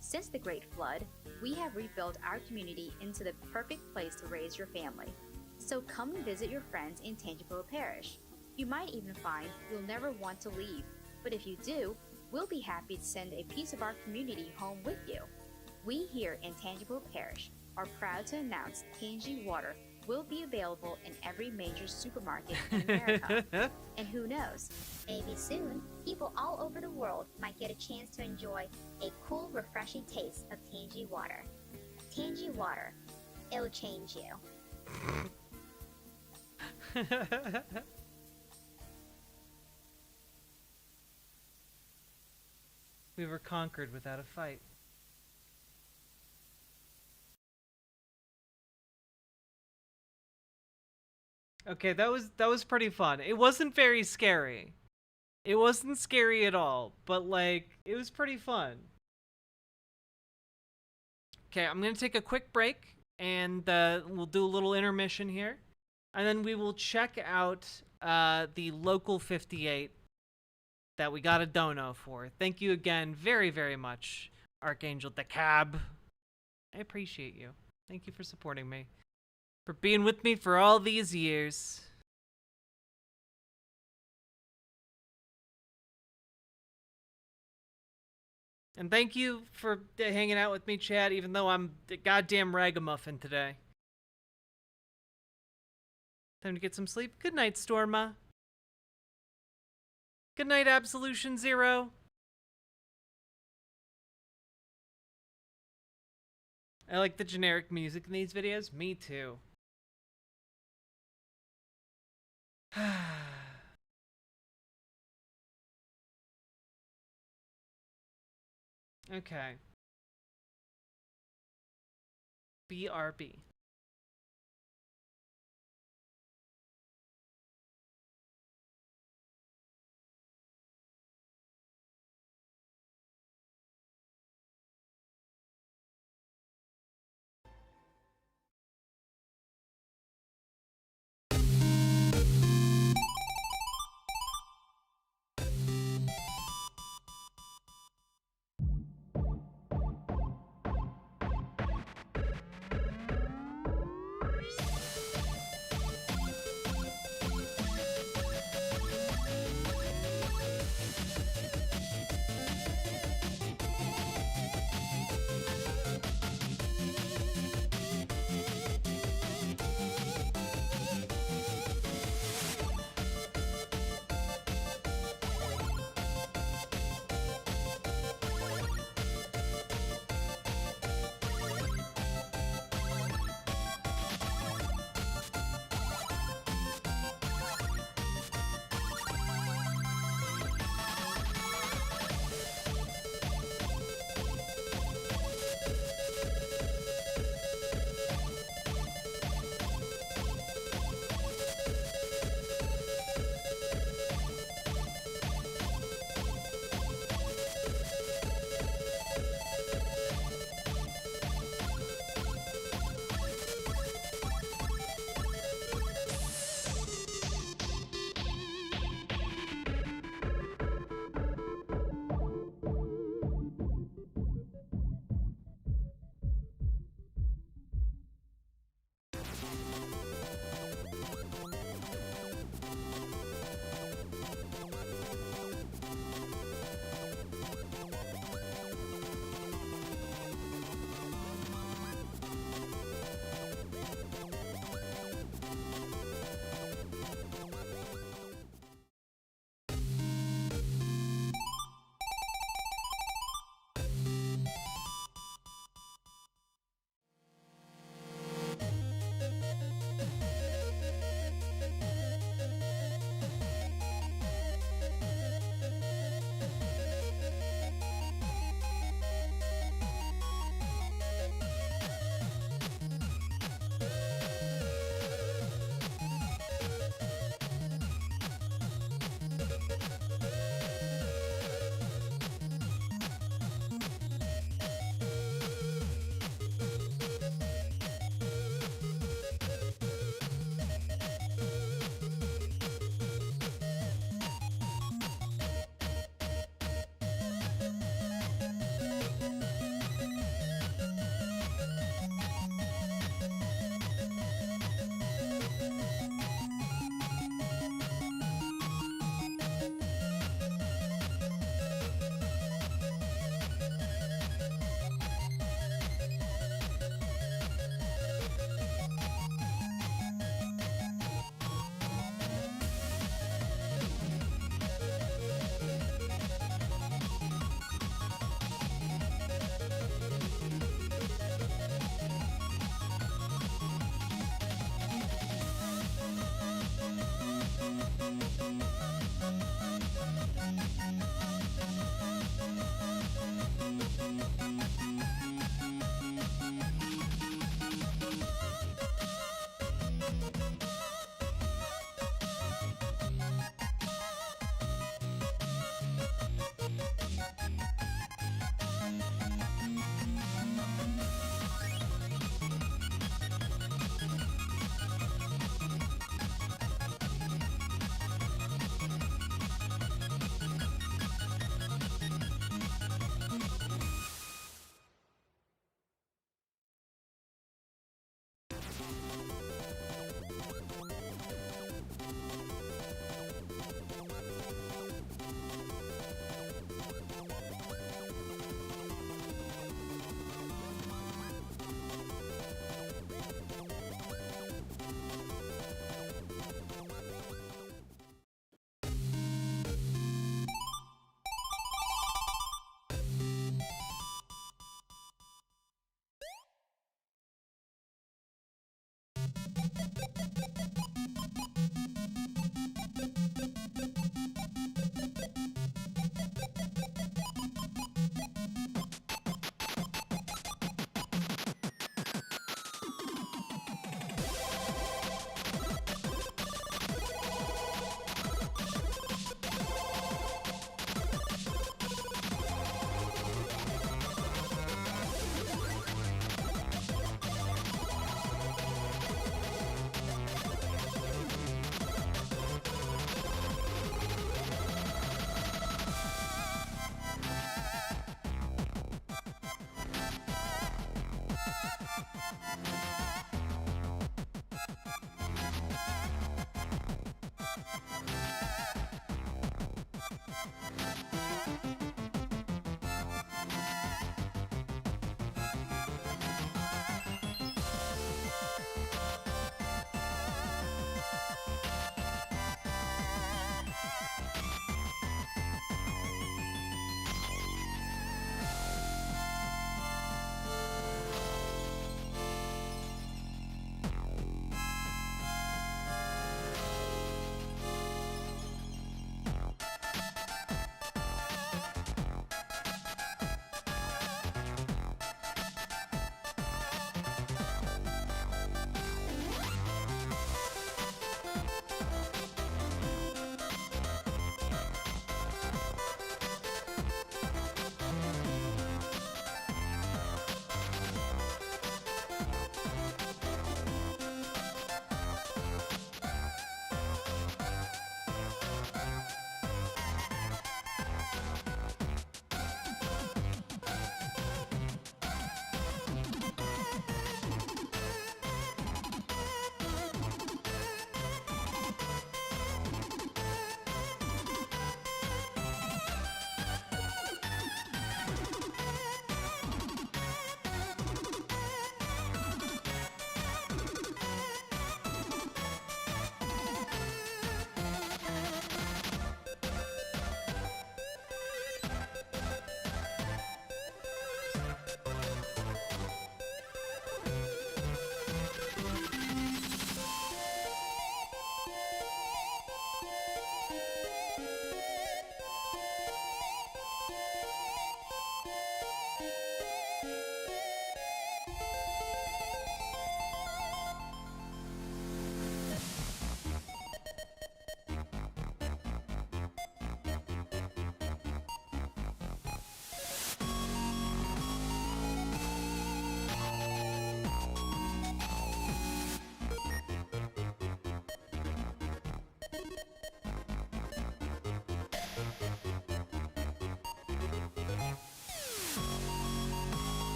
Since the Great Flood, we have rebuilt our community into the perfect place to raise your family. So come and visit your friends in Tangipahoa Parish. You might even find you'll never want to leave, but if you do, we'll be happy to send a piece of our community home with you. We here in Tangipahoa Parish are proud to announce Tangi Water will be available in every major supermarket in America. And who knows, maybe soon, people all over the world might get a chance to enjoy a cool, refreshing taste of Tangi Water. Tangi Water, it'll change you. We were conquered without a fight. Okay, that was pretty fun. It wasn't very scary. It wasn't scary at all, but like it was pretty fun. Okay, I'm gonna take a quick break, and we'll do a little intermission here, and then we will check out the local 58 that we got a dono for. Thank you again very, very much, Archangel the Cab. I appreciate you. Thank you for supporting me, for being with me for all these years. And thank you for hanging out with me, Chad, even though I'm a goddamn ragamuffin today. Time to get some sleep. Good night, Storma. Good night, Absolution Zero. I like the generic music in these videos. Me too. Okay. BRB.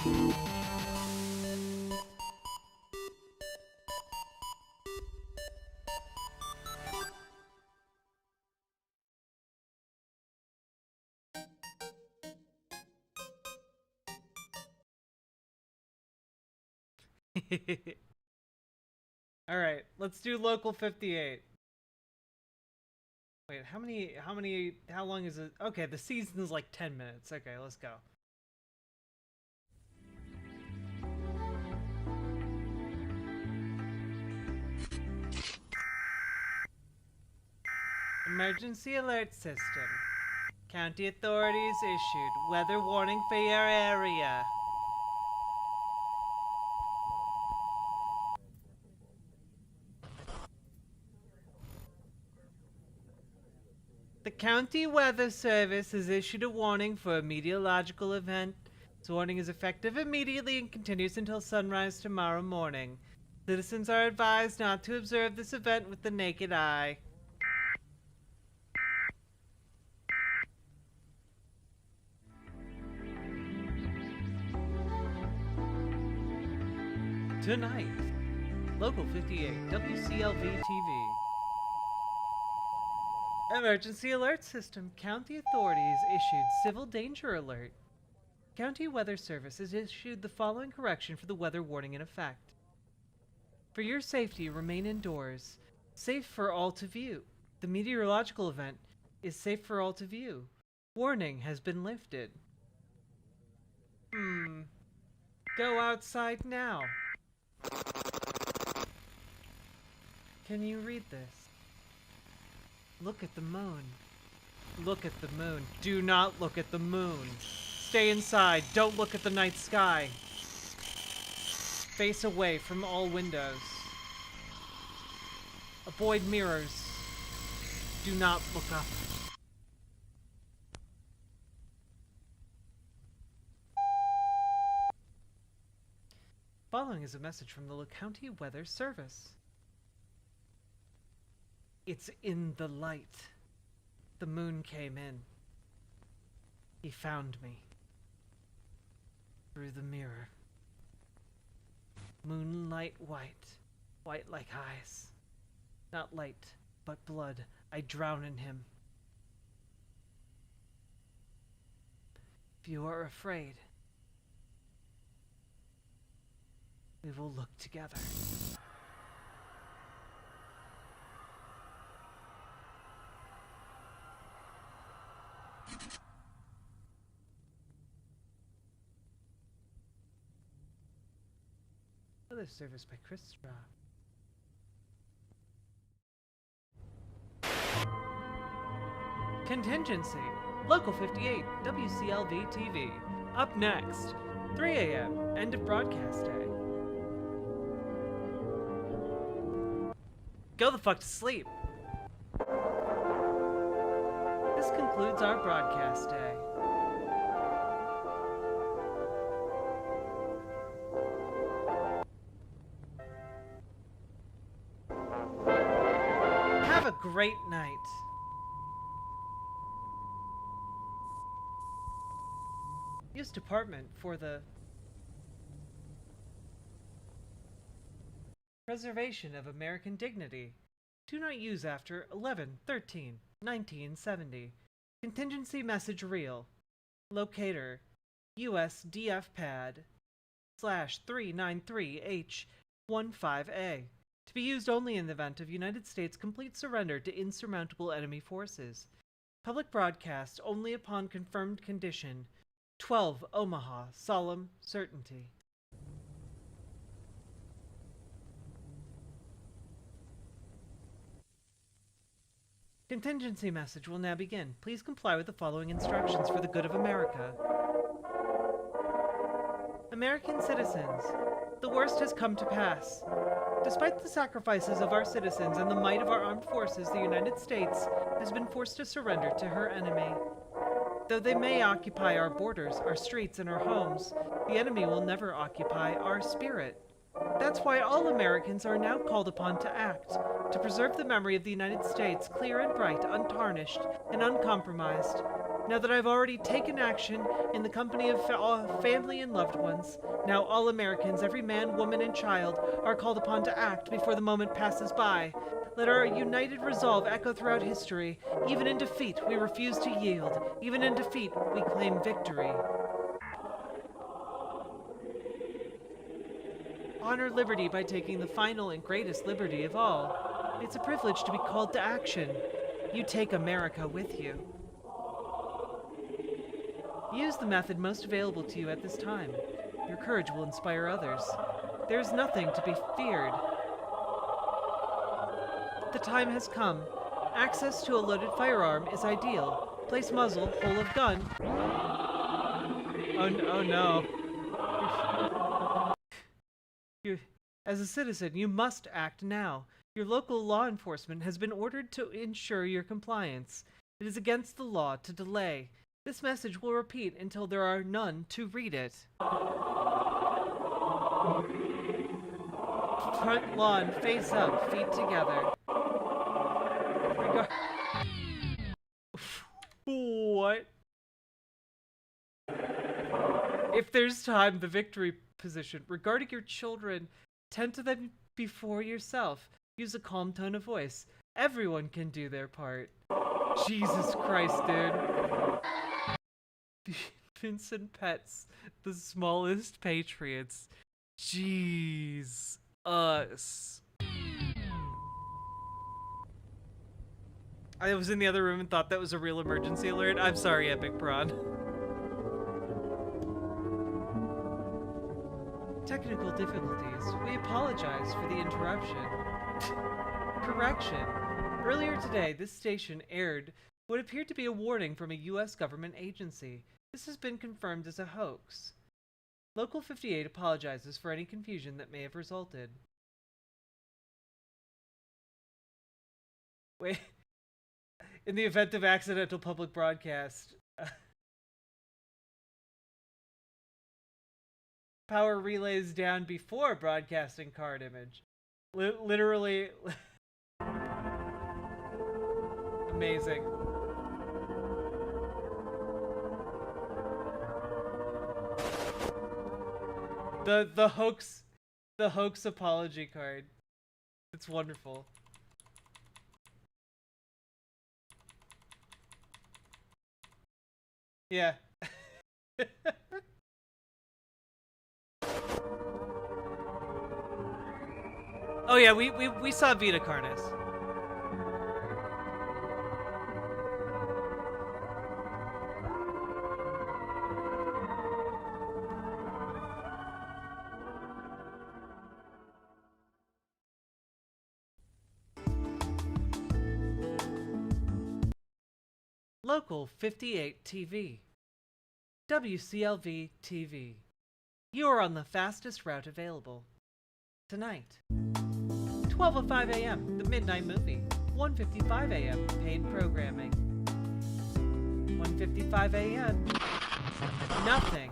All right, let's do local 58. Wait, how long is it? Okay, the season's like 10 minutes. Okay, let's go. Emergency alert system. County authorities issued weather warning for your area. The County Weather Service has issued a warning for a meteorological event. This warning is effective immediately and continues until sunrise tomorrow morning. Citizens are advised not to observe this event with the naked eye. Tonight, Local 58, WCLV TV. Emergency alert system. County authorities issued civil danger alert. County Weather Service has issued the following correction for the weather warning in effect. For your safety, remain indoors. Safe for all to view. The meteorological event is safe for all to view. Warning has been lifted. Go outside now. Can you read this? Look at the moon. Look at the moon. Do not look at the moon. Stay inside. Don't look at the night sky. Face away from all windows. Avoid mirrors. Do not look up. Following is a message from the County Weather Service. It's in the light. The moon came in. He found me. Through the mirror. Moonlight white. White like eyes. Not light, but blood. I drown in him. If you are afraid, we will look together. Other service by Chris Straw. Contingency. Local 58, WCLV TV. Up next, 3 a.m., end of broadcast day. Go the fuck to sleep. This concludes our broadcast day. Have a great night. U.S. Department for the Preservation of American Dignity. Do not use after 11/13/1970. Contingency message real. Locator USDF pad /393H15A. To be used only in the event of United States complete surrender to insurmountable enemy forces. Public broadcast only upon confirmed condition. 12 Omaha, solemn certainty. Contingency message will now begin. Please comply with the following instructions for the good of America. American citizens, the worst has come to pass. Despite the sacrifices of our citizens and the might of our armed forces, the United States has been forced to surrender to her enemy. Though they may occupy our borders, our streets, and our homes, the enemy will never occupy our spirit. That's why all Americans are now called upon to act, to preserve the memory of the United States clear and bright, untarnished, and uncompromised. Now that I've already taken action in the company of family and loved ones, now all Americans, every man, woman, and child, are called upon to act before the moment passes by. Let our united resolve echo throughout history. Even in defeat, we refuse to yield. Even in defeat, we claim victory. Honor liberty by taking the final and greatest liberty of all. It's a privilege to be called to action. You take America with you. Use the method most available to you at this time. Your courage will inspire others. There is nothing to be feared. The time has come. Access to a loaded firearm is ideal. Place muzzle, hole of gun. Oh no. As a citizen, you must act now. Your local law enforcement has been ordered to ensure your compliance. It is against the law to delay. This message will repeat until there are none to read it. Front lawn, face up, feet together. What? If there's time, the victory position. Regarding your children, tend to them before yourself. Use a calm tone of voice. Everyone can do their part. Jesus Christ, dude. Vincent Pets, the smallest patriots. Jeez. Us. I was in the other room and thought that was a real emergency alert. I'm sorry, Epic Prawn. Technical difficulties. We apologize for the interruption. Correction. Earlier today, this station aired what appeared to be a warning from a U.S. government agency. This has been confirmed as a hoax. Local 58 apologizes for any confusion that may have resulted. Wait. In the event of accidental public broadcast. Power relays down before broadcasting card image. Literally. Amazing. The hoax apology card. It's wonderful. Yeah. Oh yeah, we saw Vita Carnes. Local 58 TV. WCLV TV. You are on the fastest route available. Tonight. 12:05 a.m. The Midnight Movie. 1:55 a.m. Paid programming. 1:55 a.m. Nothing.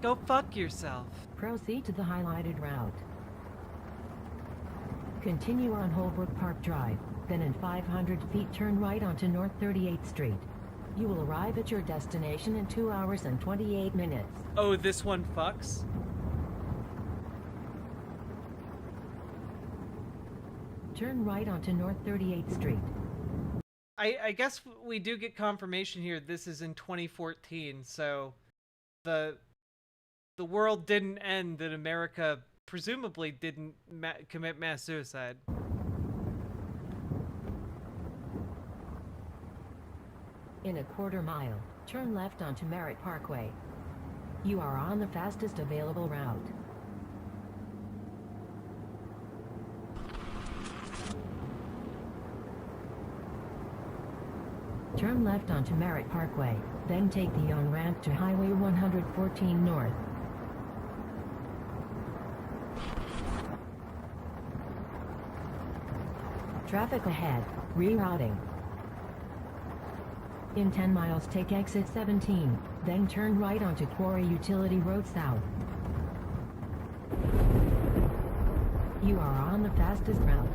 Go fuck yourself. Proceed to the highlighted route. Continue on Holbrook Park Drive, then in 500 feet turn right onto North 38th Street. You will arrive at your destination in 2 hours and 28 minutes. Oh, this one fucks? Turn right onto North 38th Street. I guess we do get confirmation here this is in 2014, so the world didn't end and America presumably didn't commit mass suicide. In a quarter mile, turn left onto Merritt Parkway. You are on the fastest available route. Turn left onto Merritt Parkway, then take the on-ramp to Highway 114 North. Traffic ahead, rerouting. In 10 miles, take exit 17, then turn right onto Quarry Utility Road South. You are on the fastest route.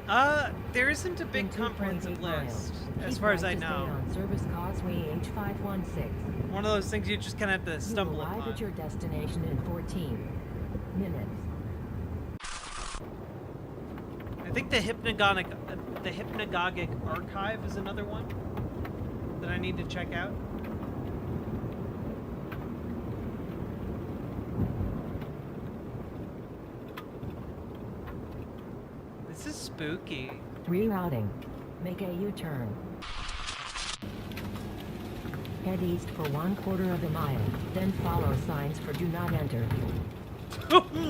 There isn't a big comprehensive list, as far as I know. On Service Causeway H516. One of those things you just kind of have to stumble Arrive upon. at your destination in 14 minutes. I think the hypnagogic archive is another one that I need to check out. This is spooky. Rerouting. Make a U-turn. Head east for 1/4 of a mile, then follow signs for do not enter.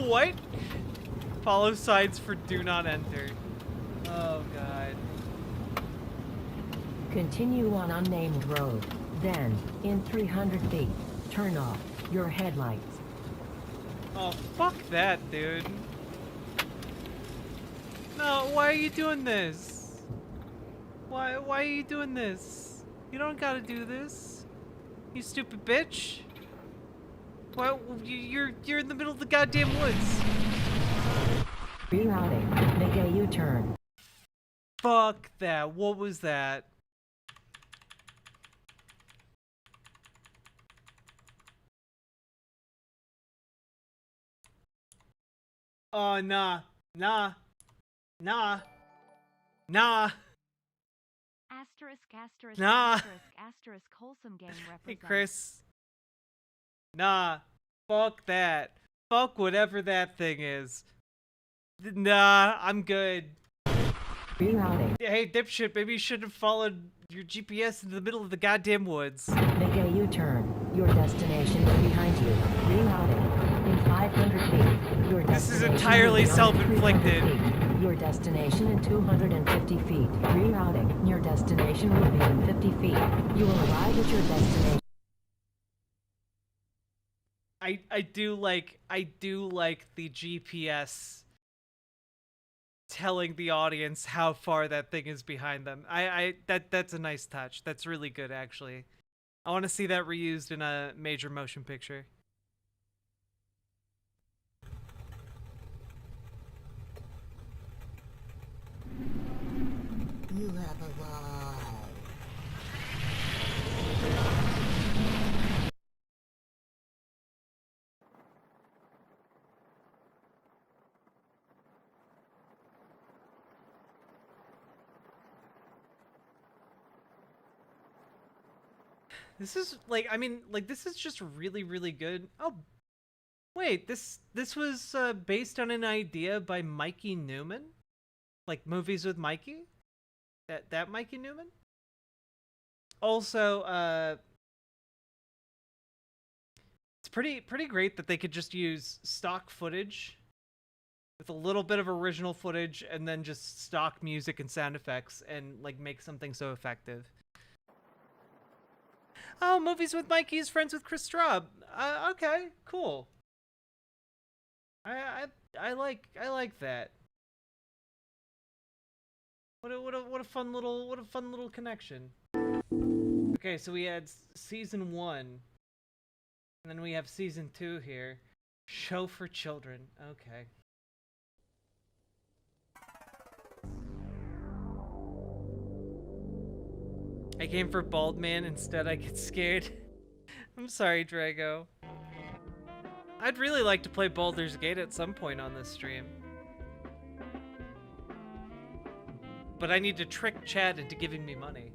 What? Follow signs for do not enter. Oh god. Continue on unnamed road. Then, in 300 feet, turn off your headlights. Oh, fuck that, dude. No, why are you doing this? Why are you doing this? You don't gotta do this. You stupid bitch. Well, you're in the middle of the goddamn woods. Rerouting. Make a U-turn. Fuck that. What was that? Oh, nah. Nah. Nah. Nah. Asterisk, asterisk, Nah. asterisk, asterisk, wholesome gang Hey, represents. Chris. Nah. Fuck that. Fuck whatever that thing is. Nah, I'm good. Rerouting. Hey, dipshit, maybe you should have followed your GPS into the middle of the goddamn woods. Make a U-turn. Your destination is behind you. Rerouting. In 500 feet. Your This is destination entirely is beyond 300 self-inflicted. feet. Your destination in 250 feet. Rerouting. Your destination will be in 50 feet. You will arrive at your destination. I do like the GPS telling the audience how far that thing is behind them. That's a nice touch. That's really good, actually. I want to see that reused in a major motion picture. You have arrived. This is like, I mean, like, this is just really, really good. Oh, wait, this was based on an idea by Mikey Newman, like Movies with Mikey. That Mikey Newman. Also, it's pretty great that they could just use stock footage with a little bit of original footage and then just stock music and sound effects and like make something so effective. Oh, Movies with Mikey is friends with Chris Straub. Okay, cool. I like that. What a fun little connection. Okay, so we had season 1, and then we have season 2 here. Show for children. Okay. I came for Bald Man, instead I get scared. I'm sorry, Drago. I'd really like to play Baldur's Gate at some point on this stream. But I need to trick Chad into giving me money.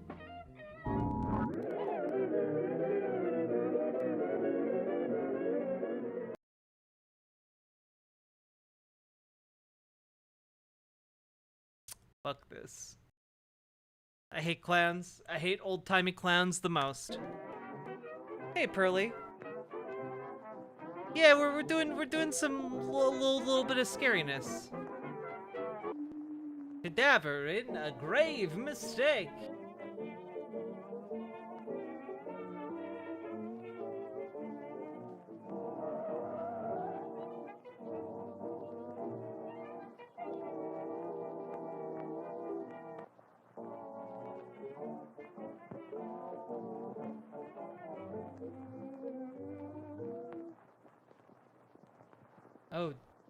Fuck this. I hate clowns. I hate old-timey clowns the most. Hey, Pearly. Yeah, we're doing some little bit of scariness. Cadaver in a grave mistake.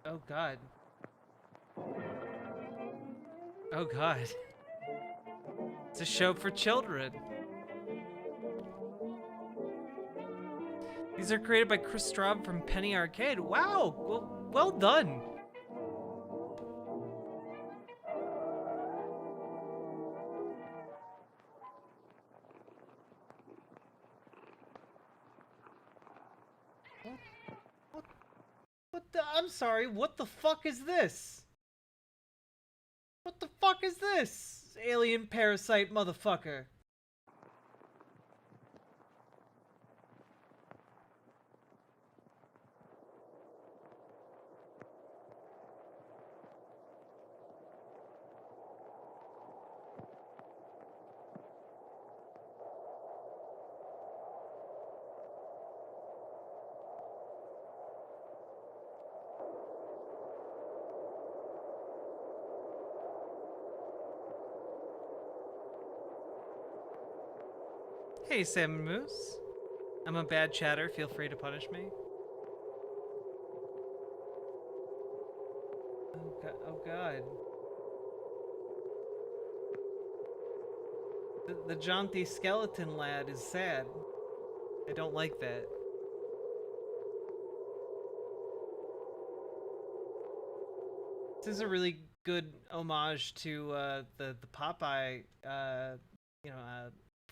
Oh God. Oh god. It's a show for children. These are created by Chris Straub from Penny Arcade. Wow, well done. What the? I'm sorry, what the fuck is this? What the fuck is this? Alien parasite motherfucker. Hey, Salmon Moose. I'm a bad chatter. Feel free to punish me. Oh god. The jaunty skeleton lad is sad. I don't like that. This is a really good homage to the Popeye,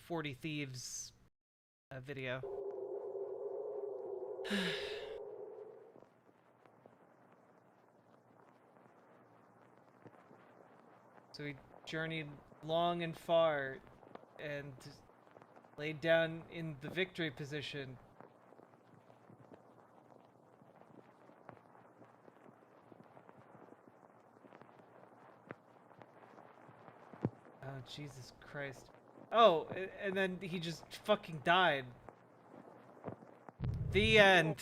40 Thieves video. So we journeyed long and far and laid down in the victory position. Oh, Jesus Christ. Oh, and then he just fucking died. The end.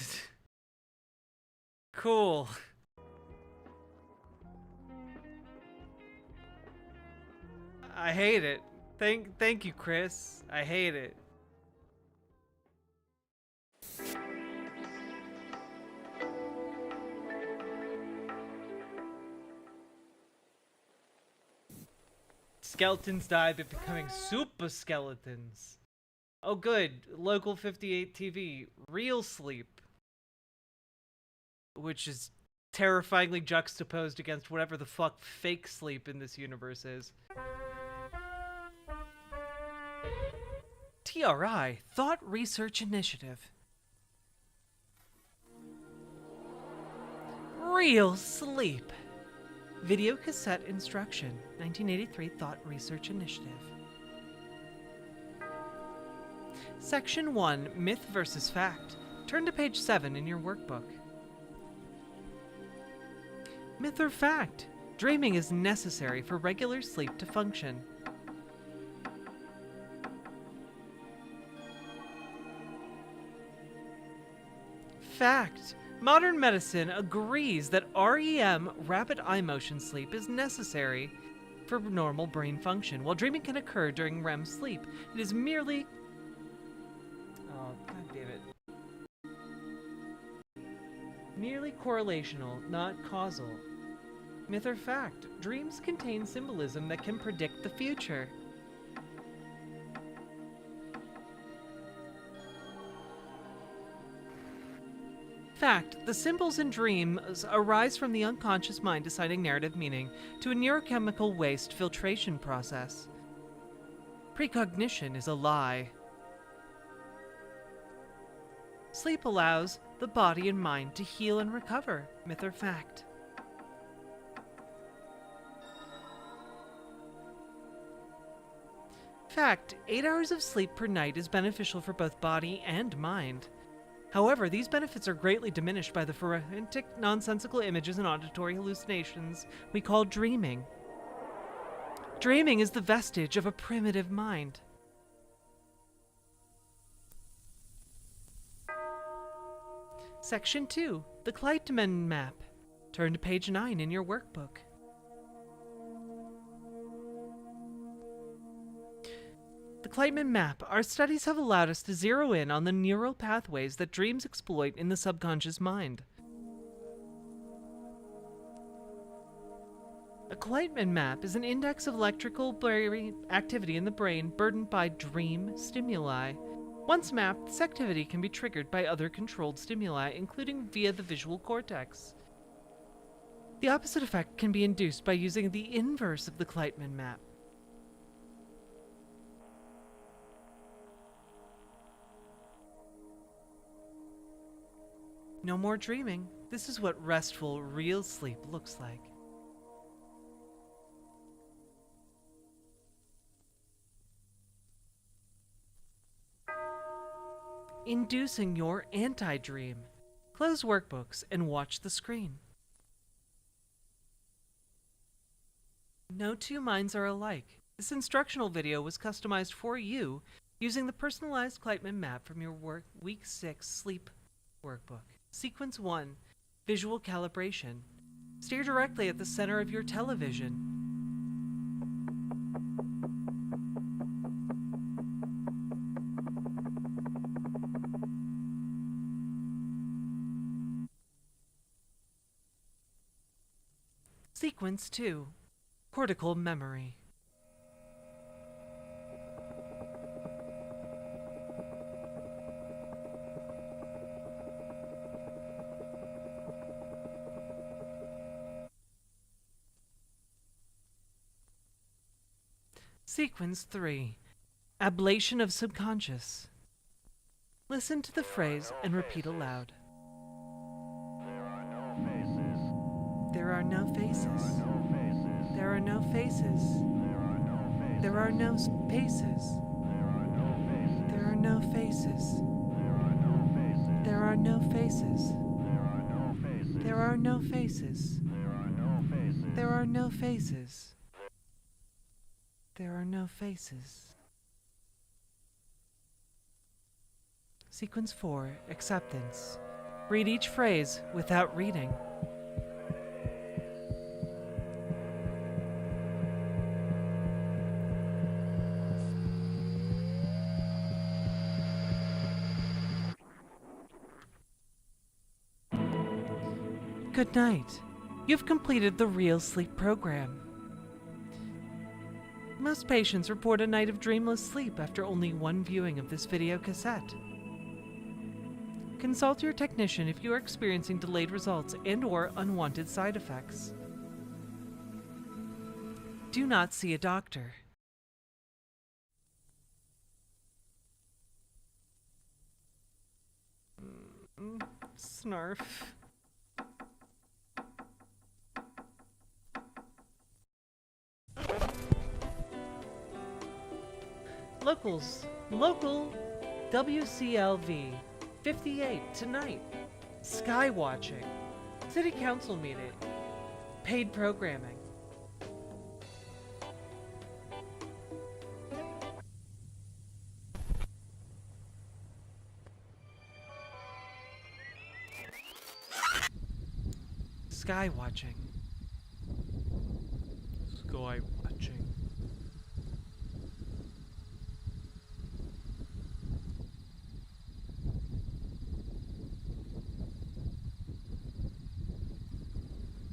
Cool. I hate it. Thank you, Chris. I hate it. Skeletons die by becoming super skeletons. Oh good, local 58 TV, real sleep. Which is terrifyingly juxtaposed against whatever the fuck fake sleep in this universe is. TRI, Thought Research Initiative. Real sleep. Video cassette instruction, 1983 Thought Research Initiative. Section 1, Myth versus Fact. Turn to page 7 in your workbook. Myth or fact? Dreaming is necessary for regular sleep to function. Fact. Modern medicine agrees that REM, rapid eye motion sleep, is necessary for normal brain function. While dreaming can occur during REM sleep, it is merely... Oh, god damn it. Merely correlational, not causal. Myth or fact? Dreams contain symbolism that can predict the future. Fact, the symbols in dreams arise from the unconscious mind assigning narrative meaning to a neurochemical waste filtration process. Precognition is a lie. Sleep allows the body and mind to heal and recover. Myth or fact? Fact, 8 hours of sleep per night is beneficial for both body and mind. However, these benefits are greatly diminished by the frantic, nonsensical images and auditory hallucinations we call dreaming. Dreaming is the vestige of a primitive mind. Section 2, the Kleitman Map. Turn to page 9 in your workbook. The Kleitman Map. Our studies have allowed us to zero in on the neural pathways that dreams exploit in the subconscious mind. A Kleitman map is an index of electrical activity in the brain burdened by dream stimuli. Once mapped, this activity can be triggered by other controlled stimuli, including via the visual cortex. The opposite effect can be induced by using the inverse of the Kleitman map. No more dreaming. This is what restful, real sleep looks like. Inducing your anti-dream. Close workbooks and watch the screen. No two minds are alike. This instructional video was customized for you using the personalized Kleitman map from your Week 6 sleep workbook. Sequence 1, Visual Calibration. Stare directly at the center of your television. Sequence 2, Cortical Memory. Sequence 3, Ablation of Subconscious. Listen to the phrase and repeat aloud. There are no faces. There are no faces. There are no faces. There are no faces. There are no faces. There are no faces. There are no faces. There are no faces. Sequence 4, Acceptance. Read each phrase without reading. Good night. You've completed the Real Sleep program. Most patients report a night of dreamless sleep after only one viewing of this video cassette. Consult your technician if you are experiencing delayed results and/or unwanted side effects. Do not see a doctor. Snarf. Local WCLV 58 tonight. Sky watching. City council meeting. Paid programming. Sky watching. Sky watching.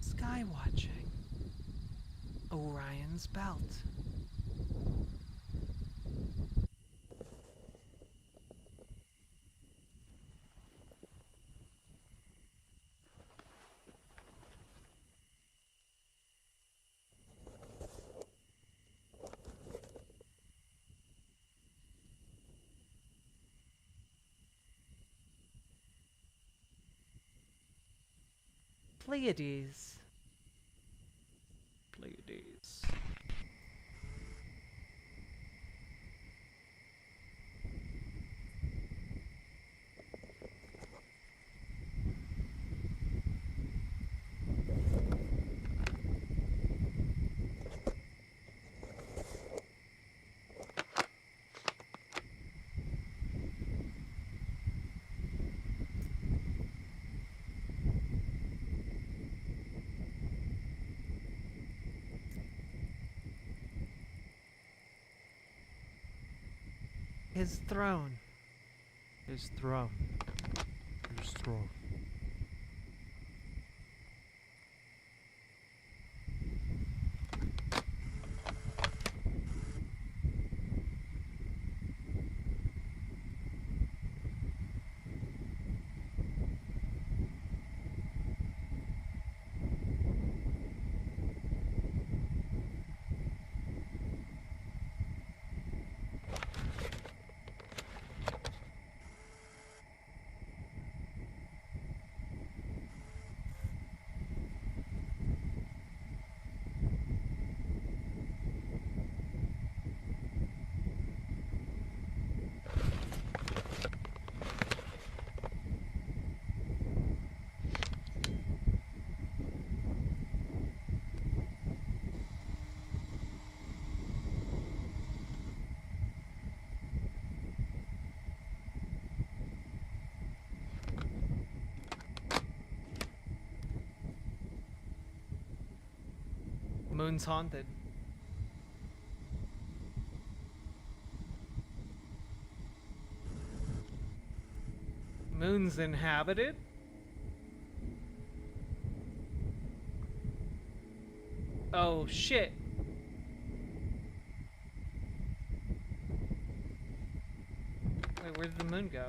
Sky watching. Orion's belt. Pleiades. Pleiades. His throne. His throne. His throne. Moon's haunted. Moon's inhabited? Oh shit. Wait, where did the moon go?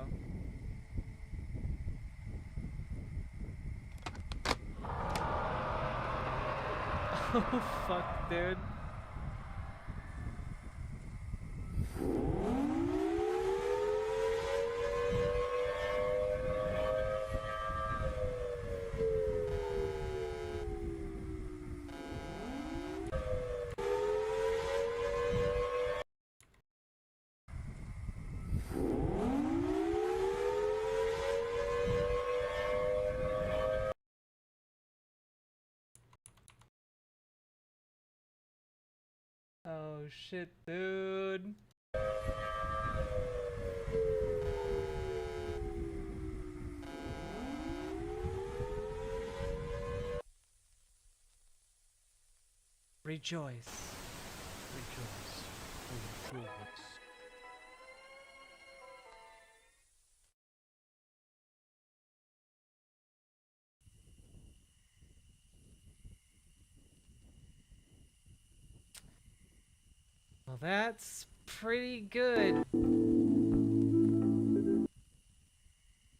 Oh fuck, dude. Oh shit, dude. Rejoice. Rejoice. Rejoice. Well, that's pretty good.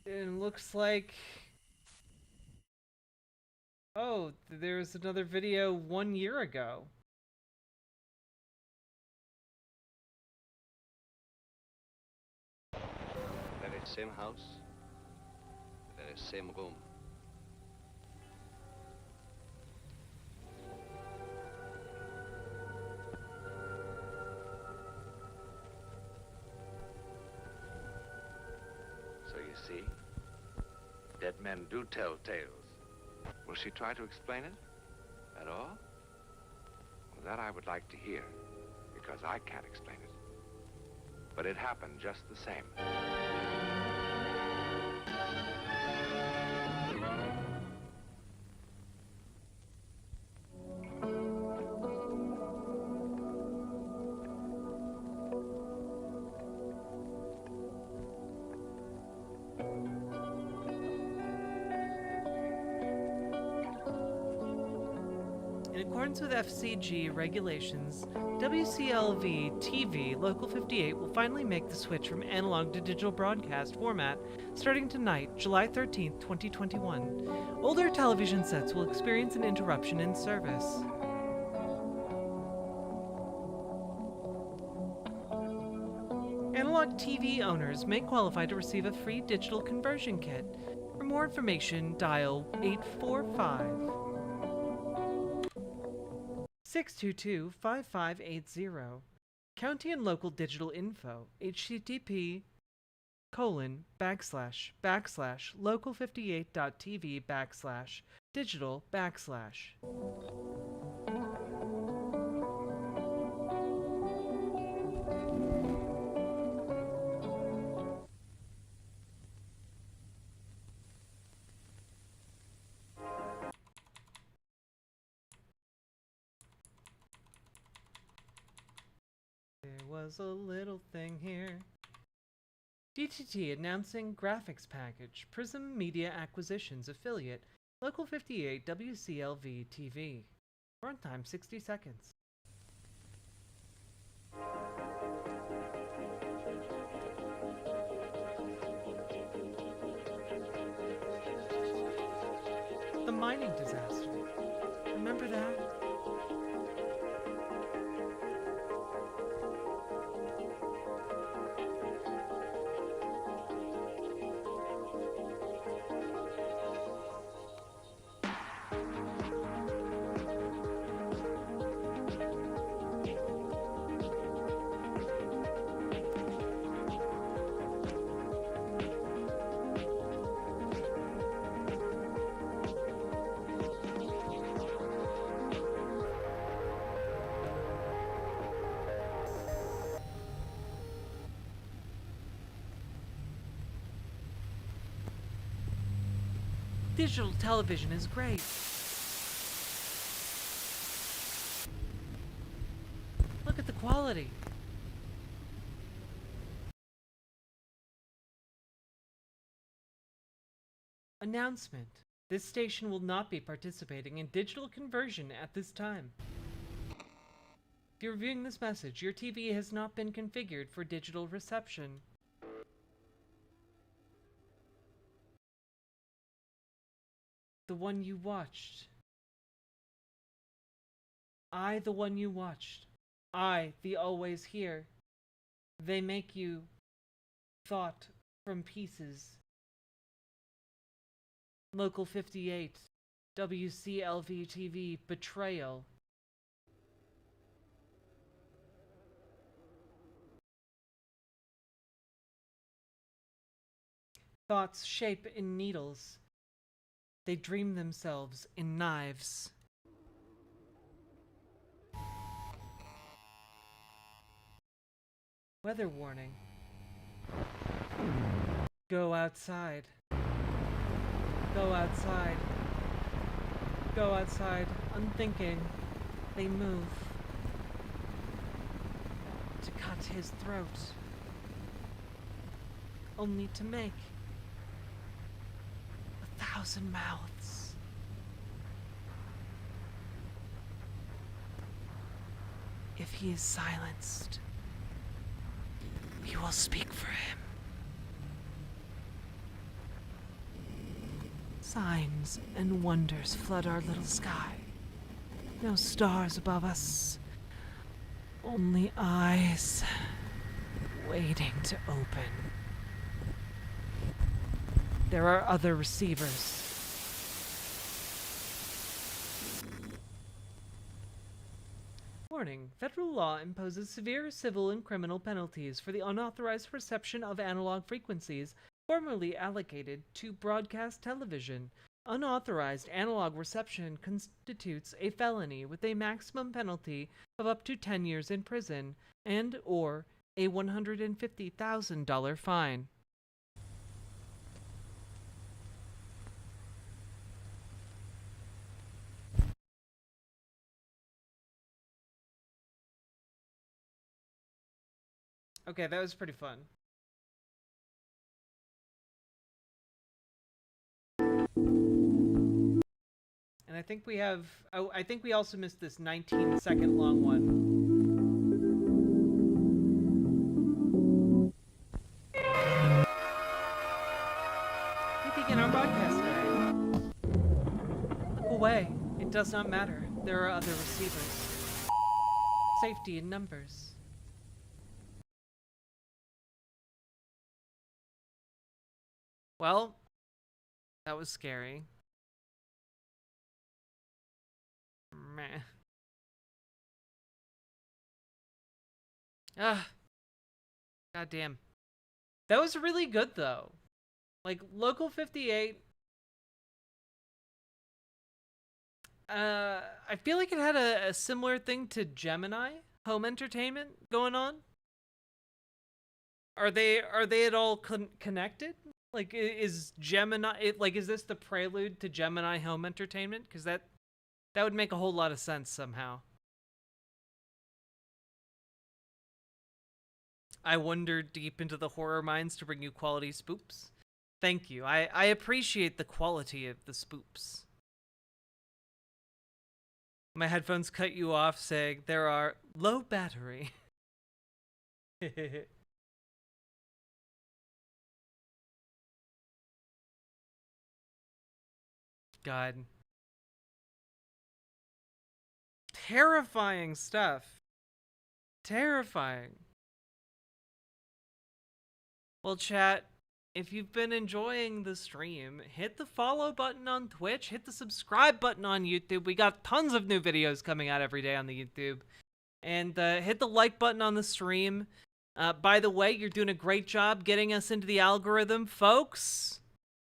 It looks like... Oh, there was another video 1 year ago. Very same house, very same room. So you see, dead men do tell tales. Will she try to explain it at all? Well, that I would like to hear, because I can't explain it. But it happened just the same. In accordance with FCG regulations, WCLV TV Local 58 will finally make the switch from analog to digital broadcast format starting tonight, July 13th, 2021. Older television sets will experience an interruption in service. Analog TV owners may qualify to receive a free digital conversion kit. For more information, dial 845 622-5580. County and local digital info, http://local58.tv/digital/. There was a little thing here. DTT announcing graphics package, Prism Media Acquisitions affiliate, Local 58 WCLV TV. Runtime 60 seconds. The mining disaster. Remember that? Digital television is great. quality. Announcement. This station will not be participating in digital conversion at this time. If you're viewing this message, your TV has not been configured for digital reception. The one you watched. I, the one you watched. I, the always here. They make you thought from pieces. Local 58, WCLV TV, Betrayal. Thoughts shape in needles. They dream themselves in knives. Weather warning. Go outside. Go outside. Go outside. Unthinking. They move. To cut his throat. Only to make 1,000 mouths. If he is silenced, we will speak for him. Signs and wonders flood our little sky. No stars above us. Only eyes waiting to open. There are other receivers. Warning. Federal law imposes severe civil and criminal penalties for the unauthorized reception of analog frequencies formerly allocated to broadcast television. Unauthorized analog reception constitutes a felony with a maximum penalty of up to 10 years in prison and or a $150,000 fine. Okay, that was pretty fun. And I think we have... Oh, I think we also missed this 19-second long one. We begin our broadcast today. Look away. It does not matter. There are other receivers. Safety in numbers. Well, that was scary. Meh. God damn. That was really good, though. Like, Local 58... I feel like it had a similar thing to Gemini Home Entertainment going on. Are they at all connected? Like, is Gemini... is this the prelude to Gemini Home Entertainment? Because that would make a whole lot of sense somehow. I wandered deep into the horror mines to bring you quality spoops. Thank you. I appreciate the quality of the spoops. My headphones cut you off saying there are low battery. God. Terrifying stuff. Terrifying. Well, chat, if you've been enjoying the stream, hit the follow button on Twitch, hit the subscribe button on YouTube. We got tons of new videos coming out every day on the YouTube. And hit the like button on the stream. By the way, you're doing a great job getting us into the algorithm, folks.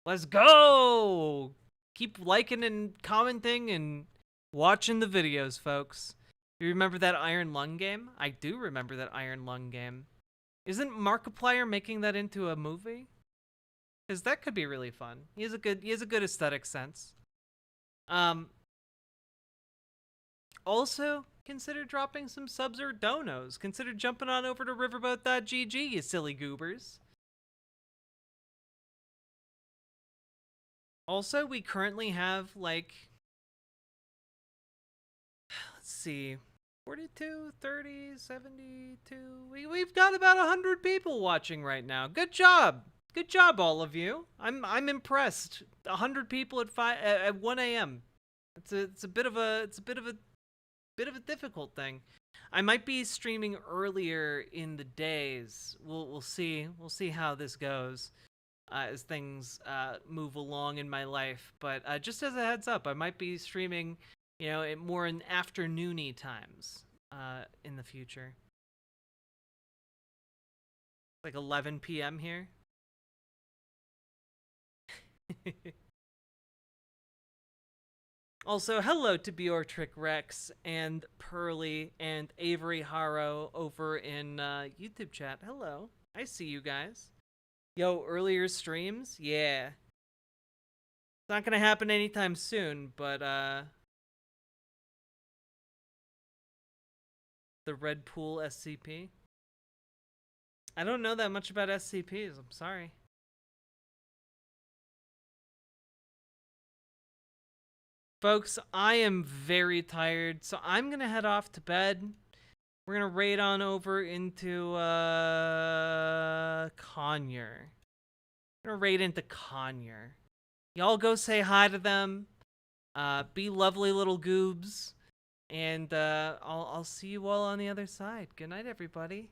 Let's go! Keep liking and commenting and watching the videos, folks. You remember that Iron Lung game? I do remember that Iron Lung game. Isn't Markiplier making that into a movie? Because that could be really fun. He has a good aesthetic sense. Also, consider dropping some subs or donos. Consider jumping on over to riverboat.gg, you silly goobers. Also, we currently have, like, let's see, 42, 30, 72. We've got about 100 people watching right now. Good job. Good job, all of you. I'm impressed. 100 people at 1 a.m. It's a bit of a difficult thing. I might be streaming earlier in the days. We'll see. We'll see how this goes as things move along in my life. But just as a heads up, I might be streaming, more in afternoony times in the future. Like 11 p.m. here. Also, hello to Bjortrick Rex and Pearly and Avery Haro over in YouTube chat. Hello. I see you guys. Yo, earlier streams? Yeah. It's not gonna happen anytime soon, but the Red Pool SCP. I don't know that much about SCPs, I'm sorry. Folks, I am very tired, so I'm gonna head off to bed. We're gonna raid on over into Conyer. We're gonna raid into Conyer. Y'all go say hi to them. Be lovely little goobs. And I'll see you all on the other side. Good night, everybody.